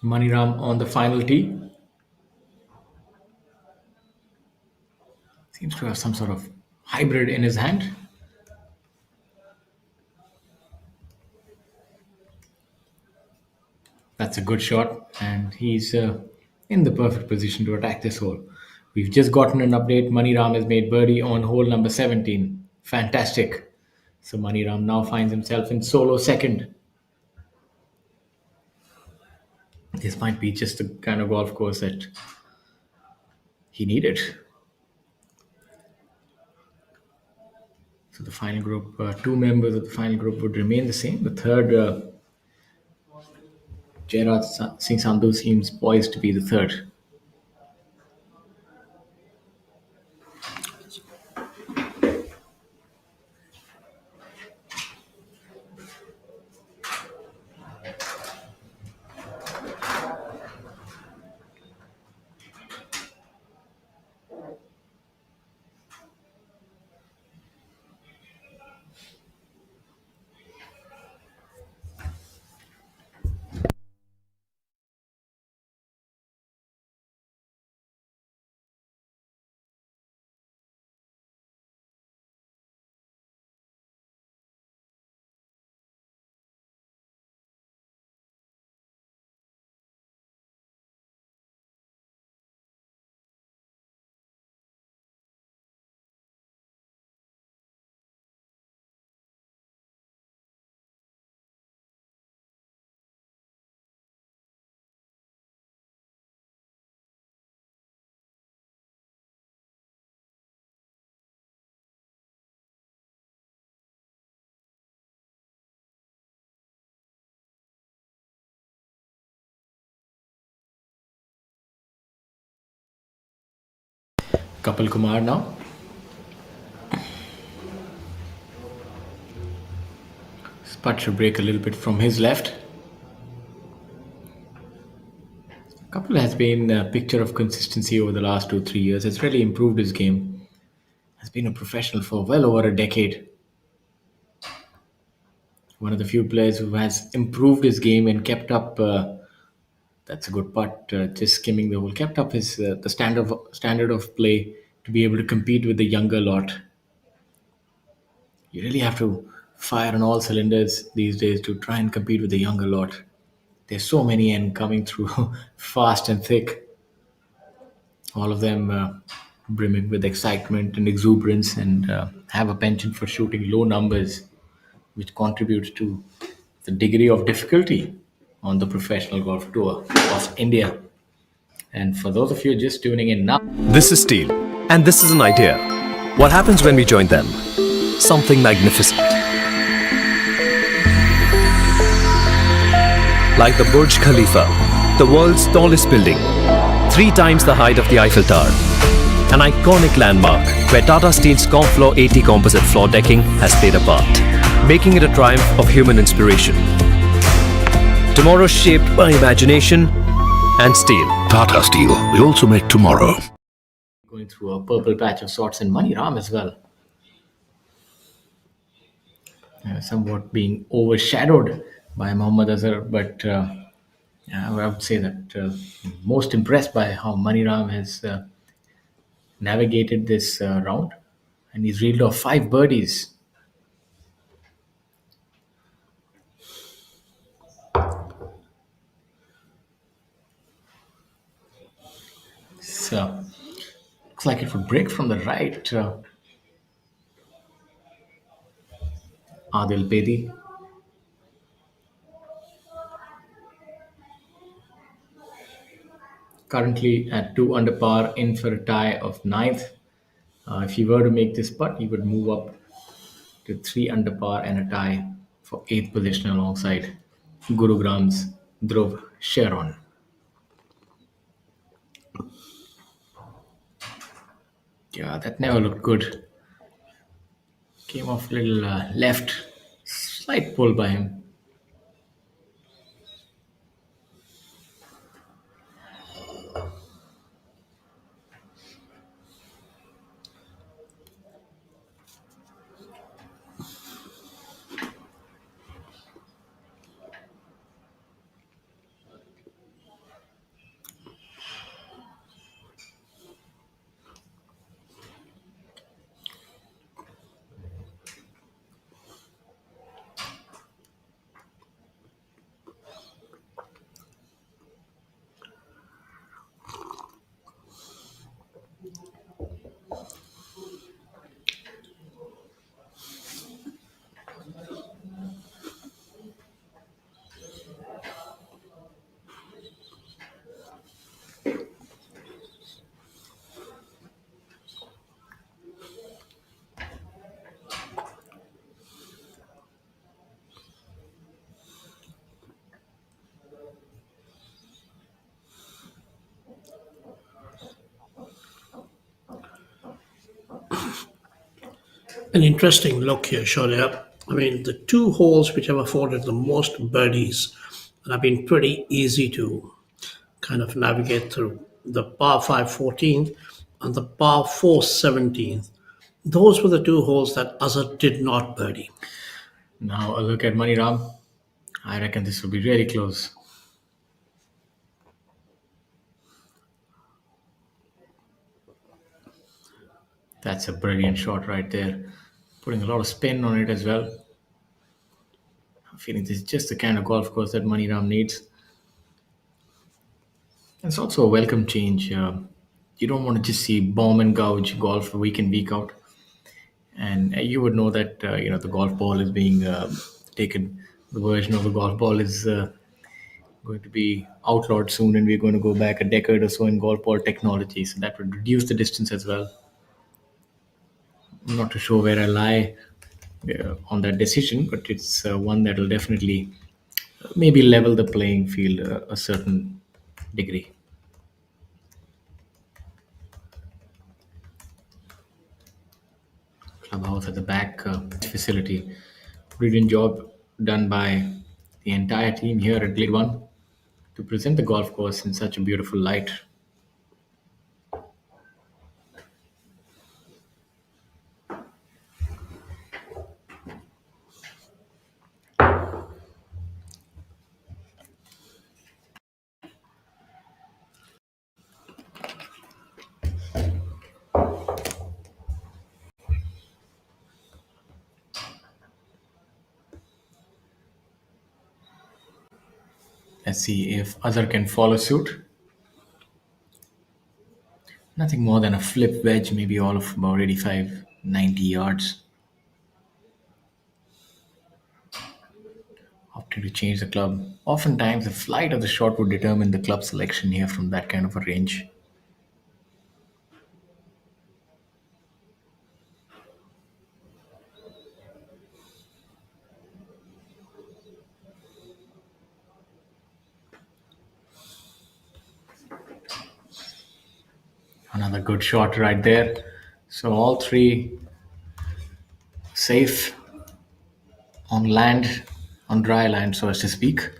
Maniram on the final tee. Seems to have some sort of hybrid in his hand. That's a good shot, and he's in the perfect position to attack this hole. We've just gotten an update. Maniram has made birdie on hole number 17. Fantastic. So Maniram now finds himself in solo second. This might be just the kind of golf course that he needed. So the final group, two members of the final group would remain the same. The third, Jairaj Singh Sandhu seems poised to be the third. Kapil Kumar now. Putt should break a little bit from his left. Kapil has been a picture of consistency over the last 2-3 years. Has really improved his game. Has been a professional for well over a decade. One of the few players who has improved his game and kept up. That's a good putt, just skimming the hole. Kept up his the standard of play to be able to compete with the younger lot. You really have to fire on all cylinders these days to try and compete with the younger lot. There's so many and coming through fast and thick. All of them brimming with excitement and exuberance and have a penchant for shooting low numbers, which contributes to the degree of difficulty on the professional golf tour of India. And for those of you just tuning in now, This is Steel, and this is an idea. What happens when we join them? Something magnificent. Like the Burj Khalifa, the world's tallest building, 3 times the height of the Eiffel Tower. An iconic landmark where Tata Steel's Comfloor 80 composite floor decking has played a part, making it a triumph of human inspiration. Tomorrow shaped by imagination and steel. Tata Steel. We also make tomorrow. going through a purple patch of sorts, and Maniram as well. Somewhat being overshadowed by Mohammad Azhar, but I would say that most impressed by how Maniram has navigated this round, and he's reeled off 5 birdies. So looks like it would break from the right. Adil Bedi. Currently at 2 under par, in for a tie of ninth. If he were to make this putt, he would move up to 3 under par and a tie for 8th position alongside Gurugram's Dhruv Sharon. Yeah, that never looked good. Came off a little left. Slight pull by him. An interesting look here, Shaurya. I mean, the two holes which have afforded the most birdies and have been pretty easy to kind of navigate through, the par 5 14th and the par 4 17th. Those were the two holes that Azhar did not birdie. Now a look at Money Ram. I reckon this will be really close. That's a brilliant shot right there. Putting a lot of spin on it as well. I'm feeling this is just the kind of golf course that Money Ram needs. It's also a welcome change. You don't want to just see bomb and gouge golf week in week out, and you would know that the golf ball is being taken. The version of the golf ball is going to be outlawed soon, and we're going to go back a decade or so in golf ball technology. So that would reduce the distance as well. I'm not too sure where I lie on that decision, but it's one that will definitely maybe level the playing field a certain degree. Clubhouse at the back facility. Brilliant job done by the entire team here at Glade 1 to present the golf course in such a beautiful light. Let's see if other can follow suit. Nothing more than a flip wedge, maybe all of about 85, 90 yards. Opting to change the club. Oftentimes, the flight of the shot would determine the club selection here from that kind of a range. Another good shot right there. So all three safe on land, on dry land, so as to speak.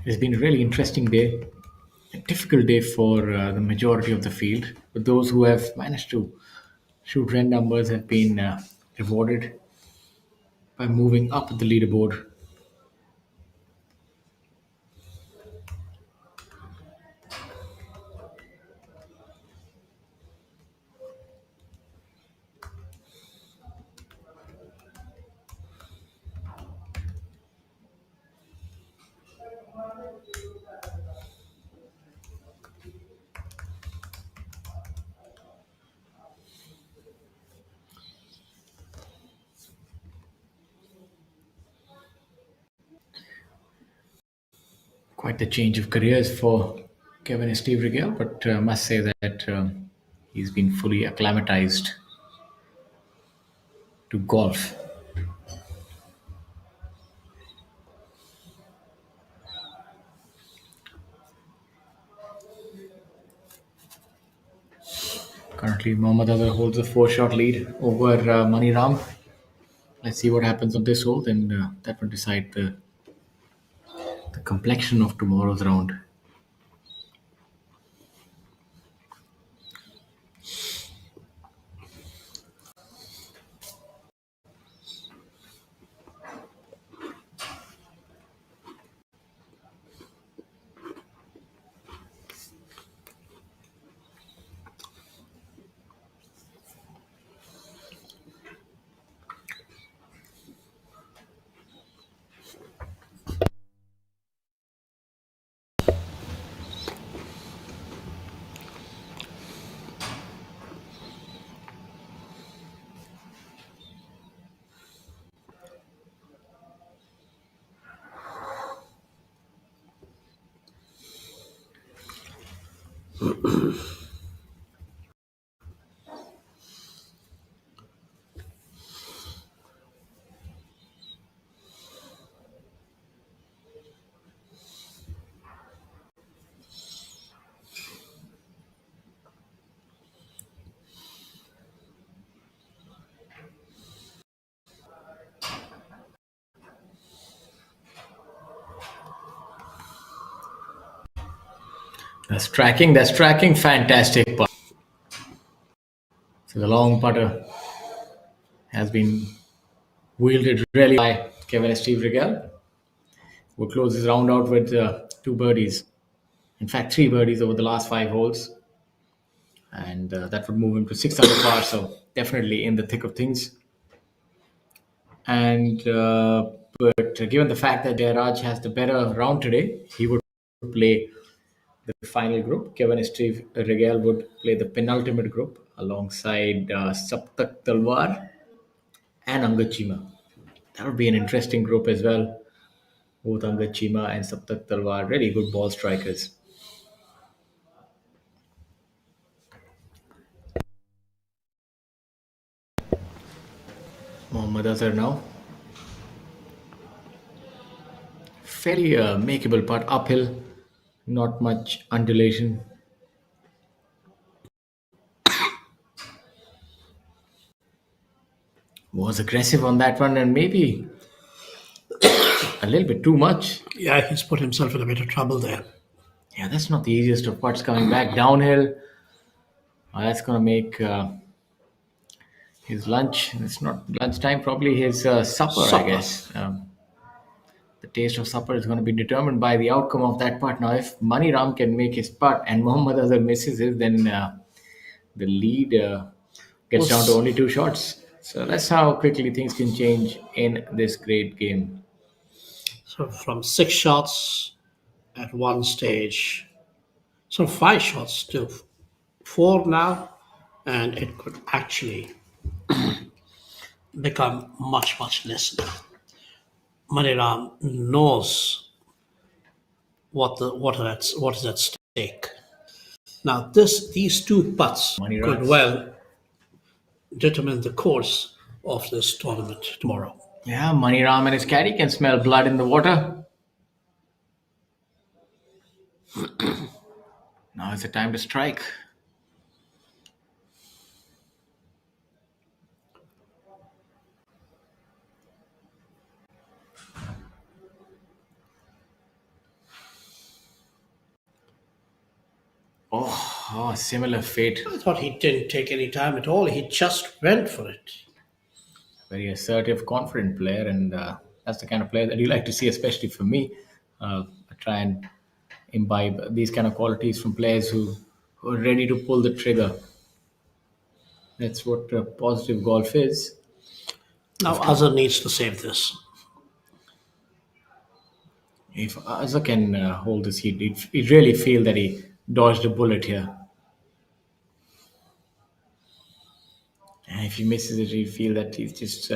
It's been a really interesting day, a difficult day for the majority of the field. But those who have managed to shoot red numbers have been rewarded by moving up the leaderboard. Quite the change of careers for Kevin and Steve Rigel, but must say that he's been fully acclimatized to golf. Currently, Mohammad Azhar holds a four-shot lead over Mani Ram. Let's see what happens on this hole, then that will decide the complexion of tomorrow's round. That's tracking, fantastic putt. So the long putter has been wielded really by Kevin Steve Regal, who closes round out with two birdies. In fact, three birdies over the last five holes, and that would move him to six under par. So definitely in the thick of things. And but given the fact that Jairaj has the better round today, he would play the final group. Kevin Steve Regal would play the penultimate group alongside Saptak Talwar and Angad Chima. That would be an interesting group as well. Both Angad Chima and Saptak Talwar, really good ball strikers. Mohammad Azhar now. Fairly makeable putt uphill, not much undulation. Was aggressive on that one and maybe a little bit too much. Yeah, he's put himself in a bit of trouble there. Yeah, that's not the easiest of putts coming back downhill. That's going to make his lunch. It's not lunchtime, probably his supper, I guess. The taste of supper is going to be determined by the outcome of that putt. Now, if Mani Ram can make his putt and Mohammad Azhar misses it, then the lead gets down to only two shots. So that's how quickly things can change in this great game. So from 6 shots at one stage, so 5 shots to 4 now, and it could actually become much, much less now. Maniram knows what is at stake. Now, these two putts Money could runs. well determine the course of this tournament tomorrow. Yeah, Mani Ram and his caddy can smell blood in the water. Now is the time to strike. Oh, similar fate. I thought he didn't take any time at all. He just went for it. Very assertive, confident player, and that's the kind of player that you like to see, especially for me. I try and imbibe these kind of qualities from players who are ready to pull the trigger. That's what positive golf is. Now, Azhar needs to save this. If Azhar can hold this, he'd really feel that he dodged a bullet here. And if he misses it, he'd feel that he's just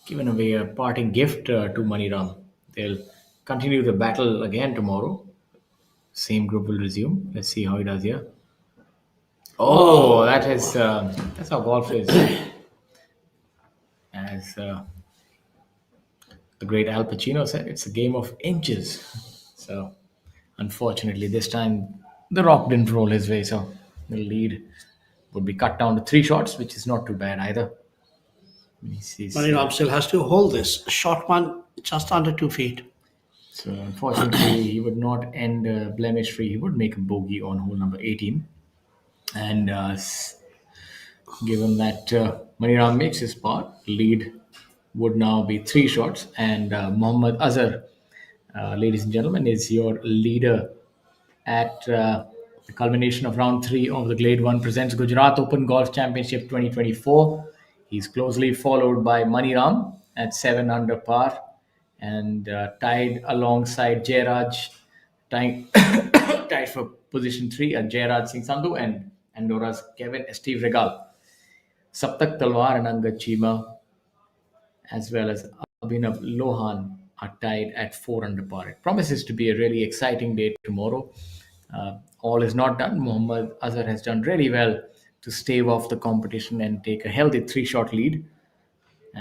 given away a parting gift to Mani Ram. They'll continue the battle again tomorrow. Same group will resume. Let's see how he does here. Oh, that's how golf is. As the great Al Pacino said, it's a game of inches. So, unfortunately, this time the rock didn't roll his way. So, the lead would be cut down to 3 shots, which is not too bad either. Maniram still has to hold this. Short one, just under 2 feet. So, unfortunately, he would not end blemish free. He would make a bogey on hole number 18. And given that Mani Ram makes his part, lead would now be 3 shots. And Mohammad Azhar, ladies and gentlemen, is your leader at the culmination of round 3 of the Glade 1 presents Gujarat Open Golf Championship 2024. He's closely followed by Mani Ram at 7 under par and tied alongside Jairaj, tied for position 3 at Jairaj Singh Sandhu and Andora's Kevin Steve Regal. Saptak Talwar and Angad Chima, as well as Abhinav Lohan, are tied at 4 under par. It promises to be a really exciting day tomorrow. all is not done. Muhammad Azhar has done really well to stave off the competition and take a healthy 3-shot lead.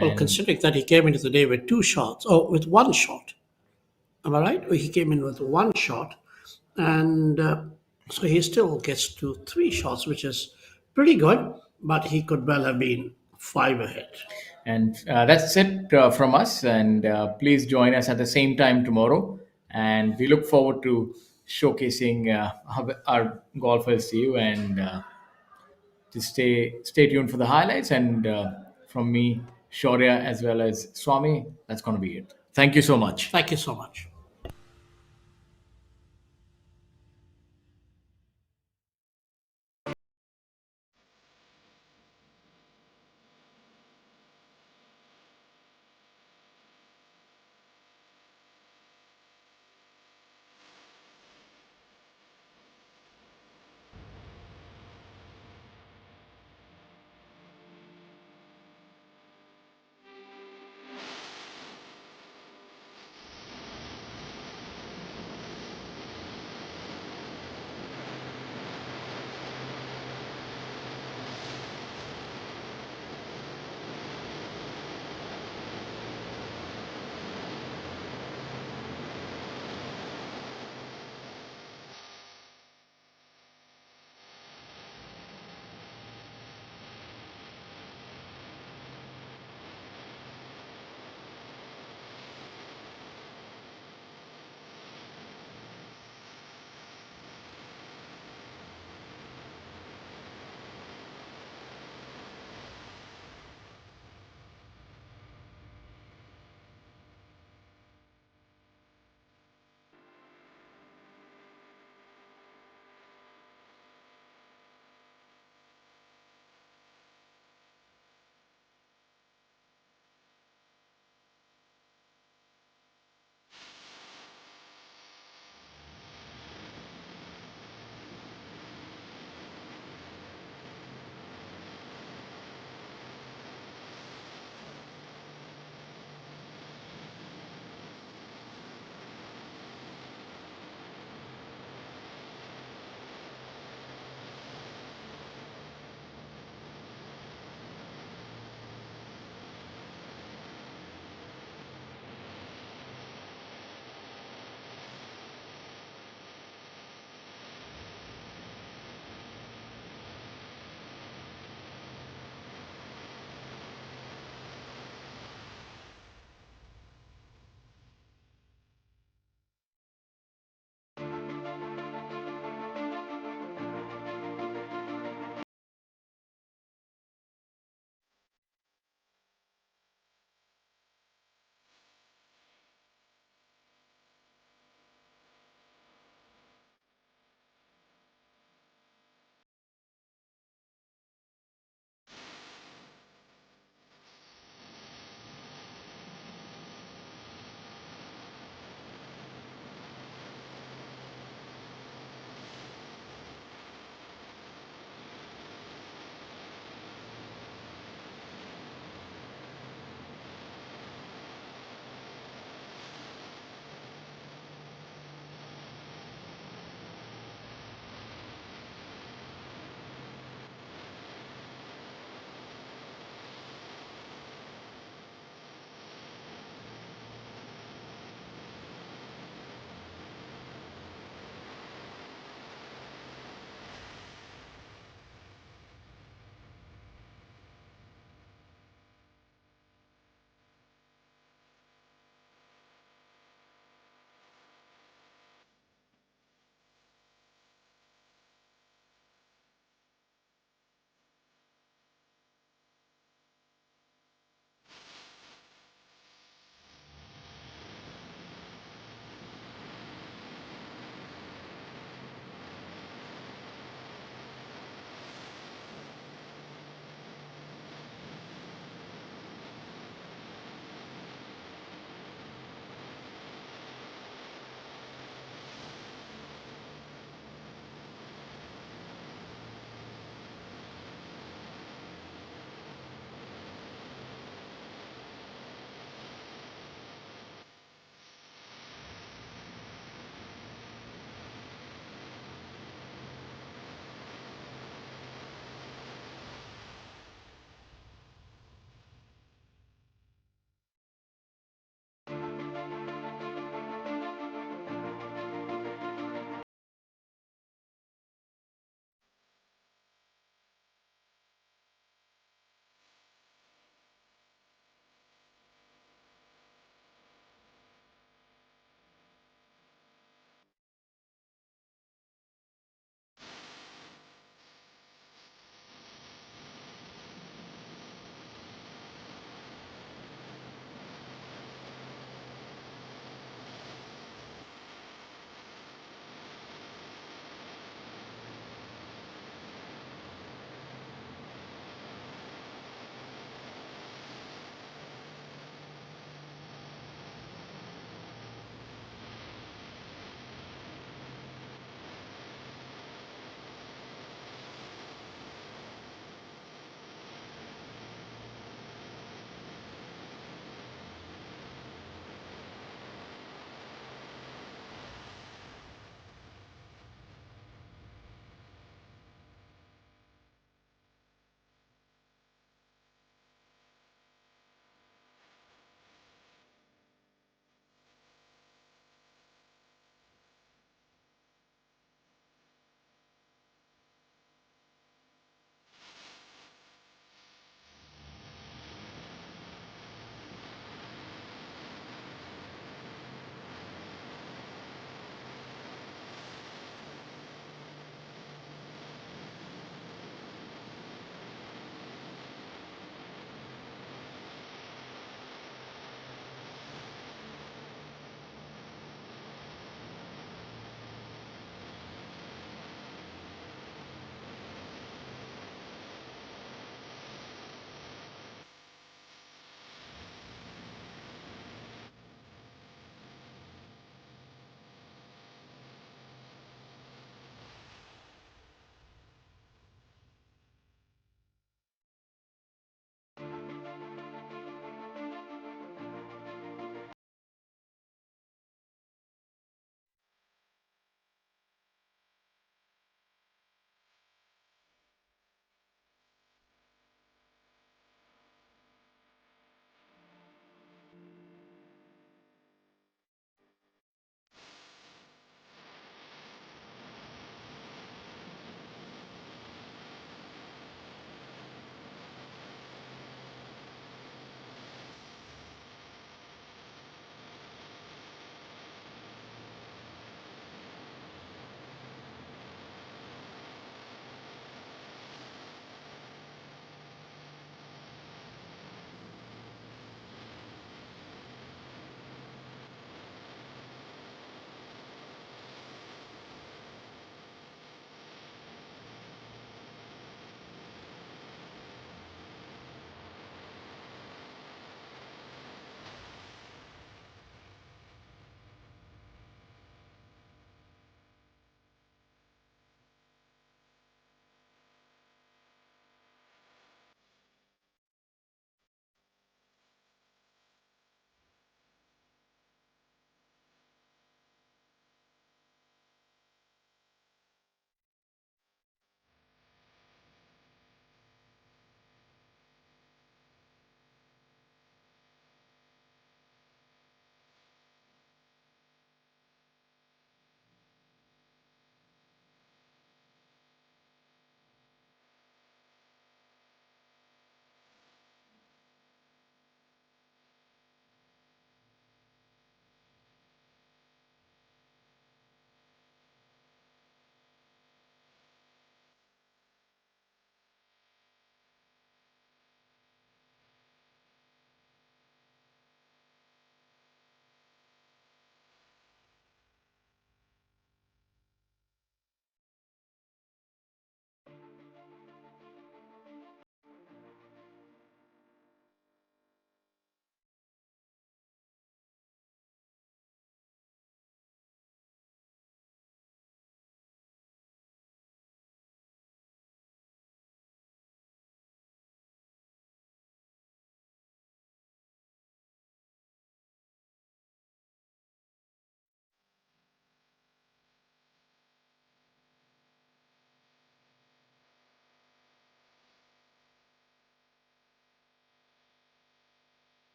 Well, And considering that he came into the day with 2 shots, oh, with 1 shot. Am I right? He came in with 1 shot, and so he still gets to 3 shots, which is pretty good, but he could well have been 5 ahead. And that's it from us. And please join us at the same time tomorrow. And we look forward to showcasing our golfers to you. And to stay tuned for the highlights. And from me, Shaurya, as well as Swami, that's going to be it. Thank you so much. Thank you so much.